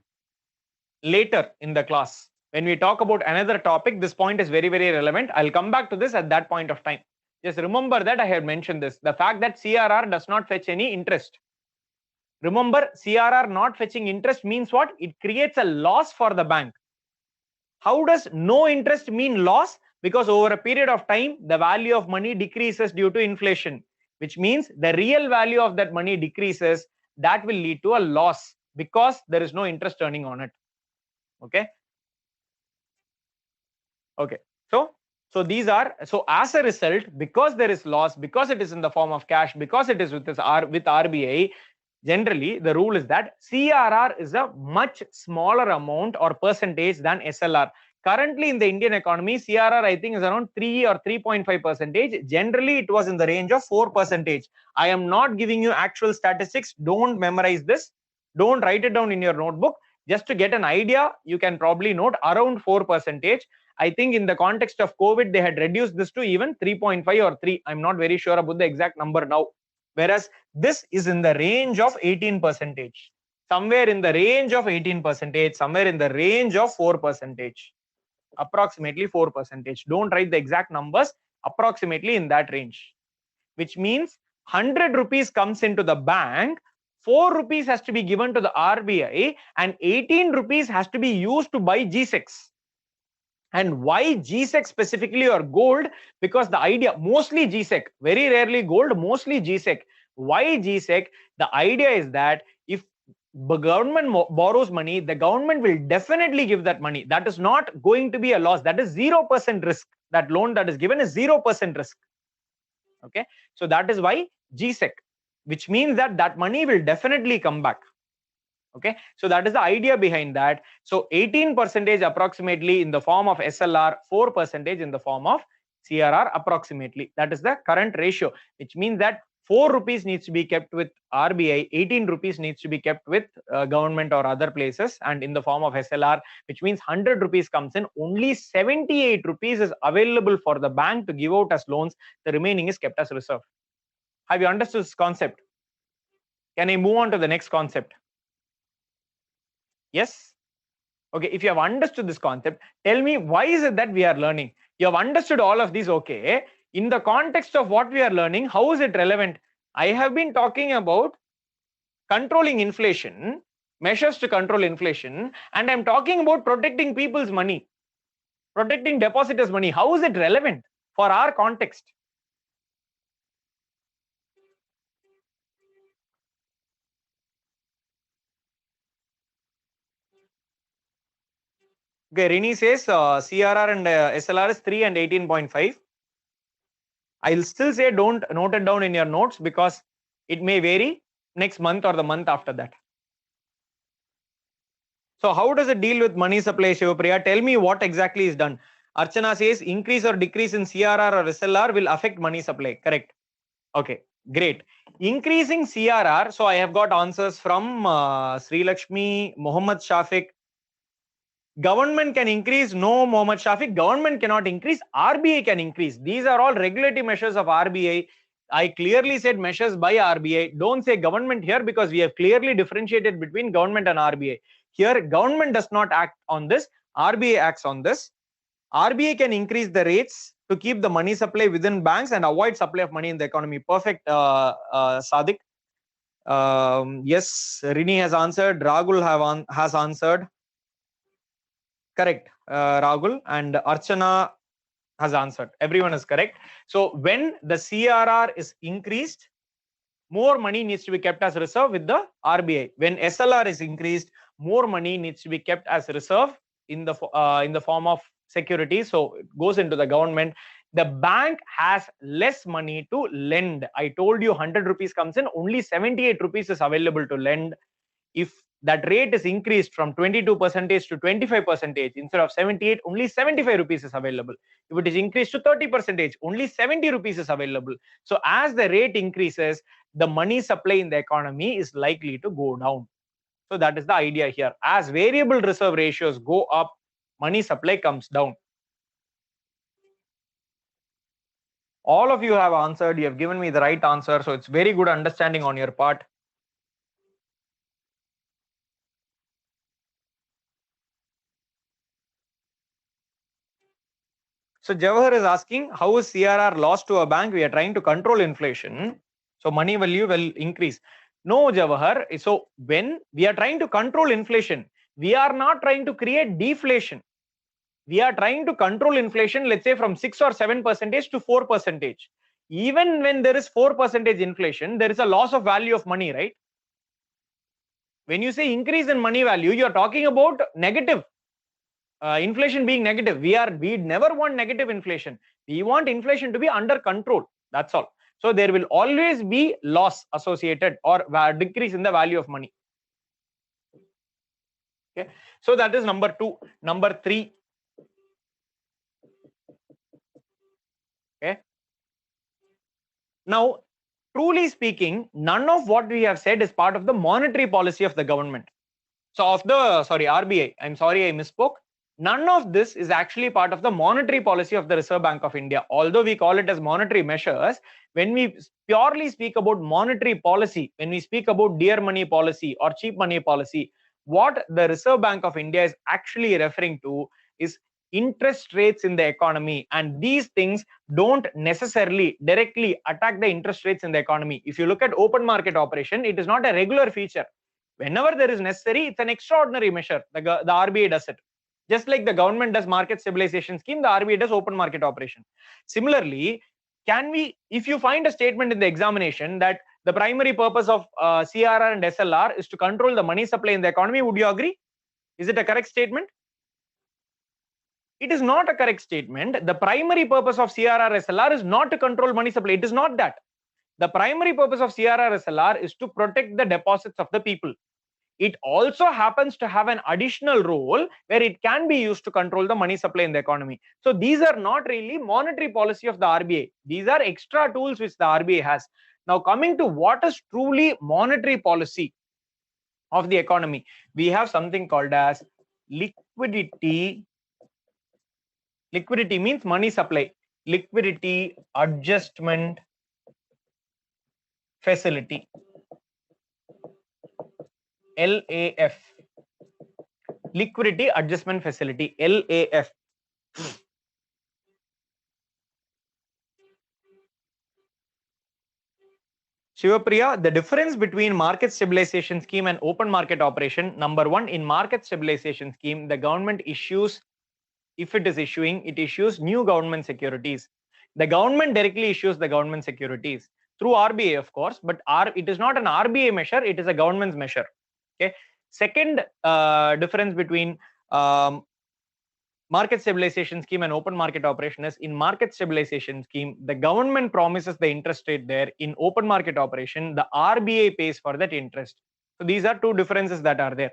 S2: later in the class. When we talk about another topic, this point is very, very relevant. I'll come back to this at that point of time. Just remember that I have mentioned this. The fact that CRR does not fetch any interest. Remember, CRR not fetching interest means what? It creates a loss for the bank. How does no interest mean loss? Because over a period of time, the value of money decreases due to inflation, which means the real value of that money decreases. That will lead to a loss because there is no interest earning on it. Okay. Okay. So these are, so as a result, because there is loss, because it is in the form of cash, because it is with RBI, generally the rule is that CRR is a much smaller amount or percentage than SLR. Currently in the Indian economy, CRR I think is around 3 or 3.5%. Generally it was in the range of 4%. I am not giving you actual statistics. Don't memorize this. Don't write it down in your notebook. Just to get an idea, you can probably note around 4%. I think in the context of COVID, they had reduced this to even 3.5 or 3. I'm not very sure about the exact number now. Whereas this is in the range of 18%. Somewhere in the range of 18%, somewhere in the range of 4%. Approximately 4%. Don't write the exact numbers, approximately in that range. Which means 100 rupees comes into the bank, 4 rupees has to be given to the RBI, and 18 rupees has to be used to buy G6. And why GSEC specifically or gold? Because the idea, mostly GSEC, very rarely gold, mostly GSEC. Why GSEC? The idea is that if government borrows money, the government will definitely give that money. That is not going to be a loss. That is 0% risk. That loan that is given is 0% risk. Okay, so that is why GSEC, which means that that money will definitely come back. Okay, so that is the idea behind that. So 18% approximately in the form of SLR, 4% in the form of CRR approximately. That is the current ratio, which means that 4 rupees needs to be kept with RBI, 18 rupees needs to be kept with government or other places, and in the form of SLR, which means 100 rupees comes in, only 78 rupees is available for the bank to give out as loans, the remaining is kept as reserve. Have you understood this concept? Can I move on to the next concept? Yes? Okay, if you have understood this concept, tell me why is it that we are learning? You have understood all of these, okay? In the context of what we are learning, how is it relevant? I have been talking about controlling inflation, measures to control inflation, and I'm talking about protecting people's money, protecting depositors' money. How is it relevant for our context? Okay, Rini says CRR and SLR is 3 and 18.5. I'll still say don't note it down in your notes because it may vary next month or the month after that. So how does it deal with money supply, Shivapriya? Tell me what exactly is done. Archana says increase or decrease in CRR or SLR will affect money supply. Correct. Okay, great. Increasing CRR. So I have got answers from Sri Lakshmi, Muhammad Shafiq. Government can increase. No, Muhammad Shafiq. Government cannot increase. RBI can increase. These are all regulatory measures of RBI. I clearly said measures by RBI. Don't say government here because we have clearly differentiated between government and RBI. Here, government does not act on this. RBI acts on this. RBI can increase the rates to keep the money supply within banks and avoid supply of money in the economy. Perfect, Sadiq. Yes, Rini has answered. Rahul has answered. Correct, Rahul, and Archana has answered. Everyone is correct. So when the CRR is increased, more money needs to be kept as reserve with the RBI. When SLR is increased, more money needs to be kept as reserve in the form of security. So it goes into the government. The bank has less money to lend. I told you 100 rupees comes in, only 78 rupees is available to lend. If that rate is increased from 22% to 25%, instead of 78, only 75 rupees is available. If it is increased to 30%, only 70 rupees is available. So as the rate increases, the money supply in the economy is likely to go down. So that is the idea here. As variable reserve ratios go up, money supply comes down. All of you have answered. You have given me the right answer. So it's very good understanding on your part. So Jawahar is asking, how is CRR lost to a bank? We are trying to control inflation. So money value will increase. No, Jawahar. So when we are trying to control inflation, we are not trying to create deflation. We are trying to control inflation, let's say from 6 or 7% to 4%. Even when there is 4% inflation, there is a loss of value of money, right? When you say increase in money value, you are talking about negative. Inflation being negative. We never want negative inflation. We want inflation to be under control. That's all. So there will always be loss associated or decrease in the value of money. Okay. So that is number 2. Number 3. Okay. Now, truly speaking, none of what we have said is part of the monetary policy of the government. So of the, RBI. I'm sorry, I misspoke. None of this is actually part of the monetary policy of the Reserve Bank of India. Although we call it as monetary measures, when we purely speak about monetary policy, when we speak about dear money policy or cheap money policy, what the Reserve Bank of India is actually referring to is interest rates in the economy. And these things don't necessarily directly attack the interest rates in the economy. If you look at open market operation, it is not a regular feature. Whenever there is necessary, it's an extraordinary measure. The RBI does it. Just like the government does market stabilization scheme, the RBI does open market operation. Similarly, if you find a statement in the examination that the primary purpose of CRR and SLR is to control the money supply in the economy. Would you agree? Is it a correct statement? It is not a correct statement. The primary purpose of CRR SLR is not to control money supply. It is not that. The primary purpose of CRR SLR is to protect the deposits of the people. It also happens to have an additional role where it can be used to control the money supply in the economy. So these are not really monetary policy of the RBI. These are extra tools which the RBI has. Now coming to what is truly monetary policy of the economy, we have something called as liquidity. Liquidity means money supply. Liquidity adjustment facility. LAF. Liquidity adjustment facility. LAF. Shivapriya, the difference between market stabilization scheme and open market operation. Number one, in market stabilization scheme, the government issues, if it is issuing, it issues new government securities. The government directly issues the government securities through RBI, of course, but it is not an RBI measure, it is a government's measure. Okay. Second difference between market stabilization scheme and open market operation is, in market stabilization scheme, the government promises the interest rate there. In open market operation, the RBI pays for that interest. So these are two differences that are there.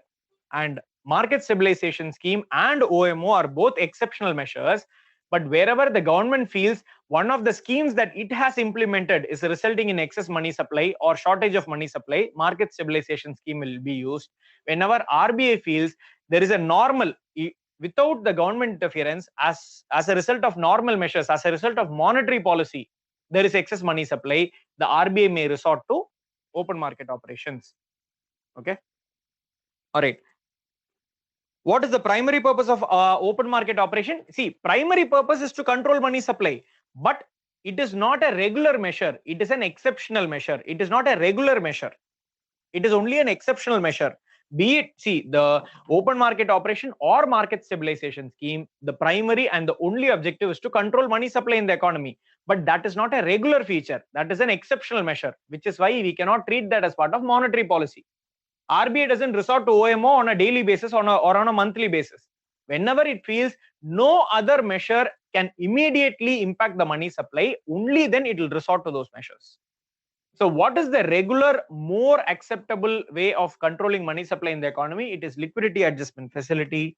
S2: And market stabilization scheme and OMO are both exceptional measures, but wherever the government feels one of the schemes that it has implemented is resulting in excess money supply or shortage of money supply, market stabilization scheme will be used. Whenever RBI feels there is a normal, without the government interference, as a result of normal measures, as a result of monetary policy, there is excess money supply, the RBI may resort to open market operations. Okay. All right. What is the primary purpose of open market operation? See, primary purpose is to control money supply, but it is not a regular measure. It is an exceptional measure. It is not a regular measure. It is only an exceptional measure. Be it, see, the open market operation or market stabilization scheme, the primary and the only objective is to control money supply in the economy. But that is not a regular feature. That is an exceptional measure, which is why we cannot treat that as part of monetary policy. RBI doesn't resort to OMO on a daily basis or on a monthly basis. Whenever it feels no other measure can immediately impact the money supply, only then it will resort to those measures. So what is the regular, more acceptable way of controlling money supply in the economy? It is liquidity adjustment facility.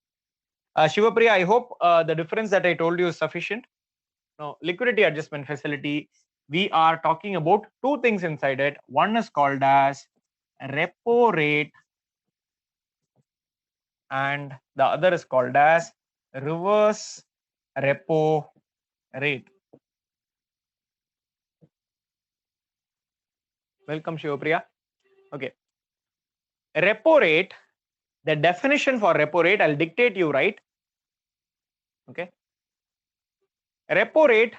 S2: Shivapriya, I hope the difference that I told you is sufficient. Now, liquidity adjustment facility, we are talking about two things inside it. One is called as repo rate and the other is called as reverse repo rate. Welcome, Shivapriya. Okay. Repo rate, the definition for repo rate, I'll dictate you, right? Okay. Repo rate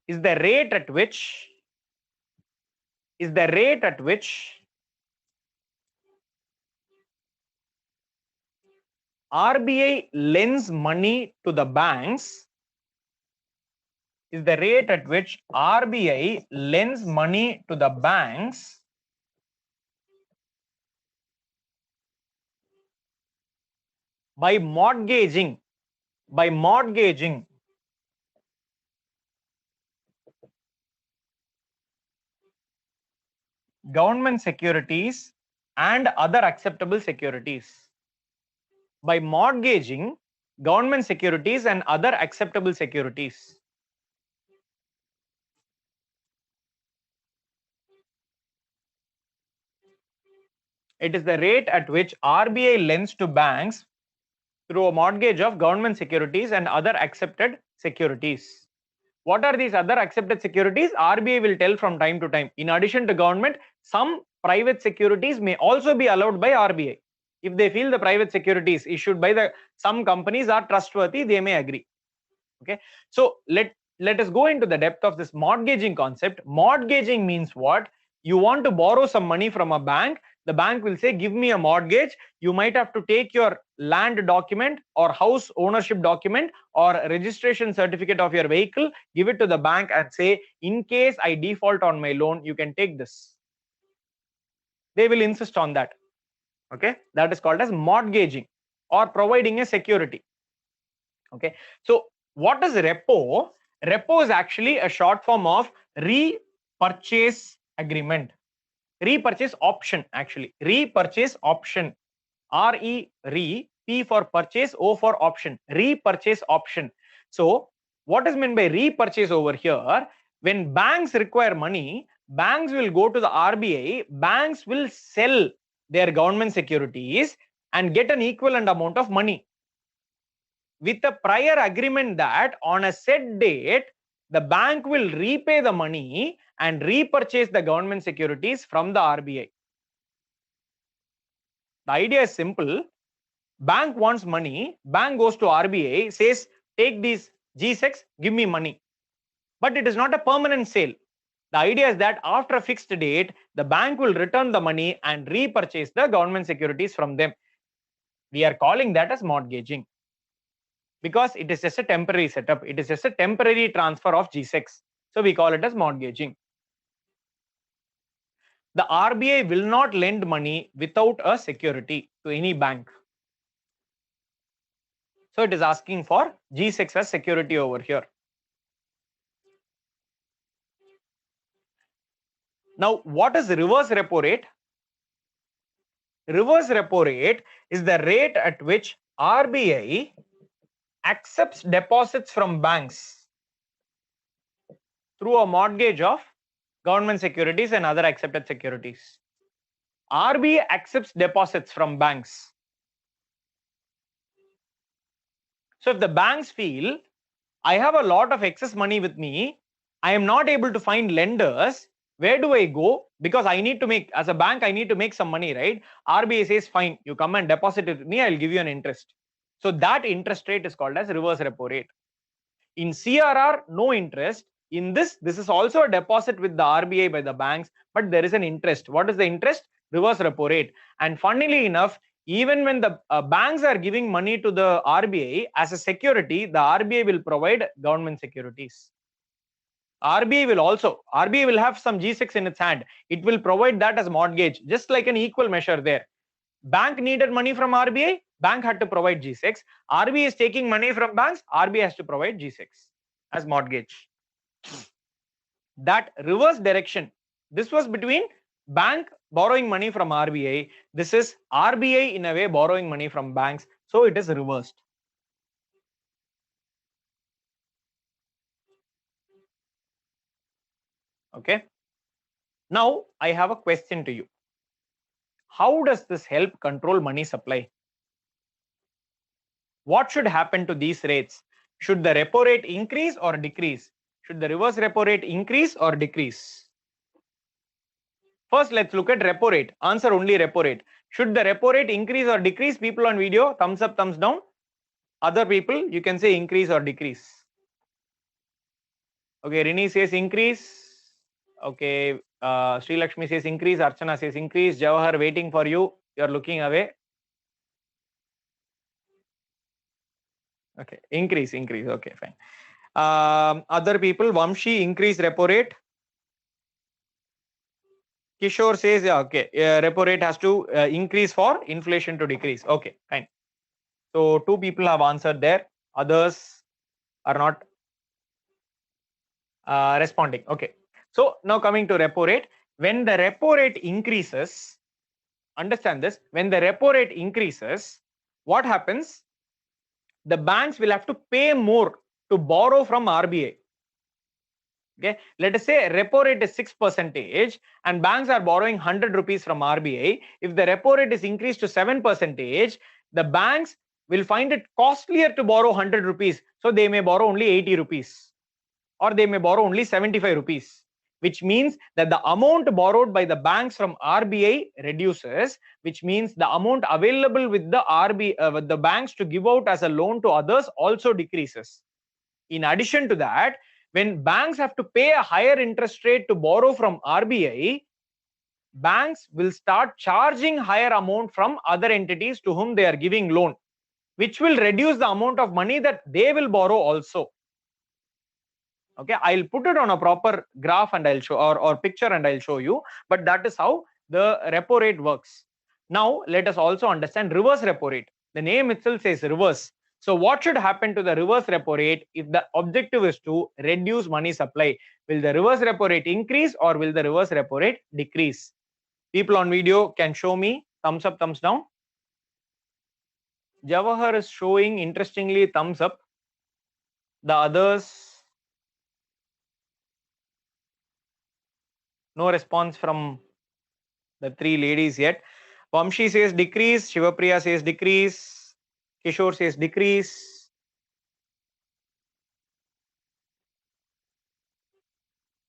S2: is the rate at which RBI lends money to the banks, is the rate at which RBI lends money to the banks by mortgaging government securities and other acceptable securities. By mortgaging government securities and other acceptable securities. It is the rate at which RBI lends to banks through a mortgage of government securities and other accepted securities. What are these other accepted securities? RBI will tell from time to time. In addition to government, some private securities may also be allowed by RBI. If they feel the private securities issued by some companies are trustworthy, they may agree. Okay. So let us go into the depth of this mortgaging concept. Mortgaging means what? You want to borrow some money from a bank. The bank will say, give me a mortgage. You might have to take your land document or house ownership document or registration certificate of your vehicle, give it to the bank and say, in case I default on my loan, you can take this. they will insist on that. Okay, that is called as mortgaging or providing a security. Okay, so what is repo? Repo is actually a short form of repurchase agreement, repurchase option, actually repurchase option. P for purchase, O for option, repurchase option. So what is meant by repurchase over here? When banks require money, banks will go to the RBI, banks will sell their government securities and get an equivalent amount of money, with a prior agreement that on a set date, the bank will repay the money and repurchase the government securities from the RBI. The idea is simple. Bank wants money, bank goes to RBI, says, take these G-Secs, give me money. But it is not a permanent sale. The idea is that after a fixed date, the bank will return the money and repurchase the government securities from them. We are calling that as mortgaging, because it is just a temporary setup. It is just a temporary transfer of G-Secs. So we call it as mortgaging. The RBI will not lend money without a security to any bank. So it is asking for G-Secs as security over here. Now, what is reverse repo rate? Reverse repo rate is the rate at which RBI accepts deposits from banks through a mortgage of government securities and other accepted securities. RBI accepts deposits from banks. So if the banks feel, I have a lot of excess money with me, I am not able to find lenders, where do I go? Because I need to make, as a bank, I need to make some money, right? RBI says, fine, you come and deposit it with me, I'll give you an interest. So that interest rate is called as reverse repo rate. In CRR, no interest. In this is also a deposit with the RBI by the banks, but there is an interest. What is the interest? Reverse repo rate. And funnily enough, even when the banks are giving money to the RBI as a security, the RBI will provide government securities. RBI will have some G-Secs in its hand. It will provide that as mortgage, just like an equal measure there. Bank needed money from RBI, bank had to provide G-Secs. RBI is taking money from banks, RBI has to provide G-Secs as mortgage. That reverse direction, this was between bank borrowing money from RBI. This is RBI in a way borrowing money from banks. So it is reversed. Okay. Now I have a question to you. How does this help control money supply? What should happen to these rates? Should the repo rate increase or decrease? Should the reverse repo rate increase or decrease? First, let's look at repo rate. Answer only repo rate. Should the repo rate increase or decrease? People on video, thumbs up, thumbs down. Other people, you can say increase or decrease. Okay, Rini says increase. Okay, Sri Lakshmi says increase. Archana says increase. Jawahar waiting for you. You are looking away. Okay, increase. Okay, fine. Other people, Vamshi, increase repo rate. Kishore says, yeah, okay, repo rate has to increase for inflation to decrease. Okay, fine. So 2 people have answered there. Others are not responding. Okay. So now coming to repo rate. When the repo rate increases, understand this, when the repo rate increases, what happens? The banks will have to pay more to borrow from RBI. Okay, let us say repo rate is 6% and banks are borrowing 100 rupees from RBI. If the repo rate is increased to 7%, the banks will find it costlier to borrow 100 rupees. So they may borrow only 80 rupees or they may borrow only 75 rupees, which means that the amount borrowed by the banks from RBI reduces, which means the amount available with the RBI, with the banks to give out as a loan to others also decreases. In addition to that, when banks have to pay a higher interest rate to borrow from RBI, banks will start charging higher amount from other entities to whom they are giving loan, which will reduce the amount of money that they will borrow also. Okay, I'll put it on a proper graph and I'll show or picture and I'll show you, but that is how the repo rate works. Now let us also understand reverse repo rate. The name itself says reverse. So what should happen to the reverse repo rate if the objective is to reduce money supply? Will the reverse repo rate increase or will the reverse repo rate decrease? People on video can show me thumbs up, thumbs down. Jawahar is showing interestingly thumbs up. The others, no response from the three ladies yet. Vamshi says decrease, Shivapriya says decrease, Kishore says decrease.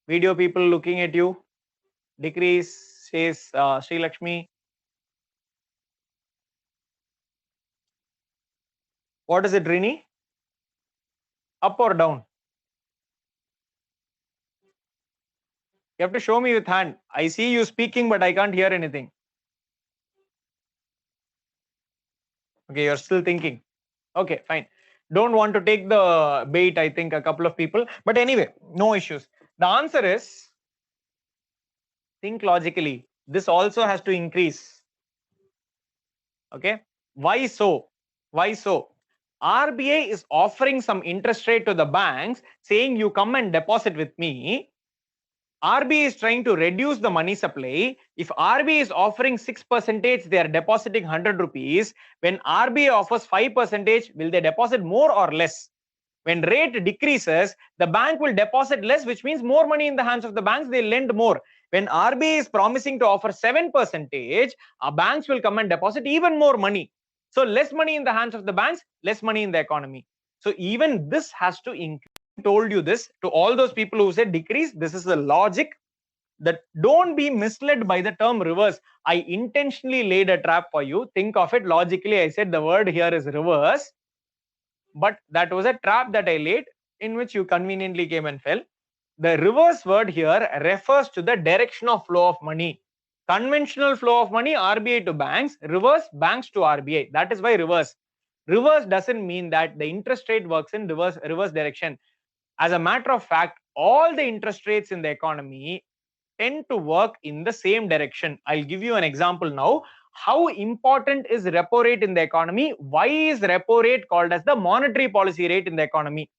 S2: Video people looking at you, decrease, says Sri Lakshmi. What is it, Rini? Up or down? You have to show me with hand. I see you speaking, but I can't hear anything. Okay, you're still thinking. Okay, fine. Don't want to take the bait, I think, a couple of people. But anyway, no issues. The answer is, think logically. This also has to increase. Okay. Why so? Why so? RBI is offering some interest rate to the banks, saying you come and deposit with me. RBI is trying to reduce the money supply. If RBI is offering 6%, they are depositing 100 rupees. When RBI offers 5%, will they deposit more or less? When rate decreases, the bank will deposit less, which means more money in the hands of the banks, they lend more. When RBI is promising to offer 7%, our banks will come and deposit even more money. So less money in the hands of the banks, less money in the economy. So even this has to increase. Told you this to all those people who said decrease. This is the logic. That don't be misled by the term reverse. I intentionally laid a trap for you. Think of it logically. I said the word here is reverse, but that was a trap that I laid in which you conveniently came and fell. The reverse word here refers to the direction of flow of money. Conventional flow of money, RBI to banks, reverse, banks to RBI. That is why reverse. Reverse doesn't mean that the interest rate works in reverse direction. As a matter of fact, all the interest rates in the economy tend to work in the same direction. I'll give you an example now. How important is repo rate in the economy? Why is repo rate called as the monetary policy rate in the economy?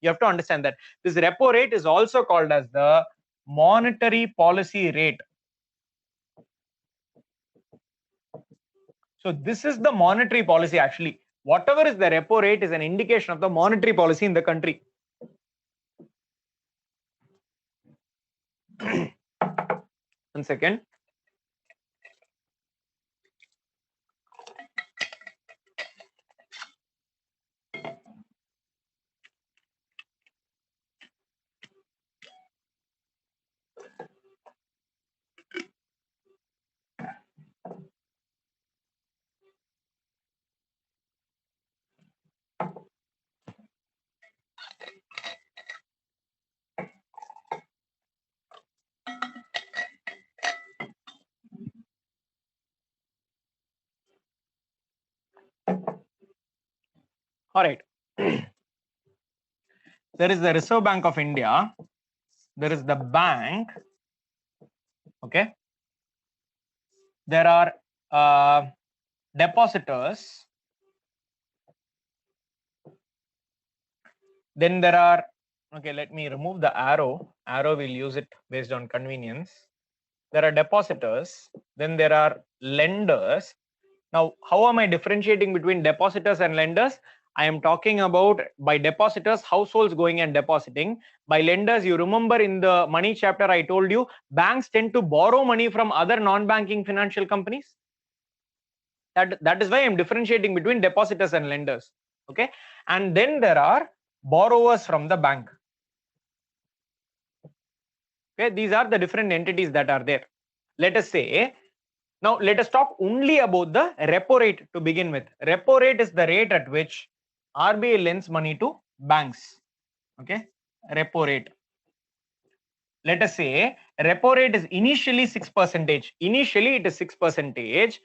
S2: You have to understand that this repo rate is also called as the monetary policy rate. So this is the monetary policy actually. Whatever is the repo rate is an indication of the monetary policy in the country. One second. All right. There is the Reserve Bank of India. There is the bank. Okay. There are depositors. Then there are, okay, let me remove the arrow. Arrow, will use it based on convenience. There are depositors. Then there are lenders. Now, how am I differentiating between depositors and lenders? I am talking about, by depositors, households going and depositing. By lenders, you remember in the money chapter, I told you, banks tend to borrow money from other non-banking financial companies. That is why I'm differentiating between depositors and lenders. Okay. And then there are borrowers from the bank. Okay. These are the different entities that are there. Let us say, now let us talk only about the repo rate to begin with. Repo rate is the rate at which RBI lends money to banks. Okay, repo rate. Let us say repo rate is initially 6%. Initially it is 6%.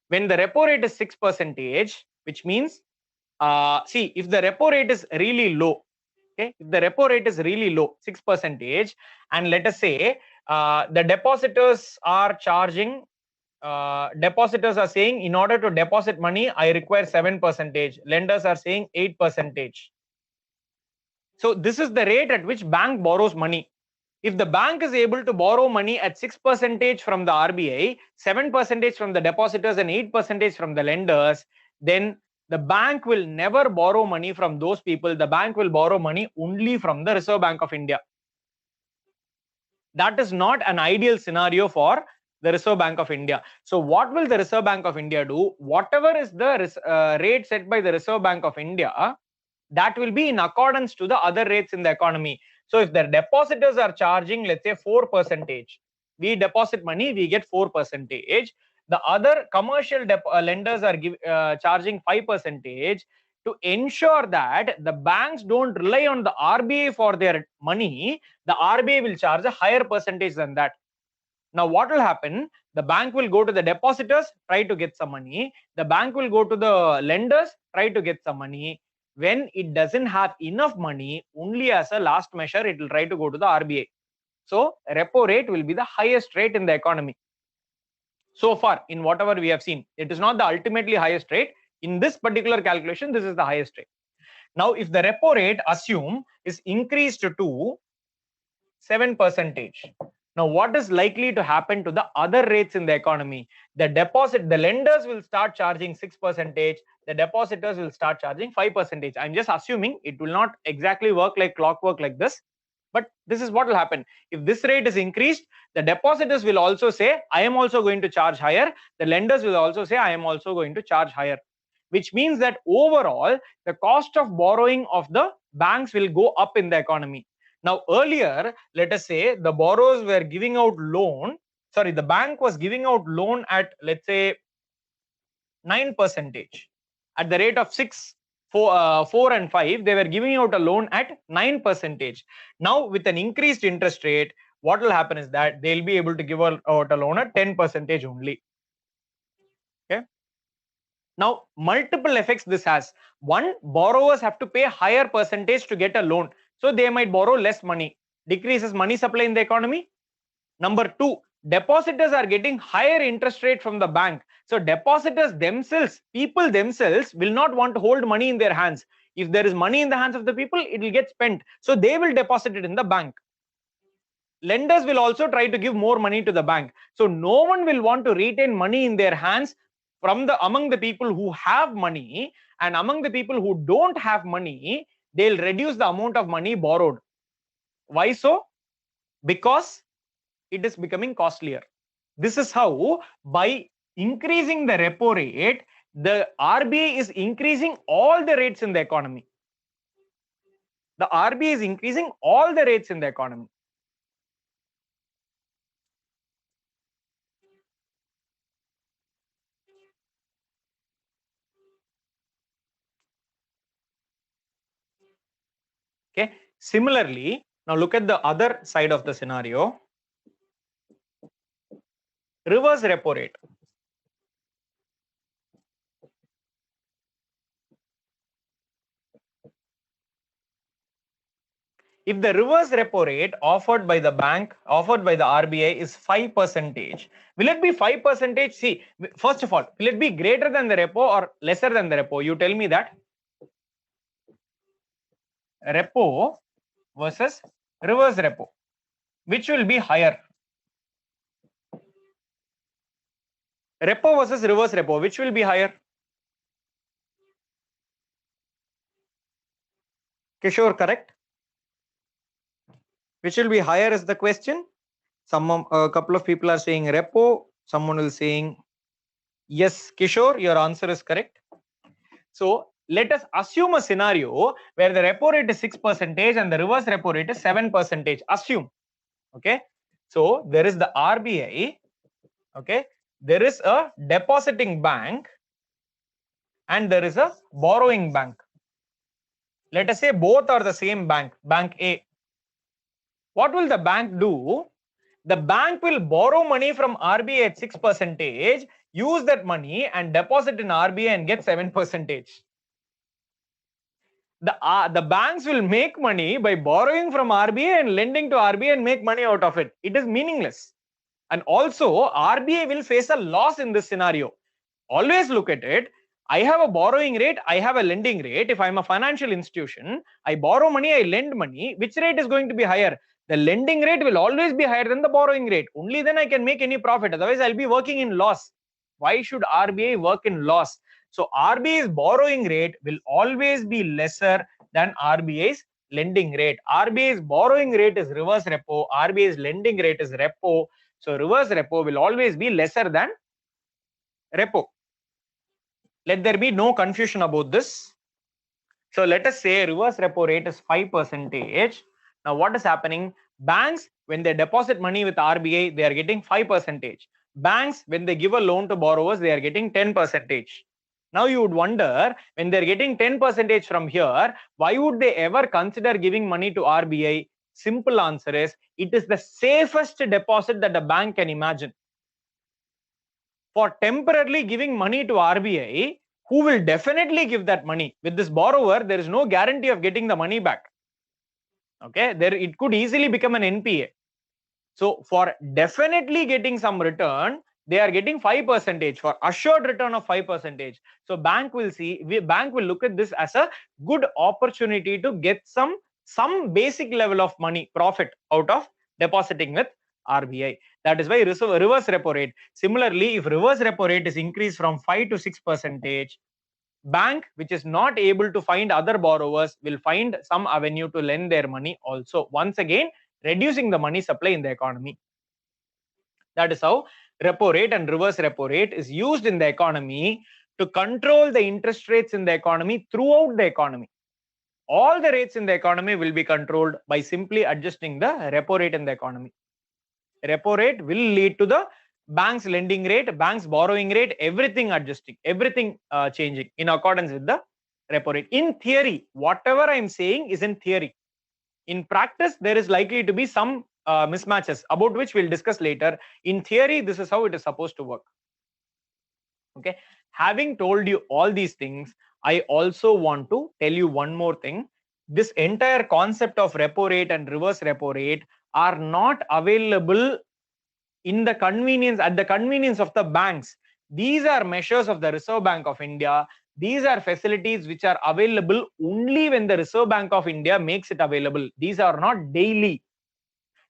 S2: When the repo rate is 6%, which means, see, if the repo rate is really low, okay, if the repo rate is really low, 6%, and let us say the depositors are charging depositors are saying, in order to deposit money, I require 7%. Lenders are saying 8%. So this is the rate at which bank borrows money. If the bank is able to borrow money at 6% from the RBI, 7% from the depositors, and 8% from the lenders, then the bank will never borrow money from those people. The bank will borrow money only from the Reserve Bank of India. That is not an ideal scenario for the Reserve Bank of India. So what will the Reserve Bank of India do? Whatever is the rate set by the Reserve Bank of India, that will be in accordance to the other rates in the economy. So if the depositors are charging, let's say 4%, we deposit money, we get 4%. The other commercial lenders are charging 5%. To ensure that the banks don't rely on the RBI for their money, the RBI will charge a higher percentage than that. Now what will happen? The bank will go to the depositors, try to get some money. The bank will go to the lenders, try to get some money. When it doesn't have enough money, only as a last measure, it will try to go to the RBI. So repo rate will be the highest rate in the economy. So far, in whatever we have seen, it is not the ultimately highest rate. In this particular calculation, this is the highest rate. Now, if the repo rate, assume, is increased to 7%, now what is likely to happen to the other rates in the economy? The lenders will start charging 6%, the depositors will start charging 5%. I'm just assuming, it will not exactly work like clockwork like this, but this is what will happen. If this rate is increased, the depositors will also say, I am also going to charge higher. The lenders will also say, I am also going to charge higher, which means that overall, the cost of borrowing of the banks will go up in the economy. Now, earlier, let us say the borrowers were giving out loan, the bank was giving out loan at, let's say, 9%. At the rate of 6, 4 and 5, they were giving out a loan at 9%. Now, with an increased interest rate, what will happen is that they'll be able to give out a loan at 10% only. Okay. Now, multiple effects this has. One, borrowers have to pay higher percentage to get a loan. So they might borrow less money, decreases money supply in the economy. Number two, depositors are getting higher interest rate from the bank. So depositors themselves, people themselves will not want to hold money in their hands. If there is money in the hands of the people, it will get spent. So they will deposit it in the bank. Lenders will also try to give more money to the bank. So no one will want to retain money in their hands among the people who have money, and among the people who don't have money, they'll reduce the amount of money borrowed. Why so? Because it is becoming costlier. This is how, by increasing the repo rate, the RBI is increasing all the rates in the economy. The RBI is increasing all the rates in the economy. Okay. Similarly, now look at the other side of the scenario. Reverse repo rate. If the reverse repo rate offered by the bank, offered by the RBI is 5%, will it be 5%? See, first of all, will it be greater than the repo or lesser than the repo? You tell me that. Repo versus reverse repo, which will be higher? Repo versus reverse repo, which will be higher? Kishore, correct? Which will be higher is the question. A couple of people are saying repo. Someone will saying yes, Kishore, your answer is correct. So let us assume a scenario where the repo rate is 6% and the reverse repo rate is 7%. Assume. Okay. So there is the RBI. Okay. There is a depositing bank and there is a borrowing bank. Let us say both are the same bank, Bank A. What will the bank do? The bank will borrow money from RBI at 6%, use that money and deposit in RBI and get 7%. The banks will make money by borrowing from RBI and lending to RBI and make money out of it. It is meaningless. And also, RBI will face a loss in this scenario. Always look at it. I have a borrowing rate, I have a lending rate. If I'm a financial institution, I borrow money, I lend money. Which rate is going to be higher? The lending rate will always be higher than the borrowing rate. Only then I can make any profit. Otherwise, I'll be working in loss. Why should RBI work in loss? So RBI's borrowing rate will always be lesser than RBI's lending rate. RBI's borrowing rate is reverse repo. RBI's lending rate is repo. So reverse repo will always be lesser than repo. Let there be no confusion about this. So let us say reverse repo rate is 5%. Now what is happening? Banks, when they deposit money with RBI, they are getting 5%. Banks, when they give a loan to borrowers, they are getting 10%. Now you would wonder, when they're getting 10% from here, why would they ever consider giving money to RBI? Simple answer is, it is the safest deposit that a bank can imagine. For temporarily giving money to RBI, who will definitely give that money? With this borrower, there is no guarantee of getting the money back. Okay, there it could easily become an NPA. So for definitely getting some return, they are getting 5% for assured return of 5%. So bank will look at this as a good opportunity to get some basic level of money profit out of depositing with RBI. That is why reverse repo rate. Similarly, if reverse repo rate is increased from 5 to 6%, bank which is not able to find other borrowers will find some avenue to lend their money also. Once again, reducing the money supply in the economy. That is how repo rate and reverse repo rate is used in the economy to control the interest rates in the economy throughout the economy. All the rates in the economy will be controlled by simply adjusting the repo rate in the economy. Repo rate will lead to the bank's lending rate, bank's borrowing rate, everything adjusting, everything changing in accordance with the repo rate. In theory, whatever I am saying is in theory. In practice, there is likely to be some mismatches about which we'll discuss later. In theory, this is how it is supposed to work. Okay. Having told you all these things, I also want to tell you one more thing. This entire concept of repo rate and reverse repo rate are not available in the convenience of the banks. These are measures of the Reserve Bank of India. These are facilities which are available only when the Reserve Bank of India makes it available. These are not daily.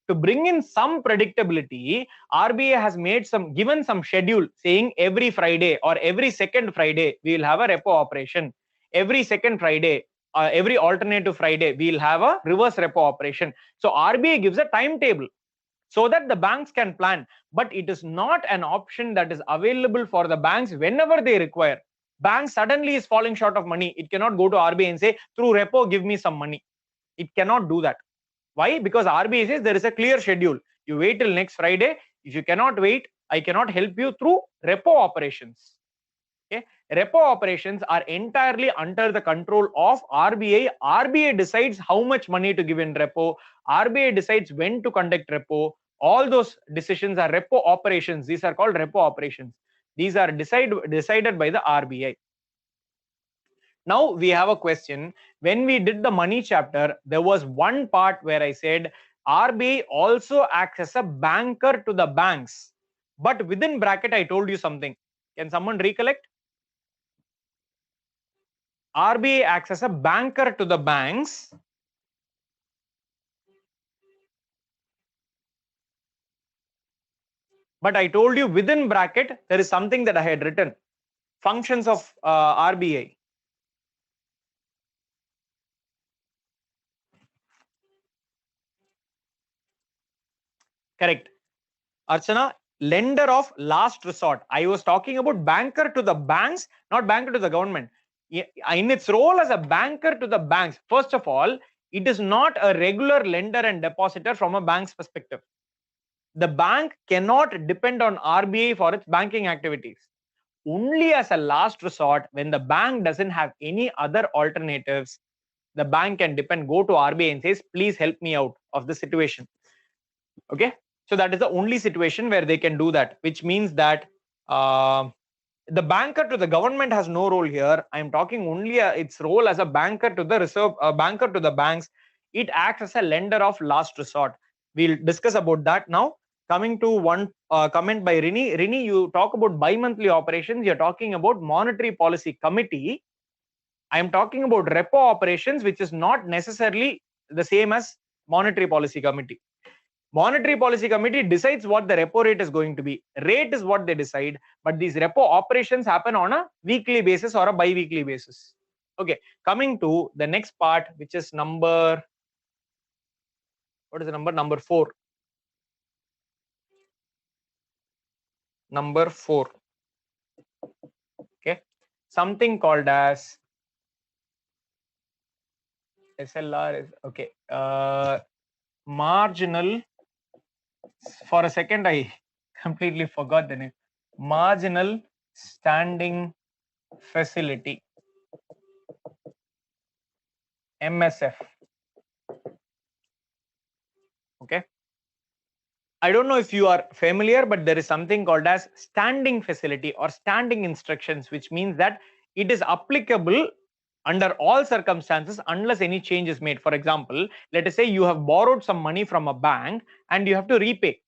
S2: To bring in some predictability, RBI has given some schedule saying every Friday or every second Friday we will have a repo operation. Every second Friday, every alternative Friday we will have a reverse repo operation. So RBI gives a timetable so that the banks can plan, but it is not an option that is available for the banks whenever they require. Bank suddenly is falling short of money. It cannot go to RBI and say, through repo, give me some money. It cannot do that. Why? Because RBI says there is a clear schedule. You wait till next Friday. If you cannot wait, I cannot help you through repo operations. Okay? Repo operations are entirely under the control of RBI. RBI decides how much money to give in repo. RBI decides when to conduct repo. All those decisions are repo operations. These are called repo operations. These are decided by the RBI. Now we have a question. When we did the money chapter, there was one part where I said RBI also acts as a banker to the banks. But within bracket, I told you something. Can someone recollect? RBI acts as a banker to the banks. But I told you within bracket, there is something that I had written. Functions of RBI. Correct. Archana, lender of last resort. I was talking about banker to the banks, not banker to the government. In its role as a banker to the banks, first of all, it is not a regular lender and depositor from a bank's perspective. The bank cannot depend on RBI for its banking activities. Only as a last resort, when the bank doesn't have any other alternatives, the bank can go to RBI and says, please help me out of the situation. Okay. So that is the only situation where they can do that, which means that the banker to the government has no role here. I am talking only its role as a banker to the reserve, banker to the banks. It acts as a lender of last resort. We'll discuss about that now. coming to one comment by Rini. Rini, you talk about bi-monthly operations. You're talking about monetary policy committee. I'm talking about repo operations, which is not necessarily the same as monetary policy committee. Monetary policy committee decides what the repo rate is going to be. Rate is what they decide, but these repo operations happen on a weekly basis or a bi-weekly basis. Okay, coming to the next part, which is number, what is the number? Number 4. Number 4. Okay, something called as SLR is okay. Marginal. For a second, I completely forgot the name. Marginal standing facility. MSF. Okay. I don't know if you are familiar, but there is something called as standing facility or standing instructions, which means that it is applicable under all circumstances unless any change is made. For example, let us say you have borrowed some money from a bank and you have to repay.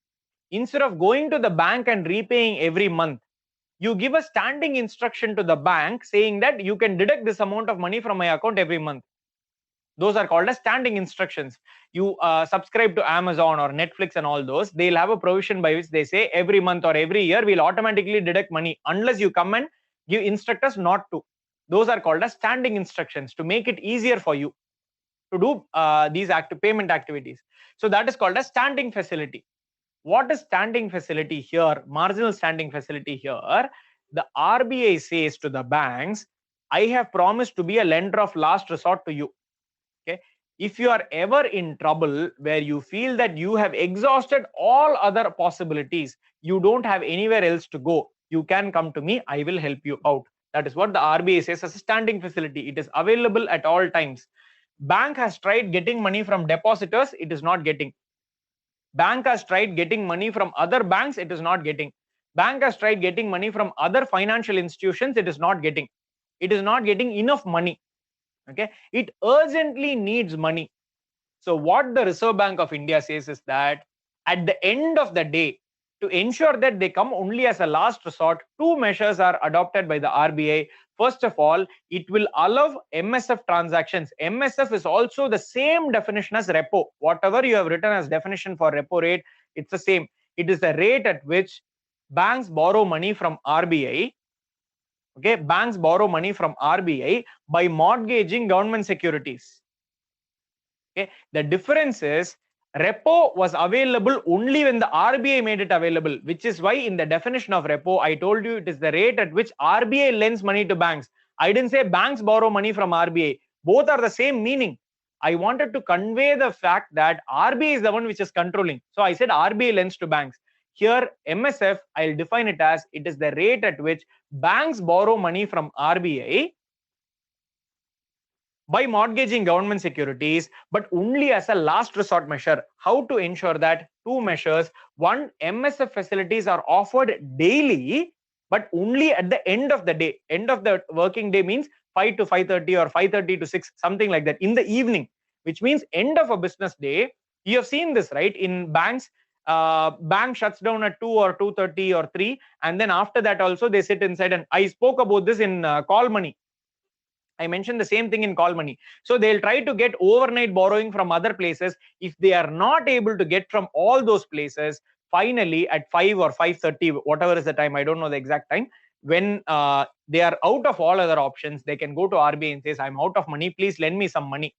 S2: Instead of going to the bank and repaying every month, you give a standing instruction to the bank saying that you can deduct this amount of money from my account every month. Those are called as standing instructions. You subscribe to Amazon or Netflix and all those, they'll have a provision by which they say every month or every year we'll automatically deduct money unless you come and give instruct us not to. Those are called as standing instructions to make it easier for you to do these payment activities. So that is called as standing facility. What is standing facility here? Marginal standing facility here. The RBI says to the banks, I have promised to be a lender of last resort to you. Okay. If you are ever in trouble where you feel that you have exhausted all other possibilities, you don't have anywhere else to go, you can come to me, I will help you out. That is what the RBI says as a standing facility. It is available at all times. Bank has tried getting money from depositors, it is not getting. Bank has tried getting money from other banks, it is not getting. Bank has tried getting money from other financial institutions, it is not getting. It is not getting enough money. Okay, it urgently needs money. So what the Reserve Bank of India says is that at the end of the day, to ensure that they come only as a last resort, two measures are adopted by the RBI. First of all, it will allow MSF transactions. MSF is also the same definition as repo. Whatever you have written as definition for repo rate, it's the same. It is the rate at which banks borrow money from RBI. Okay, banks borrow money from RBI by mortgaging government securities. Okay, the difference is repo was available only when the RBI made it available, which is why in the definition of repo, I told you it is the rate at which RBI lends money to banks. I didn't say banks borrow money from RBI. Both are the same meaning. I wanted to convey the fact that RBI is the one which is controlling. So I said RBI lends to banks. Here, MSF, I'll define it as it is the rate at which banks borrow money from RBI by mortgaging government securities, but only as a last resort measure. How to ensure that? Two measures. One, MSF facilities are offered daily, but only at the end of the day. End of the working day means 5 to 5:30 or 5:30 to 6, something like that, in the evening, which means end of a business day. You have seen this, right? In banks, bank shuts down at 2 or 2:30 or 3, and then after that also they sit inside. And I spoke about this in Call Money. I mentioned the same thing in Call Money. So they'll try to get overnight borrowing from other places. If they are not able to get from all those places, finally at 5 or 5:30, whatever is the time, I don't know the exact time, when they are out of all other options, they can go to RBI and says, I'm out of money, please lend me some money.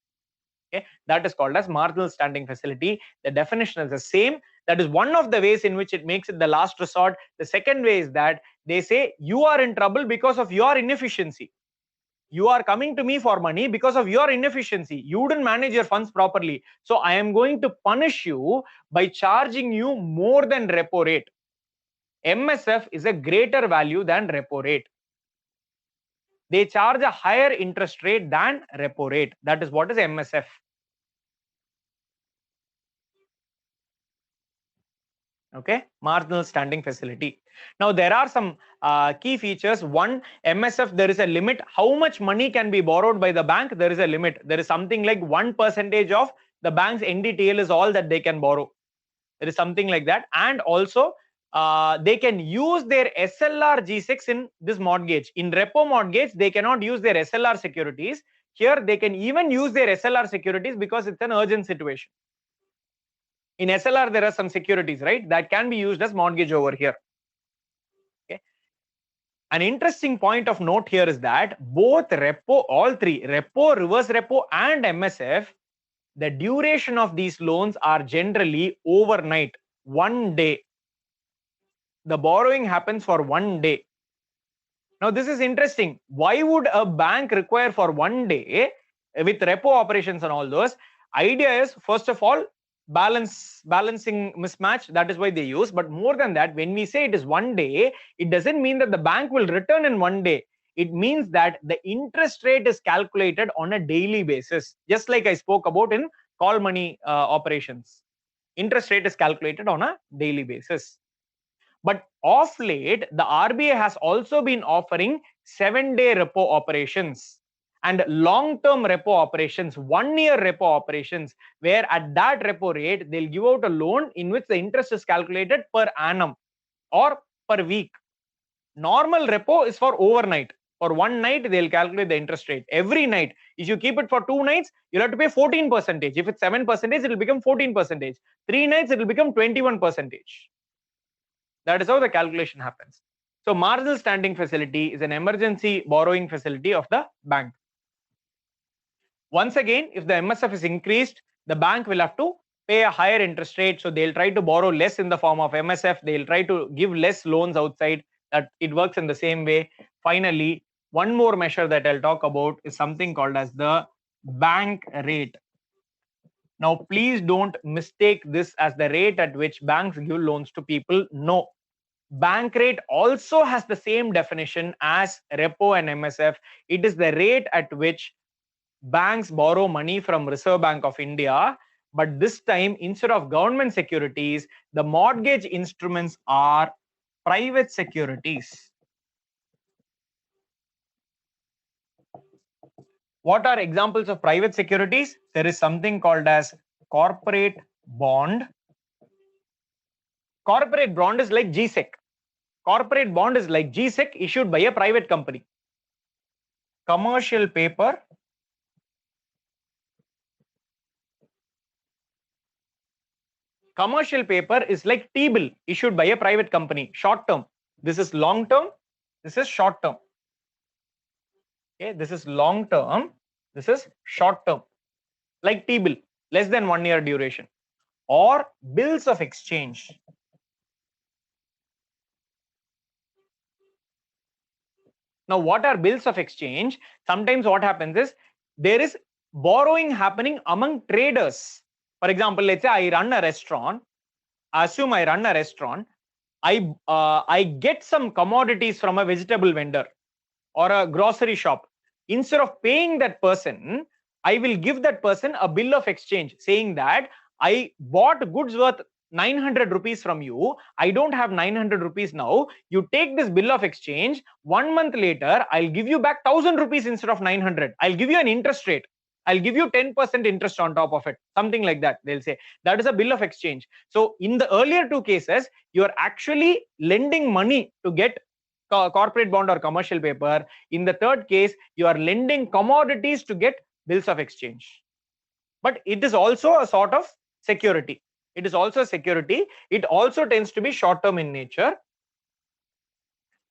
S2: Okay, that is called as marginal standing facility. The definition is the same. That is one of the ways in which it makes it the last resort. The second way is that they say you are in trouble because of your inefficiency. You are coming to me for money because of your inefficiency. You didn't manage your funds properly. So I am going to punish you by charging you more than repo rate. MSF is a greater value than repo rate. They charge a higher interest rate than repo rate. That is what is MSF. Okay, marginal standing facility. Now there are some key features. One, MSF, there is a limit. How much money can be borrowed by the bank? There is a limit. There is something like 1% of the bank's NDTL is all that they can borrow. There is something like that. And also they can use their SLR G6 in this mortgage. In repo mortgage, they cannot use their SLR securities. Here, they can even use their SLR securities because it's an urgent situation. In SLR, there are some securities, right, that can be used as mortgage over here. Okay. An interesting point of note here is that both repo, all three, repo, reverse repo, and MSF, the duration of these loans are generally overnight, 1 day. The borrowing happens for 1 day. Now, this is interesting. Why would a bank require for 1 day with repo operations and all those? Idea is, first of all, balancing mismatch. That is why they use. But more than that, when we say it is 1 day, it doesn't mean that the bank will return in 1 day. It means that the interest rate is calculated on a daily basis, just like I spoke about in call money operations. Interest rate is calculated on a daily basis. But of late, the RBI has also been offering 7-day repo operations and long-term repo operations, 1-year repo operations, where at that repo rate, they'll give out a loan in which the interest is calculated per annum or per week. Normal repo is for overnight. For 1 night, they'll calculate the interest rate. Every night, if you keep it for 2 nights, you'll have to pay 14%. If it's 7%, it will become 14%. 3 nights, it will become 21%. That is how the calculation happens. So marginal standing facility is an emergency borrowing facility of the bank. Once again, if the MSF is increased, the bank will have to pay a higher interest rate. So they'll try to borrow less in the form of MSF. They'll try to give less loans outside. That it works in the same way. Finally, one more measure that I'll talk about is something called as the bank rate. Now, please don't mistake this as the rate at which banks give loans to people. No. Bank rate also has the same definition as repo and MSF. It is the rate at which banks borrow money from Reserve Bank of India. But this time, instead of government securities, the mortgage instruments are private securities. What are examples of private securities? There is something called as corporate bond. Corporate bond is like GSEC. Corporate bond is like GSEC issued by a private company. Commercial paper. Commercial paper is like T-bill issued by a private company, short term. This is long term. This is short term. Okay, this is long term. This is short term. Like T-bill, less than 1 year duration. Or bills of exchange. Now, what are bills of exchange? Sometimes what happens is there is borrowing happening among traders. For example, let's say I run a restaurant. Assume I run a restaurant. I get some commodities from a vegetable vendor or a grocery shop. Instead of paying that person, I will give that person a bill of exchange saying that I bought goods worth 900 rupees from you. I don't have 900 rupees now. You take this bill of exchange. 1 month later, I'll give you back 1000 rupees instead of 900. I'll give you an interest rate. I'll give you 10% interest on top of it. Something like that. They'll say that is a bill of exchange. So in the earlier two cases, you're actually lending money to get corporate bond or commercial paper. In the third case, you are lending commodities to get bills of exchange. But it is also a sort of security. It is also a security. It also tends to be short term in nature.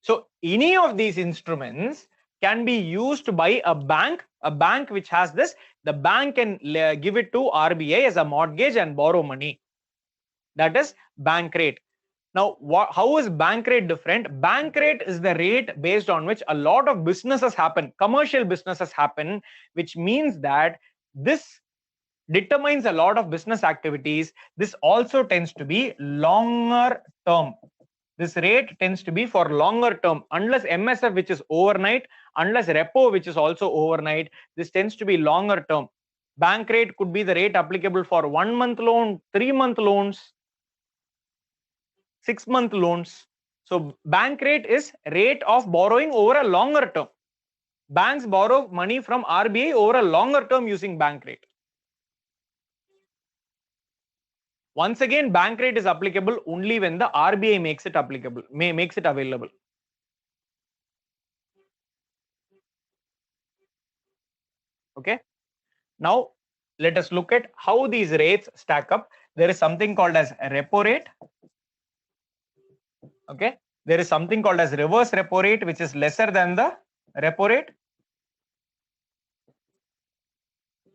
S2: So any of these instruments can be used by a bank which has this. The bank can give it to RBI as a mortgage and borrow money. That is bank rate. Now, how is bank rate different? Bank rate is the rate based on which a lot of businesses happen, commercial businesses happen, which means that this determines a lot of business activities. This also tends to be longer term. This rate tends to be for longer term, unless MSF, which is overnight, unless repo, which is also overnight. This tends to be longer term. Bank rate could be the rate applicable for 1 month loan, 3 month loans, 6 month loans. So bank rate is rate of borrowing over a longer term. Banks borrow money from RBI over a longer term using bank rate. Once again, bank rate is applicable only when the RBI makes it applicable, makes it available. Okay. Now, let us look at how these rates stack up. There is something called as repo rate. Okay. There is something called as reverse repo rate, which is lesser than the repo rate.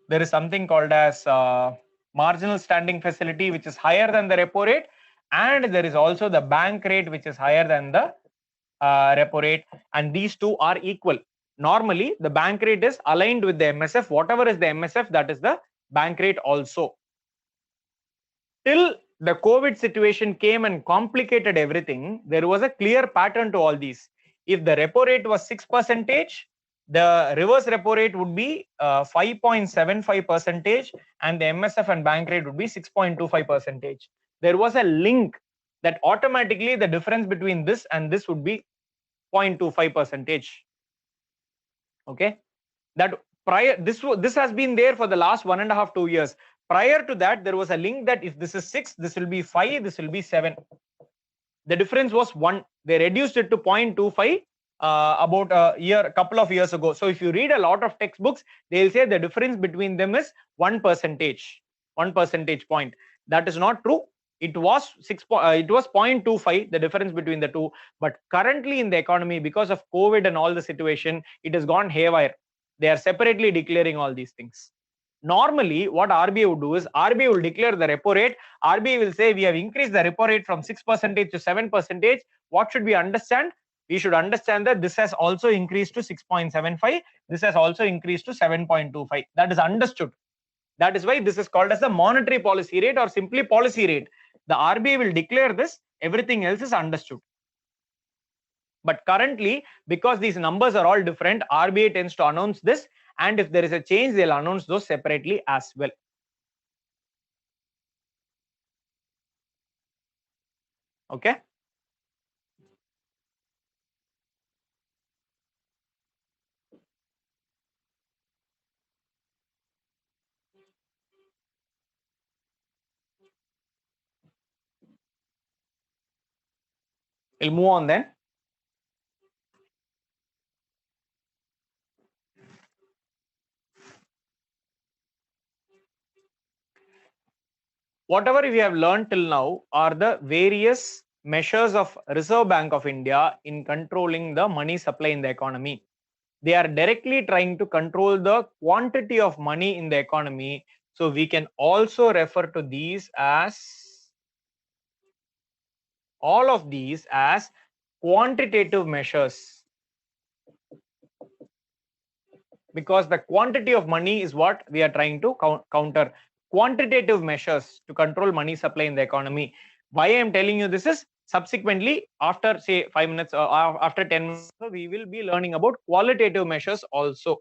S2: There is something called as marginal standing facility, which is higher than the repo rate. And there is also the bank rate, which is higher than the repo rate. And these two are equal. Normally, the bank rate is aligned with the MSF. Whatever is the MSF, that is the bank rate also. Till the COVID situation came and complicated everything, there was a clear pattern to all these. If the repo rate was 6%, the reverse repo rate would be 5.75%, and the MSF and bank rate would be 6.25%. There was a link that automatically the difference between this and this would be 0.25%. Okay, that prior this has been there for the last 1.5 2 years. Prior to that, there was a link that if this is 6, this will be 5, this will be 7. The difference was 1. They reduced it to 0.25 about a couple of years ago. So if you read a lot of textbooks, they'll say the difference between them is 1 percentage point. That is not true. It was 0.25, the difference between the two. But currently in the economy, because of COVID and all the situation, it has gone haywire. They are separately declaring all these things. Normally, what RBI would do is RBI will declare the repo rate. RBI will say we have increased the repo rate from 6% to 7%. What should we understand? We should understand that this has also increased to 6.75. This has also increased to 7.25. That is understood. That is why this is called as the monetary policy rate or simply policy rate. The RBI will declare this. Everything else is understood. But currently, because these numbers are all different, RBI tends to announce this. And if there is a change, they'll announce those separately as well. Okay. We'll move on then. Whatever we have learned till now are the various measures of Reserve Bank of India in controlling the money supply in the economy. They are directly trying to control the quantity of money in the economy. So we can also refer to these as, all of these as quantitative measures. Because the quantity of money is what we are trying to counter. Quantitative measures to control money supply in the economy. Why I am telling you this is, subsequently, after say 5 minutes or after 10 minutes, we will be learning about qualitative measures also.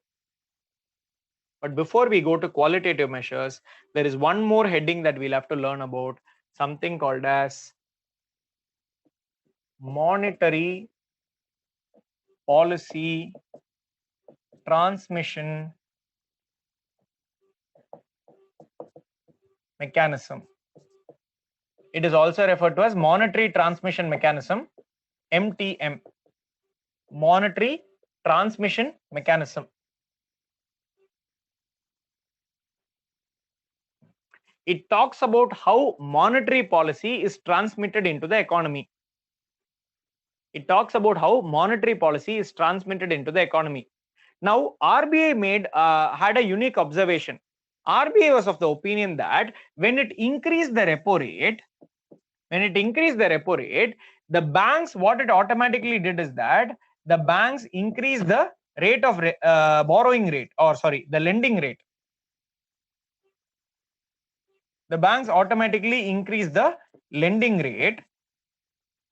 S2: But before we go to qualitative measures, there is one more heading that we'll have to learn about, something called as monetary policy transmission mechanism. It is also referred to as monetary transmission mechanism, MTM, monetary transmission mechanism. It talks about how monetary policy is transmitted into the economy. It talks about how monetary policy is transmitted into the economy. Now, RBI had a unique observation. RBI was of the opinion that when it increased the repo rate, the banks, what it automatically did is that the banks increased the rate of borrowing rate, or sorry, the lending rate. The banks automatically increased the lending rate,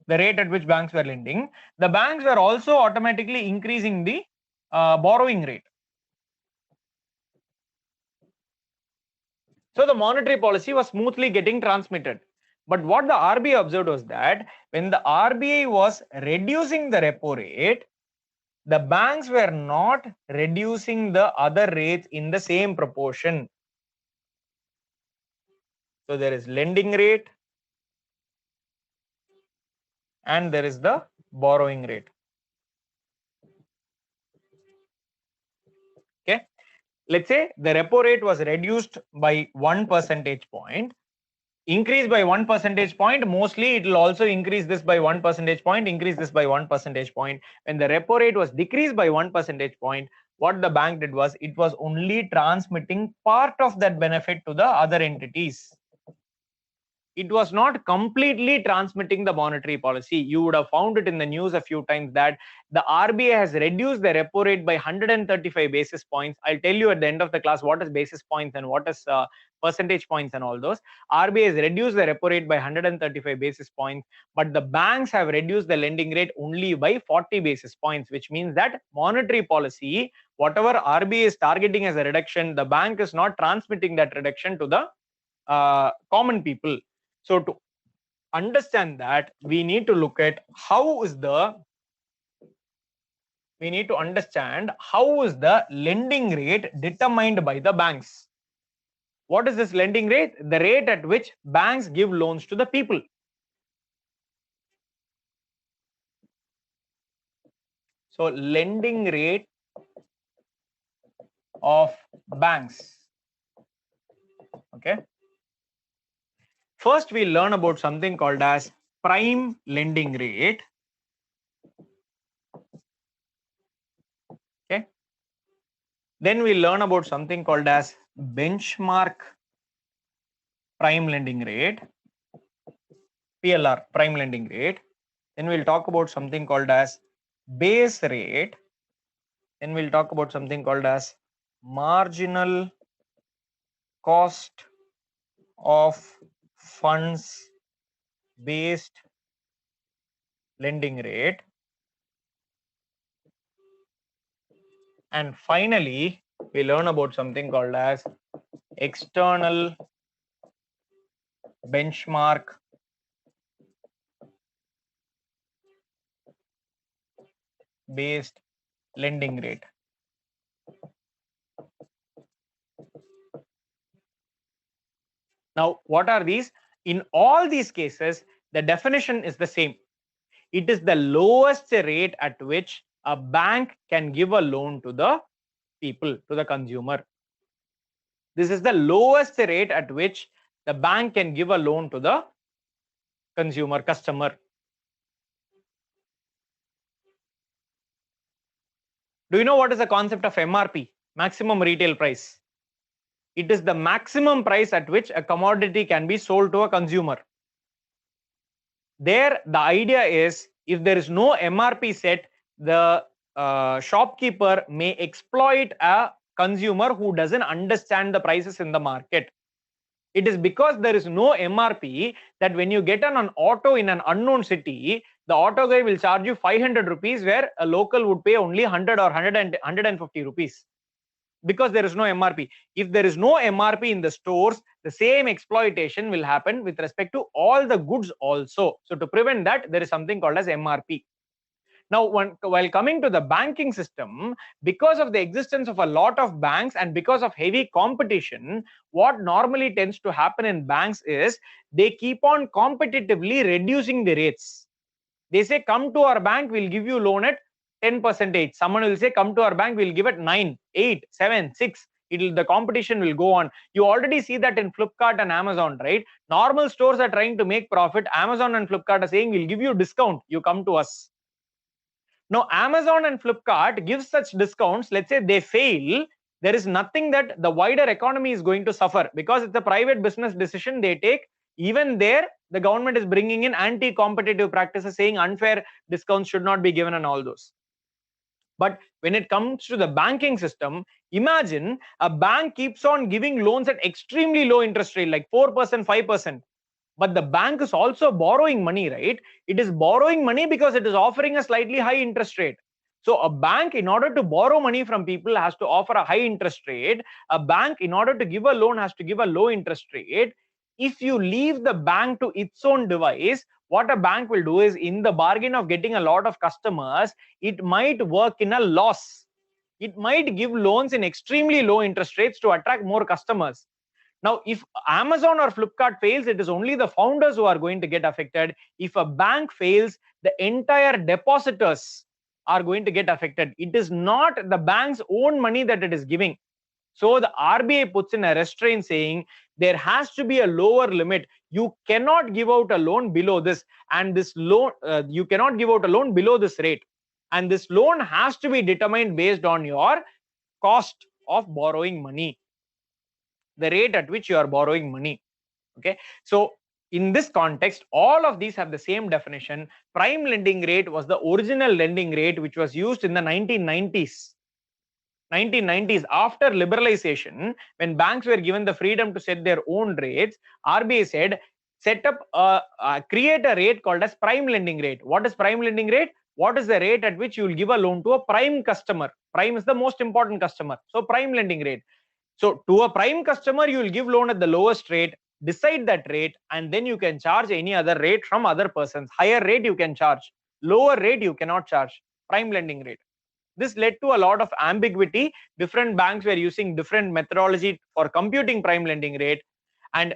S2: the rate at which banks were lending. The banks were also automatically increasing the borrowing rate. So the monetary policy was smoothly getting transmitted. But what the RBI observed was that when the RBI was reducing the repo rate, the banks were not reducing the other rates in the same proportion. So there is lending rate and there is the borrowing rate. Okay. Let's say the repo rate was reduced by 1 percentage point, increased by 1 percentage point. Mostly it will also increase this by 1 percentage point, increase this by 1 percentage point. When the repo rate was decreased by 1 percentage point, what the bank did was it was only transmitting part of that benefit to the other entities. It was not completely transmitting the monetary policy. You would have found it in the news a few times that the RBI has reduced the repo rate by 135 basis points. I'll tell you at the end of the class what is basis points and what is percentage points and all those. RBI has reduced the repo rate by 135 basis points, but the banks have reduced the lending rate only by 40 basis points, which means that monetary policy, whatever RBI is targeting as a reduction, the bank is not transmitting that reduction to the common people. So to understand that, we need to look at we need to understand how is the lending rate determined by the banks. What is this lending rate? The rate at which banks give loans to the people. So lending rate of banks. Okay. First, we learn about something called as prime lending rate. Okay. Then we learn about something called as benchmark prime lending rate, PLR, prime lending rate. Then we'll talk about something called as base rate. Then we'll talk about something called as marginal cost of funds based lending rate. And finally, we learn about something called as external benchmark based lending rate. Now, what are these? In all these cases, the definition is the same. It is the lowest rate at which a bank can give a loan to the people, to the consumer. This is the lowest rate at which the bank can give a loan to the consumer, customer. Do you know what is the concept of MRP, maximum retail price? It is the maximum price at which a commodity can be sold to a consumer. There, the idea is if there is no MRP set, the shopkeeper may exploit a consumer who doesn't understand the prices in the market. It is because there is no MRP that when you get on an auto in an unknown city, the auto guy will charge you 500 rupees where a local would pay only 100 or 150 rupees. Because there is no MRP. If there is no MRP in the stores, the same exploitation will happen with respect to all the goods also. So to prevent that, there is something called as MRP. Now, while coming to the banking system, because of the existence of a lot of banks and because of heavy competition, what normally tends to happen in banks is they keep on competitively reducing the rates. They say, come to our bank, we'll give you loan at 10%. Someone will say, come to our bank, we'll give it 9, 8, 7, 6. The competition will go on. You already see that in Flipkart and Amazon, right? Normal stores are trying to make profit. Amazon and Flipkart are saying, we'll give you discount. You come to us. Now, Amazon and Flipkart give such discounts. Let's say they fail. There is nothing that the wider economy is going to suffer because it's a private business decision they take. Even there, the government is bringing in anti-competitive practices, saying unfair discounts should not be given and all those. But when it comes to the banking system, imagine a bank keeps on giving loans at extremely low interest rate, like 4%, 5%. But the bank is also borrowing money, right? It is borrowing money because it is offering a slightly high interest rate. So a bank, in order to borrow money from people, has to offer a high interest rate. A bank, in order to give a loan, has to give a low interest rate. If you leave the bank to its own device, what a bank will do is, in the bargain of getting a lot of customers, it might work in a loss. It might give loans in extremely low interest rates to attract more customers. Now, if Amazon or Flipkart fails, it is only the founders who are going to get affected. If a bank fails, the entire depositors are going to get affected. It is not the bank's own money that it is giving. So the RBI puts in a restraint saying there has to be a lower limit. You cannot give out a loan below this, and this loan you cannot give out a loan below this rate, and this loan has to be determined based on your cost of borrowing money, the rate at which you are borrowing money. Okay, so in this context, all of these have the same definition. Prime lending rate was the original lending rate which was used in the 1990s. After liberalization, when banks were given the freedom to set their own rates, RBI said create a rate called as prime lending rate. What is prime lending rate? What is the rate at which you will give a loan to a prime customer? Prime is the most important customer, so prime lending rate. So to a prime customer, you will give loan at the lowest rate, decide that rate, and then you can charge any other rate from other persons. Higher rate you can charge, lower rate you cannot charge. Prime lending rate. This led to a lot of ambiguity. Different banks were using different methodology for computing prime lending rate. And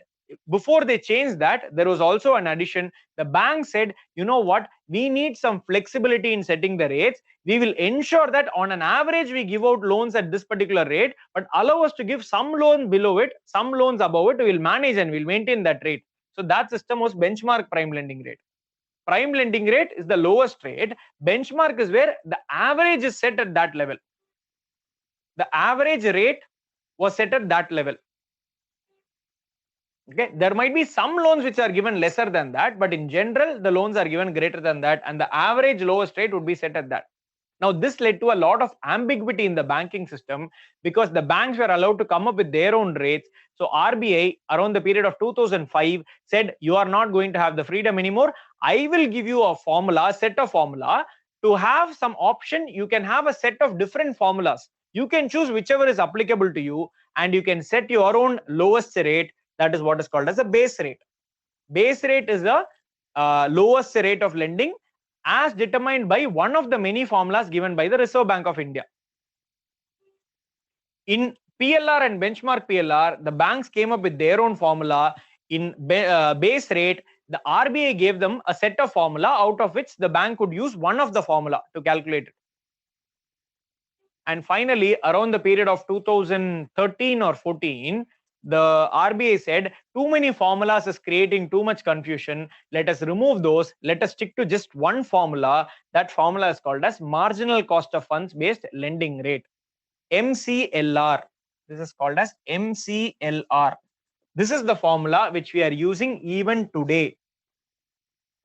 S2: before they changed that, there was also an addition. The bank said, you know what, we need some flexibility in setting the rates. We will ensure that on an average, we give out loans at this particular rate, but allow us to give some loans below it, some loans above it. We will manage and we'll maintain that rate. So that system was benchmark prime lending rate. Prime lending rate is the lowest rate. Benchmark is where the average is set at that level. The average rate was set at that level. Okay, there might be some loans which are given lesser than that, but in general, the loans are given greater than that, and the average lowest rate would be set at that. Now, this led to a lot of ambiguity in the banking system because the banks were allowed to come up with their own rates. So RBI, around the period of 2005, said, you are not going to have the freedom anymore. I will give you a formula, set of formula. To have some option, you can have a set of different formulas. You can choose whichever is applicable to you, and you can set your own lowest rate. That is what is called as a base rate. Base rate is the lowest rate of lending as determined by one of the many formulas given by the Reserve Bank of India. In PLR and benchmark PLR, the banks came up with their own formula. In base rate, the RBI gave them a set of formula out of which the bank could use one of the formula to calculate it. And finally, around the period of 2013 or 14, the RBI said too many formulas is creating too much confusion. Let us remove those. Let us stick to just one formula. That formula is called as marginal cost of funds based lending rate, MCLR. This is called as MCLR. This is the formula which we are using even today.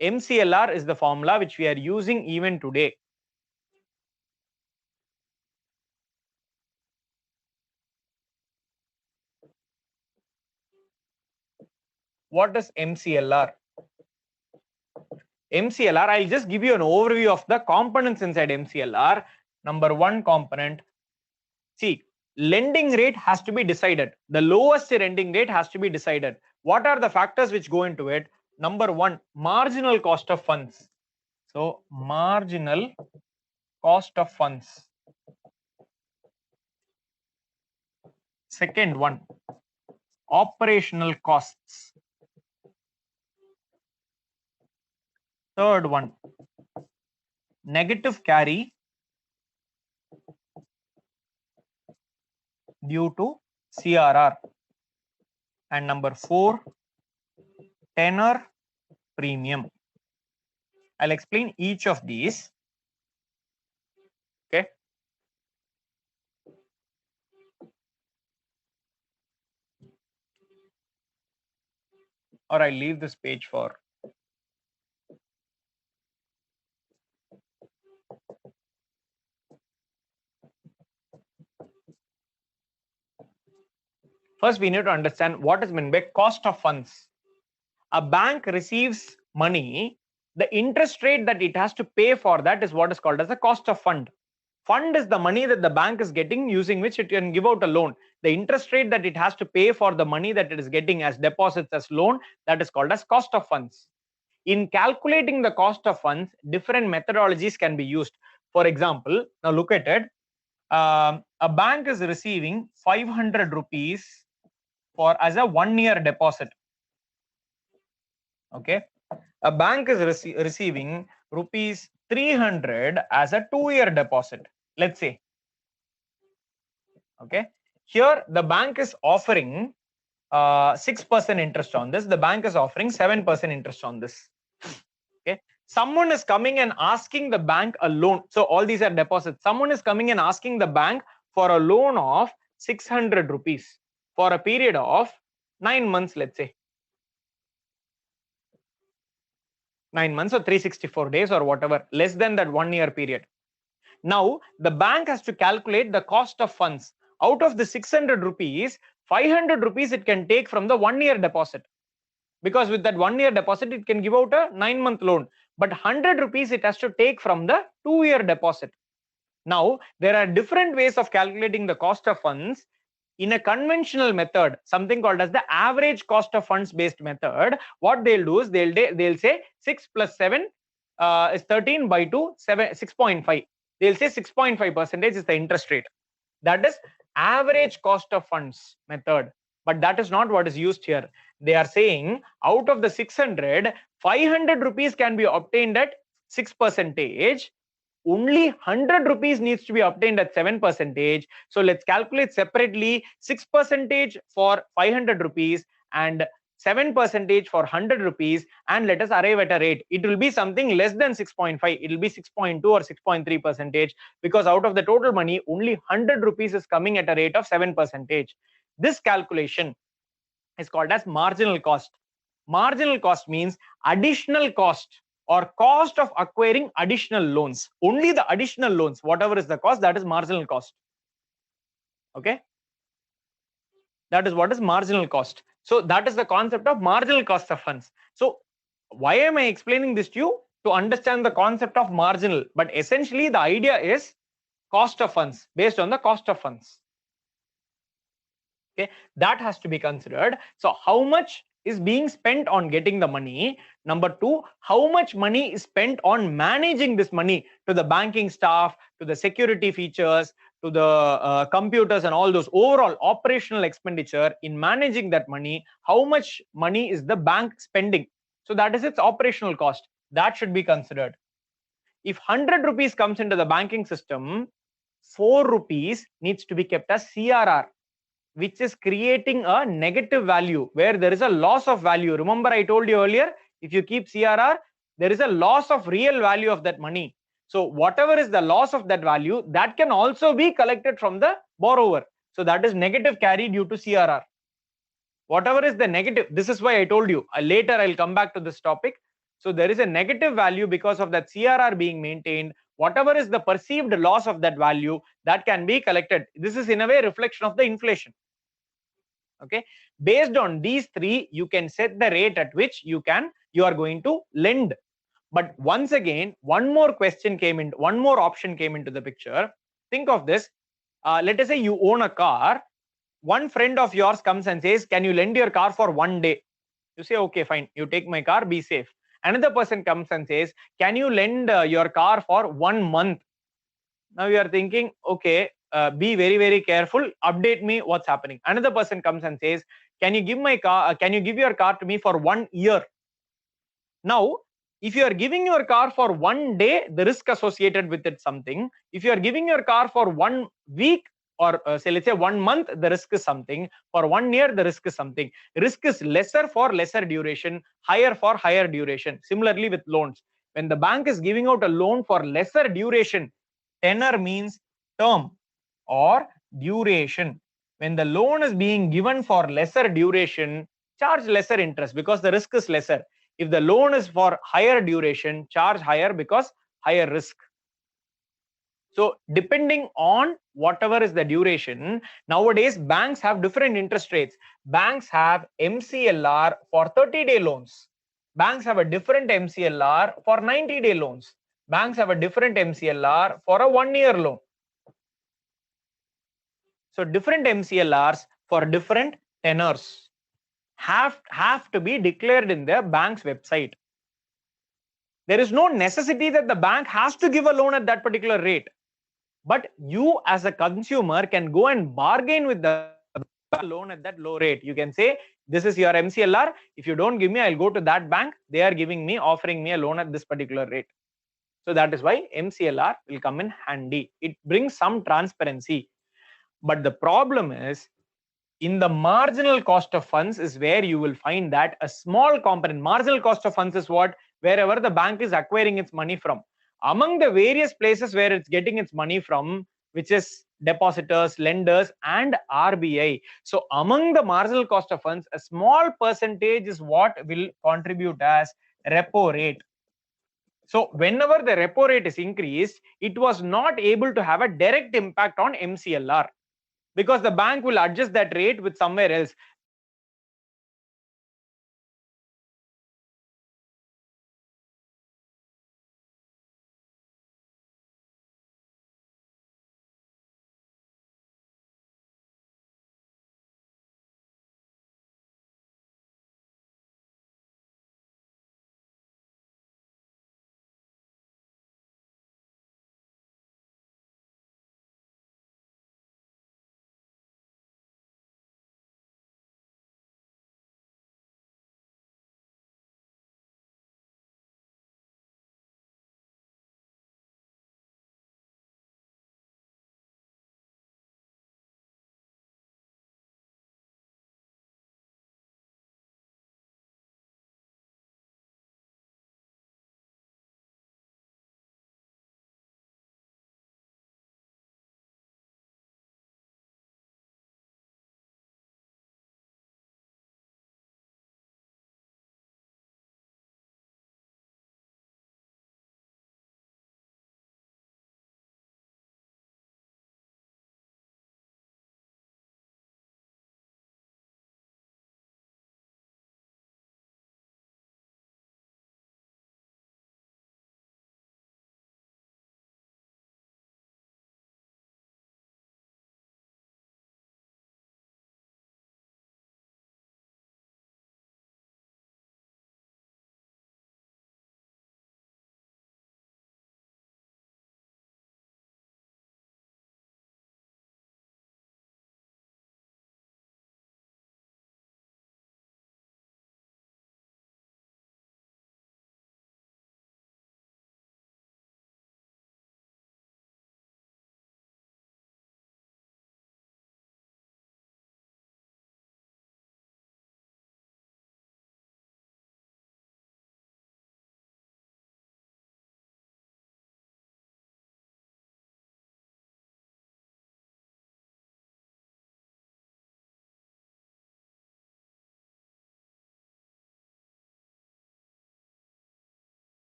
S2: MCLR is the formula which we are using even today. What is MCLR? MCLR, I'll just give you an overview of the components inside MCLR. Number one component, see, lending rate has to be decided. The lowest lending rate has to be decided. What are the factors which go into it? Number one, marginal cost of funds. So, marginal cost of funds. Second one, operational costs. Third one, negative carry due to CRR. And number four, tenor premium. I'll explain each of these. Okay. Or I'll leave this page for. First, we need to understand what is meant by cost of funds. A bank receives money, the interest rate that it has to pay for that is what is called as the cost of fund. Fund is the money that the bank is getting using which it can give out a loan. The interest rate that it has to pay for the money that it is getting as deposits, as loan, that is called as cost of funds. In calculating the cost of funds, different methodologies can be used. For example, now look at it. A bank is receiving 500 rupees for as a 1-year deposit. Okay, a bank is receiving rupees 300 as a 2-year deposit, let's say. Okay, here the bank is offering 6% interest on this. The bank is offering 7% interest on this. Okay, someone is coming and asking the bank a loan. So all these are deposits. Someone is coming and asking the bank for a loan of 600 rupees for a period of 9 months, let's say. 9 months or 364 days or whatever, less than that 1-year period. Now the bank has to calculate the cost of funds. Out of the 600 rupees, 500 rupees it can take from the 1-year deposit, because with that 1-year deposit it can give out a 9-month loan, but 100 rupees it has to take from the 2-year deposit. Now there are different ways of calculating the cost of funds. In a conventional method, something called as the average cost of funds based method, what they'll do is they'll say 6 plus 7 is 13 by 2, 6.5. They'll say 6.5% is the interest rate. That is average cost of funds method, but that is not what is used here. They are saying out of the 600, 500 rupees can be obtained at 6%. Only 100 rupees needs to be obtained at 7%. So let's calculate separately 6% for 500 rupees and 7% for 100 rupees, and let us arrive at a rate. It will be something less than 6.5. It will be 6.2 or 6.3%, because out of the total money, only 100 rupees is coming at a rate of 7%. This calculation is called as marginal cost. Marginal cost means additional cost or cost of acquiring additional loans. Only the additional loans, whatever is the cost, that is marginal cost. Okay, that is what is marginal cost. So that is the concept of marginal cost of funds. So why am I explaining this to you? To understand the concept of marginal, but essentially the idea is cost of funds, based on the cost of funds. Okay, that has to be considered. So how much is being spent on getting the money? Number two, how much money is spent on managing this money, to the banking staff, to the security features, to the computers and all those overall operational expenditure in managing that money. How much money is the bank spending? So that is its operational cost. That should be considered. If 100 rupees comes into the banking system, 4 rupees needs to be kept as CRR, which is creating a negative value where there is a loss of value. Remember, I told you earlier, if you keep CRR, there is a loss of real value of that money. So whatever is the loss of that value, that can also be collected from the borrower. So that is negative carry due to CRR. Whatever is the negative, this is why I told you, later I'll come back to this topic. So there is a negative value because of that CRR being maintained. Whatever is the perceived loss of that value, that can be collected. This is in a way reflection of the inflation. Okay, based on these three, you can set the rate at which you are going to lend. But once again, one more option came into the picture. Think of this. Let us say you own a car. One friend of yours comes and says, can you lend your car for 1 day? You say, okay, fine. You take my car, be safe. Another person comes and says, can you lend your car for 1 month? Now you are thinking, okay, be very, very careful. Update me what's happening. Another person comes and says, can you give my car? Can you give your car to me for 1 year? Now, if you are giving your car for 1 day, the risk associated with it something. If you are giving your car for 1 week, or say let's say 1 month, the risk is something. For 1 year, the risk is something. Risk is lesser for lesser duration, higher for higher duration. Similarly with loans, when the bank is giving out a loan for lesser duration, tenor means term or duration. When the loan is being given for lesser duration, charge lesser interest because the risk is lesser. If the loan is for higher duration, charge higher because higher risk. So depending on whatever is the duration, nowadays banks have different interest rates. Banks have MCLR for 30-day loans. Banks have a different MCLR for 90-day loans. Banks have a different MCLR for a 1-year loan. So different MCLRs for different tenors have to be declared in the bank's website. There is no necessity that the bank has to give a loan at that particular rate. But you as a consumer can go and bargain with the loan at that low rate. You can say, this is your MCLR. If you don't give me, I'll go to that bank. They are giving me, offering me a loan at this particular rate. So that is why MCLR will come in handy. It brings some transparency. But the problem is, in the marginal cost of funds is where you will find that a small component. Marginal cost of funds is what? Wherever the bank is acquiring its money from. Among the various places where it's getting its money from, which is depositors, lenders, and RBI. So among the marginal cost of funds, a small percentage is what will contribute as repo rate. So whenever the repo rate is increased, it was not able to have a direct impact on MCLR, because the bank will adjust that rate with somewhere else.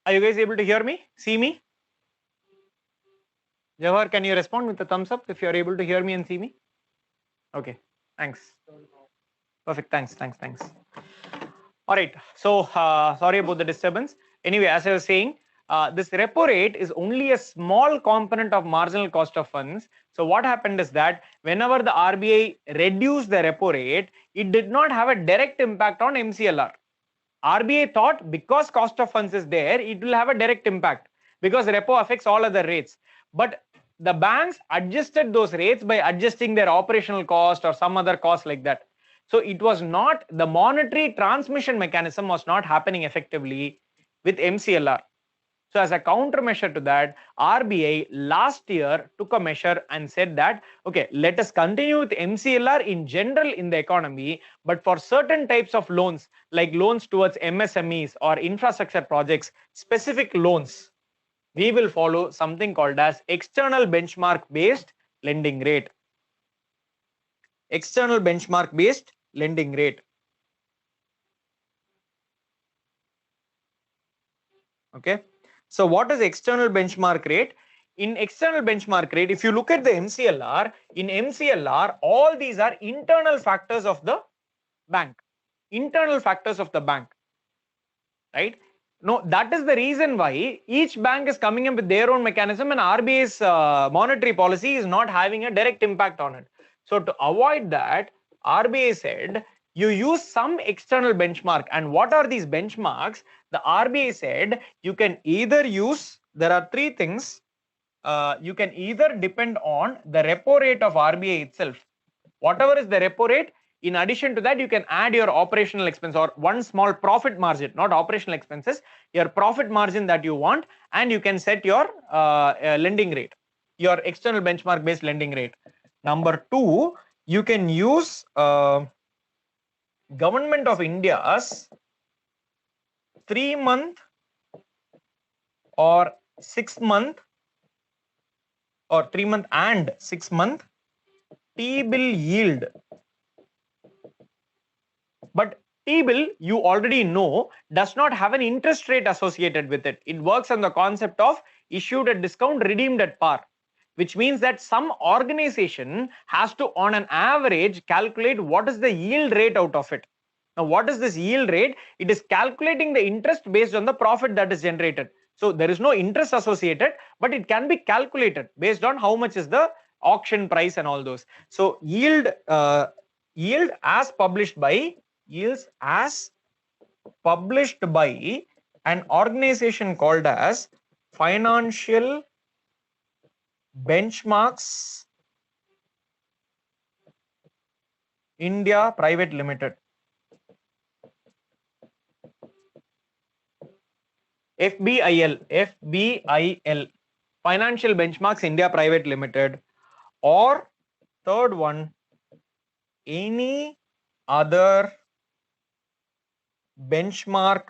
S2: Are you guys able to hear me? See me? Jawahar, can you respond with a thumbs up if you are able to hear me and see me? Okay, thanks. Perfect, thanks. All right, so sorry about the disturbance. Anyway, as I was saying, this repo rate is only a small component of marginal cost of funds. So what happened is that whenever the RBI reduced the repo rate, it did not have a direct impact on MCLR. RBI thought because cost of funds is there, it will have a direct impact because repo affects all other rates. But the banks adjusted those rates by adjusting their operational cost or some other cost like that. So it was not, the monetary transmission mechanism was not happening effectively with MCLR. So as a countermeasure to that, RBI last year took a measure and said that, okay, let us continue with MCLR in general in the economy, but for certain types of loans, like loans towards MSMEs or infrastructure projects, specific loans, we will follow something called as external benchmark based lending rate. External benchmark based lending rate. Okay. So what is external benchmark rate? In external benchmark rate, if you look at the MCLR, in MCLR, all these are internal factors of the bank. Internal factors of the bank. Right? No, that is the reason why each bank is coming up with their own mechanism, and RBI's monetary policy is not having a direct impact on it. So to avoid that, RBI said you use some external benchmark. And what are these benchmarks? The RBI said you can either use, there are three things. You can either depend on the repo rate of RBI itself. Whatever is the repo rate, in addition to that, you can add your operational expense or one small profit margin, not operational expenses, your profit margin that you want, and you can set your lending rate, your external benchmark based lending rate. Number two, you can use Government of India's 3-month or 6-month or 3-month and 6-month T-bill yield. But T-bill, you already know, does not have an interest rate associated with it. It works on the concept of issued at discount, redeemed at par, which means that some organization has to, on an average, calculate what is the yield rate out of it. Now, what is this yield rate? It is calculating the interest based on the profit that is generated. So there is no interest associated, but it can be calculated based on how much is the auction price and all those. So yield as published by an organization called as Financial Benchmarks India Private Limited. FBIL, Financial Benchmarks India Private Limited, or third one, any other benchmark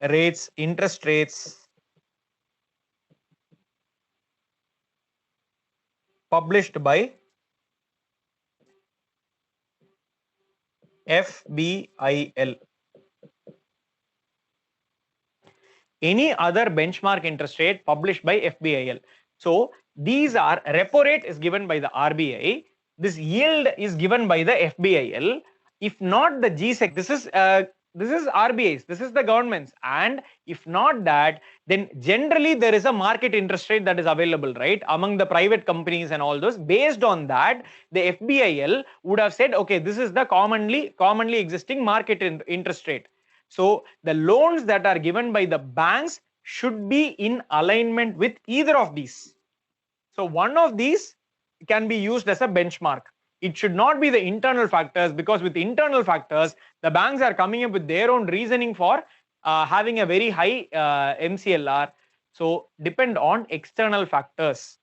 S2: rates, interest rates published by FBIL. Any other benchmark interest rate published by FBIL. So these are, repo rate is given by the RBI. This yield is given by the FBIL. If not the GSEC, this is RBI's, this is the government's, and if not that, then generally there is a market interest rate that is available, right, among the private companies and all those. Based on that, the FBIL would have said, okay, this is the commonly existing market interest rate. So the loans that are given by the banks should be in alignment with either of these. So one of these can be used as a benchmark. It should not be the internal factors, because with internal factors, the banks are coming up with their own reasoning for having a very high MCLR. So depend on external factors.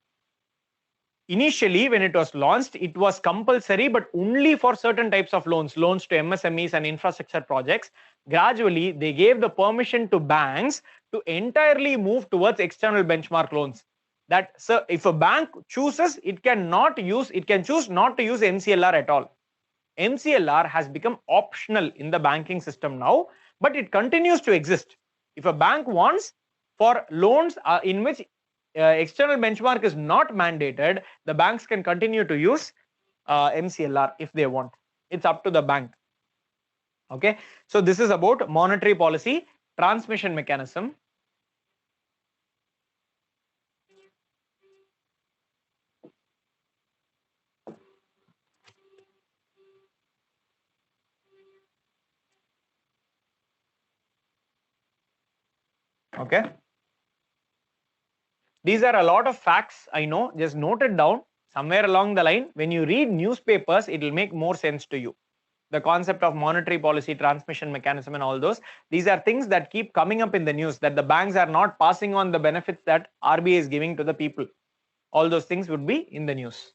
S2: Initially, when it was launched, it was compulsory, but only for certain types of loans to MSMEs and infrastructure projects. Gradually, they gave the permission to banks to entirely move towards external benchmark loans. That, so if a bank chooses, it can choose not to use MCLR at all. MCLR has become optional in the banking system now, but it continues to exist. If a bank wants, for loans in which external benchmark is not mandated, the banks can continue to use MCLR if they want. It's up to the bank. Okay, so this is about monetary policy transmission mechanism. Okay, these are a lot of facts, I know, just note it down. Somewhere along the line, when you read newspapers, it will make more sense to you. The concept of monetary policy transmission mechanism and all those, these are things that keep coming up in the news, that the banks are not passing on the benefits that RBI is giving to the people. All those things would be in the news.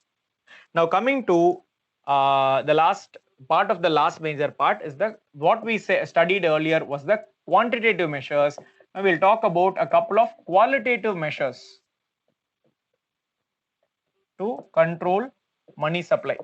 S2: Now coming to the last part of the last major part is what we studied earlier was the quantitative measures. Now we'll talk about a couple of qualitative measures to control money supply.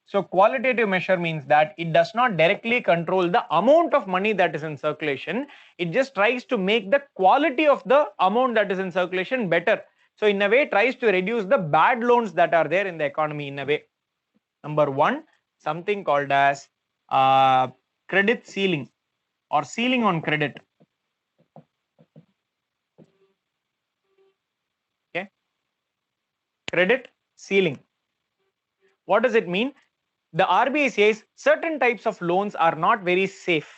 S2: So qualitative measure means that it does not directly control the amount of money that is in circulation. It just tries to make the quality of the amount that is in circulation better. So in a way, tries to reduce the bad loans that are there in the economy in a way. Number one, something called as credit ceiling or ceiling on credit. Okay, credit ceiling. What does it mean? The RBI says certain types of loans are not very safe.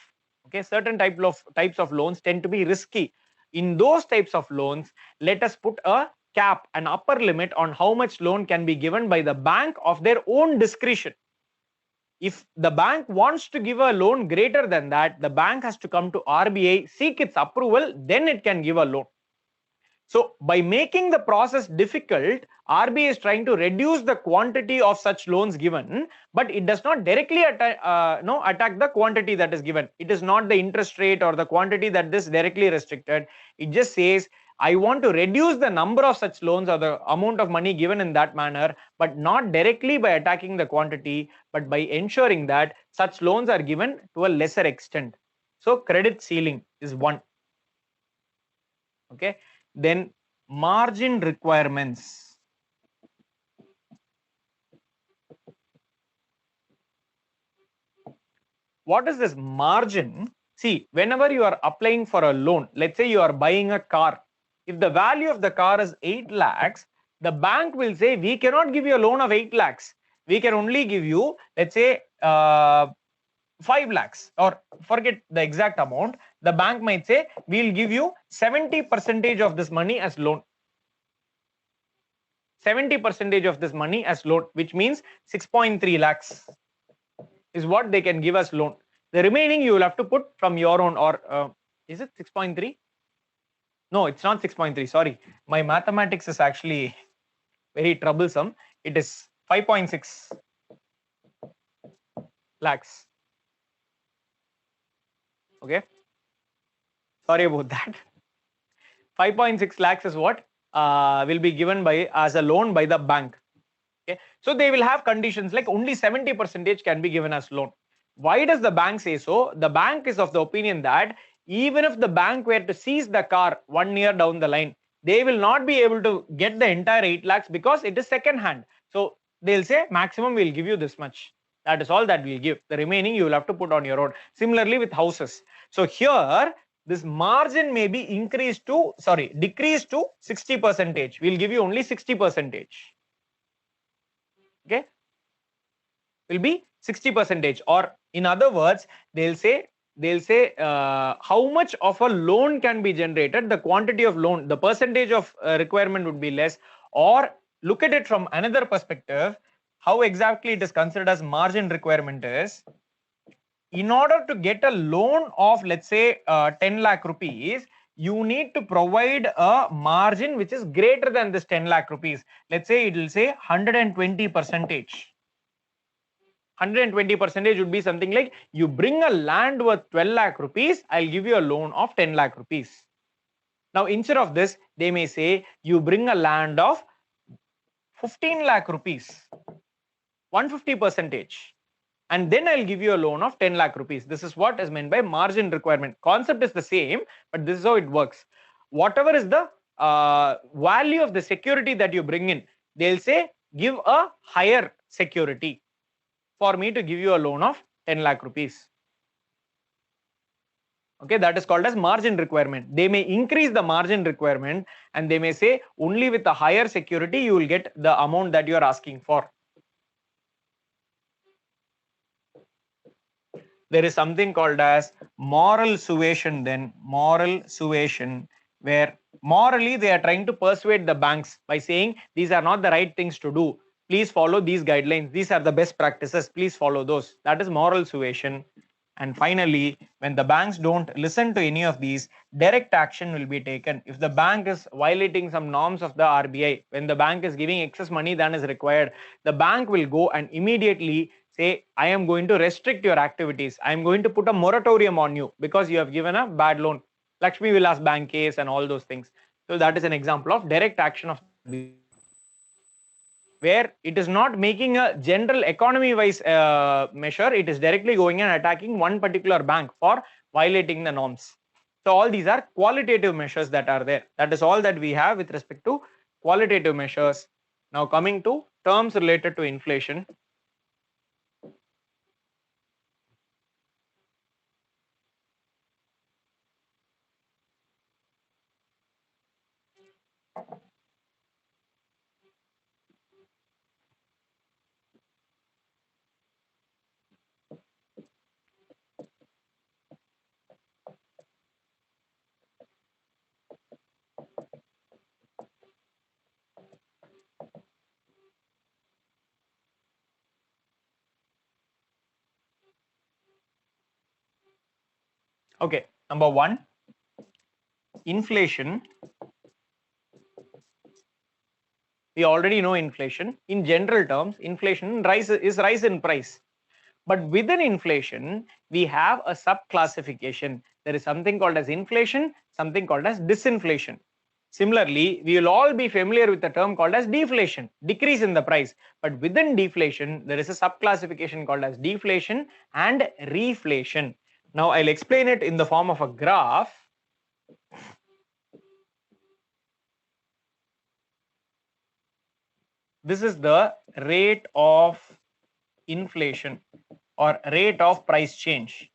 S2: Okay, certain types of loans tend to be risky. In those types of loans, let us put a cap, an upper limit on how much loan can be given by the bank of their own discretion. If the bank wants to give a loan greater than that, the bank has to come to RBI, seek its approval, then it can give a loan. So by making the process difficult, RBI is trying to reduce the quantity of such loans given, but it does not directly attack the quantity that is given. It is not the interest rate or the quantity that is directly restricted. It just says, I want to reduce the number of such loans or the amount of money given in that manner, but not directly by attacking the quantity, but by ensuring that such loans are given to a lesser extent. So credit ceiling is one. Okay. Then margin requirements. What is this margin? See, whenever you are applying for a loan, let's say you are buying a car. If the value of the car is 8 lakhs, the bank will say, we cannot give you a loan of 8 lakhs. We can only give you, let's say, 5 lakhs, or forget the exact amount. The bank might say, we'll give you 70% of this money as loan. 70% of this money as loan, which means 6.3 lakhs is what they can give us loan. The remaining you will have to put from your own, or is it 6.3? No, it's not 6.3. Sorry, my mathematics is actually very troublesome. It is 5.6 lakhs. Okay, sorry about that. 5.6 lakhs is what will be given by as a loan by the bank. Okay, so they will have conditions like only 70% can be given as loan. Why does the bank say so? The bank is of the opinion that even if the bank were to seize the car 1 year down the line, they will not be able to get the entire 8 lakhs because it is second hand. So they'll say maximum we'll give you this much. That is all that we'll give. The remaining you will have to put on your own. Similarly with houses. So here this margin may be decreased to 60%. We'll give you only 60%. Okay, will be 60%, or in other words, they'll say how much of a loan can be generated, the quantity of loan, the percentage of requirement would be less. Or look at it from another perspective, how exactly it is considered as margin requirement is, in order to get a loan of, let's say 10 lakh rupees, you need to provide a margin which is greater than this 10 lakh rupees. Let's say it will say 120%. 120% would be something like, you bring a land worth 12 lakh rupees, I'll give you a loan of 10 lakh rupees. Now, instead of this, they may say, you bring a land of 15 lakh rupees, 150%. And then I'll give you a loan of 10 lakh rupees. This is what is meant by margin requirement. Concept is the same, but this is how it works. Whatever is the value of the security that you bring in, they'll say, give a higher security for me to give you a loan of 10 lakh rupees. Okay, that is called as margin requirement. They may increase the margin requirement and they may say only with a higher security you will get the amount that you are asking for. There is something called as moral suasion, then moral suasion, where morally they are trying to persuade the banks by saying these are not the right things to do. Please follow these guidelines. These are the best practices. Please follow those. That is moral suasion. And finally, when the banks don't listen to any of these, direct action will be taken. If the bank is violating some norms of the RBI, when the bank is giving excess money than is required, the bank will go and immediately say, I am going to restrict your activities. I am going to put a moratorium on you because you have given a bad loan. Lakshmi Vilas Bank case and all those things. So that is an example of direct action of where it is not making a general economy-wise measure, it is directly going and attacking one particular bank for violating the norms. So all these are qualitative measures that are there. That is all that we have with respect to qualitative measures. Now coming to terms related to inflation. Okay, number one, inflation. We already know inflation. In general terms, inflation is rise in price. But within inflation, we have a sub-classification. There is something called as inflation, something called as disinflation. Similarly, we will all be familiar with the term called as deflation, decrease in the price. But within deflation, there is a sub-classification called as deflation and reflation. Now, I'll explain it in the form of a graph. This is the rate of inflation or rate of price change.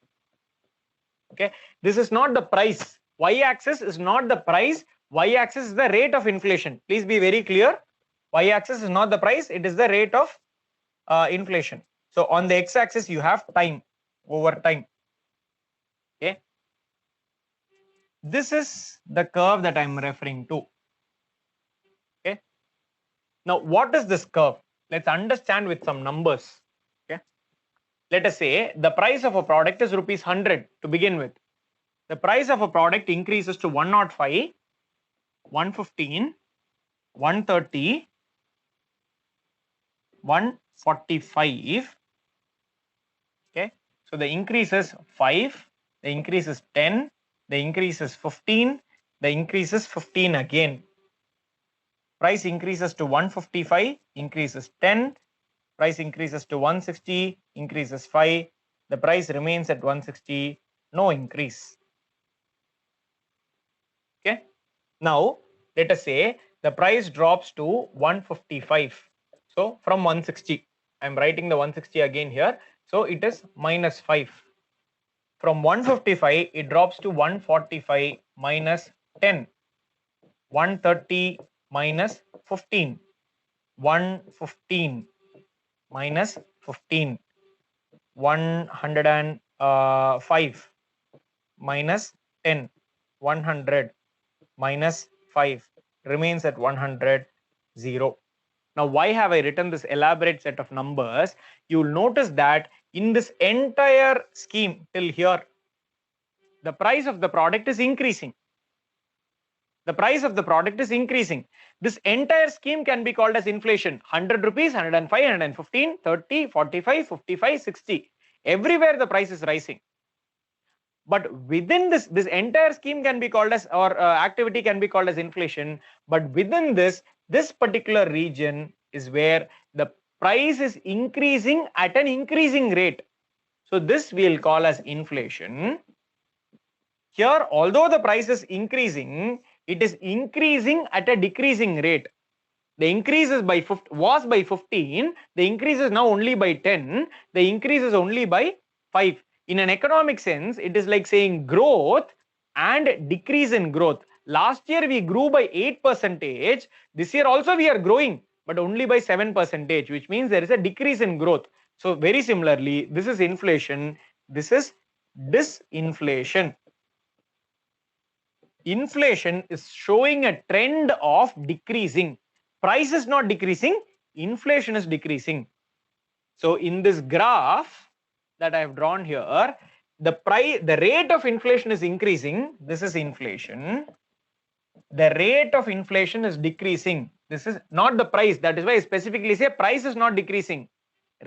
S2: Okay, this is not the price. Y-axis is not the price. Y-axis is the rate of inflation. Please be very clear. Y-axis is not the price. It is the rate of inflation. So on the x-axis, you have time, over time. Okay, this is the curve that I'm referring to. Okay, now what is this curve? Let's understand with some numbers. Okay, let us say the price of a product is rupees 100 to begin with. The price of a product increases to 105, 115, 130, 145. Okay, so the increase is 5, the increase is 10, the increase is 15, the increase is 15 again. Price increases to 155, increases 10, price increases to 160, increases 5, the price remains at 160, no increase. Okay, now let us say the price drops to 155. So from 160, I'm writing the 160 again here. So it is minus 5. From 155, it drops to 145 minus 10, 130 minus 15, 115 minus 15, 105 minus 10, 100 minus 5, remains at 100, 0. Now, why have I written this elaborate set of numbers? You will notice that in this entire scheme till here, the price of the product is increasing. The price of the product is increasing. This entire scheme can be called as inflation. 100 rupees, 105, 115, 30, 45, 55, 60. Everywhere the price is rising. But within this entire scheme can be called as, or activity can be called as inflation. But within this particular region is where the price is increasing at an increasing rate. So this we'll call as inflation. Here, although the price is increasing, it is increasing at a decreasing rate. The increase is was by 15. The increase is now only by 10. The increase is only by 5. In an economic sense, it is like saying growth and decrease in growth. Last year we grew by 8%. This year also we are growing, but only by 7%, which means there is a decrease in growth. So very similarly, this is inflation. This is disinflation. Inflation is showing a trend of decreasing. Price is not decreasing, inflation is decreasing. So in this graph that I have drawn here, the rate of inflation is increasing. This is inflation. The rate of inflation is decreasing. This is not the price. That is why I specifically say price is not decreasing.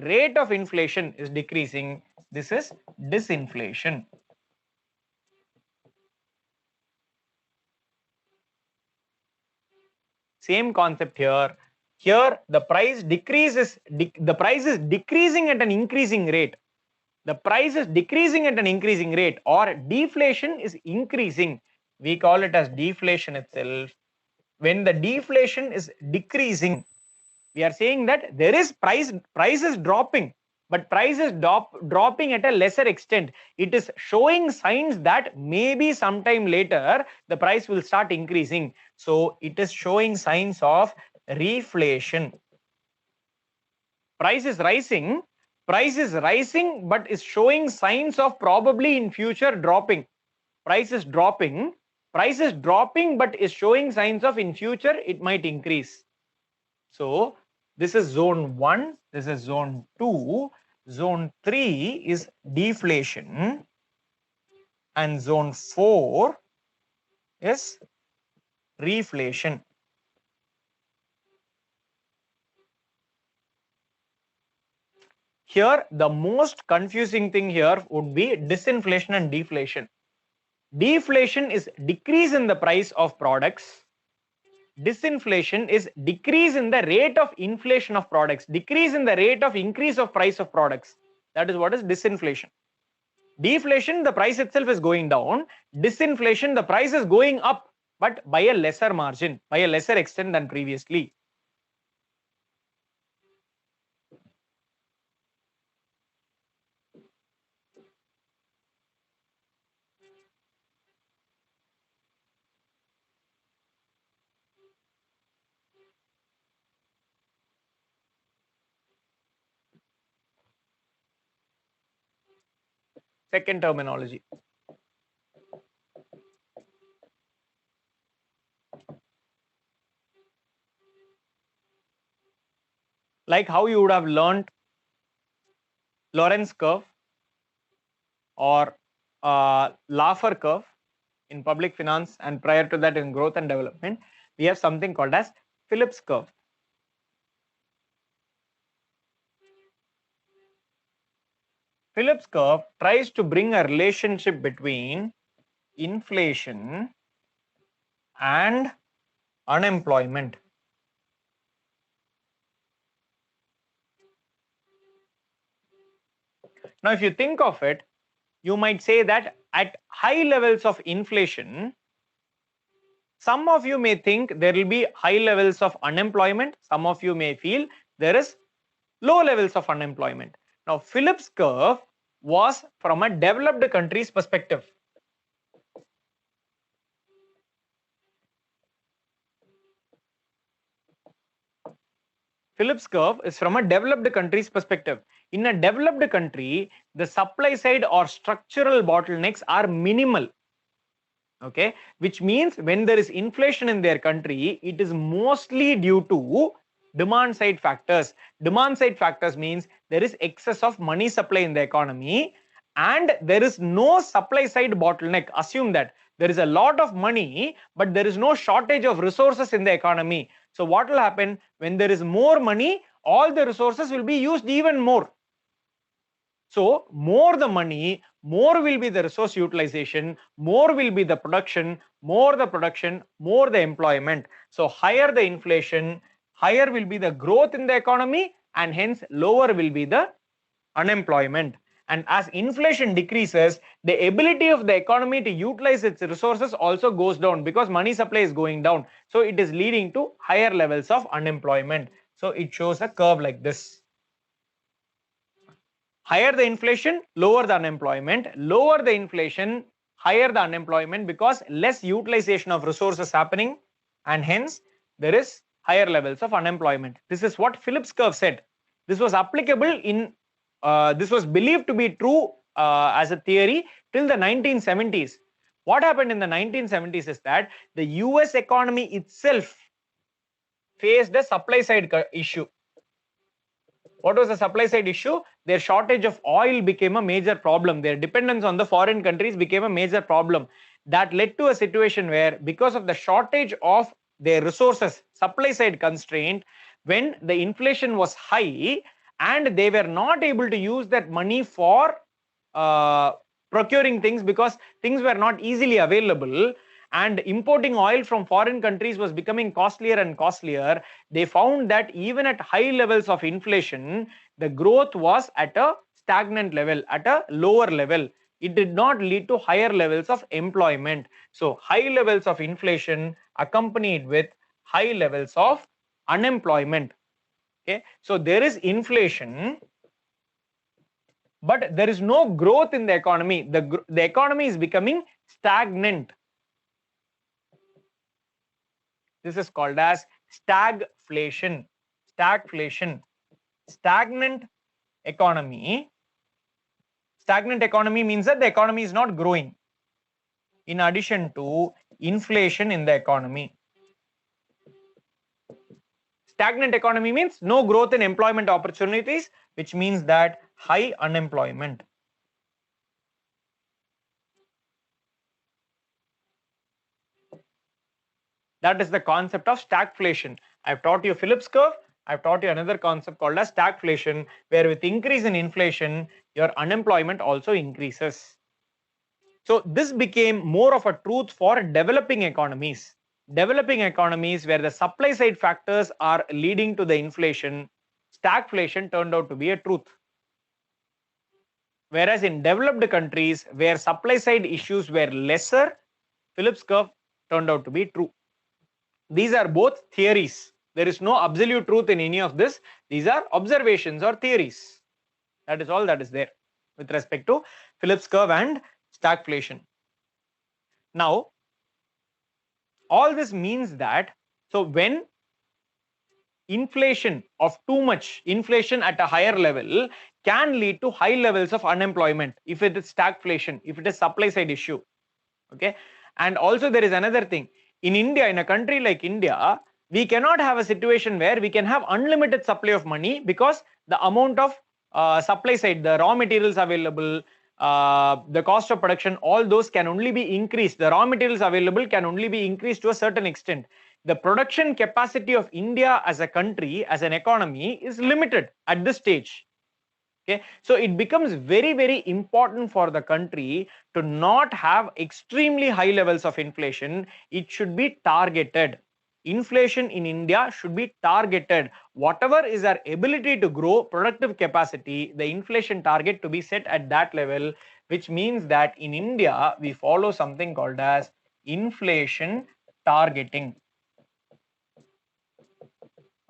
S2: Rate of inflation is decreasing. This is disinflation. Same concept here. Here the price decreases. The price is decreasing at an increasing rate. The price is decreasing at an increasing rate, or deflation is increasing. We call it as deflation itself. When the deflation is decreasing, we are saying that there is price is dropping. but price is dropping at a lesser extent. It is showing signs that maybe sometime later the price will start increasing. So it is showing signs of reflation. Price is rising, but is showing signs of probably in future dropping. Price is dropping, but is showing signs of in future it might increase. So this is zone 1, this is zone 2, zone 3 is deflation, and zone 4 is reflation. Here, the most confusing thing here would be disinflation and deflation. Deflation is decrease in the price of products. Disinflation is decrease in the rate of inflation of products, decrease in the rate of increase of price of products. That is what is disinflation. Deflation, the price itself is going down. Disinflation, the price is going up, but by a lesser margin, by a lesser extent than previously. Second terminology. Like how you would have learned Lorenz curve or Laffer curve in public finance, and prior to that in growth and development, we have something called as Phillips curve. Phillips curve tries to bring a relationship between inflation and unemployment. Now, if you think of it, you might say that at high levels of inflation, some of you may think there will be high levels of unemployment. Some of you may feel there is low levels of unemployment. Now, Phillips curve was from a developed country's perspective. Phillips curve is from a developed country's perspective. In a developed country, the supply side or structural bottlenecks are minimal. Okay, which means when there is inflation in their country, it is mostly due to demand side factors. Demand side factors means there is excess of money supply in the economy and there is no supply side bottleneck. Assume that there is a lot of money, but there is no shortage of resources in the economy. So what will happen when there is more money? All the resources will be used even more. So more the money, more will be the resource utilization, more will be the production, more the employment. So higher the inflation, higher will be the growth in the economy, and hence lower will be the unemployment. And as inflation decreases, the ability of the economy to utilize its resources also goes down because money supply is going down. So it is leading to higher levels of unemployment. So it shows a curve like this. Higher the inflation, lower the unemployment. Lower the inflation, higher the unemployment because less utilization of resources happening, and hence there is higher levels of unemployment. This is what Phillips curve said. This was applicable in, this was believed to be true as a theory till the 1970s. What happened in the 1970s is that the US economy itself faced a supply side issue. What was the supply side issue? Their shortage of oil became a major problem. Their dependence on the foreign countries became a major problem. That led to a situation where, because of the shortage of their resources, supply side constraint, when the inflation was high and they were not able to use that money for procuring things because things were not easily available, and importing oil from foreign countries was becoming costlier and costlier, they found that even at high levels of inflation, the growth was at a stagnant level, at a lower level. It did not lead to higher levels of employment. So high levels of inflation accompanied with high levels of unemployment. Okay, so there is inflation but there is no growth in the economy. The economy is becoming stagnant. This is called as stagflation. Stagflation. Stagnant economy. Stagnant economy means that the economy is not growing, in addition to inflation in the economy. Stagnant economy means no growth in employment opportunities, which means that high unemployment. That is the concept of stagflation. I've taught you Phillips curve. I've taught you another concept called as stagflation, where with increase in inflation, your unemployment also increases. So this became more of a truth for developing economies. Developing economies where the supply side factors are leading to the inflation, stagflation turned out to be a truth. Whereas in developed countries where supply side issues were lesser, Phillips curve turned out to be true. These are both theories. There is no absolute truth in any of this. These are observations or theories. That is all that is there with respect to Phillips curve and stagflation. Now, all this means that, so when inflation of too much, inflation at a higher level can lead to high levels of unemployment if it is stagflation, if it is supply side issue. Okay. And also there is another thing. In India, in a country like India, we cannot have a situation where we can have unlimited supply of money, because the amount of supply side, the raw materials available, the cost of production, all those can only be increased. The raw materials available can only be increased to a certain extent. The production capacity of India as a country, as an economy, is limited at this stage. Okay, so it becomes very, very important for the country to not have extremely high levels of inflation. It should be targeted. Inflation in India should be targeted. Whatever is our ability to grow productive capacity, the inflation target to be set at that level, which means that in India, we follow something called as inflation targeting.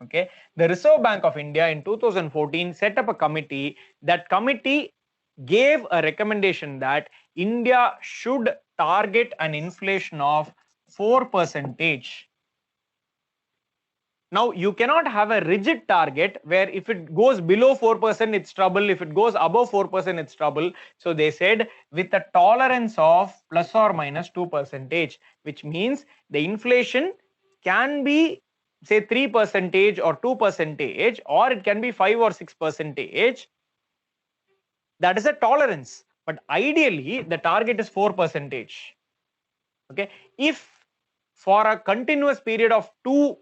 S2: Okay, the Reserve Bank of India in 2014 set up a committee. That committee gave a recommendation that India should target an inflation of 4%. Now, you cannot have a rigid target where if it goes below 4%, it's trouble. If it goes above 4%, it's trouble. So they said with a tolerance of plus or minus 2%, which means the inflation can be say 3% or 2%, or it can be 5 or 6%. That is a tolerance. But ideally, the target is 4%. Okay. If for a continuous period of 2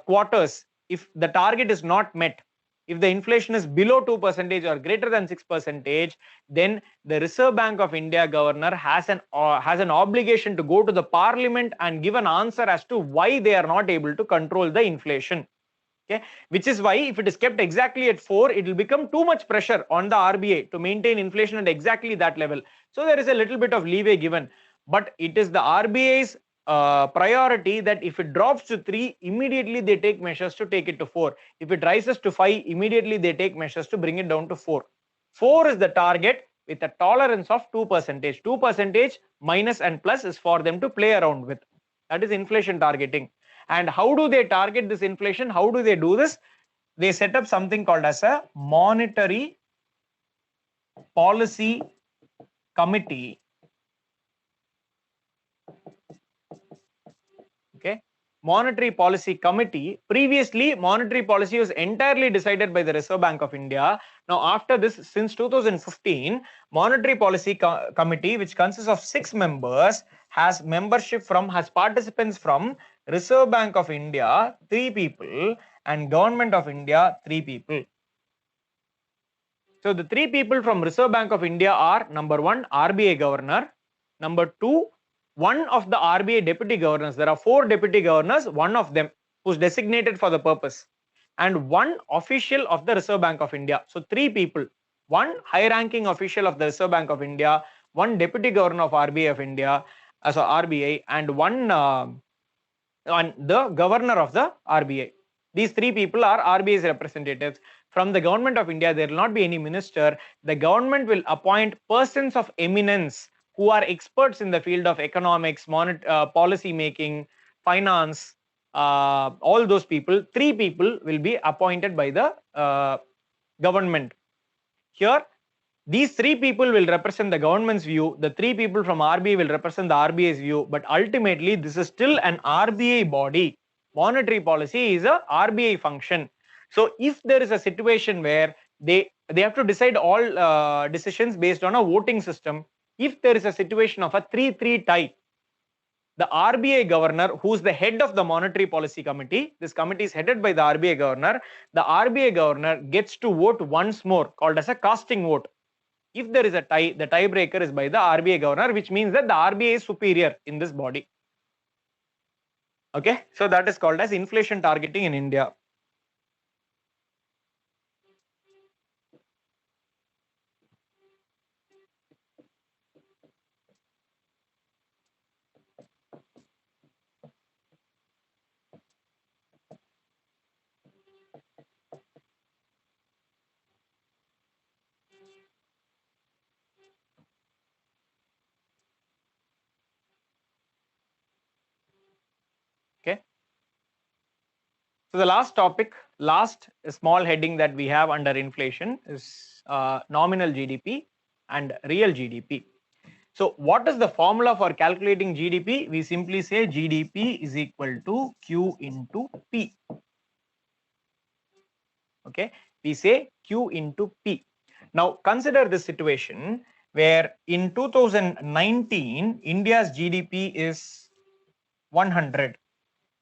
S2: quarters, if the target is not met, if the inflation is below 2% or greater than 6%, then the Reserve Bank of India governor has an obligation to go to the parliament and give an answer as to why they are not able to control the inflation. Okay, which is why if it is kept exactly at 4, it will become too much pressure on the RBI to maintain inflation at exactly that level. So there is a little bit of leeway given, but it is the RBI's priority that if it drops to 3, immediately they take measures to take it to 4. If it rises to 5, immediately they take measures to bring it down to 4. 4 is the target with a tolerance of 2%. 2% minus and plus is for them to play around with. That is inflation targeting. And how do they target this inflation? How do they do this? They set up something called as a monetary policy committee. Okay, monetary policy committee. Previously, monetary policy was entirely decided by the Reserve Bank of India. Now, after this, since 2015, monetary policy committee, which consists of 6 members, has participants from Reserve Bank of India, 3 people, and Government of India, 3 people. So the 3 people from Reserve Bank of India are: number 1, RBI governor; number 2, one of the RBI deputy governors. There are 4 deputy governors, one of them who's designated for the purpose, and 1 official of the Reserve Bank of India. So 3 people: 1 high-ranking official of the Reserve Bank of India, 1 deputy governor of RBI of India, RBI, and 1 the governor of the RBI. These 3 people are RBI's representatives. from the government of India, there will not be any minister. The government will appoint persons of eminence who are experts in the field of economics, policy making, finance, all those people. 3 people will be appointed by the government. Here, these 3 people will represent the government's view. The 3 people from RBI will represent the RBI's view. But ultimately, this is still an RBI body. Monetary policy is a RBI function. So if there is a situation where they have to decide all decisions based on a voting system, if there is a situation of a 3-3 tie, the RBI governor, who's the head of the monetary policy committee, this committee is headed by the RBI governor, the RBI governor gets to vote once more, called as a casting vote. If there is a tie, the tiebreaker is by the RBI governor, which means that the RBI is superior in this body. Okay, so that is called as inflation targeting in India. Okay. So the last topic, last small heading that we have under inflation is nominal GDP and real GDP. So what is the formula for calculating GDP? We simply say GDP is equal to Q into P. Okay, we say Q into P. Now consider this situation where in 2019, India's GDP is 100.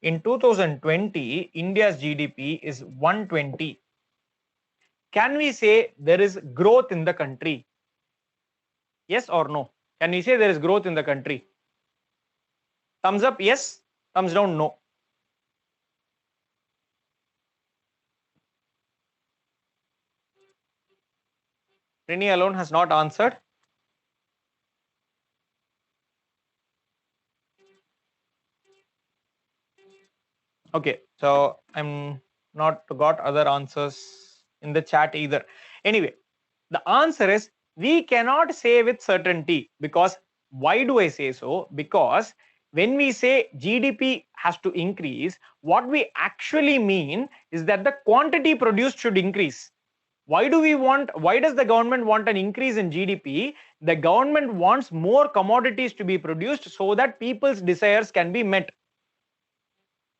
S2: In 2020, India's GDP is 120. Can we say there is growth in the country? Yes or no? Can we say there is growth in the country? Thumbs up, yes. Thumbs down, no. Rini alone has not answered. Okay, so I'm not got other answers in the chat either. Anyway, the answer is we cannot say with certainty, because why do I say so? Because when we say GDP has to increase, what we actually mean is that the quantity produced should increase. Why does the government want an increase in GDP? The government wants more commodities to be produced so that people's desires can be met.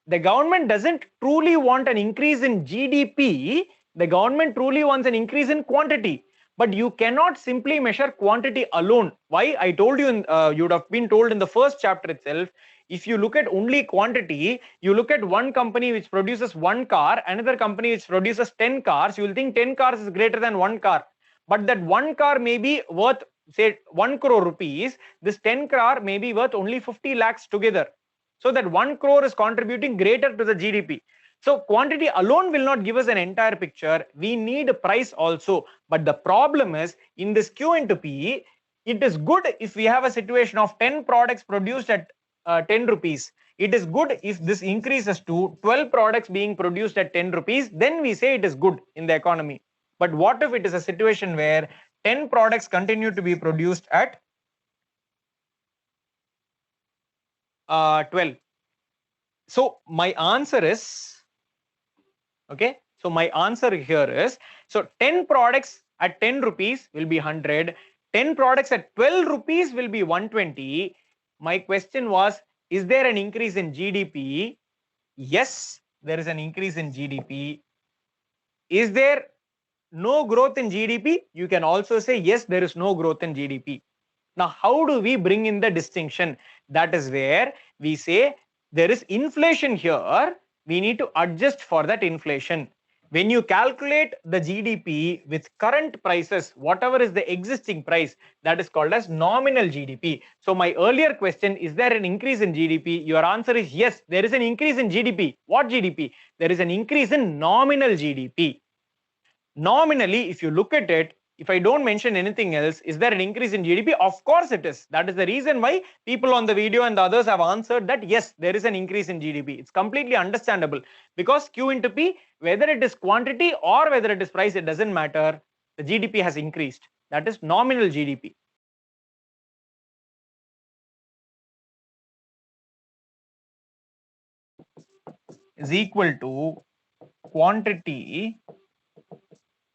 S2: The government doesn't truly want an increase in GDP. The government truly wants an increase in quantity. But you cannot simply measure quantity alone. Why? I told you, you would have been told in the first chapter itself, if you look at only quantity, you look at one company which produces 1 car, another company which produces 10 cars, you will think 10 cars is greater than 1 car. But that 1 car may be worth, say, 1 crore rupees. This 10 car may be worth only 50 lakhs together. So that 1 crore is contributing greater to the GDP. So quantity alone will not give us an entire picture. We need a price also. But the problem is in this Q into P, it is good if we have a situation of 10 products produced at 10 rupees. It is good if this increases to 12 products being produced at 10 rupees. Then we say it is good in the economy. But what if it is a situation where 10 products continue to be produced at 12? So my answer is, okay, so my answer here is, so 10 products at 10 rupees will be 100, 10 products at 12 rupees will be 120. My question was, is there an increase in GDP? Yes, there is an increase in GDP. Is there no growth in GDP? You can also say, yes, there is no growth in GDP. Now, how do we bring in the distinction? That is where we say there is inflation here. We need to adjust for that inflation. When you calculate the GDP with current prices, whatever is the existing price, that is called as nominal GDP. So my earlier question, is there an increase in GDP? Your answer is yes, there is an increase in GDP. What GDP? There is an increase in nominal GDP. Nominally, if you look at it, If I don't mention anything else, is there an increase in GDP? Of course it is. That is the reason why people on the video and the others have answered that yes, there is an increase in GDP. It's completely understandable because Q into P, whether it is quantity or whether it is price, it doesn't matter. The GDP has increased. That is nominal GDP. Is equal to quantity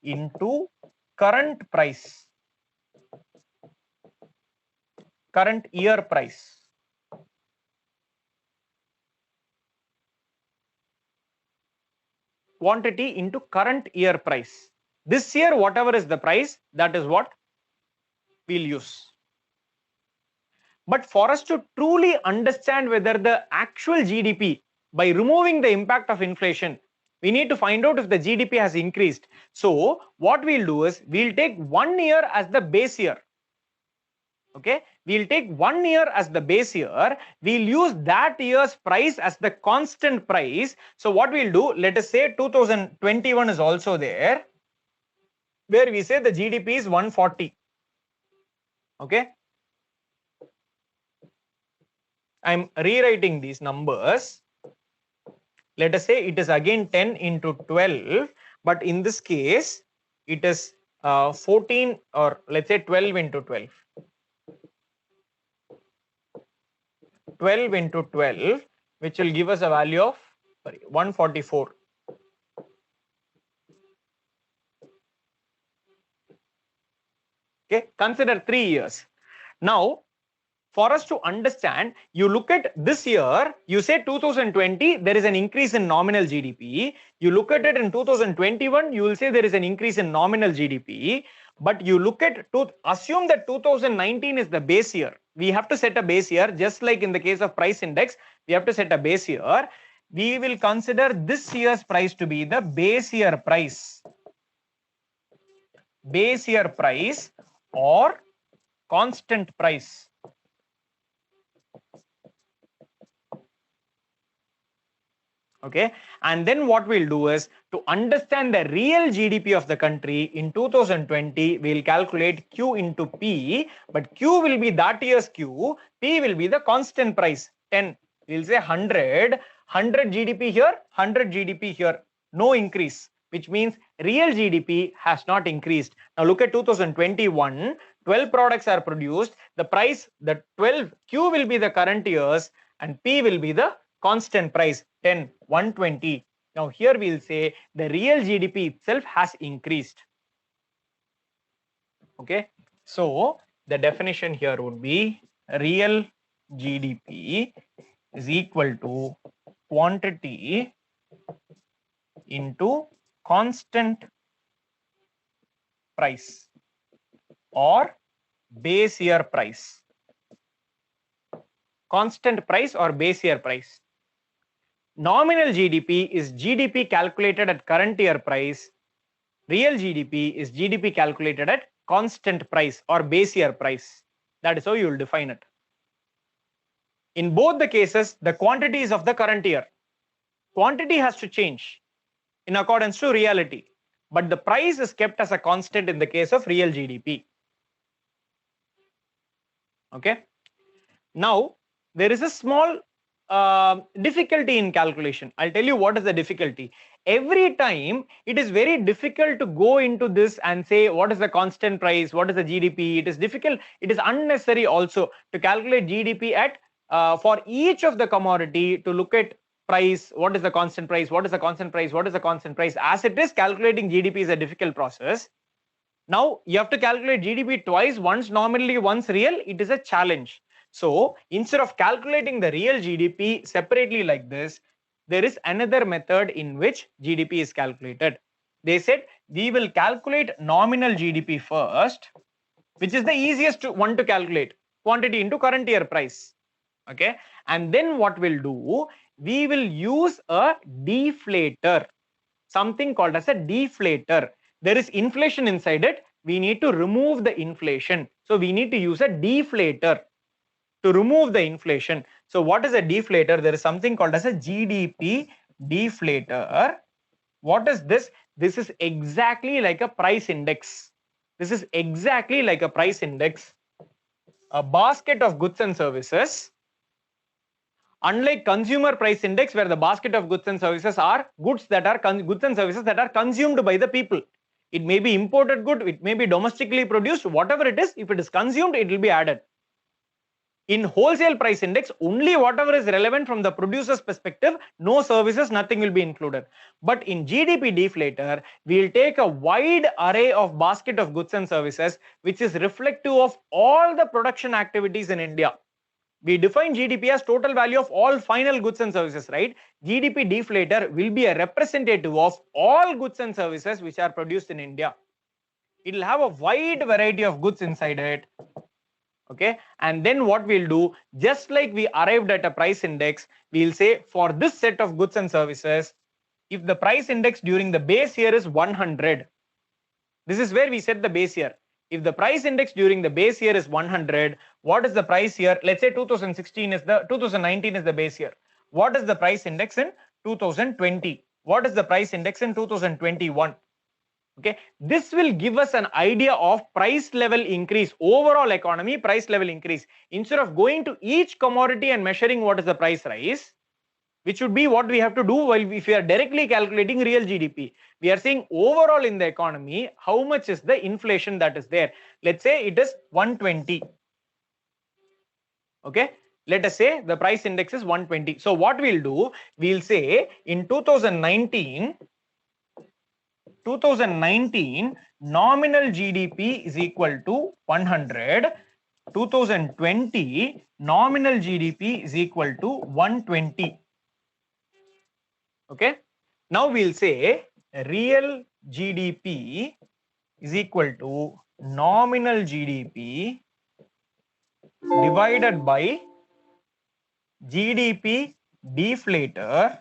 S2: into current price, current year price. Quantity into current year price. This year, whatever is the price, that is what we'll use. But for us to truly understand whether the actual GDP, by removing the impact of inflation, we need to find out if the GDP has increased. So what we'll do is we'll take 1 year as the base year. Okay, we'll take 1 year as the base year. We'll use that year's price as the constant price. So what we'll do, let us say 2021 is also there, where we say the GDP is 140. Okay, I'm rewriting these numbers. Let us say it is again 10 into 12, but in this case it is 14, or let's say 12 into 12. 12 into 12, which will give us a value of 144. Okay, consider 3 years. Now, for us to understand, you look at this year, you say 2020, there is an increase in nominal GDP. You look at it in 2021, you will say there is an increase in nominal GDP. But you look at, assume that 2019 is the base year. We have to set a base year, just like in the case of price index, we have to set a base year. We will consider this year's price to be the base year price. Base year price or constant price. Okay, and then what we'll do is to understand the real GDP of the country in 2020, we'll calculate Q into P, but Q will be that year's Q, P will be the constant price 10. We'll say 100 GDP here, 100 GDP here, no increase, which means real GDP has not increased. Now look at 2021, 12 products are produced, the price, the 12 Q will be the current year's and P will be the constant price 10, 120. Now here we'll say the real GDP itself has increased. Okay, so the definition here would be real GDP is equal to quantity into constant price or base year price. Constant price or base year price. Nominal GDP is GDP calculated at current year price. Real GDP is GDP calculated at constant price or base year price. That is how you will define it. In both the cases, the quantity is of the current year. Quantity has to change in accordance to reality, but the price is kept as a constant in the case of real GDP. Okay. Now, there is a small difficulty in calculation. I'll tell you what is the difficulty. Every time it is very difficult to go into this and say what is the constant price, what is the GDP. It is difficult. It is unnecessary also to calculate GDP at for each of the commodity to look at price. What is the constant price? What is the constant price? What is the constant price? As it is, calculating GDP is a difficult process. Now you have to calculate GDP twice, once nominally, once real. It is a challenge. So instead of calculating the real GDP separately like this, there is another method in which GDP is calculated. They said we will calculate nominal GDP first, which is the easiest one to calculate, quantity into current year price. Okay, and then what we'll do, we will use a deflator, something called as a deflator. There is inflation inside it. We need to remove the inflation. So we need to use a deflator to remove the inflation. So what is a deflator? There is something called as a GDP deflator. What is this? This is exactly like a price index. This is exactly like a price index, a basket of goods and services. Unlike consumer price index, where the basket of goods and services are goods and services that are consumed by the people. It may be imported good, it may be domestically produced, whatever it is, if it is consumed, it will be added. In wholesale price index, only whatever is relevant from the producer's perspective, no services, nothing will be included. But in GDP deflator, we will take a wide array of basket of goods and services, which is reflective of all the production activities in India. We define GDP as total value of all final goods and services, right? GDP deflator will be a representative of all goods and services which are produced in India. It will have a wide variety of goods inside it. Okay, and then what we'll do, just like we arrived at a price index, we'll say for this set of goods and services, if the price index during the base year is 100, this is where we set the base year. If the price index during the base year is 100, what is the price year? Let's say 2019 is the base year. What is the price index in 2020? What is the price index in 2021? Okay, this will give us an idea of price level increase, overall economy price level increase. Instead of going to each commodity and measuring what is the price rise, which would be what we have to do while if we are directly calculating real GDP. We are saying overall in the economy, how much is the inflation that is there. Let's say it is 120. Okay, let us say the price index is 120. So what we'll do, we'll say in 2019, nominal GDP is equal to 100. 2020 nominal GDP is equal to 120. Okay, now we'll say real GDP is equal to nominal GDP divided by GDP deflator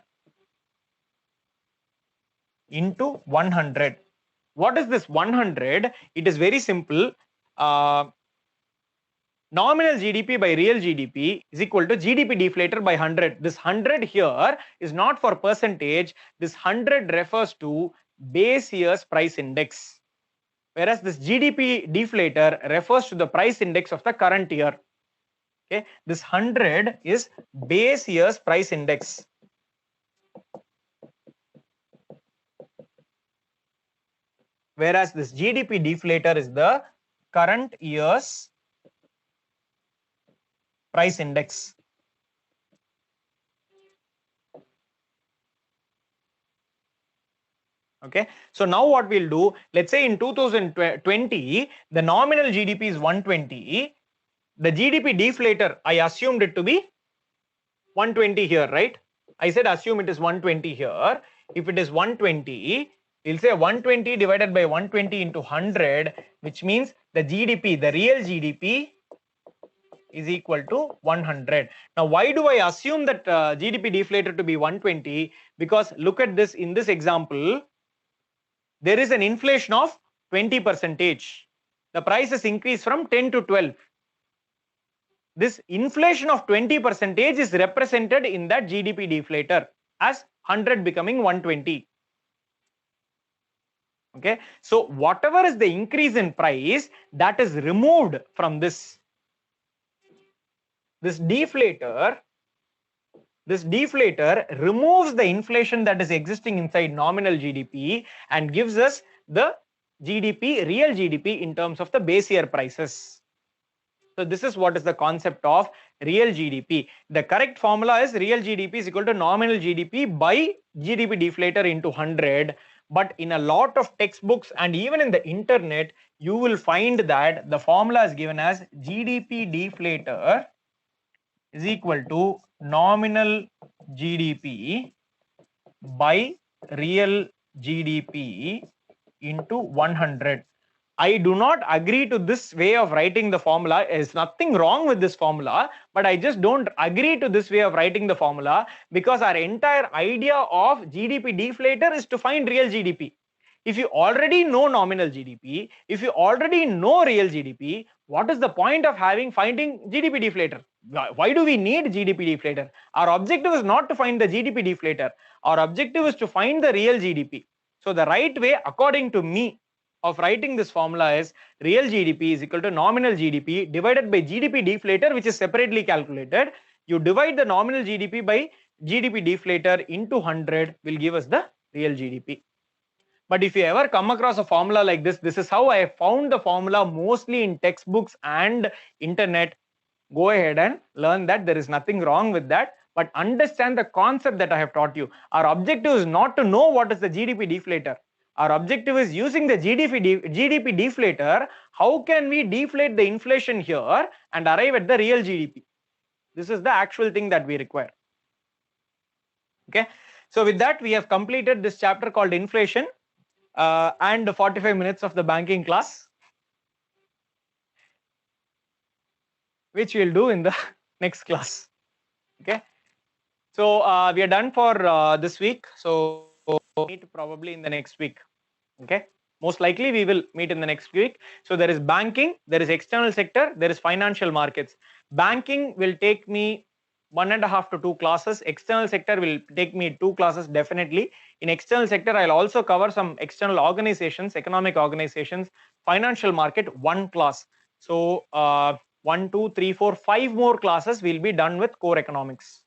S2: into 100. What is this 100? It is very simple. Nominal GDP by real GDP is equal to GDP deflator by 100. This 100 here is not for percentage. This 100 refers to base year's price index, whereas this GDP deflator refers to the price index of the current year. Okay, this 100 is base year's price index. Whereas this GDP deflator is the current year's price index. Okay, so now what we'll do, let's say in 2020, the nominal GDP is 120. The GDP deflator, I assumed it to be 120 here, right? I said assume it is 120 here. If it is 120, we'll say 120 divided by 120 into 100, which means the GDP, the real GDP is equal to 100. Now, why do I assume that GDP deflator to be 120? Because look at this, in this example, there is an inflation of 20%. The prices increase from 10 to 12. This inflation of 20% is represented in that GDP deflator as 100 becoming 120. Okay, so whatever is the increase in price, that is removed from this. This deflator removes the inflation that is existing inside nominal GDP and gives us the GDP, real GDP in terms of the base year prices. So this is what is the concept of real GDP. The correct formula is real GDP is equal to nominal GDP by GDP deflator into 100. But in a lot of textbooks and even in the internet, you will find that the formula is given as GDP deflator is equal to nominal GDP by real GDP into 100. I do not agree to this way of writing the formula. There is nothing wrong with this formula, but I just don't agree to this way of writing the formula because our entire idea of GDP deflator is to find real GDP. If you already know nominal GDP, if you already know real GDP, what is the point of finding GDP deflator? Why do we need GDP deflator? Our objective is not to find the GDP deflator. Our objective is to find the real GDP. So the right way, according to me, of writing this formula is real GDP is equal to nominal GDP divided by GDP deflator, which is separately calculated. You divide the nominal GDP by GDP deflator into 100 will give us the real GDP. But if you ever come across a formula like this, this is how I found the formula mostly in textbooks and internet. Go ahead and learn that. There is nothing wrong with that, but understand the concept that I have taught you. Our objective is not to know what is the GDP deflator. Our objective is using the GDP deflator. How can we deflate the inflation here and arrive at the real GDP? This is the actual thing that we require. Okay. So with that, we have completed this chapter called inflation and 45 minutes of the banking class, which we'll do in the next class. Okay. So we are done for this week. So we'll meet probably in the next week. Okay. Most likely we will meet in the next week. So there is banking, there is external sector, there is financial markets. Banking will take me 1.5 to 2 classes. External sector will take me 2 classes definitely. In external sector, I'll also cover some external organizations, economic organizations. Financial market, 1 class. So 1, 2, 3, 4, 5 more classes will be done with core economics.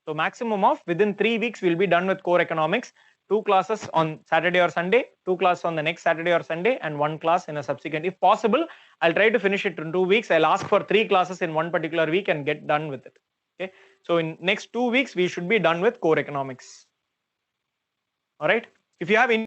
S2: So maximum of within 3 weeks we'll be done with core economics. 2 classes on Saturday or Sunday, 2 classes on the next Saturday or Sunday, and 1 class in a subsequent. If possible, I'll try to finish it in 2 weeks. I'll ask for 3 classes in one particular week and get done with it. Okay. So in next 2 weeks, we should be done with core economics. All right. If you have any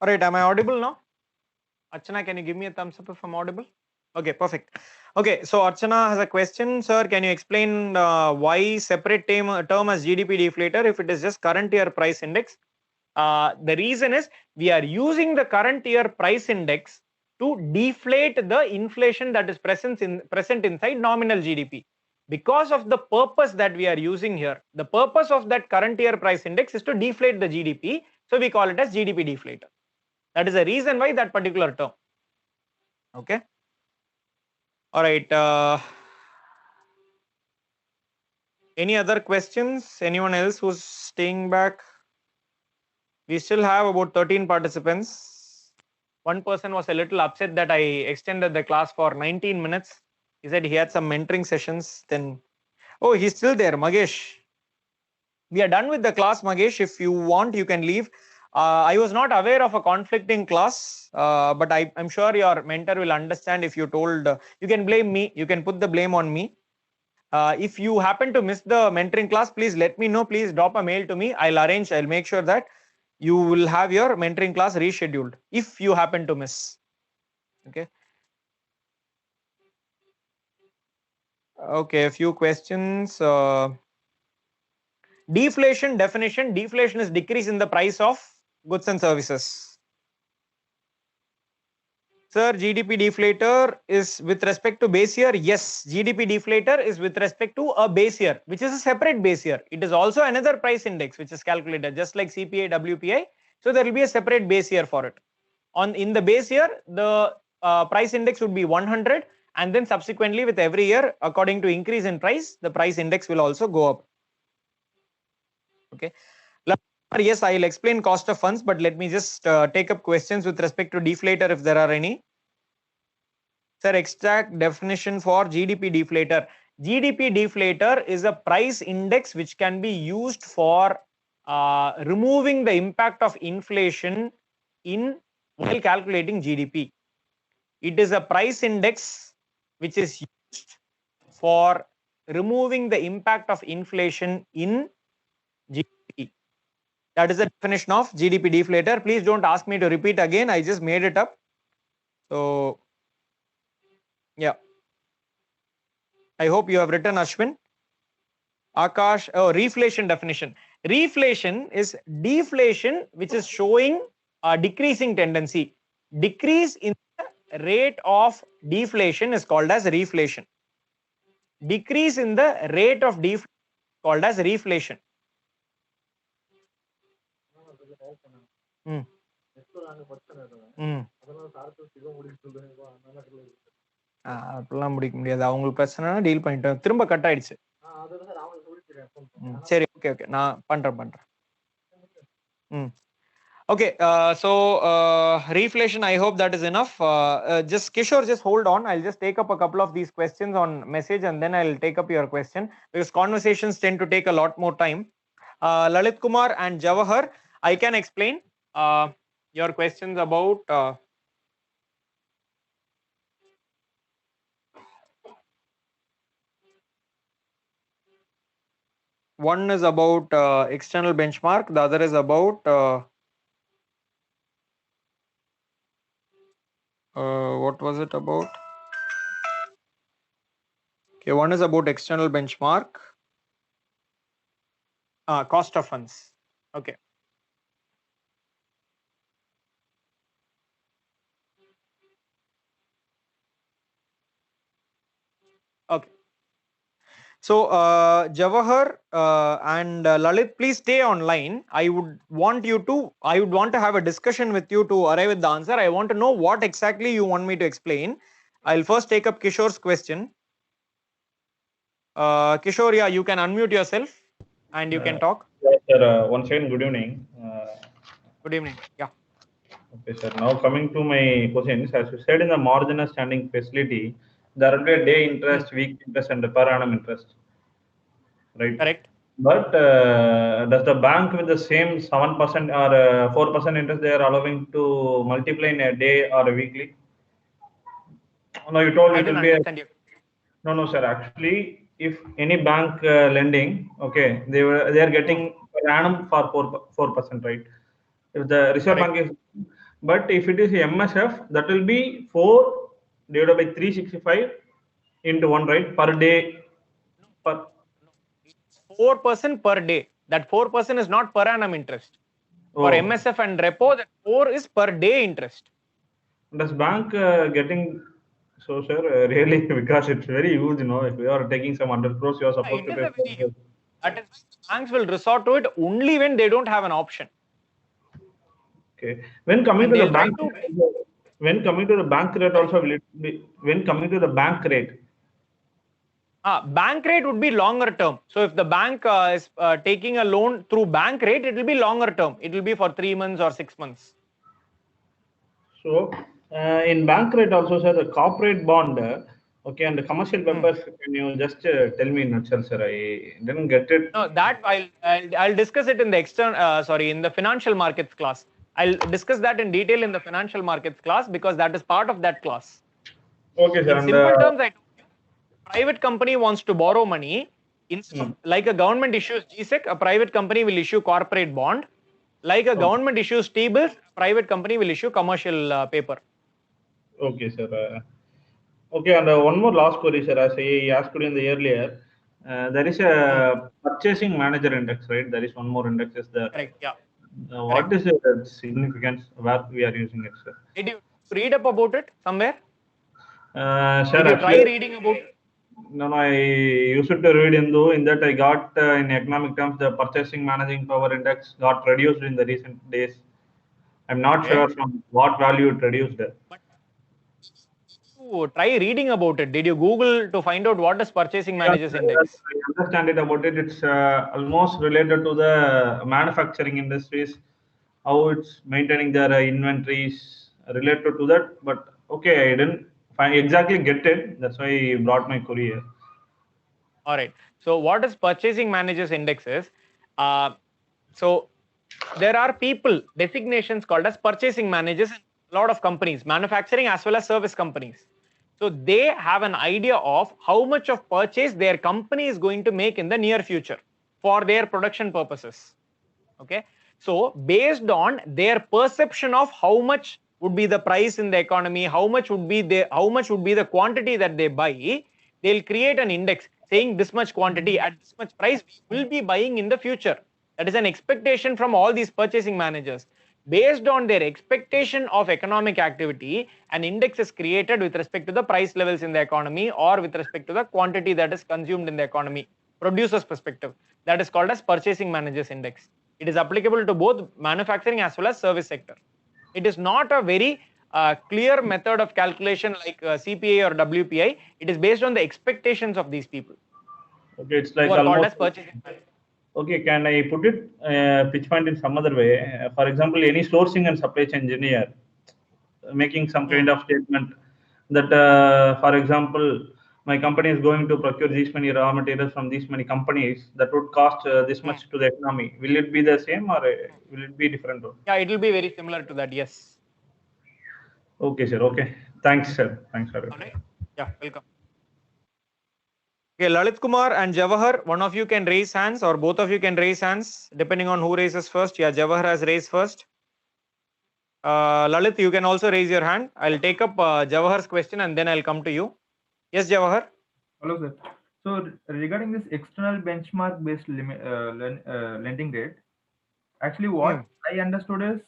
S2: all right, am I audible now? Archana, can you give me a thumbs up if I'm audible? Okay, perfect. Okay, so Archana has a question. Sir, can you explain why separate term as GDP deflator if it is just current year price index? The reason is we are using the current year price index to deflate the inflation that is present inside nominal GDP. Because of the purpose that we are using here, the purpose of that current year price index is to deflate the GDP. So we call it as GDP deflator. That is the reason why that particular term. Okay. All right. Any other questions? Anyone else who's staying back? We still have about 13 participants. One person was a little upset that I extended the class for 19 minutes. He said he had some mentoring sessions. Then, oh, he's still there, Magesh. We are done with the class, Magesh. If you want, you can leave. I was not aware of a conflicting class, but I'm sure your mentor will understand if you told. You can blame me. You can put the blame on me. If you happen to miss the mentoring class, please let me know. Please drop a mail to me. I'll make sure that you will have your mentoring class rescheduled if you happen to miss. Okay. Okay, a few questions. Deflation definition. Deflation is decrease in the price of goods and services. Sir, GDP deflator is with respect to base year. Yes, GDP deflator is with respect to a base year, which is a separate base year. It is also another price index which is calculated just like CPI, WPI. So there will be a separate base year for it. In the base year, the price index would be 100, and then subsequently with every year, according to increase in price, the price index will also go up. Okay. Yes, I'll explain cost of funds, but let me just take up questions with respect to deflator if there are any. Sir, exact definition for GDP deflator. GDP deflator is a price index which can be used for removing the impact of inflation while calculating GDP. It is a price index which is used for removing the impact of inflation in GDP. That is the definition of GDP deflator. Please don't ask me to repeat again. I just made it up. So, yeah. I hope you have written, Ashwin. Akash, reflation definition. Reflation is deflation which is showing a decreasing tendency. Decrease in the rate of deflation is called as reflation. Decrease in the rate of deflation is called as reflation. அப்படிலாம் முடிக்க முடியாது. அவங்களுக்கு பிரச்சனைனா deal பண்ணிட்டோம். திரும்ப cut ஆயிடுச்சு. சரி, okay okay, நான் பண்றேன். Okay, so reflation, I hope that is enough. Just Kishore, just hold on. I'll just take up a couple of these questions on message and then I'll take up your question because conversations tend to take a lot more time. Lalit Kumar and Jawahar, I can explain your questions about one is about external benchmark, the other is about what was it about? Okay, one is about external benchmark, cost of funds. Okay. Okay. So Jawahar and Lalit, please stay online. I would want to have a discussion with you to arrive at the answer. I want to know what exactly you want me to explain. I'll first take up Kishore's question. Kishore, yeah, you can unmute yourself and you can talk.
S1: Yes, sir. Once again, good evening.
S2: Good evening. Yeah.
S1: Okay, sir. Now coming to my questions, as you said in the marginal standing facility, there will be a day interest, week interest, and the per annum interest, right?
S2: Correct.
S1: But does the bank with the same 7% or 4% interest they are allowing to multiply in a day or a weekly? No, you told
S2: I
S1: it will
S2: didn't
S1: be
S2: understand you.
S1: No, sir. Actually, if any bank lending, okay, they are getting per annum for 4%, right? If the Reserve Bank is, but if it is MSF, that will be 4 divided by 365 into 1, right? Per day.
S2: 4% per day. That 4% is not per annum interest. For MSF and repo, that 4 is per day interest.
S1: Does bank getting so, sir? Really, because it's very huge, if you are taking some 100 crores, you are supposed to pay.
S2: That is, banks will resort to it only when they don't have an option.
S1: Okay. When coming to the bank, rate also, will it be when coming to the bank rate?
S2: Bank rate would be longer term. So if the bank is taking a loan through bank rate, it will be longer term. It will be for 3 months or 6 months.
S1: So in bank rate also, sir, the corporate bond, okay, and the commercial papers, can you just tell me in nutshell, sir? I didn't get it.
S2: No, that I'll discuss it in the in the financial markets class. I'll discuss that in detail in the financial markets class because that is part of that class.
S1: Okay, sir.
S2: In simple terms, I private company wants to borrow money, like a government issues GSEC, a private company will issue corporate bond. Like a government issues T-bills, a private company will issue commercial paper.
S1: Okay, sir. Okay, and one more last query, sir. As I asked in the earlier, there is a purchasing manager index, right? There is one more index. Is there?
S2: Correct. Yeah.
S1: What is the significance where we are using it, sir?
S2: Did you read up about it somewhere?
S1: Sir,
S2: Did you try
S1: actually,
S2: reading about it?
S1: no, I used to read in that I got in economic terms the purchasing managing power index got reduced in the recent days. I'm not
S2: Okay.
S1: sure from what value it reduced.
S2: But try reading about it. Did you Google to find out what is purchasing managers index?
S1: I understand it about it. It's almost related to the manufacturing industries, how it's maintaining their inventories related to that. But okay, I didn't exactly get it. That's why I brought my query here.
S2: All right. So what is purchasing managers index is? So there are people designations called as purchasing managers in a lot of companies, manufacturing as well as service companies. So they have an idea of how much of purchase their company is going to make in the near future for their production purposes. Okay. So based on their perception of how much would be the price in the economy, how much would be the quantity that they buy, they'll create an index saying this much quantity at this much price we will be buying in the future. That is an expectation from all these purchasing managers. Based on their expectation of economic activity, an index is created with respect to the price levels in the economy or with respect to the quantity that is consumed in the economy. Producer's perspective. That is called as purchasing managers index. It is applicable to both manufacturing as well as service sector. It is not a very clear method of calculation like CPI or WPI. It is based on the expectations of these people.
S1: Okay, it's like
S2: almost
S1: almost.
S2: Called as purchasing managers.
S1: Okay, can I put it pitch point in some other way? For example, any sourcing and supply chain engineer making some kind of statement that, for example, my company is going to procure these many raw materials from these many companies that would cost this much to the economy. Will it be the same or will it be different?
S2: Yeah, it will be very similar to that. Yes.
S1: Okay, sir. Okay. Thanks, sir. Thanks, sir.
S2: All right. Yeah, welcome. Okay, Lalit Kumar and Jawahar, one of you can raise hands or both of you can raise hands depending on who raises first. Yeah, Jawahar has raised first. Lalit, you can also raise your hand. I'll take up Jawahar's question and then I'll come to you. Yes, Jawahar.
S3: Hello, sir. So regarding this external benchmark based lending rate, actually what I understood is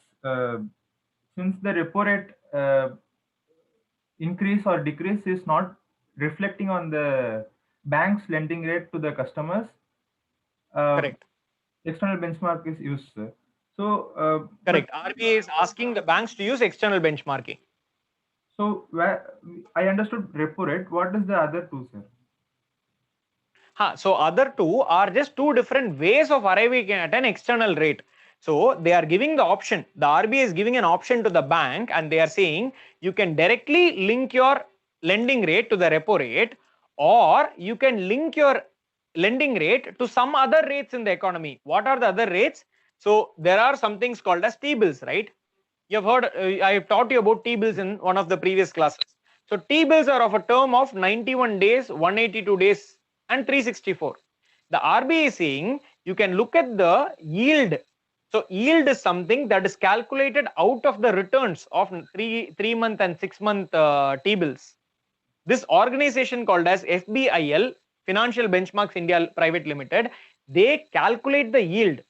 S3: since the repo rate increase or decrease is not reflecting on the bank's lending rate to the customers,
S2: correct.
S3: External benchmark is used, sir. So
S2: correct. RBI is asking the banks to use external benchmarking.
S3: So where I understood repo rate, what is the other two, sir?
S2: So other two are just two different ways of arriving at an external rate. So they are giving the option. The RBI is giving an option to the bank and they are saying you can directly link your lending rate to the repo rate, or you can link your lending rate to some other rates in the economy. What are the other rates? So there are some things called as T-bills, right? You have heard, I have taught you about T-bills in one of the previous classes. So T-bills are of a term of 91 days, 182 days and 364. The RBI is saying you can look at the yield. So yield is something that is calculated out of the returns of 3 month and 6 month T-bills. This organization called as FBIL, Financial Benchmarks India Private Limited, they calculate the yield.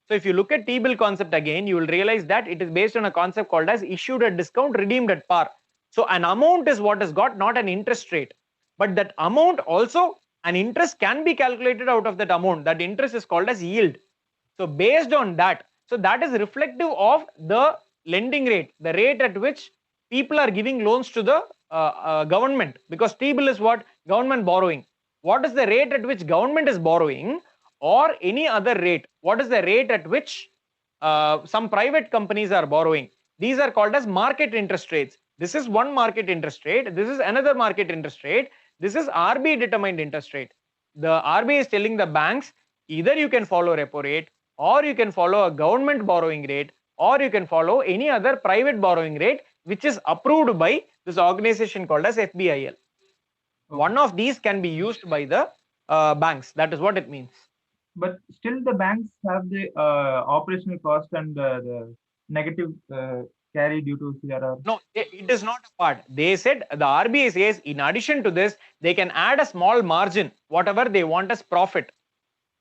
S2: So if you look at T-bill concept again, you will realize that it is based on a concept called as issued at discount, redeemed at par. So an amount is what is got, not an interest rate. But that amount also, an interest can be calculated out of that amount. That interest is called as yield. So based on that, so that is reflective of the lending rate, the rate at which people are giving loans to the government, because T-bill is what? Government borrowing. What is the rate at which government is borrowing, or any other rate? What is the rate at which some private companies are borrowing? These are called as market interest rates. This is one market interest rate. This is another market interest rate. This is RBI determined interest rate. The RBI is telling the banks, either you can follow repo rate, or you can follow a government borrowing rate, or you can follow any other private borrowing rate which is approved by this organization called as FBIL. One of these can be used by the banks. That is what it means.
S3: But still, the banks have the operational cost and the negative carry due to CRR.
S2: No, it is not a part. They said, the RBI says, in addition to this, they can add a small margin, whatever they want as profit.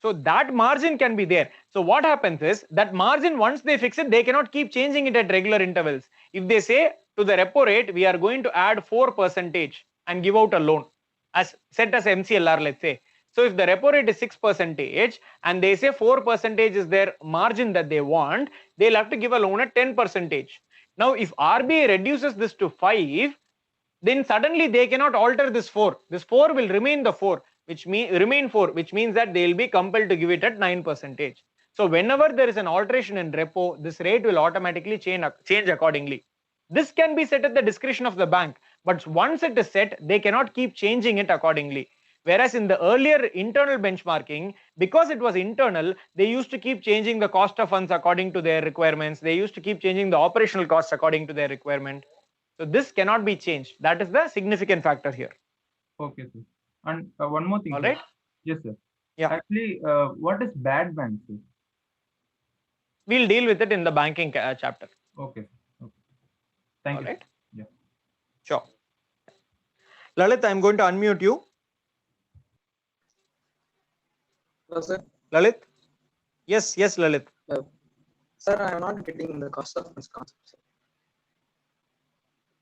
S2: So that margin can be there. So what happens is that margin, once they fix it, they cannot keep changing it at regular intervals. If they say to the repo rate, we are going to add 4% and give out a loan as set as MCLR, let's say. So if the repo rate is 6% and they say 4% is their margin that they want, they'll have to give a loan at 10%. Now, if RBI reduces this to 5, then suddenly they cannot alter this 4. This 4 will remain the 4, which means that they will be compelled to give it at 9%. So whenever there is an alteration in repo, this rate will automatically change accordingly. This can be set at the discretion of the bank, but once it is set, they cannot keep changing it accordingly. Whereas in the earlier internal benchmarking, because it was internal, they used to keep changing the cost of funds according to their requirements. They used to keep changing the operational costs according to their requirement. So this cannot be changed. That is the significant factor here.
S3: Okay, sir. And one more thing.
S2: All
S3: sir.
S2: right.
S3: Yes, sir.
S2: Yeah.
S3: Actually, what is bad bank, sir?
S2: We'll deal with it in the banking chapter.
S3: Okay. Okay. Thank
S2: All
S3: you.
S2: right.
S3: Yeah.
S2: Sure. Lalit, I'm going to unmute you.
S4: Hello, sir.
S2: Lalit? Yes, Lalit.
S4: Sir, I am not getting the cost of funds concept.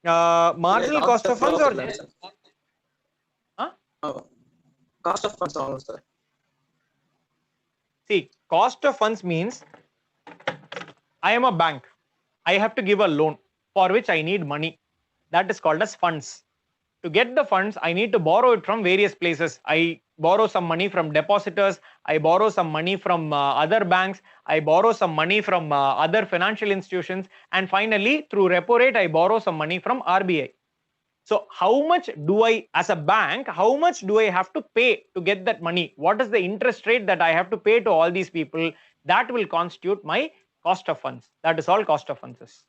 S4: Sir.
S2: Marginal
S4: Like,
S2: cost of funds or
S4: flow, sir.
S2: Huh?
S4: Cost of funds also, sir.
S2: See, cost of funds means I am a bank. I have to give a loan for which I need money. That is called as funds. To get the funds, I need to borrow it from various places. I borrow some money from depositors. I borrow some money from other banks. I borrow some money from other financial institutions. And finally, through repo rate, I borrow some money from RBI. So how much do I, as a bank, how much do I have to pay to get that money? What is the interest rate that I have to pay to all these people? That will constitute my cost of funds. That is all cost of funds is.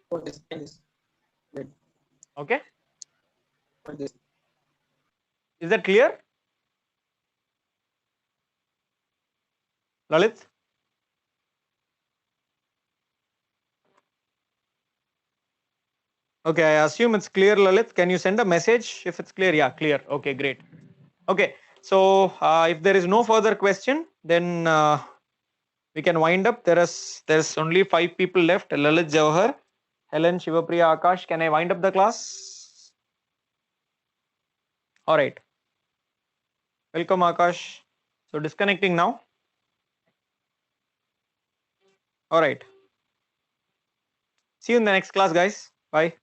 S4: What is this? Wait,
S2: Okay.
S4: what is
S2: Is that clear? Lalit? Okay, I assume it's clear, Lalit. Can you send a message if it's clear? Yeah, clear. Okay, great. Okay, so if there is no further question, then we can wind up. There's only 5 people left. Lalit Jawahar, Helen, Shivapriya, Akash. Can I wind up the class? All right. Welcome, Akash. So disconnecting now. All right. See you in the next class, guys. Bye.